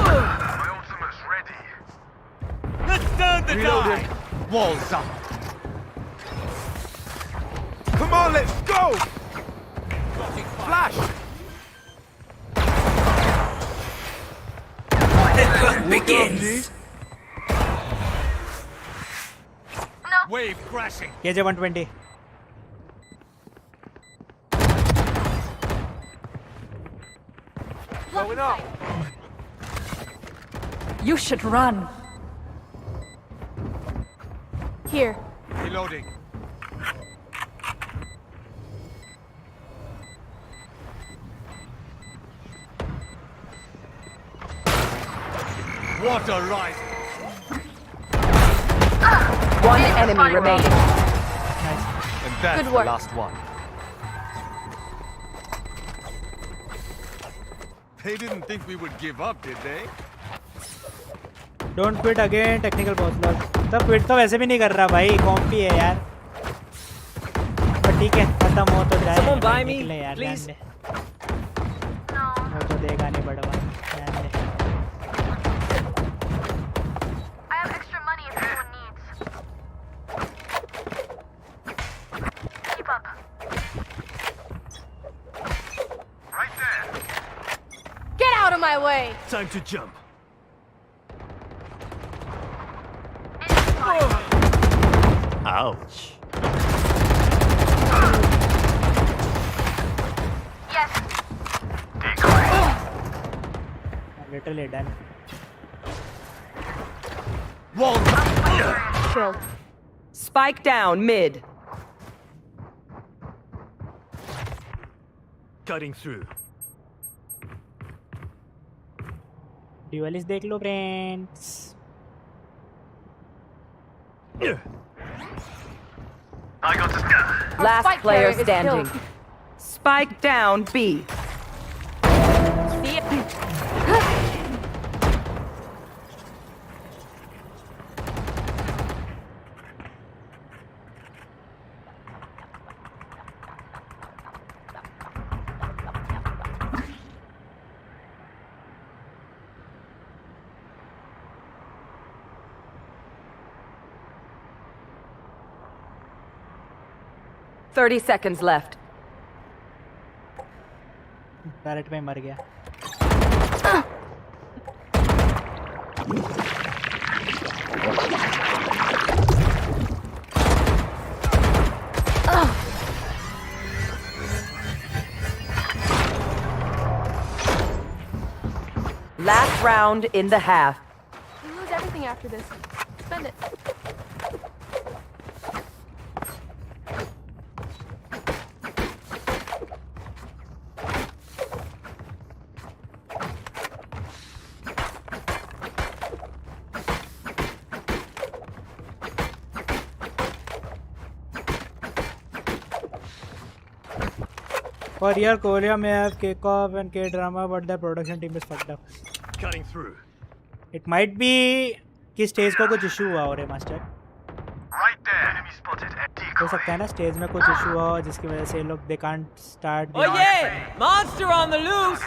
My ultimate's ready. Reloading. Walls up. Come on, let's go! Flash! Begins. Wave crashing. KJ 120. Going up. You should run. Here. Reloading. Water rising. One enemy remaining. And that's Good the work. last one. They didn't think we would give up, did they? Don't quit again, technical boss loss. तो quit तो वैसे भी नहीं कर रहा भाई, कॉम्पी है यार. पर ठीक है, खत्म हो तो जाए. Someone buy me, निकले यार, please. ध्यान दे. वो तो देगा नहीं बड़ा भाई, ध्यान दे. I have extra money if anyone needs. Keep up. Right there. Get out of my way! Time to jump. Ouch. Yes. Literally done. Wall. Chill. Spike down mid. Cutting through. Duelist देख लो friends. I got the scan. Last spike player carrier is standing. killed. Spike down B. See it? 30 seconds left. Turret में मर गया. Last round in the half. We lose everything after this. Spend it. For year Korea may have K-pop and K-drama, but the production team is fucked up. Cutting through. It might be कि stage को कुछ issue हुआ हो रे master. Right there. Enemy spotted. हो सकता है ना स्टेज में कुछ इशू हुआ हो जिसकी वजह से लोग they can't start. Oh yeah! Monster on the loose!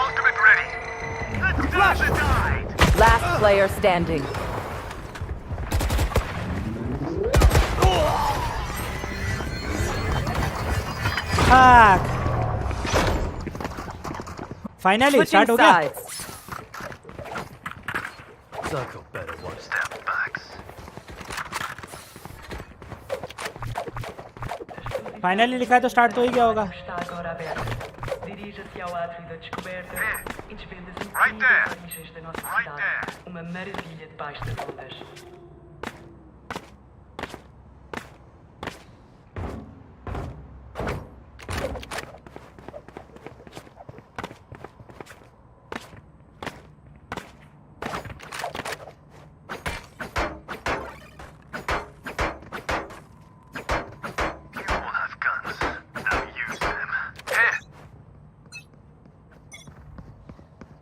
Ultimate ready. Let's flash the tide. Last player standing. Fuck. Finally, Switching start हो गया. sides. Circle better one. Step backs. Finally लिखा है तो start तो ही गया होगा. Right there. Right there.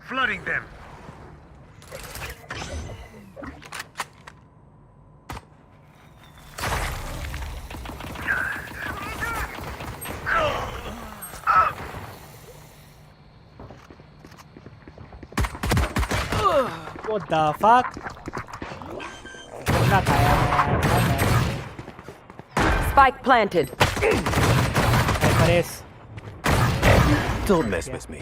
Flooding them. What the fuck? कितना खाया मैं? Spike planted. Don't mess with me.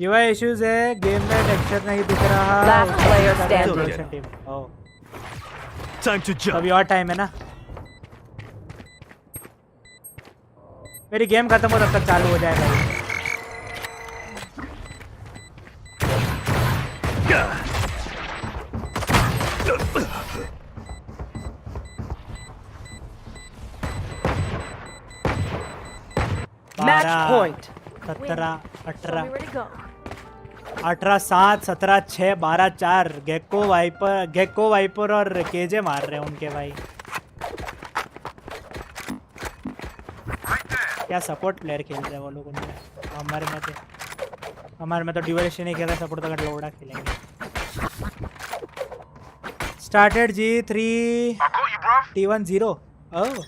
UI issues है, गेम में टेक्सचर नहीं दिख रहा। Last player standing. Oh. Time to jump. अभी और टाइम है ना? मेरी गेम खत्म हो तब तक चालू हो जाएगा। Match point. 17, 18, 18, 7, 17, 6, 12, 4 गेको वाइपर और केजे मार रहे हैं उनके भाई। क्या सपोर्ट प्लेयर खेल रहे हैं वो लोग उनमें। हमारे में तो ड्यूरेशन नहीं खेल रहा, सपोर्ट तो लोड़ा खेलेंगे। Started G3 T1 0। ओह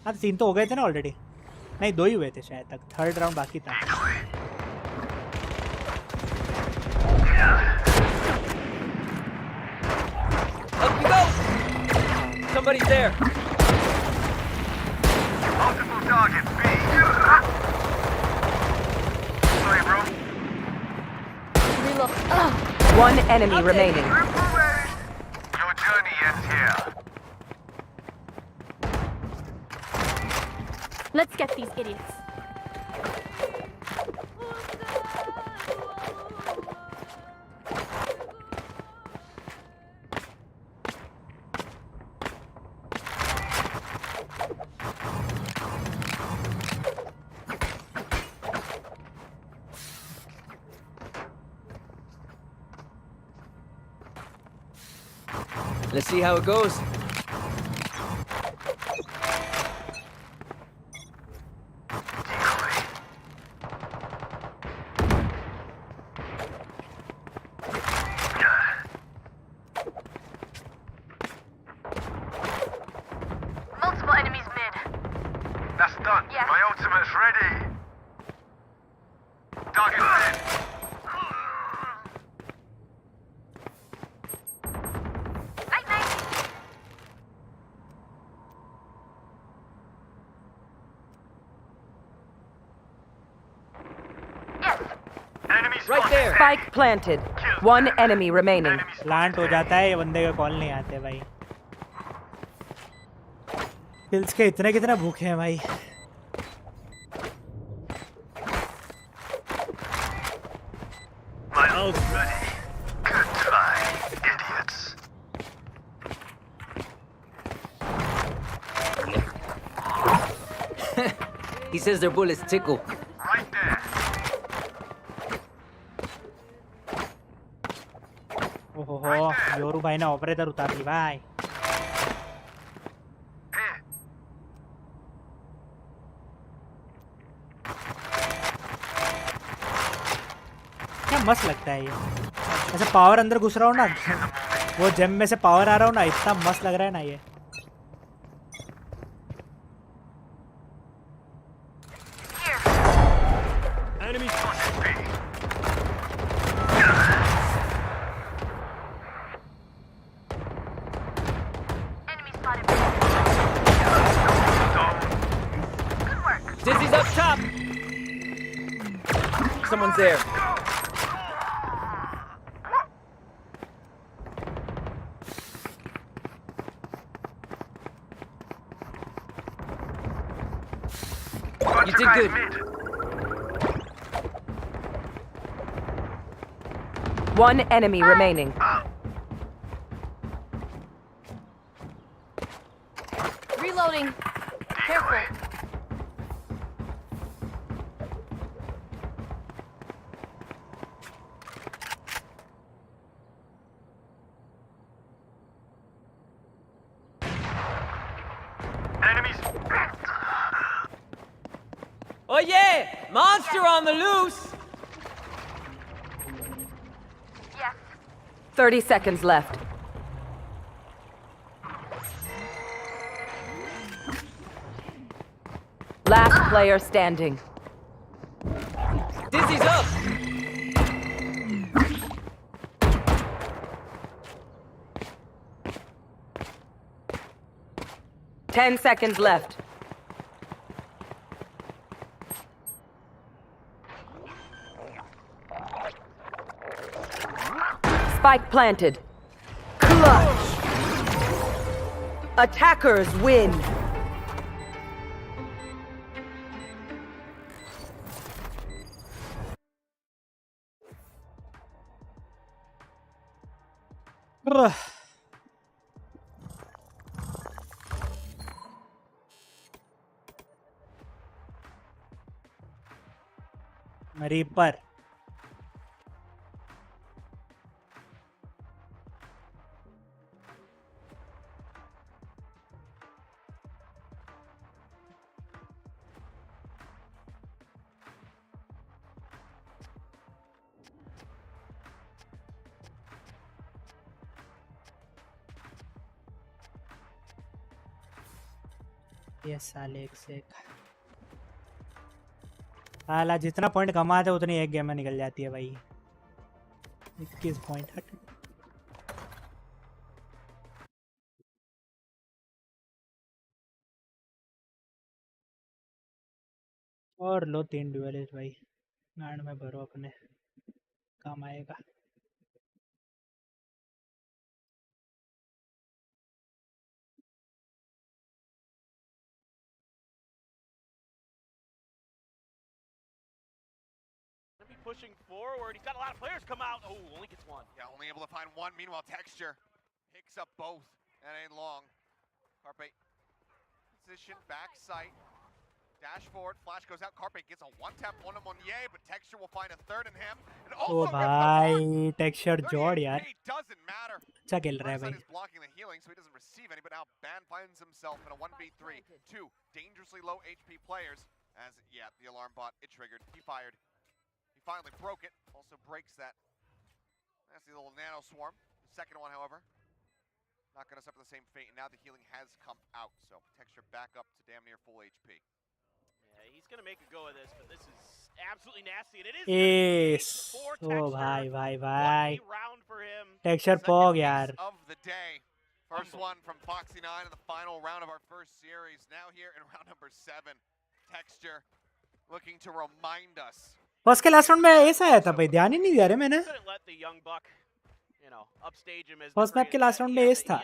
हाँ 3 तो हो गए थे ना ऑलरेडी। नहीं 2 ही हुए थे शायद तक, थर्ड राउंड बाकी था। Up you go. Somebody's there. Multiple targets, B. Sorry, bro. Reload. One enemy remaining. Your journey ends here. Let's get these idiots. Let's see how it goes. Multiple enemies mid. That's done. Yeah. My ultimate's ready. Target mid. Right there. Spike planted. One enemy remaining. Plant हो जाता है, ये बंदे का call नहीं आते भाई। Kills के इतने कितने भूखे हैं भाई। My ult's ready. Good try, idiots. He says their bullets tickle. Right there. ओहो योरू भाई ने ऑपरेटर उतार ली भाई। क्या मस्त लगता है ये, ऐसे पावर अंदर घुस रहा हूँ ना, वो जेम में से पावर आ रहा हूँ ना, इतना मस्त लग रहा है ना ये। Dizzy's up top. Someone's there. You did good. One enemy remaining. Reloading. Careful. Enemies. Oh yeah! Monster on the loose! Yes. 30 seconds left. Last player standing. Dizzy's up! Ten seconds left. Spike planted. Clutch! Attackers win! Reaper. ये साले एक से एक साला जितना point कमाते उतनी एक गेम में निकल जाती है भाई 21 पॉइंट हट और लो 3 ड्यूएलिस्ट भाई गांड में भरो अपने काम आएगा Pushing forward, he's got a lot of players come out. Oh, only gets one. Yeah, only able to find one. Meanwhile, Texture picks up both. That ain't long. Carpe position, back sight. Dash forward, flash goes out. Carpe gets a one-tap on him on Ye, but Texture will find a third in him. And ओ भाई Texture जोड़ यार doesn't matter. अच्छा खेल रहा है भाई Is blocking the healing, so he doesn't receive any, but now Ban finds himself in a 1v3. Two dangerously low HP players. As, yeah, the alarm bot, it triggered. He fired. He finally broke it. Also breaks that nasty little nano swarm. The second one, however, not going to suffer the same fate. And now the healing has come out. So Texture back up to damn near full HP. Yeah, he's going to make a go of this, but this is absolutely nasty. And it is ओ भाई भाई भाई round for him. Texture पोग यार Of the day. First one from Foxy 9 in the final round of our first series. Now here in round number 7. Texture looking to remind us. First के last round में ऐसा आया था भाई ध्यान ही नहीं दिया रे मैंने फर्स्ट मैप के लास्ट राउंड में एस था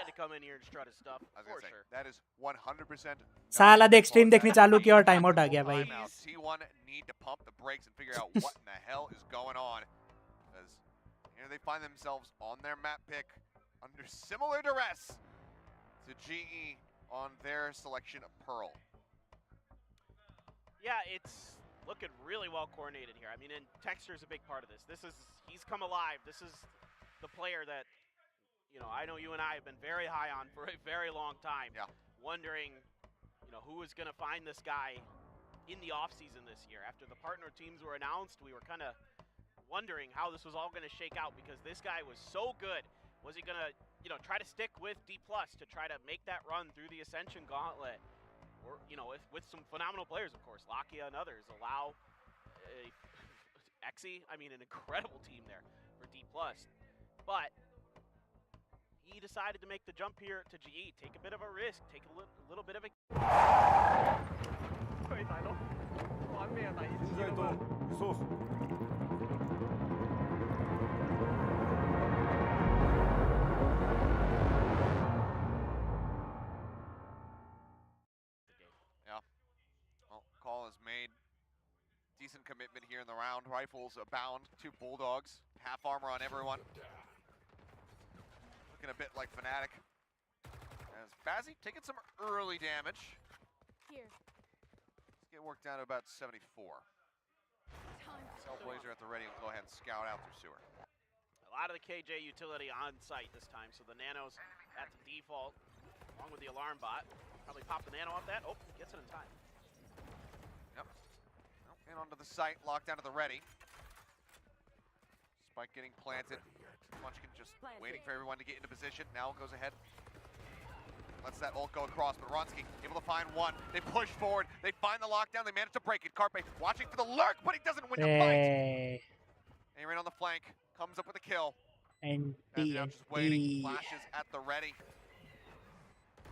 साला देख स्ट्रीम देखनी चालू किया और टाइम आउट आ गया भाई They find themselves on their map pick under similar duress to GE on their selection of Pearl. Yeah, it's looking really well coordinated here. I mean, and Texture is a big part of this. He's come alive. This is the player that, you know, I know you and I have been very high on for a very long time. Yeah. Wondering, you know, who is going to find this guy in the offseason this year. After the partner teams were announced, we were kind of wondering how this was all going to shake out because this guy was so good. Was he going to, you know, try to stick with D+ to try to make that run through the Ascension Gauntlet? Or, you know, with some phenomenal players, of course, Lakia and others, allow Exy, I mean, an incredible team there for D+. But he decided to make the jump here to GE, take a bit of a risk, take a little bit of a... Call is made. Decent commitment here in the round. Rifles abound. 2 Bulldogs. Half armor on everyone. Looking a bit like Fnatic. As Bazzi taking some early damage. Here. Let's get worked down to about 74. Blazer at the ready and go ahead and scout out through sewer. A lot of the KJ utility on site this time, so the nanos at the default, along with the alarm bot. Probably pop the nano off that. Oh, gets it in time. Yep. And onto the site, locked down to the ready. Spike getting planted. Munchkin just waiting for everyone to get into position. Now goes ahead. Let's lets that ult go across, but Ronsky able to find one. They push forward. They find the lockdown. They manage to break it. Carpe watching for the lurk, but he doesn't win the fight. Aaron on the flank comes up with a kill. And now just waiting. Flashes at the ready.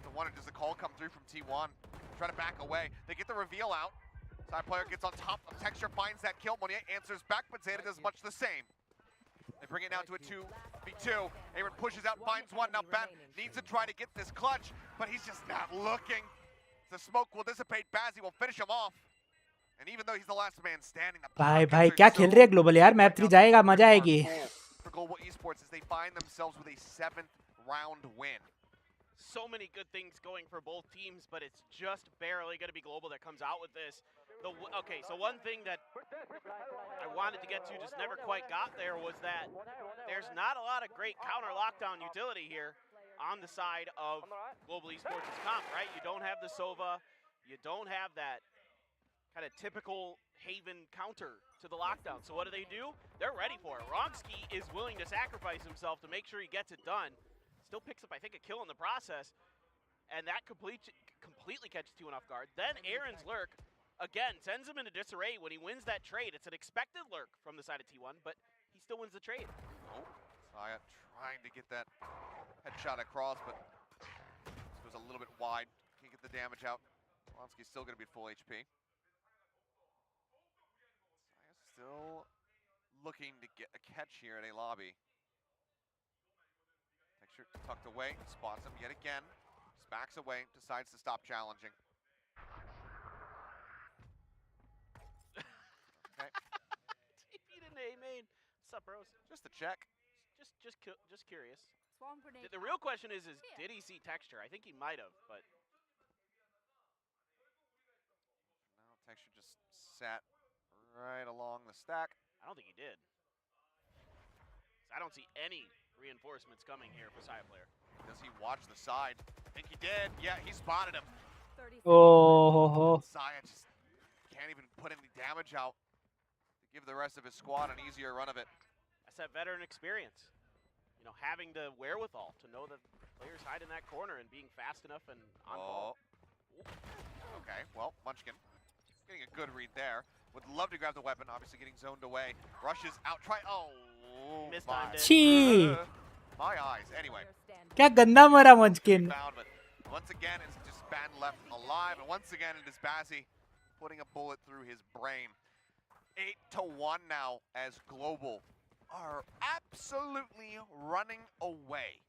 The wonder, does the call come through from T1? Try to back away. They get the reveal out. Side player gets on top of Texture, finds that kill. Monier answers back, but Zeta does much the same. They bring it down to a 2v2. Aaron pushes out, finds one. Now Bat needs to try to get this clutch, but he's just not looking. The smoke will dissipate. Bazzi will finish him off. And even though he's the last man standing, भाई क्या खेल रहे हैं global यार. Map 3 जाएगा, मजा आएगी. For Global Esports as they find themselves with a 7th round win. So many good things going for both teams, but it's just barely going to be Global that comes out with this. Okay, so one thing that I wanted to get to, just never quite got there, was that there's not a lot of great counter lockdown utility here on the side of Global Esports' comp, right? You don't have the Sova, you don't have that kind of typical Haven counter to the lockdown. So what do? They're ready for it. Ronsky is willing to sacrifice himself to make sure he gets it done. Still picks up, I think, a kill in the process, and that completely catches T1 off guard. Then Aaron's lurk, again, sends him into disarray when he wins that trade. It's an expected lurk from the side of T1, but he still wins the trade. Oh, Saya trying to get that headshot across, but this goes a little bit wide. Can't get the damage out. Ronsky's still going to be full HP. Saya's still looking to get a catch here in a lobby. Texture tucked away, spots him yet again. Just backs away, decides to stop challenging. Okay. TP to A main. What's up, bros? Just a check. Just curious. The real question is did he see Texture? I think he might have, but no, Texture just sat right along the stack. I don't think he did. I don't see any reinforcements coming here for Saya player. Does he watch the side? I think he did. Yeah, he spotted him. Oh. Saya just can't even put any damage out to give the rest of his squad an easier run of it. That's that veteran experience. You know, having the wherewithal to know that players hide in that corner and being fast enough and on ball. Okay, well, Munchkin getting a good read there. Would love to grab the weapon, obviously getting zoned away. Rushes out, mistimed it. My eyes. Anyway. क्या गंदा मरा Munchkin. Once again, it's just Ban left alive, and once again it is Bazzi putting a bullet through his brain. 8-1 now as Global are absolutely running away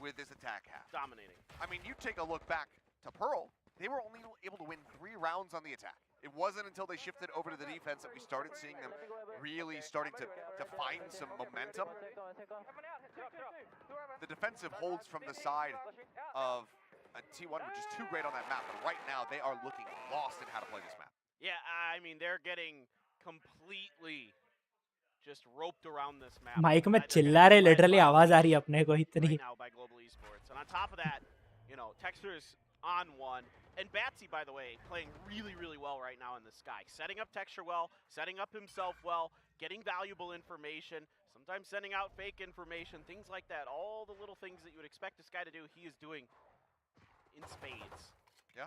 with this attack half. Dominating. I mean, you take a look back to Pearl, they were only able to win 3 rounds on the attack. It wasn't until they shifted over to the defense that we started seeing them really starting to find some momentum. The defensive holds from the side of T1 were just too great on that map, but right now they are looking lost in how to play this map. Yeah, I mean, they're getting completely just roped around this map. Mic में चिल्ला रहे, literally आवाज आ रही है अपने को इतनी. Right now by Global Esports. And on top of that, you know, Texture's on one. And Batsy, by the way, playing really, really well right now in the sky. Setting up Texture well, setting up himself well, getting valuable information, sometimes sending out fake information, things like that. All the little things that you would expect this guy to do, he is doing in spades. Yeah.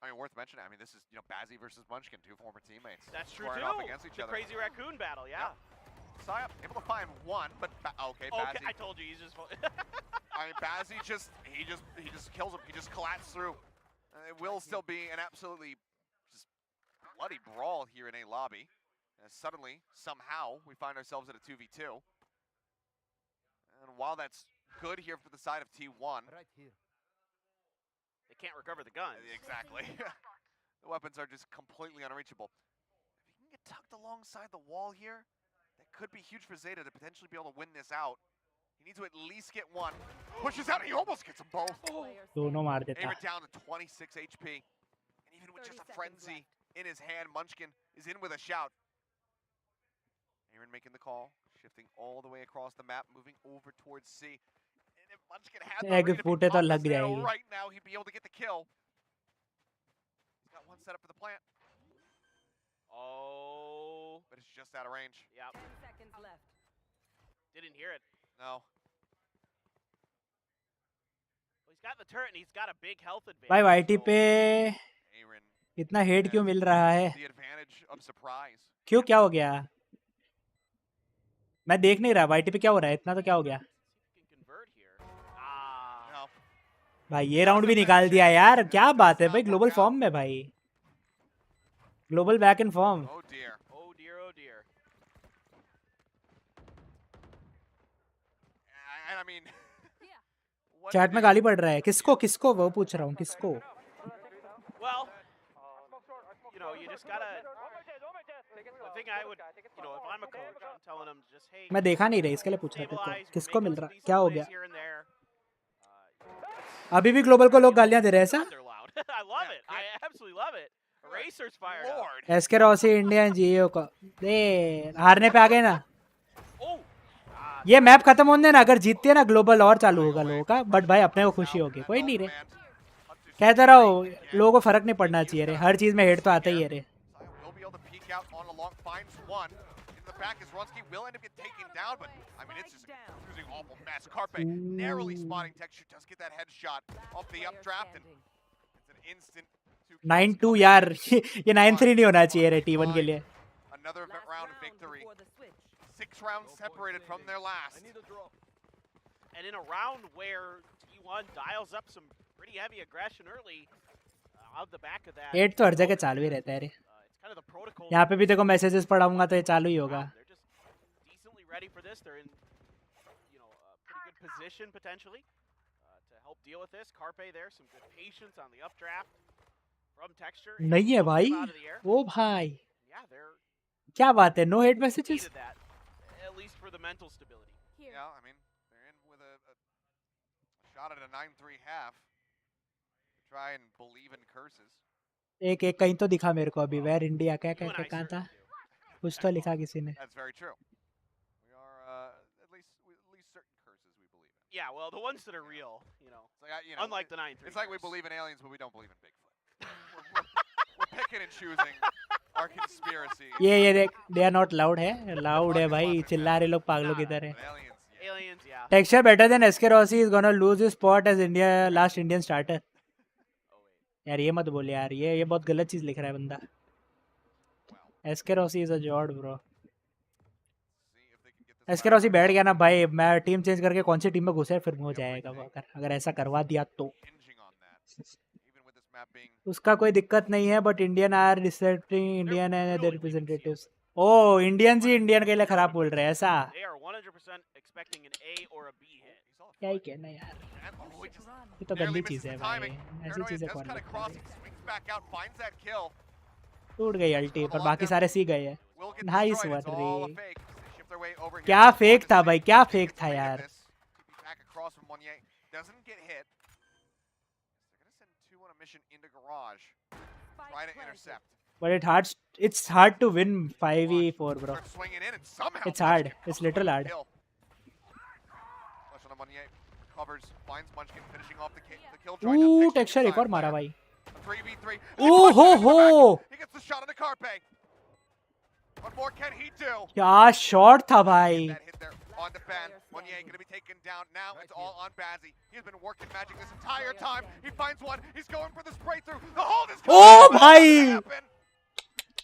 I mean, worth mentioning, I mean, this is, you know, Bazzi versus Munchkin, 2 former teammates. That's true, squaring too. off against each the other. Crazy Raccoon battle, yeah. Saya able to find one, but okay, Bazzi. I told you, he's just... I mean, Bazzi he just kills him. He just collapsed through. It will still be an absolutely just bloody brawl here in a lobby. As suddenly, somehow, we find ourselves at a 2v2. And while that's good here for the side of T1, they can't recover the guns. Exactly. The weapons are just completely unreachable. If he can get tucked alongside the wall here, that could be huge for Zeta to potentially be able to win this out. He needs to at least get one. Pushes out, and he almost gets them both. दोनों मार देता. Aaron down to 26 HP. And even with just a frenzy in his hand, Munchkin is in with a shout. Aaron making the call, shifting all the way across the map, moving over towards C. And if Munchkin had the read right now, he'd be able to get the kill. He's got one set up for the plant. Oh. But it's just out of range. Yep. 10 seconds left. Didn't hear it. No. Well, He's got the turret and he's got a big health advantage. भाई YT पे इतना hate क्यों मिल रहा है? The advantage of surprise. क्यों, क्या हो गया? मैं देख नहीं रहा वाईटी पे क्या हो रहा है, इतना तो क्या हो गया? भाई ये राउंड भी निकाल दिया यार, क्या बात है भाई, ग्लोबल फॉर्म में भाई, global back in form. Oh dear. Oh dear, oh dear. And I mean, chat में गाली पड़ रहा है, किसको किसको वो पूछ रहा हूँ, किसको? Well, you know, you just gotta. The thing I would, you know, if I'm a coach, I'm telling them just, hey. मैं देखा नहीं रहा, इसके लिए पूछ रहा था तो किसको मिल रहा, क्या हो गया? अभी भी ग्लोबल को लोग गालियां दे रहे हैं ऐसा? I love it. I absolutely love it. Racers fired up. SK Rossi Indian जीओ को दे, हारने पे आ गए ना। ये मैप खत्म होने ना, अगर जीतते ना ग्लोबल और चालू होगा लोगों का, बट भाई अपने को खुशी होगी, कोई नहीं रे, कहता रहो लोगों को फर्क नहीं पड़ना चाहिए रे, हर चीज में हेट तो आता ही है रे। Carpe narrowly spotting Texture, does get that headshot off the updraft, and it's an instant 9-2 यार, ये 9-3 नहीं होना चाहिए रे T1 के लिए। Another round victory. 6 rounds separated from their last. And in a round where T1 dials up some pretty heavy aggression early, out the back of that. 8 तो हर जगह चालू ही रहता है रे। यहाँ पे भी देखो मैसेजेस पढ़ाऊंगा तो ये चालू ही होगा। Decently ready for this. They're in, you know, a pretty good position potentially to help deal with this. Carpe there, some good patience on the updraft from Texture. नहीं है भाई, ओ भाई, क्या बात है, no hate messages. At least for the mental stability. Yeah, I mean, they're in with a shot at a 9-3 half. Try and believe in curses. एक एक कहीं तो दिखा मेरे को अभी, वेयर इंडिया क्या क्या क्या कहाँ था, कुछ तो लिखा किसी ने। That's very true. We are at least certain curses we believe in. Yeah, well, the ones that are real, you know, unlike the 9-3. It's like we believe in aliens, but we don't believe in Bigfoot. we're picking and choosing our conspiracy. ये देख, they are not loud है, loud है भाई, चिल्ला रहे लोग पागलों की तरह। Aliens, yeah. Texture better than SK Rossi is gonna lose his spot as India last Indian starter. यार ये मत बोल यार, ये बहुत गलत चीज लिख रहा है बंदा। SK Rossi is a jord bro. SK Rossi बैठ गया ना भाई, मैं टीम चेंज करके कौन सी टीम में घुसे फिर हो जाएगा वो, अगर ऐसा करवा दिया तो। उसका कोई दिक्कत नहीं है, but Indian are respecting Indian and their representatives. ओ इंडियन जी इंडियन के लिए खराब बोल रहे हैं ऐसा? क्या ही कहना यार, ये तो गंदी चीज है भाई, ऐसी चीजें कौन करता है। टूट गई अल्टी, पर बाकी सारे सी गए हैं। नाइस वन रे, क्या फेक था भाई, क्या फेक था यार। But it's hard to win 5v4 bro. It's hard, it's literal hard. Ooh, Texture एक और मारा भाई। ओह हो, क्या शॉट था भाई। On the fan, Monnier going to be taken down. Now it's all on Bazzi. He's been working magic this entire time. He finds one. He's going for the spray through. The hold is coming. Oh भाई,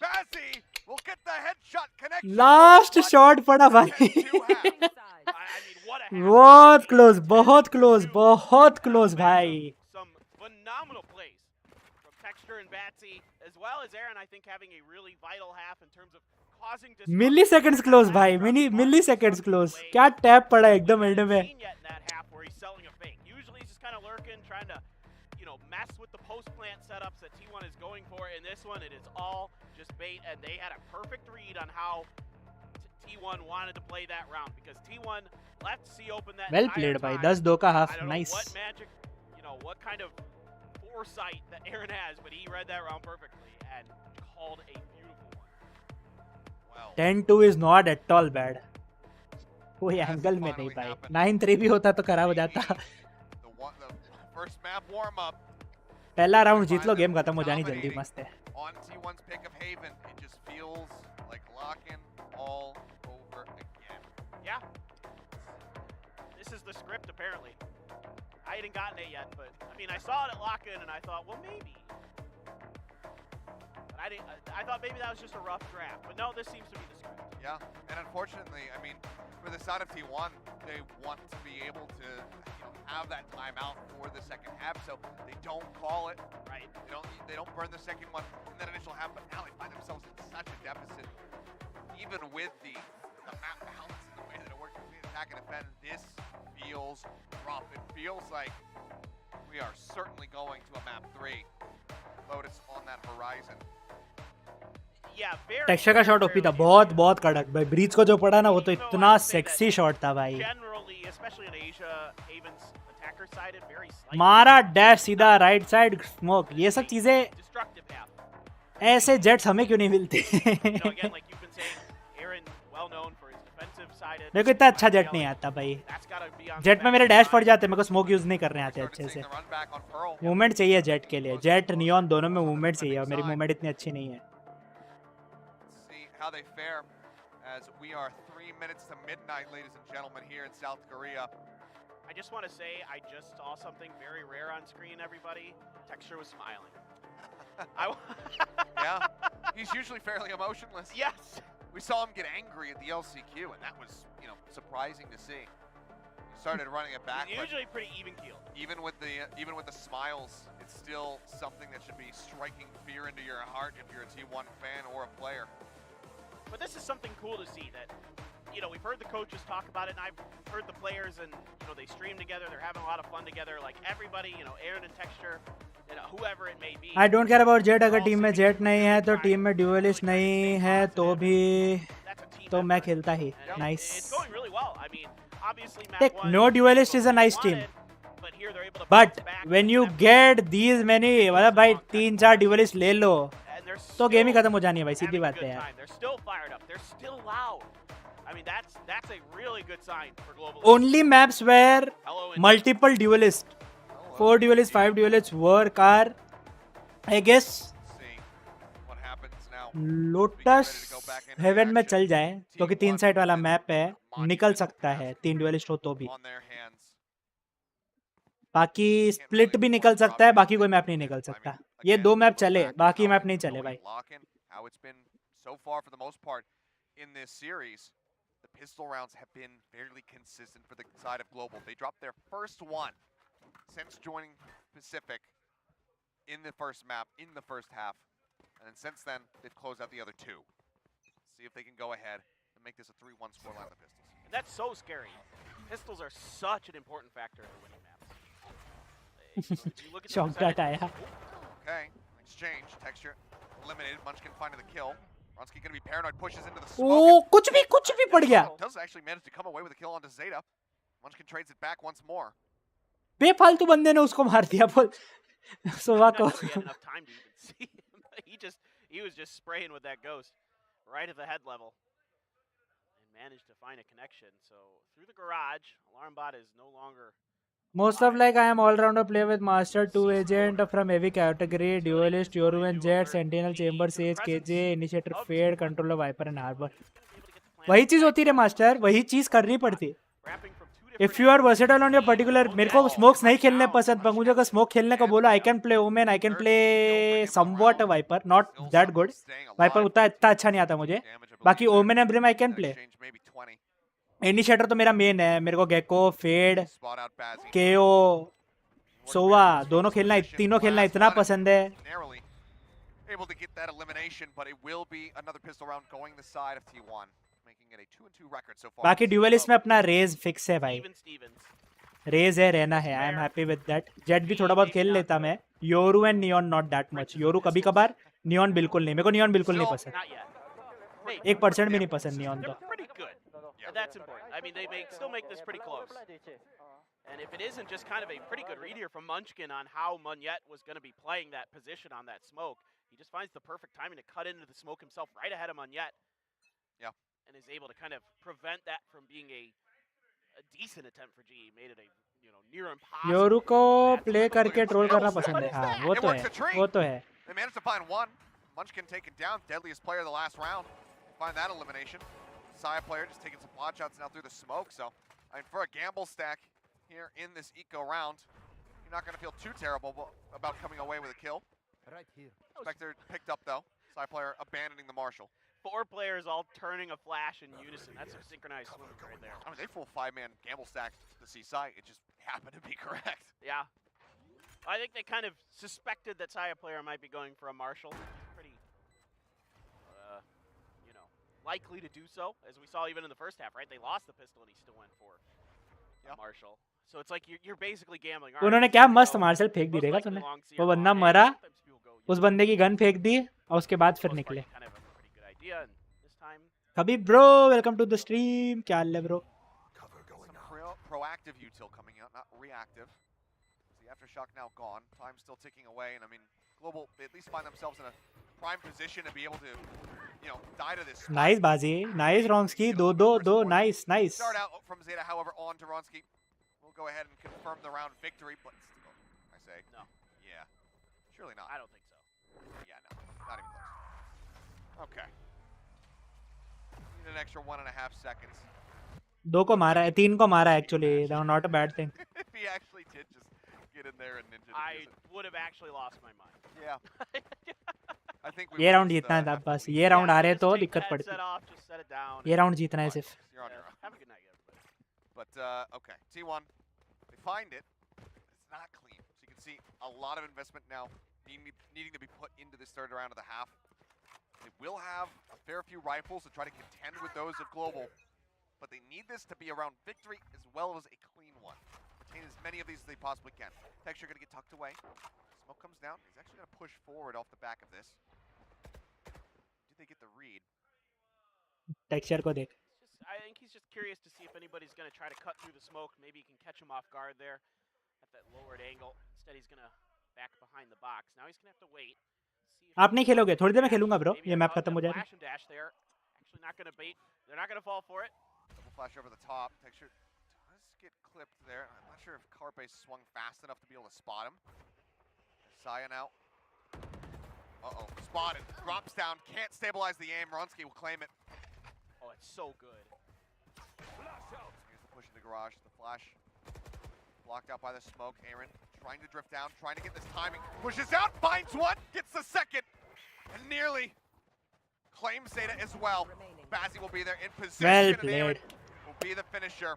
Bazzi will get the headshot connection. Last shot पड़ा भाई। बहुत close, बहुत close, बहुत close भाई। Some phenomenal plays from Texture and Batsy, as well as Aaron, I think, having a really vital half in terms of milliseconds close भाई, milliseconds close, क्या tap पड़ा एकदम end में। Well played भाई, 10-2 का half, nice. What kind of foresight that Aaron has, but he read that round perfectly and called a beautiful one. 10-2 is not at all bad. कोई angle में नहीं भाई, 9-3 भी होता तो खराब हो जाता। पहला राउंड जीत लो, गेम खत्म हो जानी जल्दी, मस्त है। Yeah. This is the script apparently. I hadn't gotten it yet, but I mean, I saw it at lock-in, and I thought, well, maybe. But I didn't. I thought maybe that was just a rough draft, but no, this seems to be the script. Yeah, and unfortunately, I mean, for the side of T1, they want to be able to have that timeout for the second half, so they don't call it. Right. They don't burn the second one in that initial half, but now they find themselves in such a deficit, even with the map balance and the way that it works between attack and defend. This feels rough. It feels like we are certainly going to a map 3. Lotus on that horizon. Texture का shot OP था, बहुत बहुत कड़क भाई। Breach को जो पड़ा ना, वो तो इतना सेक्सी शॉट था भाई। मारा डैश सीधा राइट साइड स्मोक। ये सब चीजें ऐसे जेट्स हमें क्यों नहीं मिलते? देखो इतना अच्छा जेट नहीं आता भाई। जेट में मेरे डैश पड़ जाते, मेरे को स्मोक यूज नहीं करने आते अच्छे से। मूवमेंट चाहिए जेट के लिए। जेट नियॉन दोनों में मूवमेंट चाहिए, और मेरी मूवमेंट इतनी अच्छी नहीं है। How they fare as we are 3 minutes to midnight, ladies and gentlemen, here in South Korea. I just want to say I just saw something very rare on screen, everybody. Texture was smiling. Yeah, he's usually fairly emotionless. Yes. We saw him get angry at the LCQ, and that was, surprising to see. He started running it back. He's usually pretty even-keeled. Even with the smiles, it's still something that should be striking fear into your heart if you're a T1 fan or a player. But this is something cool to see that, we've heard the coaches talk about it, and I've heard the players, and, they stream together, they're having a lot of fun together, like everybody, Aaron and Texture, whoever it may be. I don't care about Jet. अगर team में jet नहीं है तो team में dualist नहीं है तो भी तो मैं खेलता ही। Nice. It's going really well. I mean, obviously, no duelist is a nice team. But when you get these many, मतलब भाई 3-4 duelist ले लो तो गेम ही खत्म हो जानी है भाई, सीधी बात है यार। They're still fired up. They're still loud. I mean, that's a really good sign for global. Only maps where multiple duelists, 4 duelists, 5 duelists work are, I guess, Lotus Haven में चल जाए, क्योंकि 3 साइड वाला मैप है, निकल सकता है 3 duelist हो तो भी। बाकी स्प्लिट भी निकल सकता है, बाकी कोई मैप नहीं निकल सकता। ये 2 मैप चले, बाकी मैप नहीं चले भाई। In this series, the pistol rounds have been fairly consistent for the side of Global. They dropped their first one since joining Pacific in the first map, in the first half. And then since then, they've closed out the other 2. See if they can go ahead and make this a 3-1 scoreline of the Pistols. And that's so scary. Pistols are such an important factor in winning maps. Shock that आया। Okay, exchange, Texture eliminated, Munchkin finding the kill. Ronsky gonna be paranoid, pushes into the smoke. Oh, कुछ भी पड़ गया। Does actually manage to come away with a kill onto Zeta. Munchkin trades it back once more. बेफालतू बंदे ने उसको मार दिया बोल। सोवा को। He was just spraying with that ghost right at the head level and managed to find a connection. So through the garage, Alarmbot is no longer. Most of like I am all-rounder player with Master 2 agent from heavy category, Duelist, Yoru and Jet, Sentinel, Chamber, Sage, KJ, Initiator, Fade, Controller, Viper and Harbor. वही चीज होती है master, वही चीज करनी पड़ती। If you are versatile on your particular, मेरे को smokes नहीं खेलने पसंद, पर मुझे अगर smoke खेलने का बोला, I can play Omen, I can play somewhat a Viper, not that good. Viper उतना अच्छा नहीं आता मुझे। बाकी Omen and Brim I can play. Initiator तो मेरा मेन है, मेरे को गेको, फेड, केओ, सोवा तीनों खेलना इतना पसंद है। Able to get that elimination, but it will be another pistol round going the side of T1, making it a 2-2 record so far. बाकी ड्यूलिस्ट में अपना रेज फिक्स है भाई, रेज है, रहना है। I am happy with that. Jet भी थोड़ा बहुत खेल लेता मैं। Yoru and neon not that much. Yoru कभी कभार, नियॉन बिल्कुल नहीं। मेरे को नियॉन बिल्कुल नहीं पसंद, 1% भी नहीं पसंद नियॉन तो। That's important. I mean, they still make this pretty close. And if it isn't just kind of a pretty good read here from Munchkin on how Munyet was going to be playing that position on that smoke, he just finds the perfect timing to cut into the smoke himself right ahead of Munyet. Yeah. And is able to kind of prevent that from being a decent attempt for GE. Made it a, near impossible. Yoru को play करके troll करना पसंद है। हाँ, वो तो है, वो तो है। They managed to find one. Munchkin taken down, deadliest player of the last round. Find that elimination. Saya player just taking some pot shots now through the smoke. So, I mean, for a gamble stack, here in this eco round. You're not going to feel too terrible about coming away with a kill. Right here. Spectre picked up though. Side player abandoning the Marshal. 4 players all turning a flash in unison. That's a synchronized swim right there. I mean, they full 5-man gamble stack the C site. It just happened to be correct. Yeah. I think they kind of suspected that Saya player might be going for a Marshal. Pretty, you know, likely to do so, as we saw even in the first half, right? They lost the pistol and he still went for a Marshal. So it's like you're basically gambling. उन्होंने क्या मस्त martial फेंक दी देखा तूने? वो बंदा मरा, उस बंदे की गन फेंक दी और उसके बाद फिर निकले. Habib bro, welcome to the stream. क्या हाल है bro? Some proactive util coming out, not reactive. The aftershock now gone. Time still ticking away, and I mean, Global, they at least find themselves in a prime position to be able to, you know, die to this. Nice बाजी, nice Ronsky, दो, nice. Start out from Zeta, however, on to Ronsky. We'll go ahead and confirm the round victory, but still, I say. No. Yeah. Surely not. I don't think so. Yeah, no. Not even close. Okay. Need an extra 1.5 seconds. 2 को मारा है, 3 को मारा actually. That was not a bad thing. If he actually did just get in there and ninja. I would have actually lost my mind. Yeah. I think we ये round जीतना है तब बस. ये राउंड आ रहे तो दिक्कत पड़ती. ये राउंड जीतना है सिर्फ. Have a good night, everybody. But okay, T1, they find it. It's not clean. So you can see a lot of investment now needing to be put into this third round of the half. They will have a fair few rifles to try to contend with those of Global, but they need this to be around victory as well as a clean one. Retain as many of these as they possibly can. Texture going to get tucked away. Smoke comes down. He's actually going to push forward off the back of this. Did they get the read? Texture को देख. I think he's just curious to see if anybody's going to try to cut through the smoke. Maybe he can catch him off guard there at that lowered angle. Instead, he's going to back behind the box. Now he's going to have to wait. आप नहीं खेलोगे, थोड़ी देर में खेलूंगा bro. ये map खत्म हो जाए. Actually not going to bait. They're not going to fall for it. Double flash over the top. Texture does get clipped there. I'm not sure if Carpe swung fast enough to be able to spot him. Saya now. Uh-oh, spotted. Drops down, can't stabilize the aim. Ronsky will claim it. Oh, it's so good. Here's the push in the garage. The flash blocked out by the smoke. Aaron trying to drift down, trying to get this timing. Pushes out, finds one, gets the second, and nearly claims Zeta as well. Bazzi will be there in position, and Aaron will be the finisher.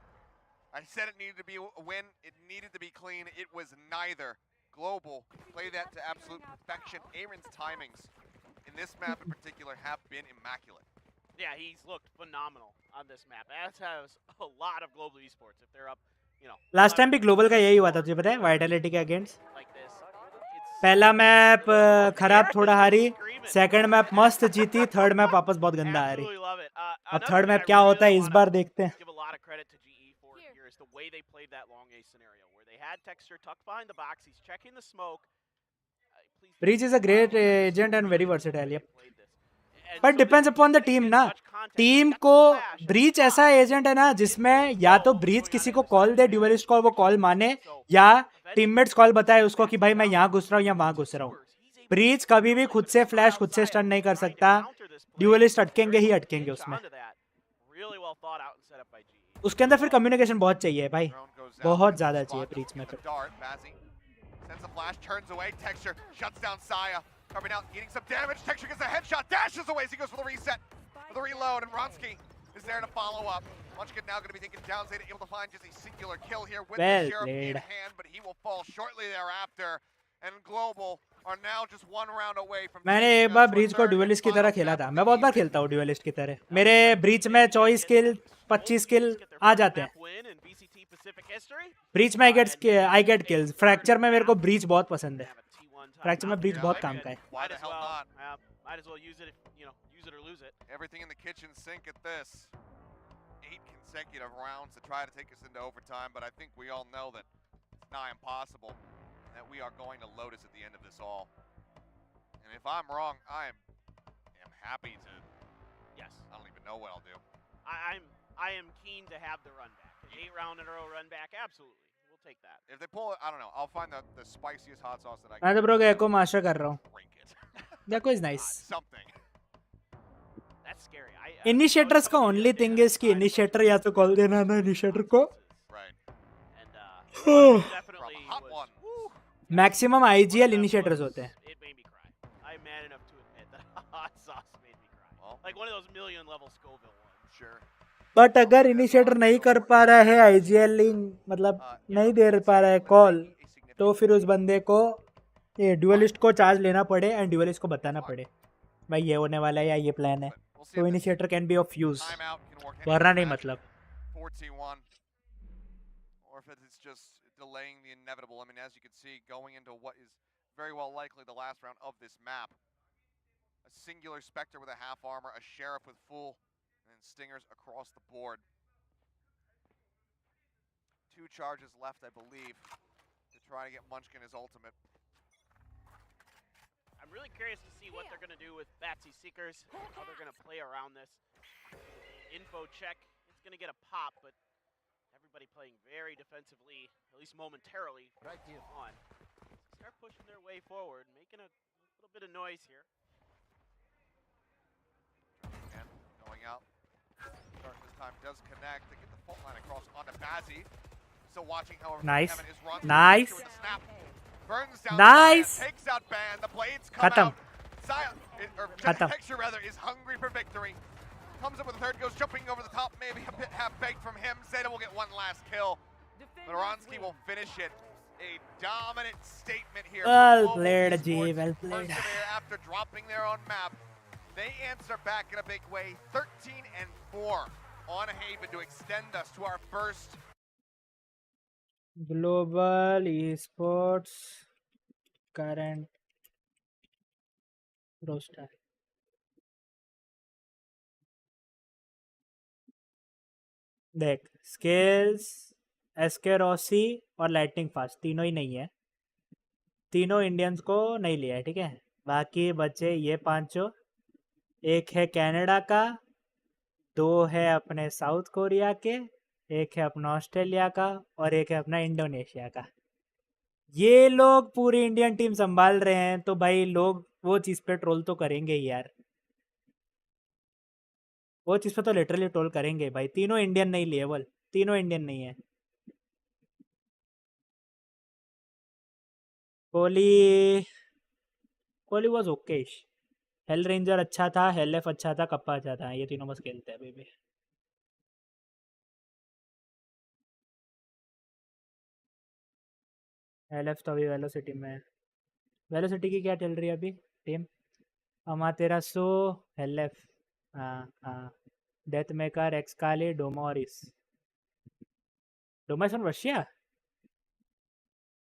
I said it needed to be a win. It needed to be clean. It was neither. Global play that to absolute perfection. Aaron's timings in this map in particular have been immaculate. Yeah, he's looked phenomenal on this map, as has a lot of Global Esports. If they're up, you know. Last time भी Global का यही हुआ था, तुझे पता है? Vitality के against. पहला मैप खराब थोड़ा हारी, सेकंड मैप मस्त जीती, थर्ड मैप वापस बहुत गंदा आ रही. अब थर्ड मैप क्या होता है इस बार देखते हैं. Give a lot of credit to GE for here is the way they played that long A scenario, where they had Texture tucked behind the box. He's checking the smoke. Breach is a great agent and very versatile. Yep. But depends upon the team ना. Team को breach ऐसा agent है ना जिसमें या तो breach किसी को कॉल दे, ड्यूलिस्ट को वो कॉल माने, या टीममेट्स कॉल बताए उसको कि भाई मैं यहाँ घुस रहा हूँ या वहाँ घुस रहा हूँ. ब्रीच कभी भी खुद से फ्लैश, खुद से स्टन नहीं कर सकता. ड्यूलिस्ट अटकेंगे ही अटकेंगे उसमें. उसके अंदर फिर कम्युनिकेशन बहुत चाहिए भाई, बहुत ज्यादा चाहिए ब्रीच में. Sends a flash, turns away. Texture shuts down Saya. Coming out, eating some damage. Texture gets a headshot, dashes away as he goes for the reset, for the reload, and Ronsky is there to follow up. Munchkin now going to be taking down Zeta, able to find just a singular kill here with the Sheriff in hand, but he will fall shortly thereafter. And Global are now just one round away from. मैंने एक बार breach को dualist की तरह खेला था. मैं बहुत बार खेलता हूँ ड्यूलिस्ट की तरह. मेरे ब्रीच में 24 किल 25 किल आ जाते हैं. ब्रीच में आई गेट किल्स. फ्रैक्चर में मेरे को ब्रीच बहुत पसंद है. फ्रैक्चर में ब्रीच बहुत काम का है. Might as well use it, if, you know, use it or lose it. Everything in the kitchen sink at this. 8 consecutive rounds to try to take us into overtime, but I think we all know that it's nigh impossible, and that we are going to Lotus at the end of this all. And if I'm wrong, I am happy to. Yes. I don't even know what I'll do. I am keen to have the run back. An 8-round in a row run back, absolutely. We'll take that. If they pull it, I don't know. I'll find the spiciest hot sauce that I can. मैं तो bro एको master कर रहा हूँ. Gecko is nice. Something. That's scary. Initiators का only thing is कि initiator या तो call देना ना initiator को. Right. And definitely was. Maximum IGL initiators होते हैं. It made me cry. I'm man enough to admit that hot sauce made me cry. Like one of those million level Scoville ones. Sure. But अगर initiator नहीं कर पा रहा है IGL मतलब नहीं दे पा रहा है कॉल, तो फिर उस बंदे को ये ड्यूलिस्ट को चार्ज लेना पड़े एंड ड्यूलिस्ट को बताना पड़े भाई ये होने वाला है या ये प्लान है, तो initiator can be of use, वरना नहीं मतलब. 41 or if it's just delaying the inevitable. I mean, as you can see, going into what is very well likely the last round of this map, a singular Spectre with a half armor, a Sheriff with full, and then Stingers across the board. 2 charges left, I believe, to try to get Munchkin his ultimate. I'm really curious to see what they're going to do with Batsy Seekers, how they're going to play around this. Info check, it's going to get a pop, but everybody playing very defensively, at least momentarily, on. Start pushing their way forward, making a little bit of noise here. And going out. Start this time does connect. They get the fault line across onto Bazzi. Still watching, however, Nice. Kevin is Ron's Nice. with the snap. Burns down Nice. the takes out Ban. The blades come Khatam. out. Khatam. Texture rather is hungry for victory. Comes up with a third, goes jumping over the top, maybe a bit half-baked from him. Zeta will get one last kill. But Oronsky will finish it. A dominant statement here. Well played, G. Well played. After dropping their own map, they answer back in a big way. 13-4 on Haven to extend us to our first Global Esports current roster. देख scales, SK Rossi और lightning fast तीनों ही नहीं है, तीनों Indians को नहीं लिया है, ठीक है. बाकी बचे ये पांचों, एक है कनाडा का, 2 है अपने साउथ कोरिया के, एक है अपना ऑस्ट्रेलिया का और एक है अपना इंडोनेशिया का. ये लोग पूरी इंडियन टीम संभाल रहे हैं, तो भाई लोग वो चीज़ पे ट्रोल तो करेंगे ही यार, वो चीज़ पे तो लिटरली ट्रोल करेंगे भाई. तीनों इंडियन नहीं लिए, बोल तीनों इंडियन नहीं है. Kohli was okay. Hello ranger अच्छा था, हेल एफ अच्छा था, कप्पा अच्छा था, ये तीनों बस खेलते हैं बेबी. हेल एफ तो अभी वेलोसिटी में है. वेलोसिटी की क्या चल रही है अभी टीम? अमातेरासो, हेल एफ, हाँ, death maker, Excali, Domoris. Domoris from Russia,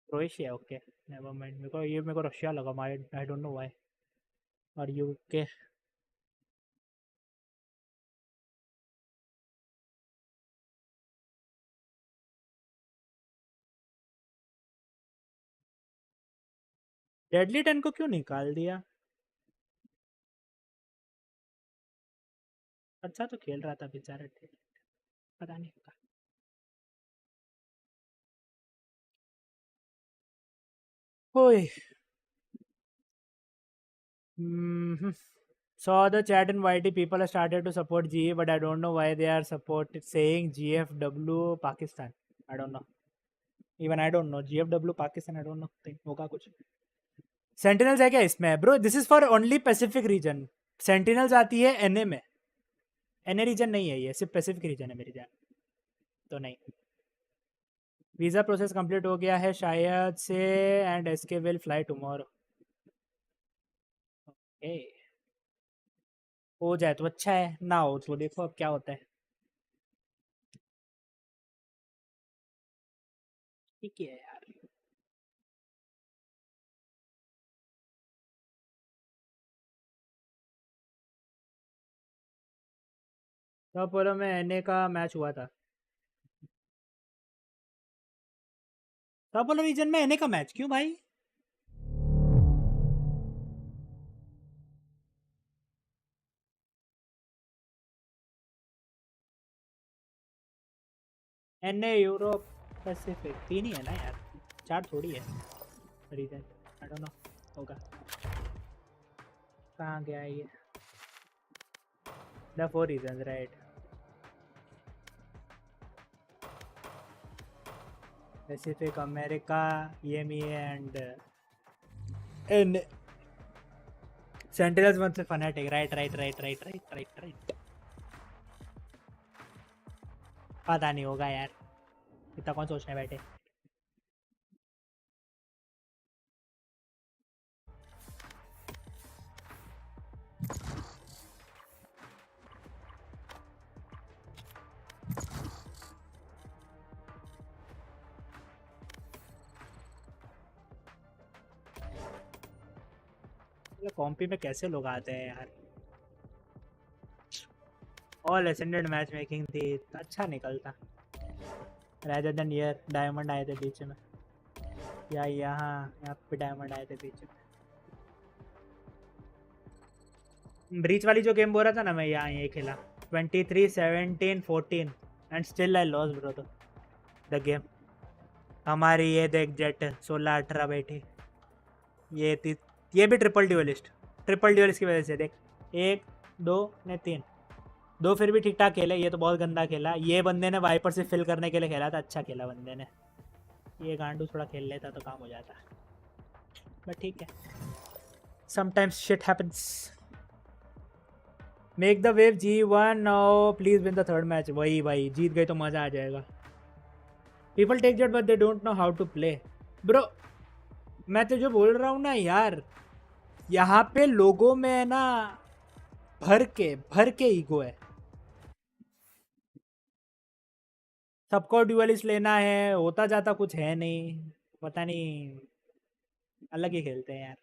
Croatia, okay never mind. मेरे को रशिया लगा, आई डोंट नो व्हाई. और यूके. डेडली 10 को क्यों निकाल दिया? अच्छा तो खेल रहा था बेचारा, पता नहीं होगा. ओए. Saw the chat in YT, people have started to support GE, but I don't know why they are saying GFW Pakistan. I don't know. Even I don't know. GFW Pakistan, I don't know. होगा कुछ. Sentinels है क्या इसमें? Bro, this is for only Pacific region. Sentinels आती है NA में. NA region नहीं है ये, सिर्फ Pacific region है मेरी जान. तो नहीं. वीज़ा प्रोसेस कंप्लीट हो गया है शायद से, and SK will fly tomorrow. Okay, हो जाए तो अच्छा है, ना हो तो देखो अब क्या होता है. ठीक है यार. तो पोलो में एनए का मैच हुआ था. पोलो रीजन में एनए का मैच क्यों भाई? एनए यूरोप पैसिफिक 3 ही है ना यार, 4 थोड़ी है रीजन. आई डोंट नो, होगा. कहाँ गया ये? The 4 regions right. Pacific America, EMEA and Sentinels wants a Fnatic. Right. पता नहीं होगा यार, इतना कौन सोचने बैठे. कॉम्पी में कैसे लोग आते हैं यार. ऑल एसेंडेड मैच मेकिंग थी, अच्छा निकलता. रादर देन ईयर डायमंड आए थे बीच में, या यहाँ पे डायमंड आए थे बीच में. ब्रीच वाली जो गेम बोल रहा था ना मैं, यहाँ ये खेला 23-17-14 and still I loss bro the game. हमारी ये देख जेट 16-18 बैठी, ये भी ट्रिपल ड्यूलिस्ट की वजह से. देख 1 2 ने 3 2 फिर भी ठीक ठाक खेले. ये तो बहुत गंदा खेला. ये बंदे ने वाइपर से फिल करने के लिए खेला था, अच्छा खेला बंदे ने. ये गांडू थोड़ा खेल लेता तो काम हो जाता, बट ठीक है. Sometimes shit happens. Make the wave G1 now please win the third match. वही भाई, जीत गए तो मज़ा आ जाएगा. People take Jett but they don't know how to play. Bro मैं तो जो बोल रहा हूँ ना यार, यहाँ पे लोगों में ना भर के ईगो है. सबको ड्यूअलिस्ट लेना है, होता जाता कुछ है नहीं, पता नहीं, अलग ही खेलते हैं यार.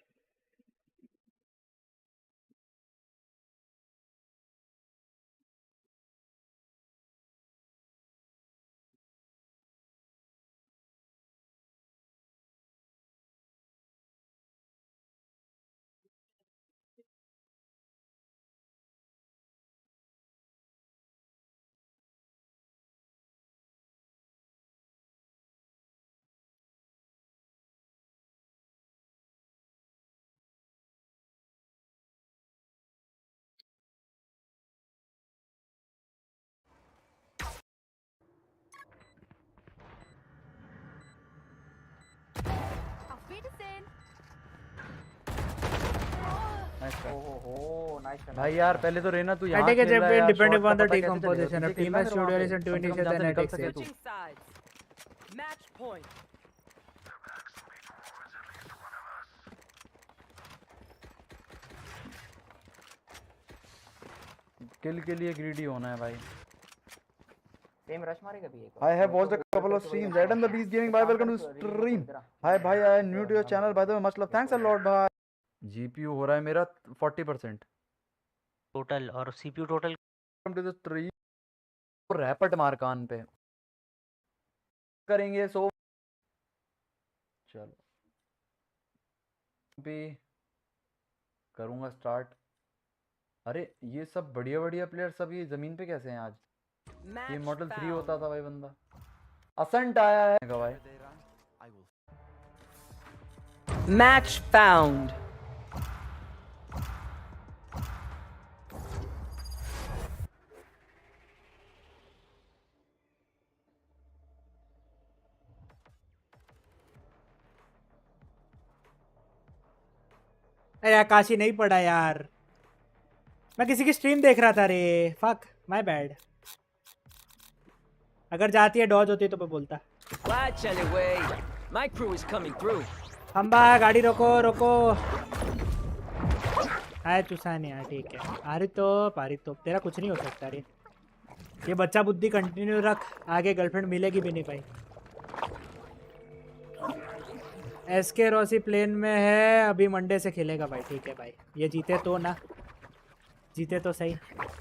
भाई यार पहले तो रहना तू यहाँ I take a खेल रहा है यार, depending shot on the का पता team कैसे composition. चलेगा? If team has तुझे खेलना duelist and है two वहाँ पे, initials, कम से कम then I जहाँ take से निकल safe. सके तू. Match point. किल के लिए ग्रीडी होना है भाई. सेम रश मारेगा भी एक. I have watched a couple of streams. Adam the Beast Gaming, bye, welcome to stream. Hi bhai, I am new to your channel, by the way, much love. Thanks a lot bhai. GPU हो रहा है मेरा 40% total, और CPU total. Welcome to the stream. Rapport मार कान पे करेंगे. सो चलो भी करूँगा स्टार्ट. अरे ये सब बढ़िया प्लेयर सब ये जमीन पे कैसे हैं आज? ये मॉडल 3 होता था भाई बंदा. असेंट आया है भाई. Match found. अरे आकाशी नहीं पड़ा यार, मैं किसी की स्ट्रीम देख रहा था रे. Fuck my bad. अगर जाती है डॉज होती तो मैं बोलता. My crew is coming through. खंबा गाड़ी रोको. हाय चुसानिया, ठीक है. आरितोप तेरा कुछ नहीं हो सकता रे. ये बच्चा बुद्धि कंटिन्यू रख, आगे गर्लफ्रेंड मिलेगी भी नहीं भाई. एसके रॉसी प्लेन में है अभी, मंडे से खेलेगा भाई. ठीक है भाई, ये जीते तो सही,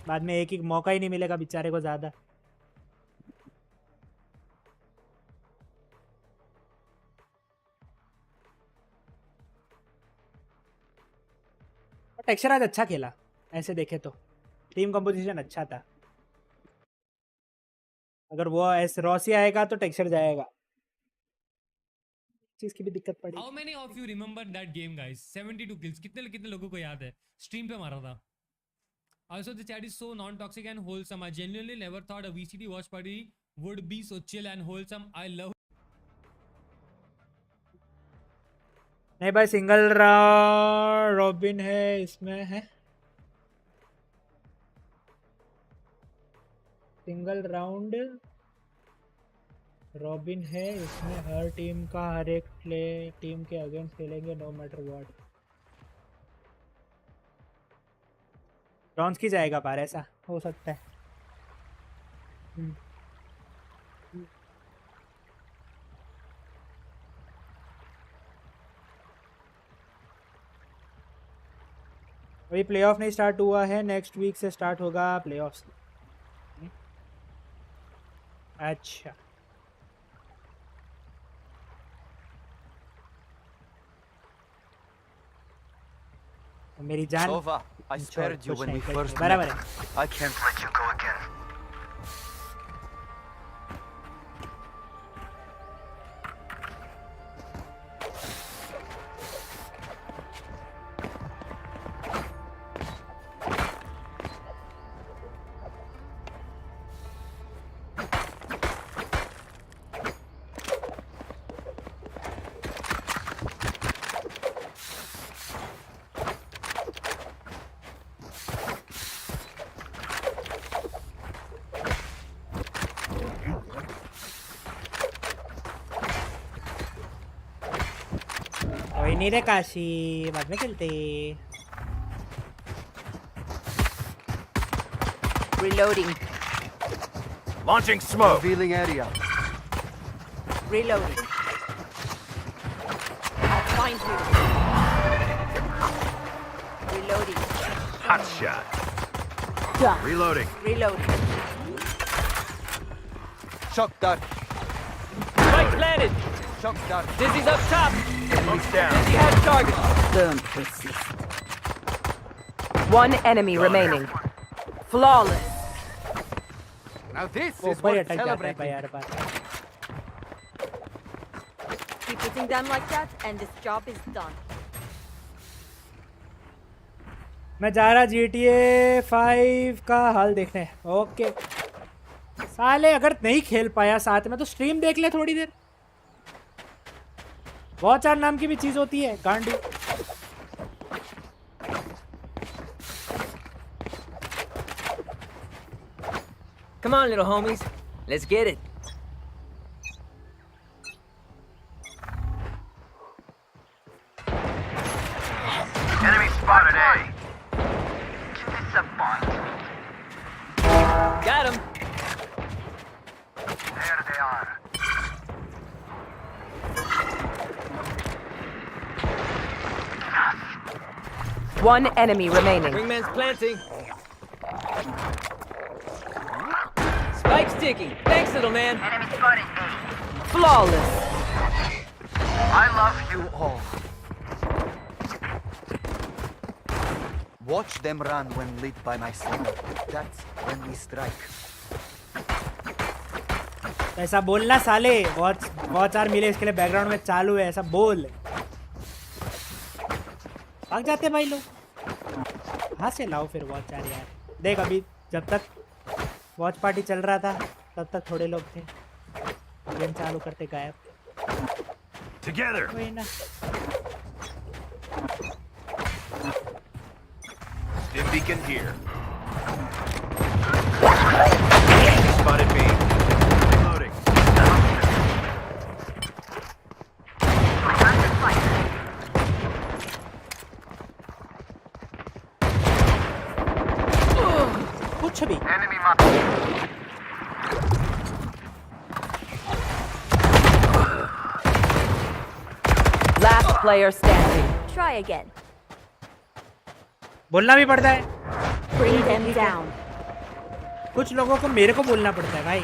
बाद में एक ही मौका ही नहीं मिलेगा बेचारे को ज़्यादा. टेक्सचर आज अच्छा खेला ऐसे देखे तो, टीम कंपोजिशन अच्छा था. अगर वो ऐसे रॉसी आएगा तो टेक्सचर जाएगा, चीज की भी दिक्कत पड़ी. How many of you remember that game guys? 72 kills. कितने लोगों को याद है? स्ट्रीम पे मारा था. Also the chat is so non-toxic and wholesome. I genuinely never thought a VCT watch party would be so chill and wholesome. I love. नहीं भाई सिंगल रॉबिन है इसमें है सिंगल राउंड रॉबिन है इसमें हर टीम का हर एक टीम के अगेंस्ट खेलेंगे नो मैटर व्हाट ब्रॉन्ज की जाएगा पार ऐसा हो सकता है अभी प्लेऑफ नहीं स्टार्ट हुआ है नेक्स्ट वीक से स्टार्ट होगा प्लेऑफ्स अच्छा मेरी जान Sova, I spared you when we first बराबर met. है I can't let you go again. कोई नहीं रे काशी बाद में खेलते Reloading. Launching smoke. Revealing area. Reloading. I'll find you. Reloading. Hot shot. Done. Reloading. Reloading. Shock dart. Spike planted. Shock dart. Dizzy's up top. Smoke's down. Dizzy has target. Don't persist. One enemy remaining. Flawless. Now this वो is बड़ी worth अटक जाता है celebrating. भाई यार बात Keep hitting them like that, and this job is done. मैं जा रहा GTA 5 का हाल देखने ओके साले अगर नहीं खेल पाया साथ में तो स्ट्रीम देख ले थोड़ी देर बहुत चार नाम की भी चीज होती है गांडी Come on, little homies. Let's get it. Enemy spotted A. Disappoint. Got him. There they are. One enemy remaining. Wingman's planting. Spike's ticking. Thanks, little man. Enemy spotted A. Flawless. I love you all. Watch them run when lit by my sun. That's when we strike. ऐसा बोलना साले बहुत चार मिले इसके लिए background में चालू है ऐसा बोल भाग जाते भाई लोग कहाँ से लाओ फिर वॉच चार यार देख अभी जब तक वॉच पार्टी चल रहा था तब तक थोड़े लोग थे गेम चालू करते गायब Together. वही ना Stim beacon here. Spotted B. Reloading. कुछ भी Enemy Last player standing. Try again. बोलना भी पड़ता है Bring them down. कुछ लोगों को मेरे को बोलना पड़ता है भाई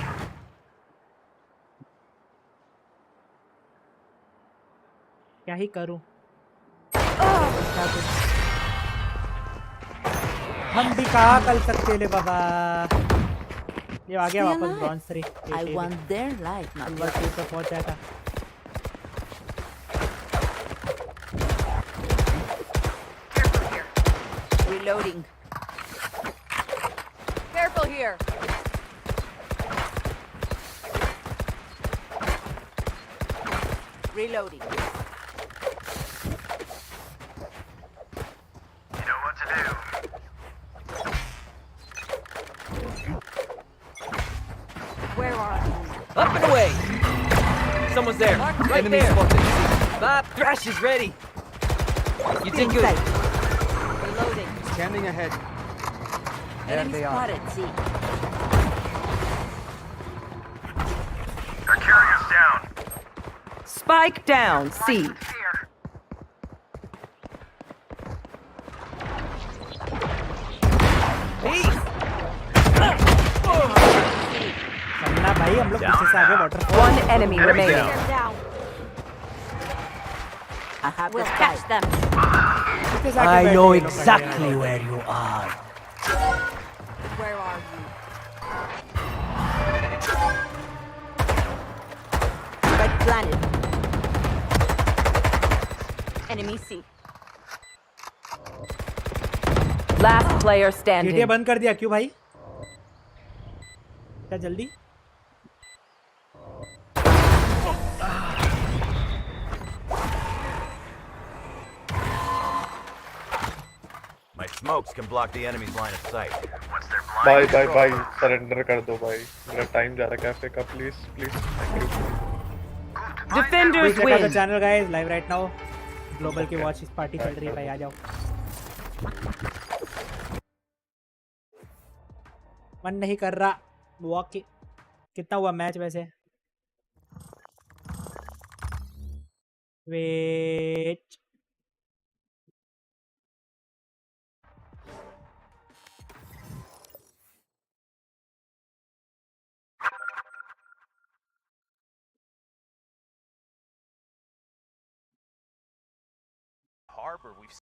क्या ही करूं क्या करूं? हम भी कहा कल तक चले बाबा ये आ गया वापस bronze 3 I want their life, not number 2 पे पहुंचा था Reloading. Careful here. Reloading. Someone's there. Right Enemy there. spotted. Bob, Thrash is ready. You did good. Reloading. Scanning ahead. There Enemy they are. spotted. C. Our carrier's down. Spike down. C. चलना भाई हम लोग पीछे से आगे water One enemy remaining. I have we'll catch them. I know exactly where you are. Where are you? Red planet. Enemy C. Last player standing. GTA बंद कर दिया क्यों भाई? क्या जल्दी? My smokes can block the enemy's line of sight. Bye bye bye. Surrender कर दो भाई. मेरा time जा रहा है कैफे का. Please please. Defenders Check out the win. channel guys. Live right now. Global की watch party चल रही है भाई आ जाओ. मन नहीं कर रहा. वॉक कितना हुआ मैच वैसे? Wait Harbor, we've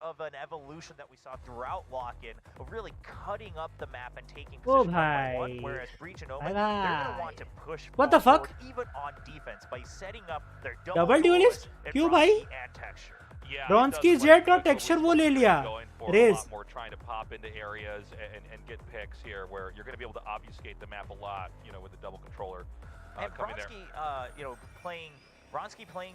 of an evolution that we saw throughout lock-in of really cutting up the map and taking Oh, position one by one, bhai. whereas Breach and Omen, Bhai, they're bhai. going to want to push What the forward fuck? even on defense by setting up their Double duelist? क्यों भाई? and texture. Bronski jet और texture वो ले लिया. Raise. More trying to pop into areas and get picks here where you're going to be able to obfuscate the map a lot, you know, with the double controller And coming there. Bronski, you know, playing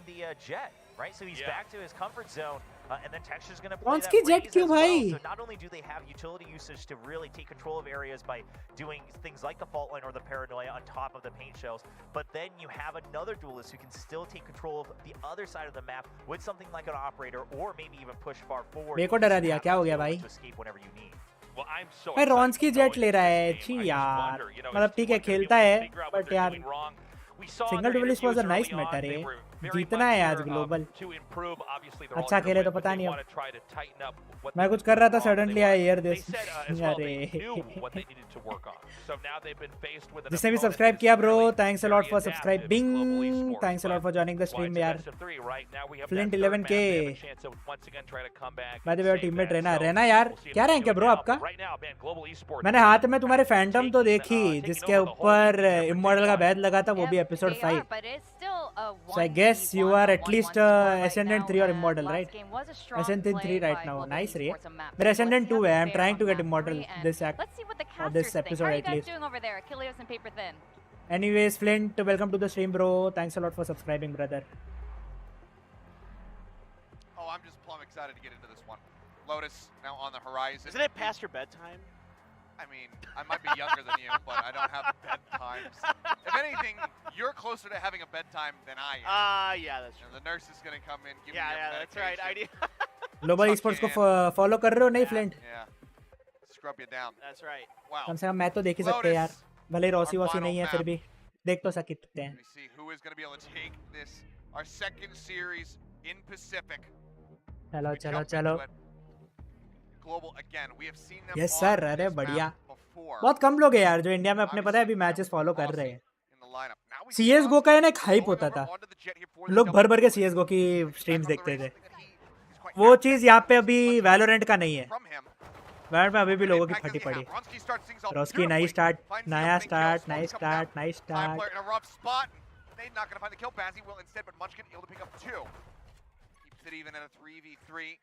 the jet, right? So he's back to his comfort zone, and then Texture's going to play Bronski that jet raise क्यों as well. भाई? So not only do they have utility usage to really take control of areas by doing things like the fault line or the paranoia on top of the paint shells, but then you have another duelist who can still take control of the other side of the map with something like an operator or maybe even push far forward. मेरे को डरा दिया क्या हो गया भाई? To escape whenever you need. Well, I'm so भाई रॉन्स्की jet ले रहा है. छी यार. मतलब ठीक है खेलता है, but यार single duellist was a nice matter है. जीतना है आज ग्लोबल. अच्छा खेले तो पता नहीं अब. मैं कुछ कर रहा था सडनली आई हियर दिस. अरे जिसने भी सब्सक्राइब किया bro, thanks a lot for subscribing. Thanks a lot for joining the stream यार. Flint 11k. By the way teammate रहना यार. क्या रैंक है ब्रो आपका? मैंने हाथ में तुम्हारे फैंटम तो देखी जिसके ऊपर इमॉर्टल का बैज लगा था, वो भी episode 5. So I guess you are at least Ascendant 3 or Immortal, right? Ascendant 3 right now. Nice, Ray. मेरा Ascendant 2 है. I'm trying to get Immortal this episode at least. Anyways, Flint, welcome to the stream, bro. Thanks a lot for subscribing, brother. Oh, I'm just plumb excited to get into this one. Lotus now on the horizon. Isn't it past your bedtime? I mean, I might be younger than you, but I don't have bedtimes. If anything, you're closer to having a bedtime than I am. Yeah, that's true. The nurse is going to come in, give me Yeah, that's right. Global esports को follow कर रहे हो नहीं Flint? Yeah. Scrub you down. That's right. Wow. कम से कम मैं तो देख ही सकते हैं यार. भले रॉसी वॉसी नहीं है फिर भी देख तो सकते हैं. We see who is going to be able to take this, our second series in Pacific. चलो चलो चलो. Global again. We have seen them yes sir. अरे बढ़िया. बहुत कम लोग हैं यार जो इंडिया में अपने पता है अभी मैचेस फॉलो कर रहे हैं. CSGO का एक हाइप होता था. लोग भर भर के CSGO की स्ट्रीम्स देखते थे. वो चीज यहाँ पे अभी वैलोरेंट का नहीं है. वैलोरेंट में अभी भी लोगों की फटी पड़ी. रॉस्की नई स्टार्ट. नया start. Nice start. Nice start. They're not going to find the kill pass. He will instead, but Munchkin able to pick up 2. Keeps it even in a 3v3.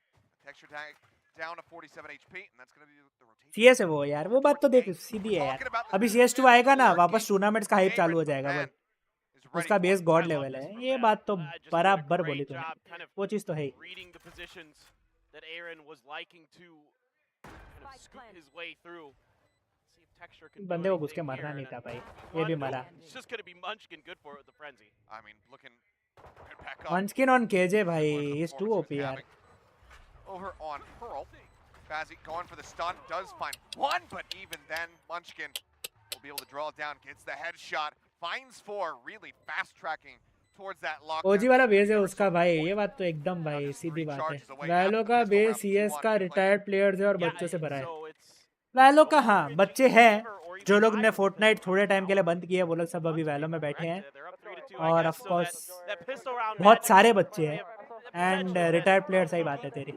Texture tag down to 47 HP, and that's going to be the rotation. CS है वो यार. वो बात तो देख सीधी है यार. अभी CS2 आएगा ना वापस टूर्नामेंट्स का हाइप चालू हो जाएगा. उसका बेस गॉड लेवल है, ये बात तो बराबर बोली तूने, वो चीज़ तो है ही। reading the positions that Aaron was liking to kind of scoop his way through. See if Texture can do बंदे को घुस के anything मरना here नहीं and था भाई, then ये भी run. मरा। It's just going to be Munchkin good for the frenzy. I mean, looking right back up. Munchkin on KJ भाई, he's too OP यार। Over on Pearl. Bazzi going for the stun, does find one, but even then, Munchkin will be able to draw it down, gets the headshot, finds 4, really fast tracking towards that lock. ओजी वाला base है उसका भाई, ये बात तो एकदम भाई सीधी बात है। वैलो का बेस सीएस का रिटायर्ड प्लेयर्स है और बच्चों से भरा है। वैलो का हाँ बच्चे हैं, जो लोग ने फोर्टनाइट थोड़े टाइम के लिए बंद किया वो लोग सब अभी वैलो में बैठे हैं, और ऑफ कोर्स बहुत सारे बच्चे हैं एंड रिटायर्ड प्लेयर, सही बात है तेरी।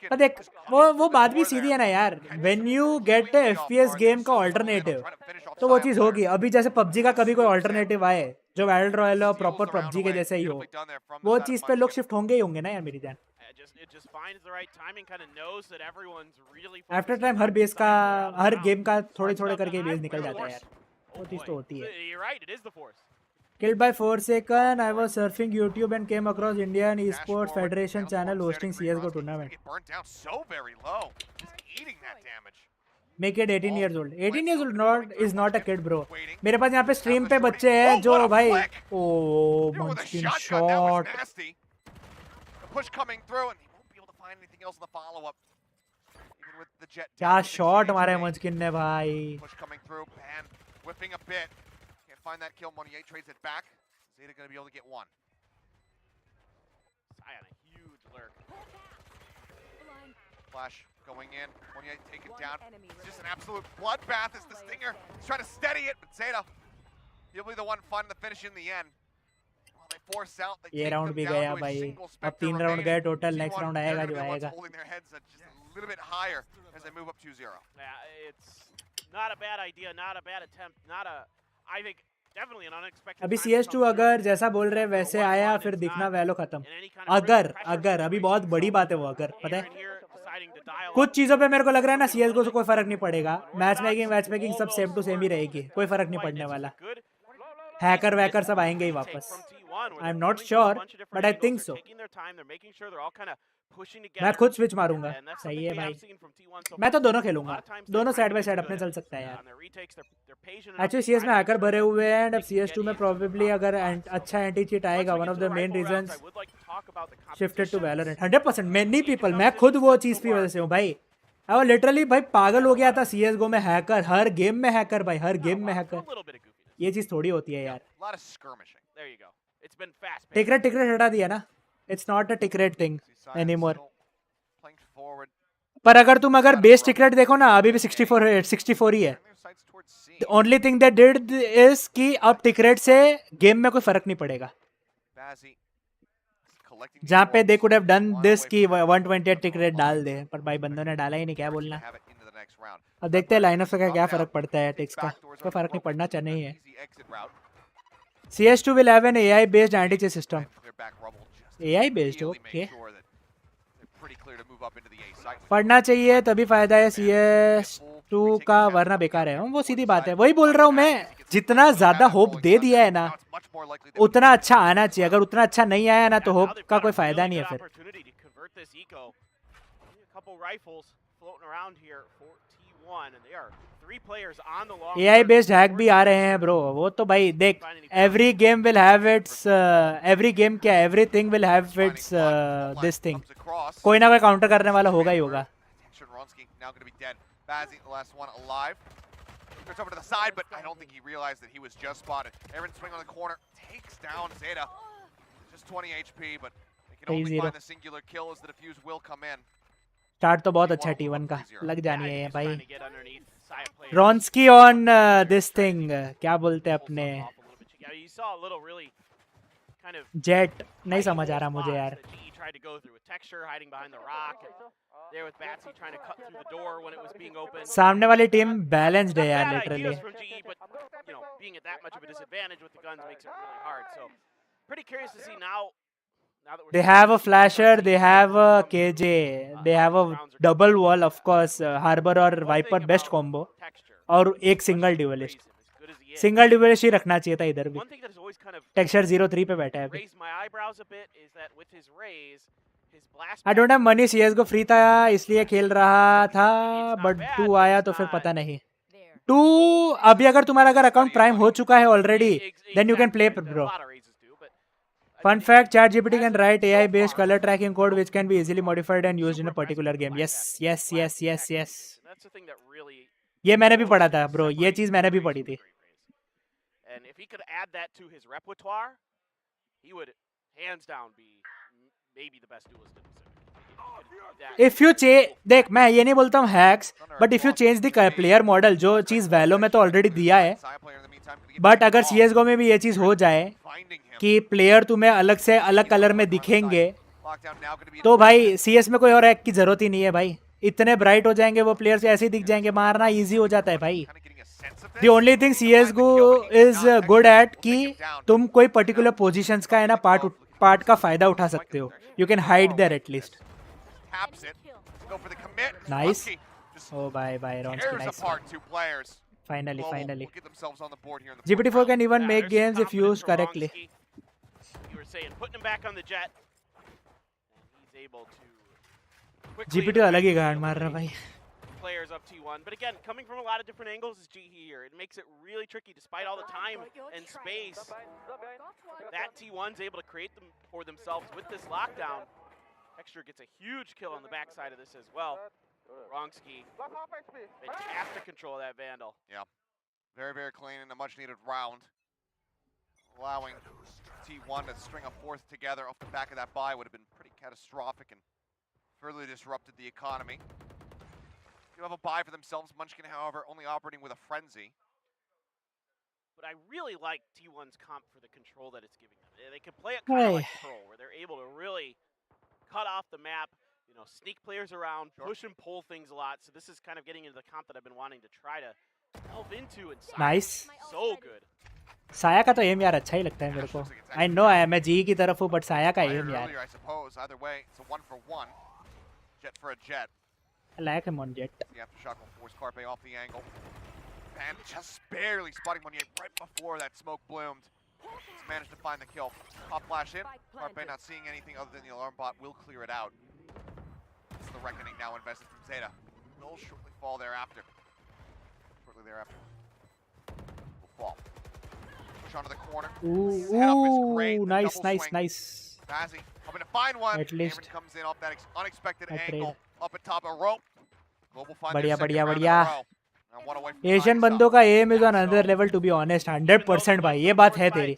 पर देख वो बात भी सीधी है ना यार, when you get FPS game का ऑल्टरनेटिव तो वो चीज़ होगी। अभी जैसे पबजी का कभी कोई ऑल्टरनेटिव आए जो बैटल रॉयल और प्रॉपर पबजी के जैसे ही हो, वो चीज़ पे लोग शिफ्ट होंगे ही होंगे ना यार मेरी जान। आफ्टर टाइम हर बेस का, हर गेम का थोड़े थोड़े करके बेस निकल जाता है यार, वो चीज़ तो होती है। Killed by Forsaken, I was surfing YouTube and came across Indian Esports Federation channel hosting CSGO tournament. Make it 18 years old. 18 years old is not a kid, bro. मेरे पास यहाँ पे स्ट्रीम पे बच्चे हैं जो भाई, oh Munchkin shot. Push coming through and he won't be able to find anything else in the follow-up. Even with the jet. क्या shot मारे Munchkin ने भाई. Push coming through and whipping a bit. Can't find that kill. Monier trades it back. Zeta going to be able to get one. Sion, a huge lurk. Flash going in. Monier taken down. It's just an absolute bloodbath as the Stinger is trying to steady it, but Zeta, he'll be the one finding the finish in the end. ये round भी गया भाई, अब 3 round गए total, next round आएगा जो आएगा। little bit higher as they move up 2-0. Yeah, it's not a bad idea, not a bad attempt, not a, I think definitely an unexpected. अभी CS2 अगर जैसा बोल रहे हैं वैसे आया फिर दिखना वैलो खत्म। अगर अभी बहुत बड़ी बात है वो, अगर पता है कुछ चीजों पे मेरे को लग रहा है ना CSGO से कोई फर्क नहीं पड़ेगा, मैच मेकिंग सब सेम टू सेम ही रहेगी, कोई फर्क नहीं पड़ने वाला। हैकर वैकर सब आएंगे ही वापस। आई am not sure but I think so. मैं खुद स्विच मारूंगा, सही है भाई। मैं तो दोनों खेलूंगा, दोनों साइड बाय साइड अपने चल सकता है यार। एक्चुअली सीएस में हैकर भरे हुए हैं एंड अब CS2 में प्रोबेबली अगर अच्छा एंटी चीट आएगा, one of the main reasons shifted to Valorant 100%। Many people, मैं खुद वो चीज़ की वजह से हूँ भाई। अब लिटरली भाई पागल हो गया था CSGO में हैकर, हर गेम में हैकर भाई, हर गेम में हैकर। ये चीज़ थोड़ी होती है यार। टिकरेट हटा दिया ना, it's not a tick rate thing anymore. पर अगर तुम बेस टिकरेट देखो ना, अभी भी 64 ही है। The only thing that did is कि अब टिकरेट से गेम में कोई फर्क नहीं पड़ेगा। जहाँ पे they could have done this कि 128 टिकरेट डाल दे, पर भाई बंदों ने डाला ही नहीं, क्या बोलना। अब देखते हैं लाइनअप से क्या फर्क पड़ता है टिक्स का, कोई फर्क नहीं पड़ना चाहिए है। CS2 will have an AI based anti-cheat system. AI based, okay. पढ़ना चाहिए तभी फायदा है CS2 का, वरना बेकार है। वो सीधी बात है, वही बोल रहा हूँ मैं। जितना ज्यादा होप दे दिया है ना उतना अच्छा आना चाहिए, अगर उतना अच्छा नहीं आया ना तो होप का कोई फायदा नहीं है फिर। AI बेस्ड हैक भी आ रहे हैं ब्रो, वो तो भाई देख, every game will have its, every game क्या, everything will have its this thing, कोई ना कोई काउंटर करने वाला होगा ही होगा। Over to the side, but I don't think he realized that he was just spotted. Aaron swing on the corner, takes down Zeta. Just 20 HP, but they can only find the singular kill as the defuse will come in. Start तो बहुत अच्छा है T1 का, लग जानी है भाई। रॉन्स्की on this thing, क्या बोलते हैं अपने जेट, नहीं समझ आ रहा मुझे यार। सामने वाली टीम बैलेंस्ड है यार literally. They have a flasher, they have a KJ, they have a double wall, of course, Harbor और Viper best combo, और एक सिंगल duelist। सिंगल डिवेश ही रखना चाहिए था इधर भी. टेक्सचर 03 पे बैठा है अभी. I don't have money. CS:GO free था इसलिए खेल रहा था, बट 2 आया तो फिर पता नहीं. 2 अभी अगर अकाउंट प्राइम हो चुका है already, then you can play bro. Fun fact, ChatGPT can write AI-based color tracking code which can be easily modified and used in a particular game. Yes. ये मैंने भी पढ़ा था ब्रो, ये चीज मैंने भी पढ़ी थी. And if he could add that to his repertoire, he would hands down be maybe the best duelist in the If you change, देख मैं ये नहीं बोलता हूँ hacks, but if you change the player model, जो चीज वैलो में तो ऑलरेडी दिया है, बट अगर CS:GO में भी ये चीज हो जाए कि प्लेयर तुम्हें अलग से अलग कलर में दिखेंगे, तो भाई CS में कोई और हैक की जरूरत ही नहीं है भाई. इतने ब्राइट हो जाएंगे वो प्लेयर्स, ऐसे ही दिख जाएंगे, मारना इजी हो जाता है भाई. The only thing CS:GO is good at कि तुम कोई पर्टिकुलर पोजीशंस का है ना पार्ट का फायदा उठा सकते हो. You can hide there at least. Nice. Oh bye Ronski, nice. Finally. GPT-4 can even make games if used correctly. You were saying putting him back on the jet. And he's able to GPT अलग ही गांड मार रहा भाई. Players up T1, but again, coming from a lot of different angles is G here. It makes it really tricky despite all the time and space that T1's able to create them for themselves with this lockdown. Texture gets a huge kill on the backside of this as well. Wrongski, fantastic control of that Vandal. Yeah, very clean and a much needed round. Allowing T1 to string a fourth together off the back of that bye would have been pretty catastrophic and further disrupted the economy. You have a buy for themselves. Munchkin, however, only operating with a frenzy. But I really like T1's comp for the control that it's giving them. They can play it kind of like Pro, where they're able to really cut off the map, you know, sneak players around, push and pull things a lot. So this is kind of getting into the comp that I've been wanting to try to delve into. And Nice. So good. साया का तो M यार अच्छा ही लगता है मेरे को. I know मैं जी की तरफ हूँ, but साया का एम यार. I suppose either way, it's a 1-for-1. Jet for a jet. I like him on jet. The aftershock will force Carpe off the angle. And just barely spotting Monnier right before that smoke bloomed. He's managed to find the kill. Pop flash in. Carpe not seeing anything other than the alarm bot will clear it out. It's the reckoning now invested from Zeta. Will shortly fall thereafter. Will fall. Push onto the corner. Ooh, nice. Bazzi hoping to find one. At least. Cameron comes in off that unexpected angle. Up atop a rope. Global find बढ़िया. Asian बंदों का aim is on another level to be honest. 100% भाई, ये बात है तेरी.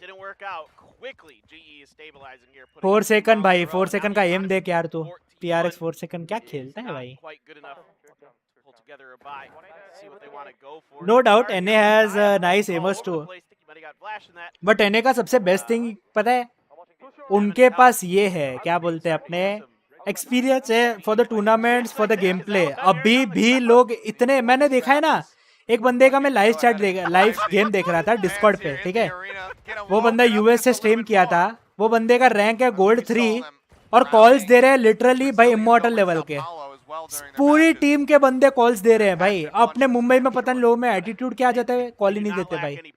4 second भाई, 4 second का एम देख यार तू. TRX 4 सेकंड क्या खेलता है भाई. No doubt NA has nice aimers too, but NA का सबसे बेस्ट थिंग पता है, उनके पास ये है, क्या बोलते हैं, अपने एक्सपीरियंस है for the tournaments, for the game play. अभी भी लोग इतने, मैंने देखा है ना, एक बंदे का मैं लाइव गेम देख रहा था डिस्कॉर्ड पे, ठीक है. वो बंदा US से स्ट्रीम किया था. वो बंदे का रैंक है गोल्ड 3 और कॉल्स दे रहे हैं लिटरली भाई इमॉर्टल लेवल के. पूरी टीम के बंदे कॉल्स दे रहे हैं भाई. अपने मुंबई में पता नहीं लोगों में एटीट्यूड क्या आ जाता है, कॉल ही नहीं देते भाई.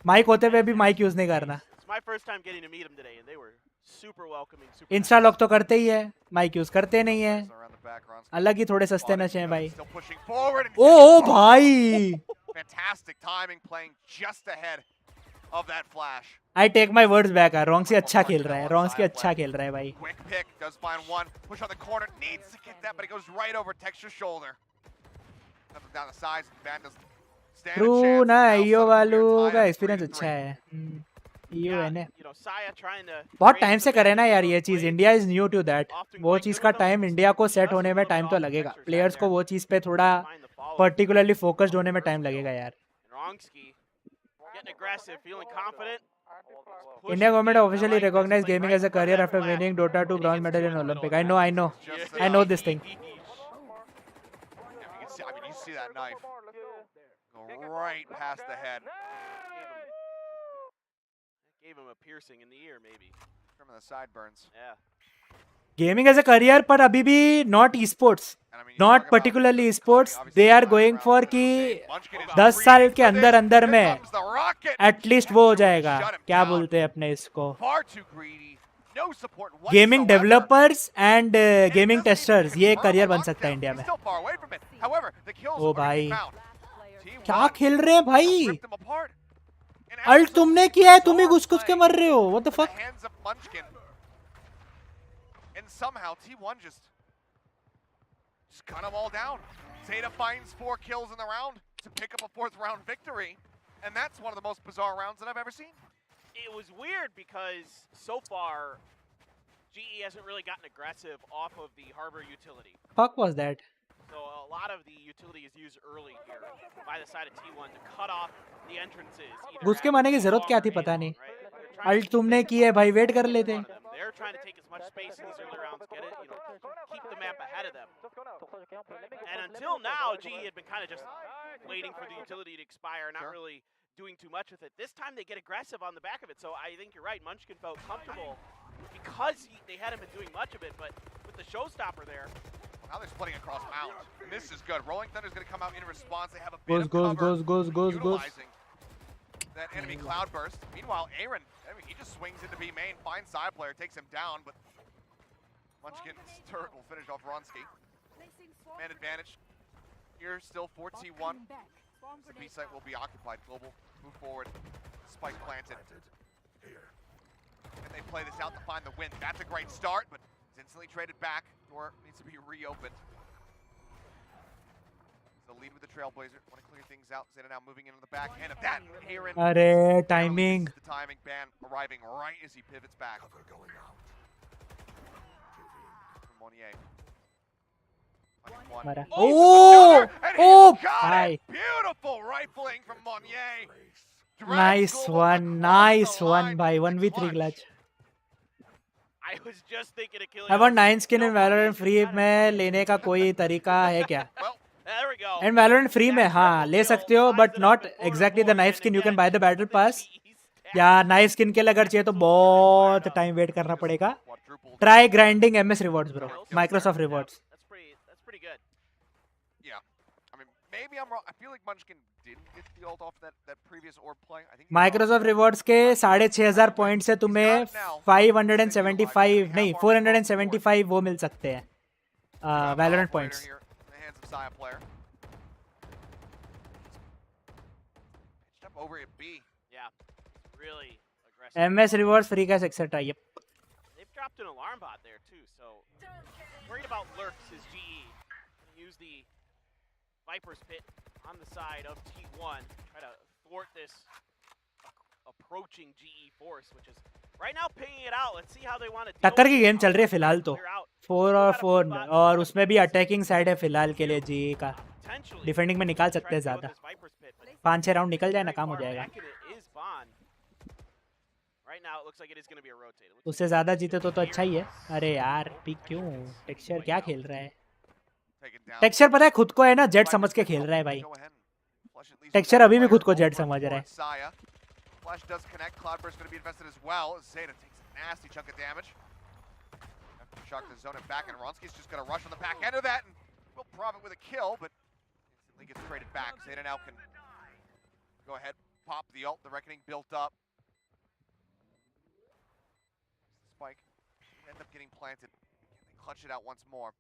माइक होते हुए भी माइक यूज नहीं करना. इंस्टा लॉक तो करते ही है, माइक यूज करते नहीं है. अलग ही थोड़े सस्ते नशे हैं भाई. ओ भाई, I take my words back. रॉन्ग्सी अच्छा खेल रहा है, रॉन्ग्सी अच्छा खेल रहा है भाई. ट्रू ना, ईओ वालों का एक्सपीरियंस अच्छा है. बहुत टाइम से करे ना यार ये चीज. India is new to that. वो चीज का टाइम, इंडिया को सेट होने में टाइम तो लगेगा. प्लेयर्स को वो चीज पे थोड़ा पर्टिकुलरली फोकस्ड होने में टाइम लगेगा यार. India government officially recognized gaming as a career after winning Dota 2 bronze medal in Olympic. I know this thing. You see that knife go right past the head. Gave him a piercing in the ear, maybe. From the sideburns. Yeah. Gaming as a career, पर अभी भी not esports. Not particularly sports, they are going for कि 10 साल के अंदर अंदर में at least वो हो जाएगा, क्या बोलते हैं अपने इसको, gaming developers and gaming testers, ये करियर बन सकता है इंडिया में। ओ भाई क्या खेल रहे हैं भाई, अल्ट तुमने किया है, तुम ही घुस घुस के मर रहे हो, what the fuck. Somehow T1 just cut them all down. Zeta finds 4 kills in the round to pick up a 4th round victory, and that's one of the most bizarre rounds that I've ever seen. It was weird because so far GE hasn't really gotten aggressive off of the harbor utility. Fuck was that? So a lot of the utility is used early here by the side of T1 to cut off the entrances. घुस के मारने की जरूरत क्या थी पता नहीं, alt तुमने की है भाई, वेट कर लेते। They're trying to take as much space in these early rounds, get it, keep the map ahead of them. And until now, GE had been kind of just waiting for the utility to expire, not really doing too much with it. This time they get aggressive on the back of it, so I think you're right. Munchkin felt comfortable because they hadn't been doing much of it, but with the showstopper there. Now they're splitting across mounds. And this is good. Rolling Thunder's going to come out in response. They have a bit of cover, utilizing that enemy cloudburst. Meanwhile, Aaron, he just swings into B main, finds side player, takes him down, but Munchkin's turret will finish off Ronsky. Man advantage here, still 4T1. The B site will be occupied. Global, move forward. Spike planted. And they play this out to find the win. That's a great start, but it's instantly traded back. Door needs to be reopened. The lead with the Trailblazer. Want to clear things out. Zeta now moving into the back end of that. Aaron. अरे timing. The timing ban arriving right as he pivots back. Monnier. Oh! Oh! Hi. Beautiful rifling from Monnier. Nice one, bhai. 1v3 clutch. I was just thinking of killing. I want 9 skin in Valorant free में लेने का कोई तरीका है क्या? There we go. And Valorant free में हाँ ले सकते हो, but not exactly the knife skin. You can buy the battle pass. या knife skin के लिए अगर चाहिए तो बहुत time wait करना पड़ेगा. Try grinding MS rewards, bro. Microsoft rewards. That's pretty good. Yeah, I mean maybe I'm wrong. I feel like Munchkin didn't get the ult off that previous orb play. I think Microsoft rewards के 6,500 point से तुम्हें 575 नहीं 475 वो मिल सकते हैं Valorant points. Side player. Pitched up over at B. Yeah, really aggressive. MS rewards, free cash, etc. Yep. They've dropped an alarm bot there too, so worried about lurks is GE. Use the Viper's pit on the side of T1. Try to thwart this approaching GE force, which is right now pinging it out. Let's see how they want to. टक्कर की game चल रही है फिलहाल तो 4 और 4 और उसमें भी अटैकिंग साइड है फिलहाल के लिए जी का. डिफेंडिंग में निकाल सकते हैं ज्यादा. 5-6 राउंड निकल जाए ना काम हो जाएगा. उससे ज्यादा जीते तो अच्छा ही है. अरे यार पिक क्यों? टेक्सचर क्या खेल रहा है? टेक्सचर पता है खुद को है ना जेट समझ के खेल रहा है भाई. टेक्सचर अभी भी खुद को जेट समझ रहा है. Flash does connect. Cloudburst going to be invested as well. Zeta takes a nasty chunk of damage. After shock the zone and back, and Ronsky's just going to rush on the back end of that, and will profit with a kill, but instantly gets traded back. Zeta now can go ahead, pop the ult. The Reckoning built up. Spike end up getting planted. They clutch it out once more.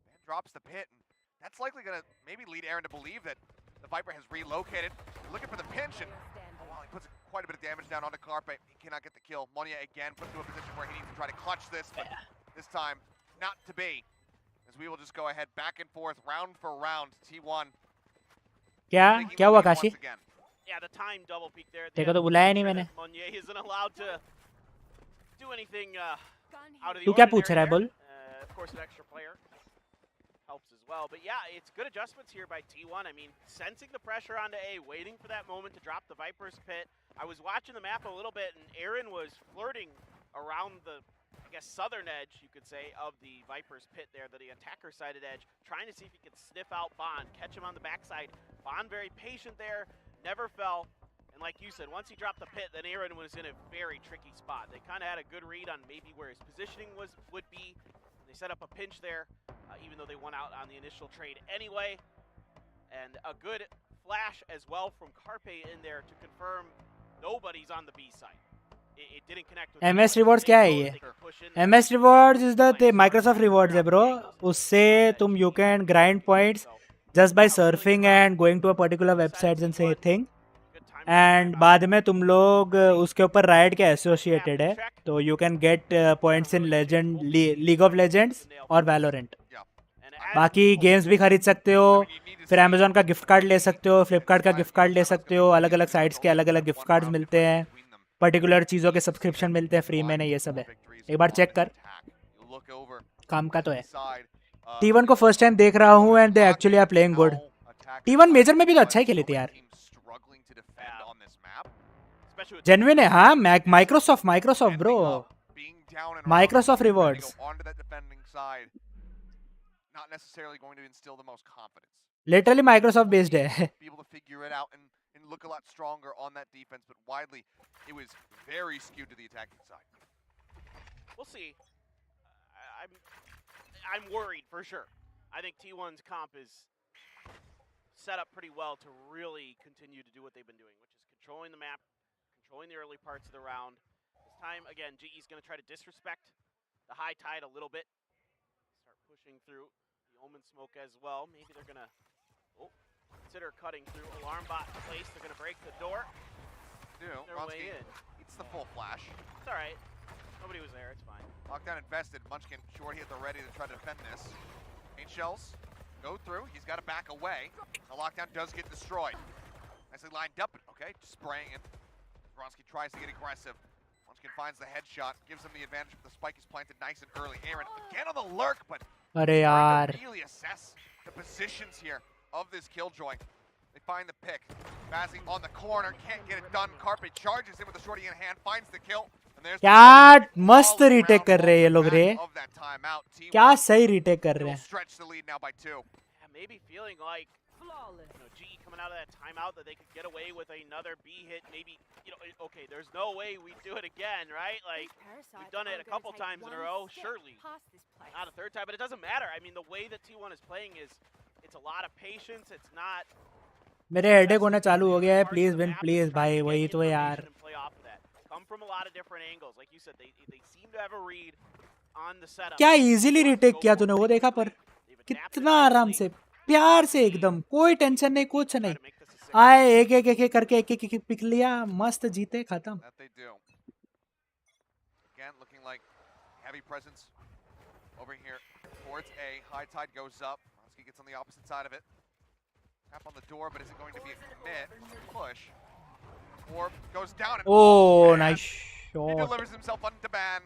Man drops the pit, and that's likely going to maybe lead Aaron to believe that the Viper has relocated. They're looking for the pinch, and he puts quite a bit of damage down onto Carpe. He cannot get the kill. Monnier again put into a position where he needs to try to clutch this, but this time not to be. As we will just go ahead back and forth, round for round. T1. क्या हुआ Kashi? Yeah, the time double peak there. देखो तो बुलाया नहीं मैंने. Monnier isn't allowed to do anything out of the तू क्या पूछ रहा है बोल? Of course, an extra player helps as well. But yeah, it's good adjustments here by T1. I mean, sensing the pressure onto A, waiting for that moment to drop the Viper's pit. I was watching the map a little bit, and Aaron was flirting around the, I guess, southern edge, you could say, of the Viper's pit there, the attacker-sided edge, trying to see if he could sniff out Bond, catch him on the backside. Bond very patient there, never fell. And like you said, once he dropped the pit, then Aaron was in a very tricky spot. They kind of had a good read on maybe where his positioning would be. They set up a pinch there. even though they won out on the initial trade anyway. And a good flash as well from Carpe in there to confirm nobody's on the B side. It didn't connect with MS Rewards क्या है ये? MS Rewards is the Microsoft Rewards है bro. उससे तुम you can grind points just by surfing and going to a particular websites and say thing. And बाद में तुम लोग उसके ऊपर Riot के associated है, तो you can get points in Legend, League of Legends और Valorant. बाकी गेम्स भी खरीद सकते हो, फिर Amazon का गिफ्ट कार्ड ले सकते हो, फ्लिपकार्ट का गिफ्ट कार्ड ले सकते हो, अलग अलग साइट्स के अलग अलग गिफ्ट कार्ड्स मिलते हैं, पर्टिकुलर चीज़ों के सब्सक्रिप्शन मिलते हैं फ्री में, नहीं ये सब है, एक बार चेक कर, काम का तो है. T1 को फर्स्ट टाइम देख रहा हूँ and they actually are playing good. T1 major में भी तो अच्छा ही खेली थी यार, जेन्युइन है. हाँ, Microsoft bro, Microsoft rewards. Not necessarily going to instill the most confidence. Literally Microsoft based है. Be able to figure it out and look a lot stronger on that defense, but widely it was very skewed to the attacking side. We'll see. I'm worried for sure. I think T1's comp is set up pretty well to really continue to do what they've been doing, which is controlling the map, controlling the early parts of the round. This time, again, GE's going to try to disrespect the high tide a little bit. Start pushing through the Omen smoke as well. Maybe they're going to consider cutting through. Alarm bot in place. They're going to break the door. Their way in. It's the full flash. It's all right. Nobody was there. It's fine. Lockdown invested. Munchkin shorty at the ready to try to defend this. Paint shells go through. He's got to back away. The lockdown does get destroyed. Nicely lined up. Okay, just spraying it. Bronski tries to get aggressive. Munchkin finds the headshot. Gives him the advantage, but the spike is planted nice and early. Aaron again on the lurk, but अरे यार, really assess the positions here of this killjoy. They find the pick. Passing on the corner, can't get it done. Carpe charges in with the shorty in hand, finds the kill. क्या मस्त retake कर रहे हैं ये लोग रे, क्या सही रीटेक कर रहे हैं. Stretch the lead now by 2. Yeah, maybe feeling like GE coming out of that timeout that they could get away with another B hit. Maybe, okay, there's no way we do it again, right? Like, we've done it a couple times in a row, surely. Not a third time, but it doesn't matter. I mean, the way that T1 is playing is, it's a lot of patience. It's not. मेरे headache होना चालू हो गया है. Please win please भाई, वही तो यार. Come from a lot of different angles, like you said. They seem to have a read on the setup. क्या इजीली रीटेक किया तूने, वो देखा पर कितना आराम से, प्यार से एकदम, कोई टेंशन नहीं, कुछ नहीं. आए एक एक करके एक पिक लिया, मस्त जीते, खत्म. Again, looking like heavy presence over here towards A. High tide goes up. Monski gets on the opposite side of it. Tap on the door, but is it going to be a commit? Push. Orb goes down and oh, nice shot. He delivers himself onto Ban.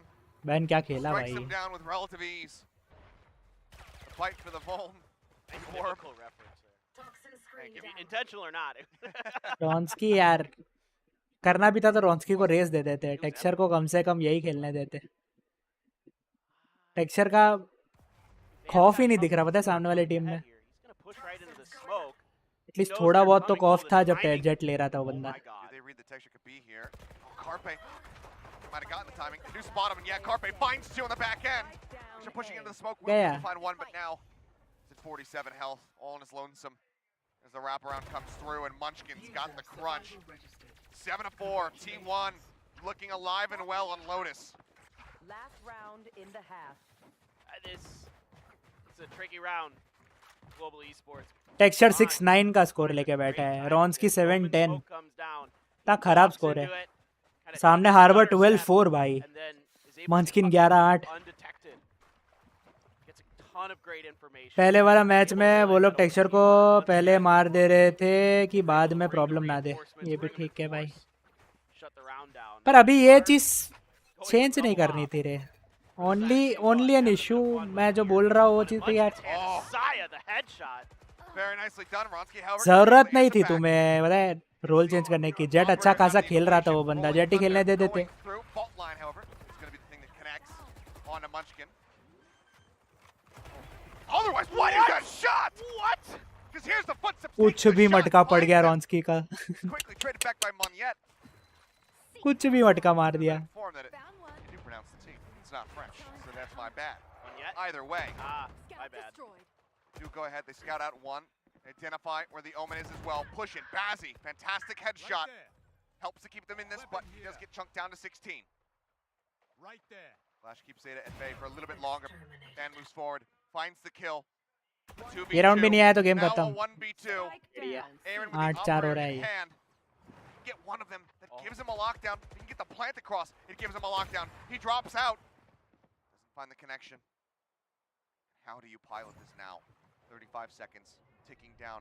Ban क्या खेला भाई. Strikes him down with relative ease. The fight for the Volm. Orb reference there. Hey, intentional or not. रॉन्स्की यार, करना भी था तो रॉन्स्की को race दे देते. टेक्सचर को कम से कम यही खेलने देते. टेक्सचर का खौफ ही नहीं दिख रहा, पता है सामने वाली टीम में. एटलीस्ट थोड़ा बहुत तो खौफ था जब जेट ले रहा था वो बंदा. Carpe might have gotten the timing. They do spot him, and yeah, Carpe finds 2 on the back end. They're pushing into the smoke. Will find 1, but now it's at 47 health, all on his lonesome. As the wraparound comes through, and Munchkin's got the crunch. 7-4, T1 looking alive and well on Lotus. Last round in the half. This is a tricky round. Global esports. Texture 6-9 का score लेके बैठा है. रॉन्स्की 7-10. इतना खराब score है. सामने harbour 12-4 भाई. मंचकिन 11-8. पहले वाला मैच में वो लोग टेक्सचर को पहले मार दे रहे थे कि बाद में प्रॉब्लम ना दे. ये भी ठीक है भाई, पर अभी ये चीज चेंज नहीं करनी थी रे. Only an issue. मैं जो बोल रहा हूँ वो चीज तो यार जरूरत नहीं थी तुम्हें, पता है, रोल चेंज करने की. जेट अच्छा खासा खेल रहा था वो बंदा, जेट ही खेलने दे देते. कुछ भी मटका पड़ गया रॉन्स्की का. कुछ भी मटका मार दिया. yet? Either way. My bad. Do go ahead. They scout out one. Identify where the Omen is as well. Pushing. Bazzi. Fantastic headshot. Helps to keep them in this, but he does get chunked down to 16. Right there. Flash keeps Zeta at bay for a little bit longer. And moves forward. Finds the kill. ये round भी नहीं आया तो game Now a खत्म 1v2. Aaron with the 8-4 हो operator रहा in है hand. Get one of them. That gives him a lockdown. He can get the plant across. It gives him a lockdown. He drops out. Doesn't find the connection. How do you pilot this now? 35 seconds. Ticking down.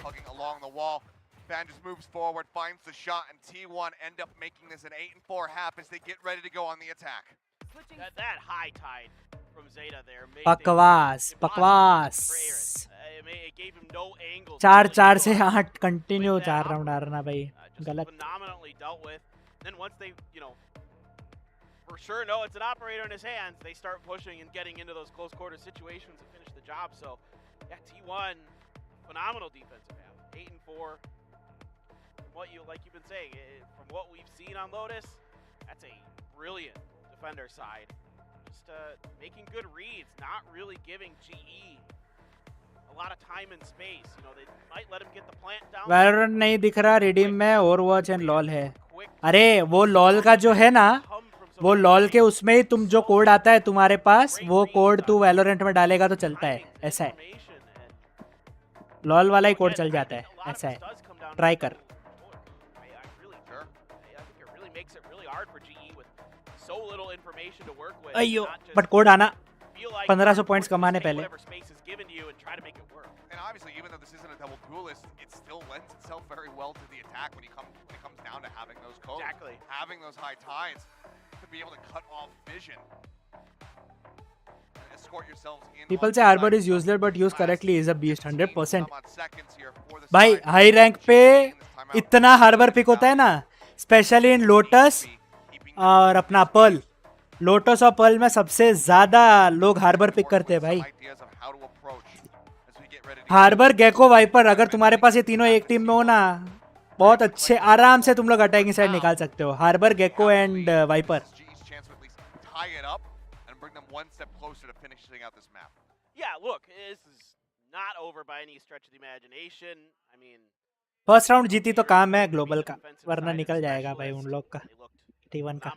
Hugging along the wall. Ban just moves forward. Finds the shot. And T1 end up making this an 8-4 half as they get ready to go on the attack. That high tide from Zeta there made बकवास बकवास it gave him no angles. 4-4 से 8 continue 4 round आ रहा भाई गलत Phenomenally dealt with. Then once they, for sure know it's an operator in his hands, they start pushing and getting into those close quarter situations and finish the job. So, yeah, T1, phenomenal defensive half. 8-4. Like you've been saying, from what we've seen on Lotus, that's a brilliant defender side. Just making good reads, not really giving GE a lot of time and space. They might let him get the plant down. Valorant नहीं दिख रहा redeem में Overwatch and lol है अरे वो lol का जो है ना वो लॉल के उसमें ही तुम जो कोड आता है तुम्हारे पास वो कोड तू वैलोरेंट में डालेगा तो चलता है ऐसा है लॉल वाला ही कोड चल जाता है ऐसा है ट्राई कर अयो बट कोड आना 1500 पॉइंट्स कमाने पहले And obviously, even though this isn't a double duelist, it still lends itself very well to the attack when it comes down to having those codes, having those high tides, to be able to cut off vision and escort yourselves in. People say Arbor is useless, but used correctly is a beast 100%. भाई high rank पे इतना harbour pick होता है ना, specially in lotus और अपना Perl. Lotus और Perl में सबसे ज्यादा लोग हार्बर पिक करते हैं भाई. हार्बर गेको वाइपर अगर तुम्हारे पास ये तीनों एक टीम में हो ना बहुत अच्छे आराम से तुम लोग अटैकिंग साइड निकाल सकते हो. Harbor Gecko and Viper. First round जीती तो काम है ग्लोबल का वरना निकल जाएगा भाई उन लोग का T1 का.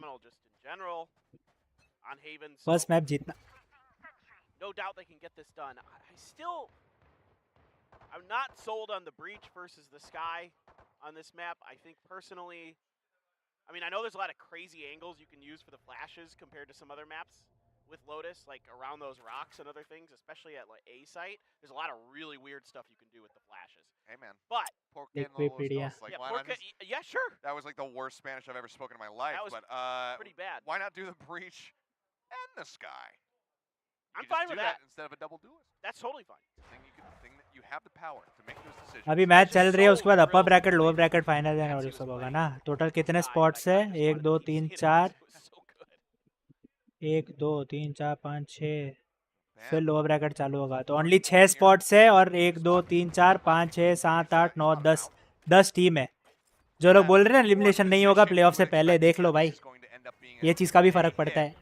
फर्स्ट मैप जीतना. No doubt they can get this done. I'm not sold on the breach versus the sky on this map. I think personally, I know there's a lot of crazy angles you can use for the flashes compared to some other maps with Lotus, like around those rocks and other things, especially at like A site. There's a lot of really weird stuff you can do with the flashes. Hey man, but yeah, sure. That was like the worst Spanish I've ever spoken in my life. That was pretty bad. Why not do the breach and the sky? I'm fine with that instead of a double duelist. That's totally fine. You have the power to make those decisions. अभी match चल रही है उसके बाद अपर bracket lower bracket final है और ये सब होगा ना. टोटल कितने स्पॉट्स है 1 2 3 4 1 2 3 4 5 6 फिर लोअर ब्रैकेट चालू होगा तो ओनली 6 स्पॉट्स है और 1 2 3 4 5 6 7 8 9 10 टीम है. जो लोग बोल रहे हैं ना एलिमिनेशन नहीं होगा प्लेऑफ से पहले देख लो भाई ये चीज़ का भी फर्क पड़ता है.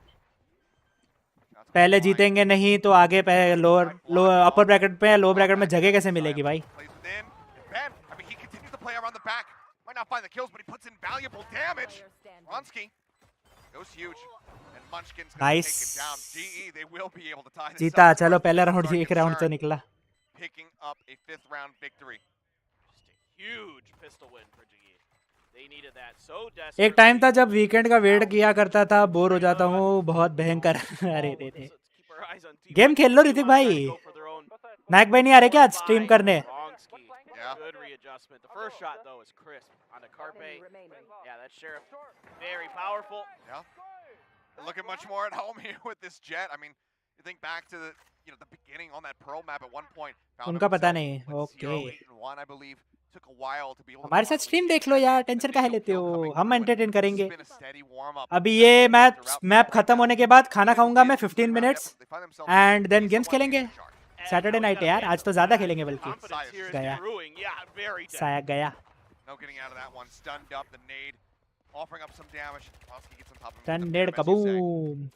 पहले जीतेंगे नहीं तो आगे लोअर अपर ब्रैकेट पे लोअर ब्रैकेट में जगह कैसे मिलेगी भाई. नाइस जीता. चलो पहला राउंड एक राउंड से निकला. एक टाइम था जब वीकेंड का वेट किया करता था बोर हो जाता हूँ बहुत भयंकर. अरे दे गेम खेल लो ऋतिक भाई. नायक भाई नहीं आ रहे क्या आज स्ट्रीम करने. Looking much more at home here with this jet. You think back to the beginning on that Pearl map at one point. उनका पता नहीं. Okay I believe took a while to be able to हमारे साथ stream देख लो यार tension काहे लेते हो. हम एंटरटेन करेंगे. अभी ये मैप खत्म होने के बाद खाना खाऊंगा मैं 15 मिनट्स एंड देन गेम्स खेलेंगे. सैटरडे नाइट है यार आज तो ज्यादा खेलेंगे बल्कि. गया साया गया. Turned kaboom.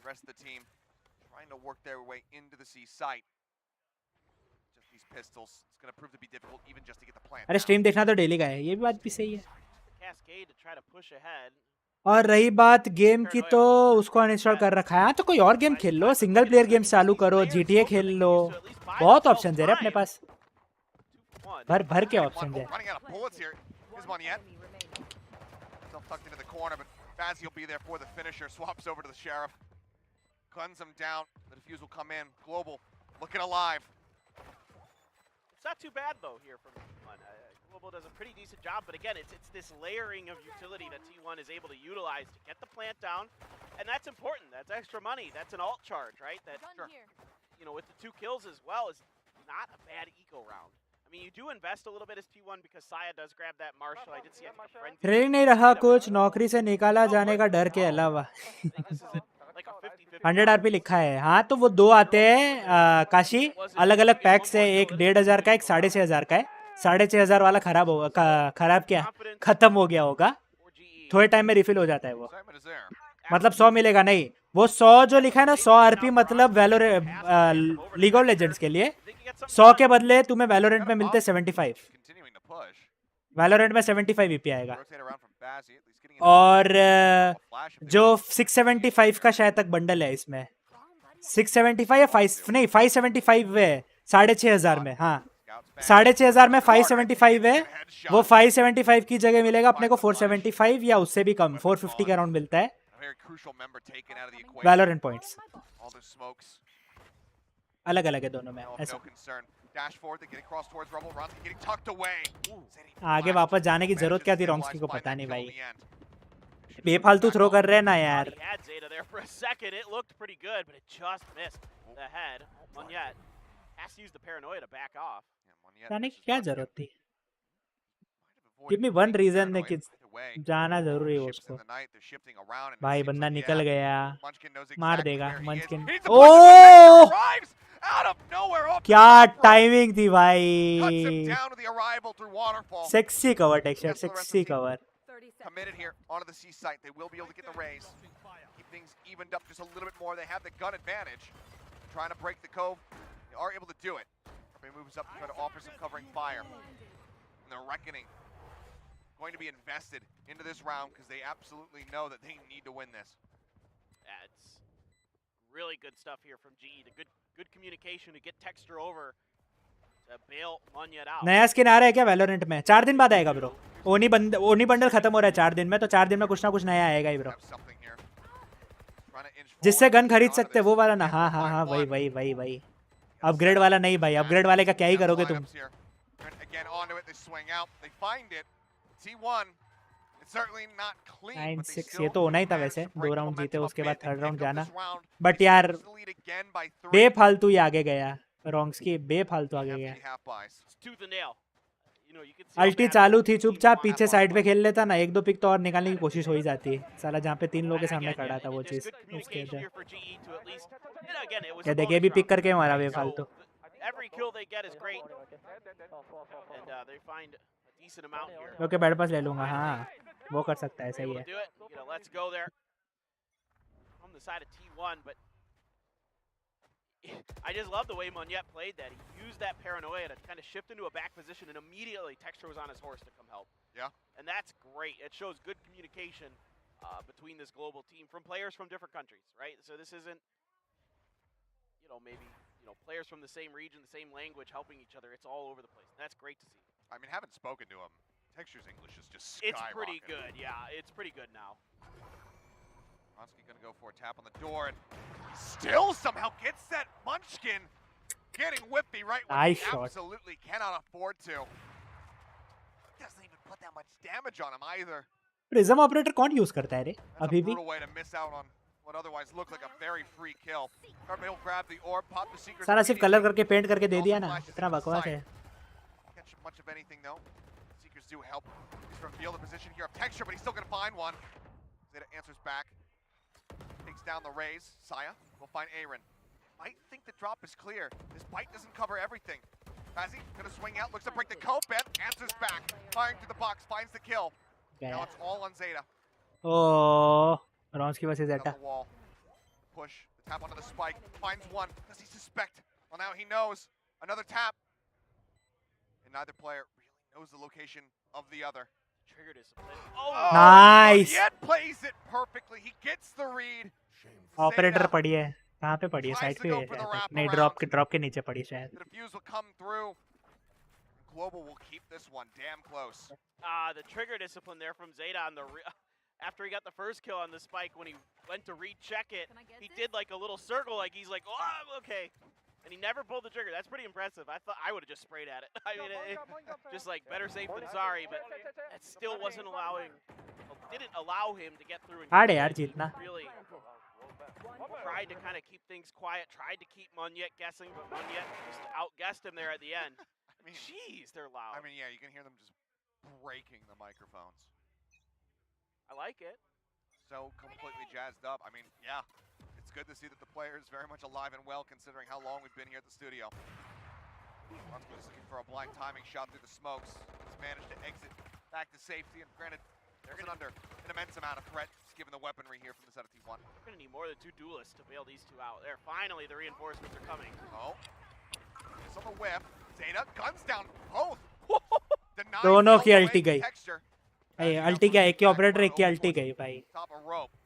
to work their way into the C site. Just these pistols. It's going to prove to be difficult even just to get the plant. अरे स्ट्रीम देखना तो डेली का है, ये भी बात भी सही है। Cascade to try to push ahead. और रही बात गेम की तो उसको अनइंस्टॉल कर रखा है। हाँ तो कोई और गेम खेल लो, सिंगल प्लेयर गेम्स चालू करो, GTA खेल लो, बहुत ऑप्शंस है रे अपने पास, भर भर के ऑप्शंस है। Tucked into the corner, but Bazzi will be there for the finisher. Swaps over to the Sheriff. Guns him down. The defuse will come in. Global looking alive. It's not too bad though here from T1. Global does a pretty decent job, but again, it's this layering of utility that T1 is able to utilize to get the plant down, and that's important. That's extra money. That's an alt charge, right? That you know, with the 2 kills as well, is not a bad eco round. I mean, you do invest a little bit as T1 because Saya does grab that Marshall. I did see a friend. रह नहीं रहा कुछ नौकरी से निकाला जाने का डर के अलावा। 100 RP लिखा है। हाँ तो वो 2 आते हैं काशी, अलग अलग पैक्स है, एक 1500 का, एक 6500 का है। 6500 वाला खराब होगा, खराब क्या खत्म हो गया होगा, थोड़े टाइम में रिफिल हो जाता है वो, मतलब 100 मिलेगा नहीं, वो 100 जो लिखा है ना 100 RP मतलब लीग ऑफ लेजेंड्स के लिए 100 के बदले तुम्हें वैलोरेंट में मिलते 75, वैलोरेंट में 75 EP आएगा। और जो 675 का शायद तक बंडल है इसमें, 675 या 575 है 6500 में। हाँ 6500 में 575 है, वो 575 की जगह मिलेगा अपने को 475 या उससे भी कम 450 के अराउंड मिलता है वैलोरेंट पॉइंट्स। अलग अलग है दोनों में ऐसा। आगे वापस जाने की जरूरत क्या थी रॉन्ग्सकी को, पता नहीं भाई, बेफालतू थ्रो कर रहे हैं ना यार। जाने की क्या जरूरत थी, गिव मी वन रीजन कि जाना जरूरी है उसको। भाई बंदा निकल गया, मार देगा मंचकिन। ओ क्या टाइमिंग थी भाई, sexy cover texture, sexy cover. Committed here onto the C site. They will be able to get the raise. Keep things evened up just a little bit more. They have the gun advantage. Trying to break the cove. They are able to do it. He moves up to try to offer some covering fire. And they're reckoning. Going to be invested into this round because they absolutely know that they need to win this. Yeah, it's really good stuff here from GE. The good communication to get texture over. नया skin आ रहा है क्या Valorant में? 4 दिन बाद आएगा bro. ओनी bundle खत्म हो रहा है 4 दिन में, तो 4 दिन में कुछ ना कुछ नया आएगा ही ब्रो, जिससे गन खरीद सकते हैं वो वाला ना। हाँ हाँ हाँ वही अपग्रेड वाला नहीं भाई, अपग्रेड वाले का क्या ही करोगे तुम। 9-6 ये तो होना ही था वैसे, 2 राउंड जीते उसके बाद 3rd राउंड जाना, बट यार बेफालतू ही आगे गया रॉन्ग्सकी, बेफालतू आगे गया। अल्टी चालू थी, चुपचाप पीछे साइड पे खेल लेता ना, 1-2 पिक तो और निकालने की कोशिश हो ही जाती है साला, जहाँ पे 3 लोगों के सामने खड़ा था वो चीज उसके इधर। क्या देखिए भी पिक करके मारा बेफालतू। ओके बैड पास ले लूंगा, हाँ वो कर सकता है, सही है। I just love the way Monyet played that. He used that paranoia to kind of shift into a back position, and immediately Texture was on his horse to come help. Yeah. And that's great. It shows good communication between this global team from players from different countries, right? So this isn't, you know, maybe, you know, players from the same region, the same language helping each other. It's all over the place. That's great to see. I mean, haven't spoken to him. Texture's English is just skyrocketing. It's pretty good, yeah. It's pretty good now. Ronsky gonna go for a tap on the door, and he still somehow gets that Munchkin getting whippy right when he absolutely cannot afford to. Doesn't even put that much damage on him either. Prism operator कौन use करता है रे अभी भी? सारा सिर्फ colour करके paint करके दे दिया ना, इतना बकवास है। Takes down the raise. Saya will find Aaron. Might think the drop is clear. This bite doesn't cover everything. Bazzi gonna swing out, looks to break the cope, and answers back. Firing through the box, finds the kill. Yeah. Now it's all on Zeta. Oh, Ronsky versus Zeta. Push Tap onto the spike, finds one. Does he suspect? Well, now he knows. Another tap. And neither player really knows the location of the other. Trigger discipline. Oh, Nice. Yet plays it perfectly. He gets the read. Operator पड़ी है, कहाँ पे पड़ी है? Side पे है शायद, नहीं ड्रॉप के नीचे पड़ी शायद. The defuse will come through. Global will keep this one damn close. The trigger discipline there from Zeta on the after he got the first kill on the spike. When he went to recheck it, he did like a little circle, like he's like, oh, I'm okay. And he never pulled the trigger. That's pretty impressive. I thought I would have just sprayed at it. I mean, just like better safe than sorry, but that still didn't allow him to get through. Hard है यार जीतना. Really tried to kind of keep things quiet, tried to keep Munyet guessing, but Munyet just outguessed him there at the end. I mean, jeez, they're loud. I mean, yeah, you can hear them just breaking the microphones. I like it. So completely jazzed up. I mean, yeah. It's good to see that the player is very much alive and well, considering how long we've been here at the studio. Ronsko is looking for a blind timing shot through the smokes. He's managed to exit back to safety, and granted, they're under an immense amount of threat, just given the weaponry here from the set of T1. We're going to need more than 2 duelists to bail these two out. There, finally, the reinforcements are coming. Oh. It's on the whip. Zeta, guns down, both. दोनों की अल्टी गई. भाई अल्टी क्या, एक की operator एक की अल्टी गई भाई.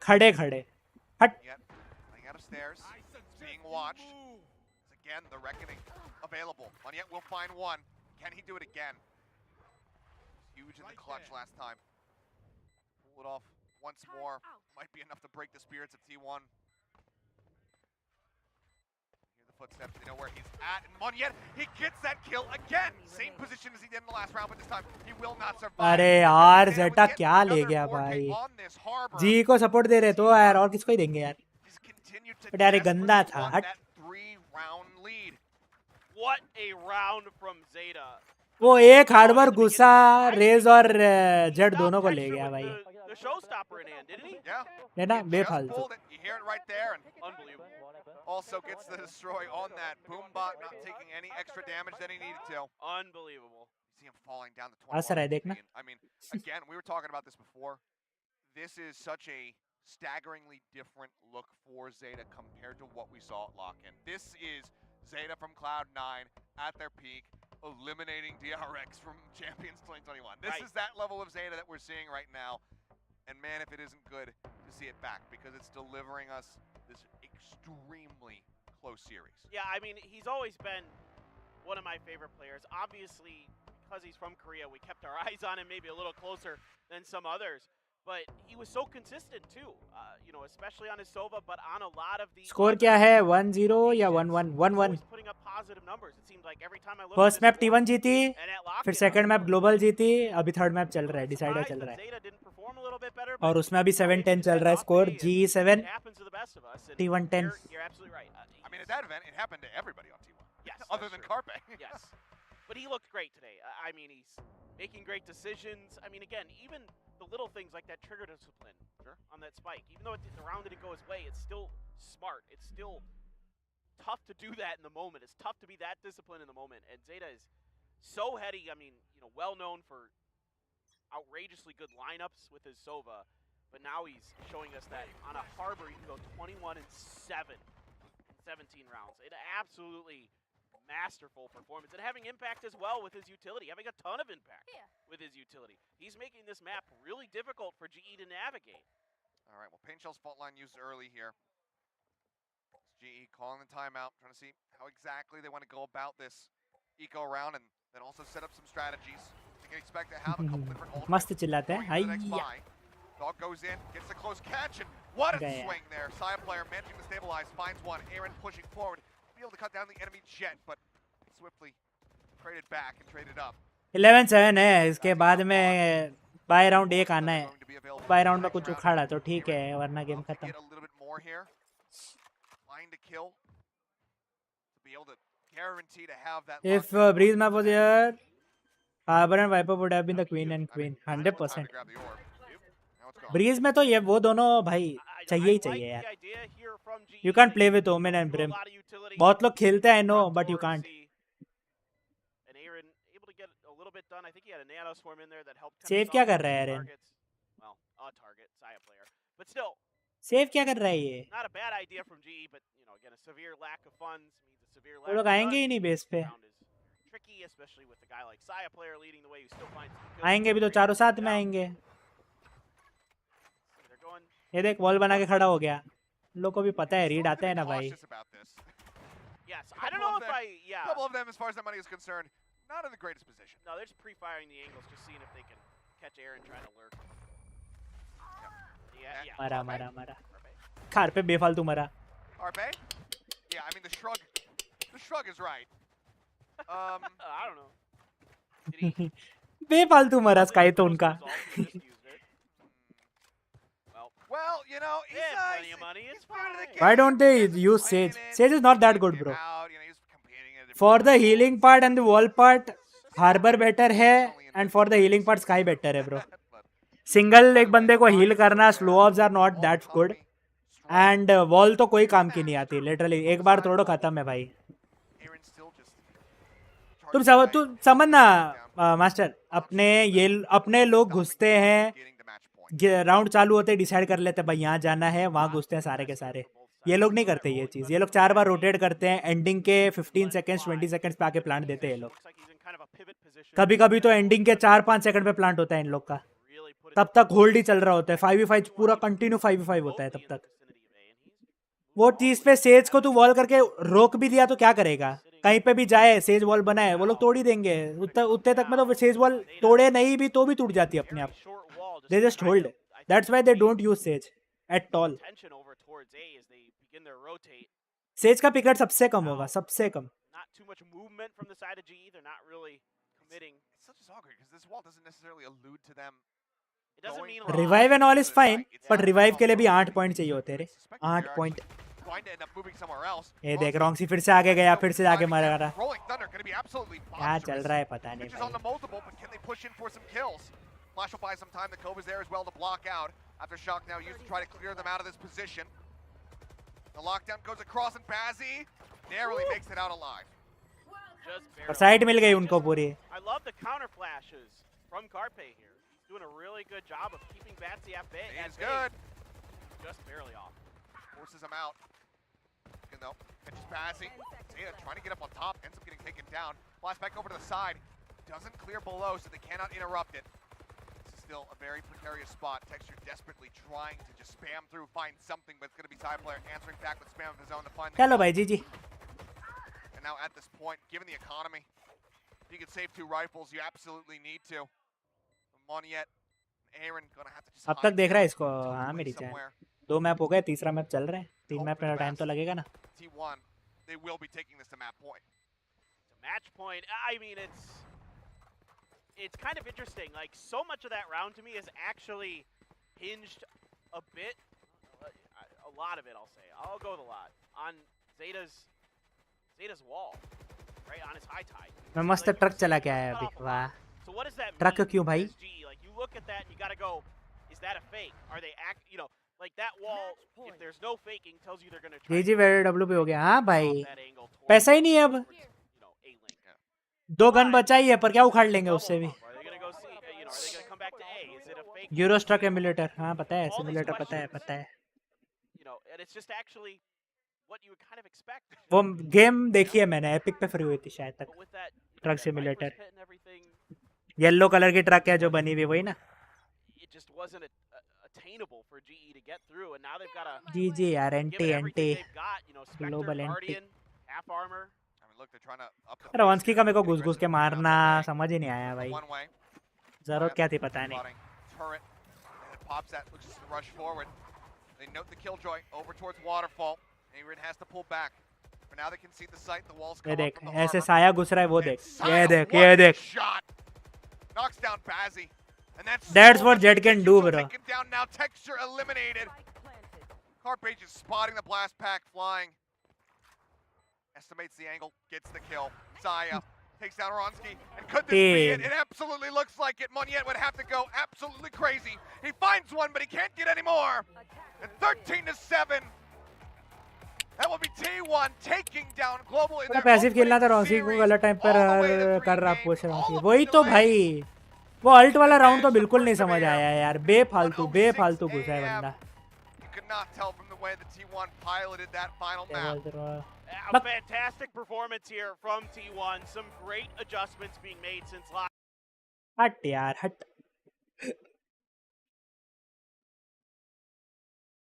खड़े खड़े. हट. Out of stairs, being watched. Again, the reckoning available. Munyet will find one. Can he do it again? Huge in the clutch last time. Pull it off once more. Might be enough to break the spirits of T1. Hear the footsteps. They know where he's at. And Munyet, he gets that kill again. Same position as he did in the last round, but this time he will not survive. अरे यार zeta क्या ले गया भाई. जी को support दे रहे तो यार, और किसको ही देंगे यार. बट यार गंदा था. हट. What a round from Zeta. वो एक हार्डवर गुस्सा रेज और जेड दोनों को ले गया भाई. The showstopper in hand, didn't he? Yeah. है ना, बेफालतू. You hear it right there, and unbelievable. Also gets the destroy on that. Boombot not taking any extra damage than he needed to. Unbelievable. You see him falling down the 21. असर है देखना. I mean, again, we were talking about this before. This is such a staggeringly different look for Zeta compared to what we saw at lock-in. This is Zeta from Cloud9 at their peak, eliminating DRX from Champions 2021. This is that level of Zeta that we're seeing right now. And man, if it isn't good to see it back, because it's delivering us this extremely close series. Yeah, I mean, he's always been one of my favorite players. Obviously, because he's from Korea, we kept our eyes on him maybe a little closer than some others. But he was so consistent too, you know, especially on his Sova, but on a lot of the score क्या है? 1-0 या 1-1? 1-1. putting up positive numbers. It seemed like every time I looked first map T1 जीती, फिर second map global जीती, अभी third map चल रहा है, डिसाइडर चल रहा है. और उसमें अभी 7-10 चल रहा है score. G7 T1 10. You're absolutely right. I mean, at that event, it happened to everybody on T1. Yes, other than Carpe. Yes, but he looked great today. I mean, he's making great decisions. I mean, again, even the little things like that trigger discipline on that spike, even though the round didn't go his way, it's still smart. It's still tough to do that in the moment. It's tough to be that disciplined in the moment. And Zeta is so heady. I mean, you know, well known for outrageously good lineups with his Sova, but now he's showing us that on a Harbor you can go 21-7 in 17 rounds. It absolutely masterful performance and having impact as well with his utility, having a ton of impact with his utility. He's making this map really difficult for GE to navigate. All right, well, Pain Shell's fault line used early here. It's GE calling the timeout, trying to see how exactly they want to go about this eco round and then also set up some strategies. They can expect to have a couple different मस्त चिल्लाते हैं. हाइया. Dog goes in, gets a close catch, and what a swing there. Side player managing to stabilize, finds one. Aaron pushing forward. Be able to cut down the enemy jet, but swiftly traded back and traded up. 11-7 है. इसके बाद में bye round 1 आना है. Bye round में कुछ उखाड़ा तो ठीक है, वरना गेम खत्म. If Breeze map was here, Harbor and Viper would have been the queen and queen. 100%. Breeze में तो ये वो दोनों भाई चाहिए ही चाहिए यार. You can't play with Omen and Brim. बहुत लोग खेलते हैं, I know, but you can't. And Aaron able to get a little bit done. I think he had a nano swarm in there that helped. Save क्या कर रहा है Aaron? Well, a target, Saya player, but still. Save क्या कर रहा है ये? Not a bad idea from GE, but you know, again, a severe lack of funds means a severe वो lack लोग of आएंगे ही funds. नहीं बेस पे. Tricky, especially with a guy like Saya player leading the way, who still finds आएंगे भी तो चारों साथ में आएंगे. ये देख वॉल बना के खड़ा हो गया. लोगों को भी पता है रीड आता है ना भाई. Yes, I don't know if A couple of them, as far as that money is concerned, not in the greatest position. No, they're just pre-firing the angles, just seeing if they can catch Aaron trying to lurk. Yeah. मरा मरा मरा. खार पे बेफालतू मरा. RP? Yeah, I mean the shrug is right. I don't know. बेफालतू मरा sky तो उनका. Well, you know, he's plenty of money. It's fine. Why don't they use Sage? Sage is not that good, bro. For the healing part and the wall part, Harbor better है, and for the healing part, Sky better है, bro. Single एक बंदे को heal करना, slow ops are not that good, and wall तो कोई काम की नहीं आती, literally एक बार तोड़ो खत्म है भाई. तू समझना मास्टर, अपने लोग घुसते हैं, राउंड चालू होते डिसाइड कर लेते भाई यहाँ जाना है, वहाँ घुसते हैं सारे के सारे. ये लोग नहीं करते ये चीज़. ये लोग 4 बार रोटेट करते हैं, एंडिंग के 15 सेकंड्स 20 सेकंड्स पे आके प्लांट देते हैं ये लोग. कभी कभी तो एंडिंग के 4-5 सेकंड पे प्लांट होता है इन लोग का. तब तक होल्ड ही चल रहा होता है. 5v5 पूरा कंटिन्यू 5v5 होता है तब तक. वो चीज़ पे सेज को तू वॉल करके रोक भी दिया तो क्या करेगा? कहीं पे भी जाए सेज वॉल बनाए वो लोग तोड़ ही देंगे. उतने तक में तो सेज वॉल तोड़े नहीं भी तो भी टूट जाती है अपने आप. They just hold. That's why they don't use Sage at all. Sage का पिकअप सबसे कम होगा, सबसे कम. Not too much movement from the side of GE. They're not really committing. It's such a augury because this wall doesn't necessarily allude to them. It doesn't mean a lot. Revive and all is fine, but revive के लिए भी 8 point चाहिए होते रे. 8 point. ये देख wrong फिर से आगे गया, फिर से आगे मारा रहा. क्या चल रहा है पता नहीं भाई. Flash will buy some time. The Cove is there as well to block out. After Shock now used to try to clear them out of this position. The lockdown goes across and Bazzi narrowly makes it out alive. और side मिल गई उनको पूरी. I love the counter flashes from Carpe here. He's doing a really good job of keeping Batsy at bay. He's good. Just barely off. Forces him out. Even though catches Bazzi. Zeta trying to get up on top, ends up getting taken down. Flash back over to the side. Doesn't clear below, so they cannot interrupt it. Still a very precarious spot. Texture desperately trying to just spam through, find something, but it's going to be Side player answering back with spam of his own to find. Hello, bhai, GG. And now at this point, given the economy, if you can save 2 rifles, you absolutely need to. Moniet, Aaron gonna have to just. अब तक देख रहा है इसको. हाँ मेरी चैन. 2 map हो गए, तीसरा मैप चल रहा है. 3 मैप में टाइम तो लगेगा ना. T1, they will be taking this to map point. To match point, I mean it's kind of interesting. Like, so much of that round to me is actually hinged a bit, a lot of it, I'll say. I'll go with a lot on Zeta's wall, right on his high tide. मैं मस्त truck चला के आया अभी. वाह. So what does that mean? Truck क्यों भाई? Like, you look at that and you gotta go, is that a fake? Are they you know, like that wall, if there's no faking, tells you they're gonna try. GG W पे हो गया. हाँ भाई. पैसा ही नहीं है अब. 2 gun बचा ही है पर क्या उखाड़ लेंगे उससे भी. Euro truck emulator. हाँ पता है, सिमुलेटर पता है. वो गेम देखी है मैंने, एपिक पे फ्री हुई थी शायद तक. Truck simulator. येलो कलर की ट्रक है जो बनी हुई, वही ना. GG यार. Anti global anti. रॉन्स्की का मेरे को घुस के मारना समझ ही नहीं आया भाई. जरूरत क्या थी पता नहीं. ये देख ऐसे साया घुस रहा है. वो देख, ये देख. That's what Jet can do, bro. Texture eliminated. Carpage is spotting the blast pack flying. Estimates the angle, gets the kill. Saya takes down Ronsky. And could this be it? It absolutely looks like it. Moniet would have to go absolutely crazy. He finds one, but he can't get any more. And 13-7. That will be T1 taking down Global in their passive खेलना था रॉन्सी को गलत time पर कर रहा पूछ रॉन्सी. वही तो भाई. वो अल्ट वाला राउंड तो बिल्कुल नहीं समझ आया यार. बेफालतू घुसा है बंदा. could not tell from the way the T1 piloted that final map. A fantastic performance here from T1. Some great adjustments being made since last. हट यार हट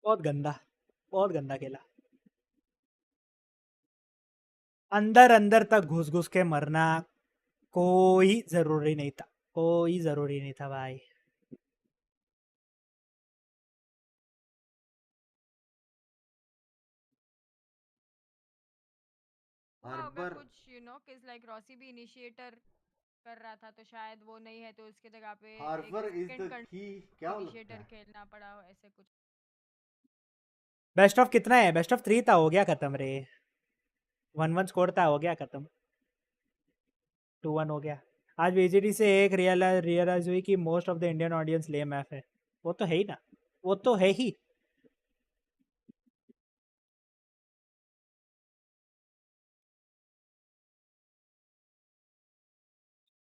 बहुत गंदा खेला अंदर अंदर तक घुस घुस के मरना कोई जरूरी नहीं था भाई अगर कुछ किस लाइक रॉसी भी इनिशिएटर कर रहा था तो शायद वो नहीं है तो उसके जगह पे इनिशिएटर खेलना पड़ा हो ऐसे कुछ बेस्ट ऑफ कितना है बेस्ट ऑफ 3 था हो गया खत्म रे 1-1 स्कोर था हो गया खत्म 2-1 हो गया आज VGD से एक रियलाइज हुई कि most of the Indian audience lame F है वो तो है ही ना वो तो है ही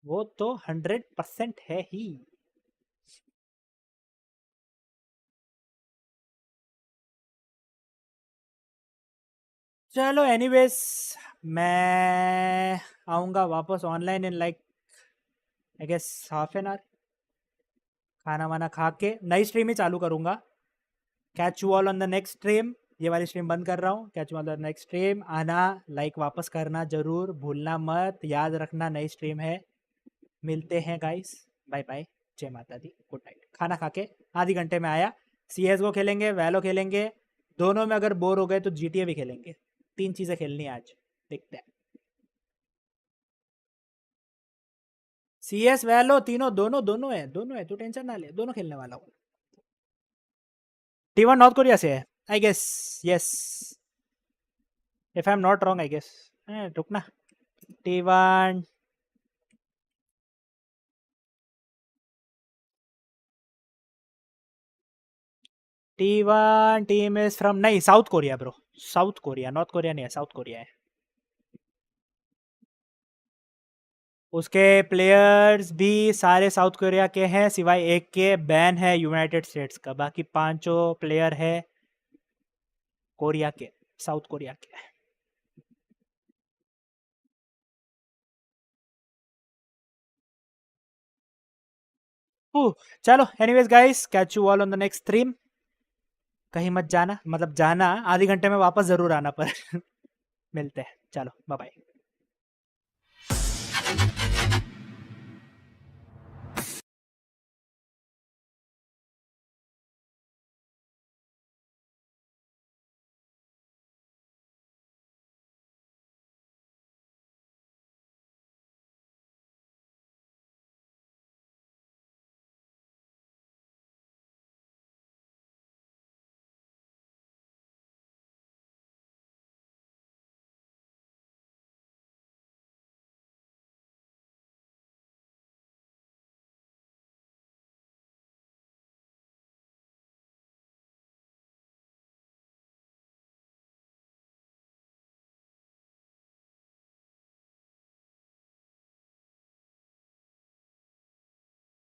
वो तो 100% है ही चलो एनीवेज मैं आऊँगा वापस online in like I guess half an hour खाना वाना खा के नई स्ट्रीम ही चालू करूँगा catch you all on the next stream ये वाली स्ट्रीम बंद कर रहा हूँ catch you all on the next stream आना लाइक वापस करना ज़रूर भूलना मत याद रखना नई स्ट्रीम है मिलते हैं गाइस बाय बाय जय माता दी गुड नाइट खाना खा के आधे घंटे में आया CSGO खेलेंगे वैलो खेलेंगे दोनों में अगर बोर हो गए तो GTA भी खेलेंगे 3 चीज़ें खेलनी है आज देखते हैं CS वैलो तीनों दोनों है तू टेंशन ना ले दोनों खेलने वाला हूँ T1 नॉर्थ कोरिया से है I guess yes if I am not wrong I guess रुकना T1 T1 team is from नहीं South Korea bro South Korea North Korea नहीं है साउथ कोरिया है उसके प्लेयर्स भी सारे साउथ कोरिया के हैं सिवाय एक के बैन है यूनाइटेड स्टेट्स का बाकी 5 प्लेयर है कोरिया के साउथ कोरिया के चलो anyways guys catch you all on the next stream कहीं मत जाना मतलब जाना आधे घंटे में वापस जरूर आना पर मिलते हैं चलो बाय बाय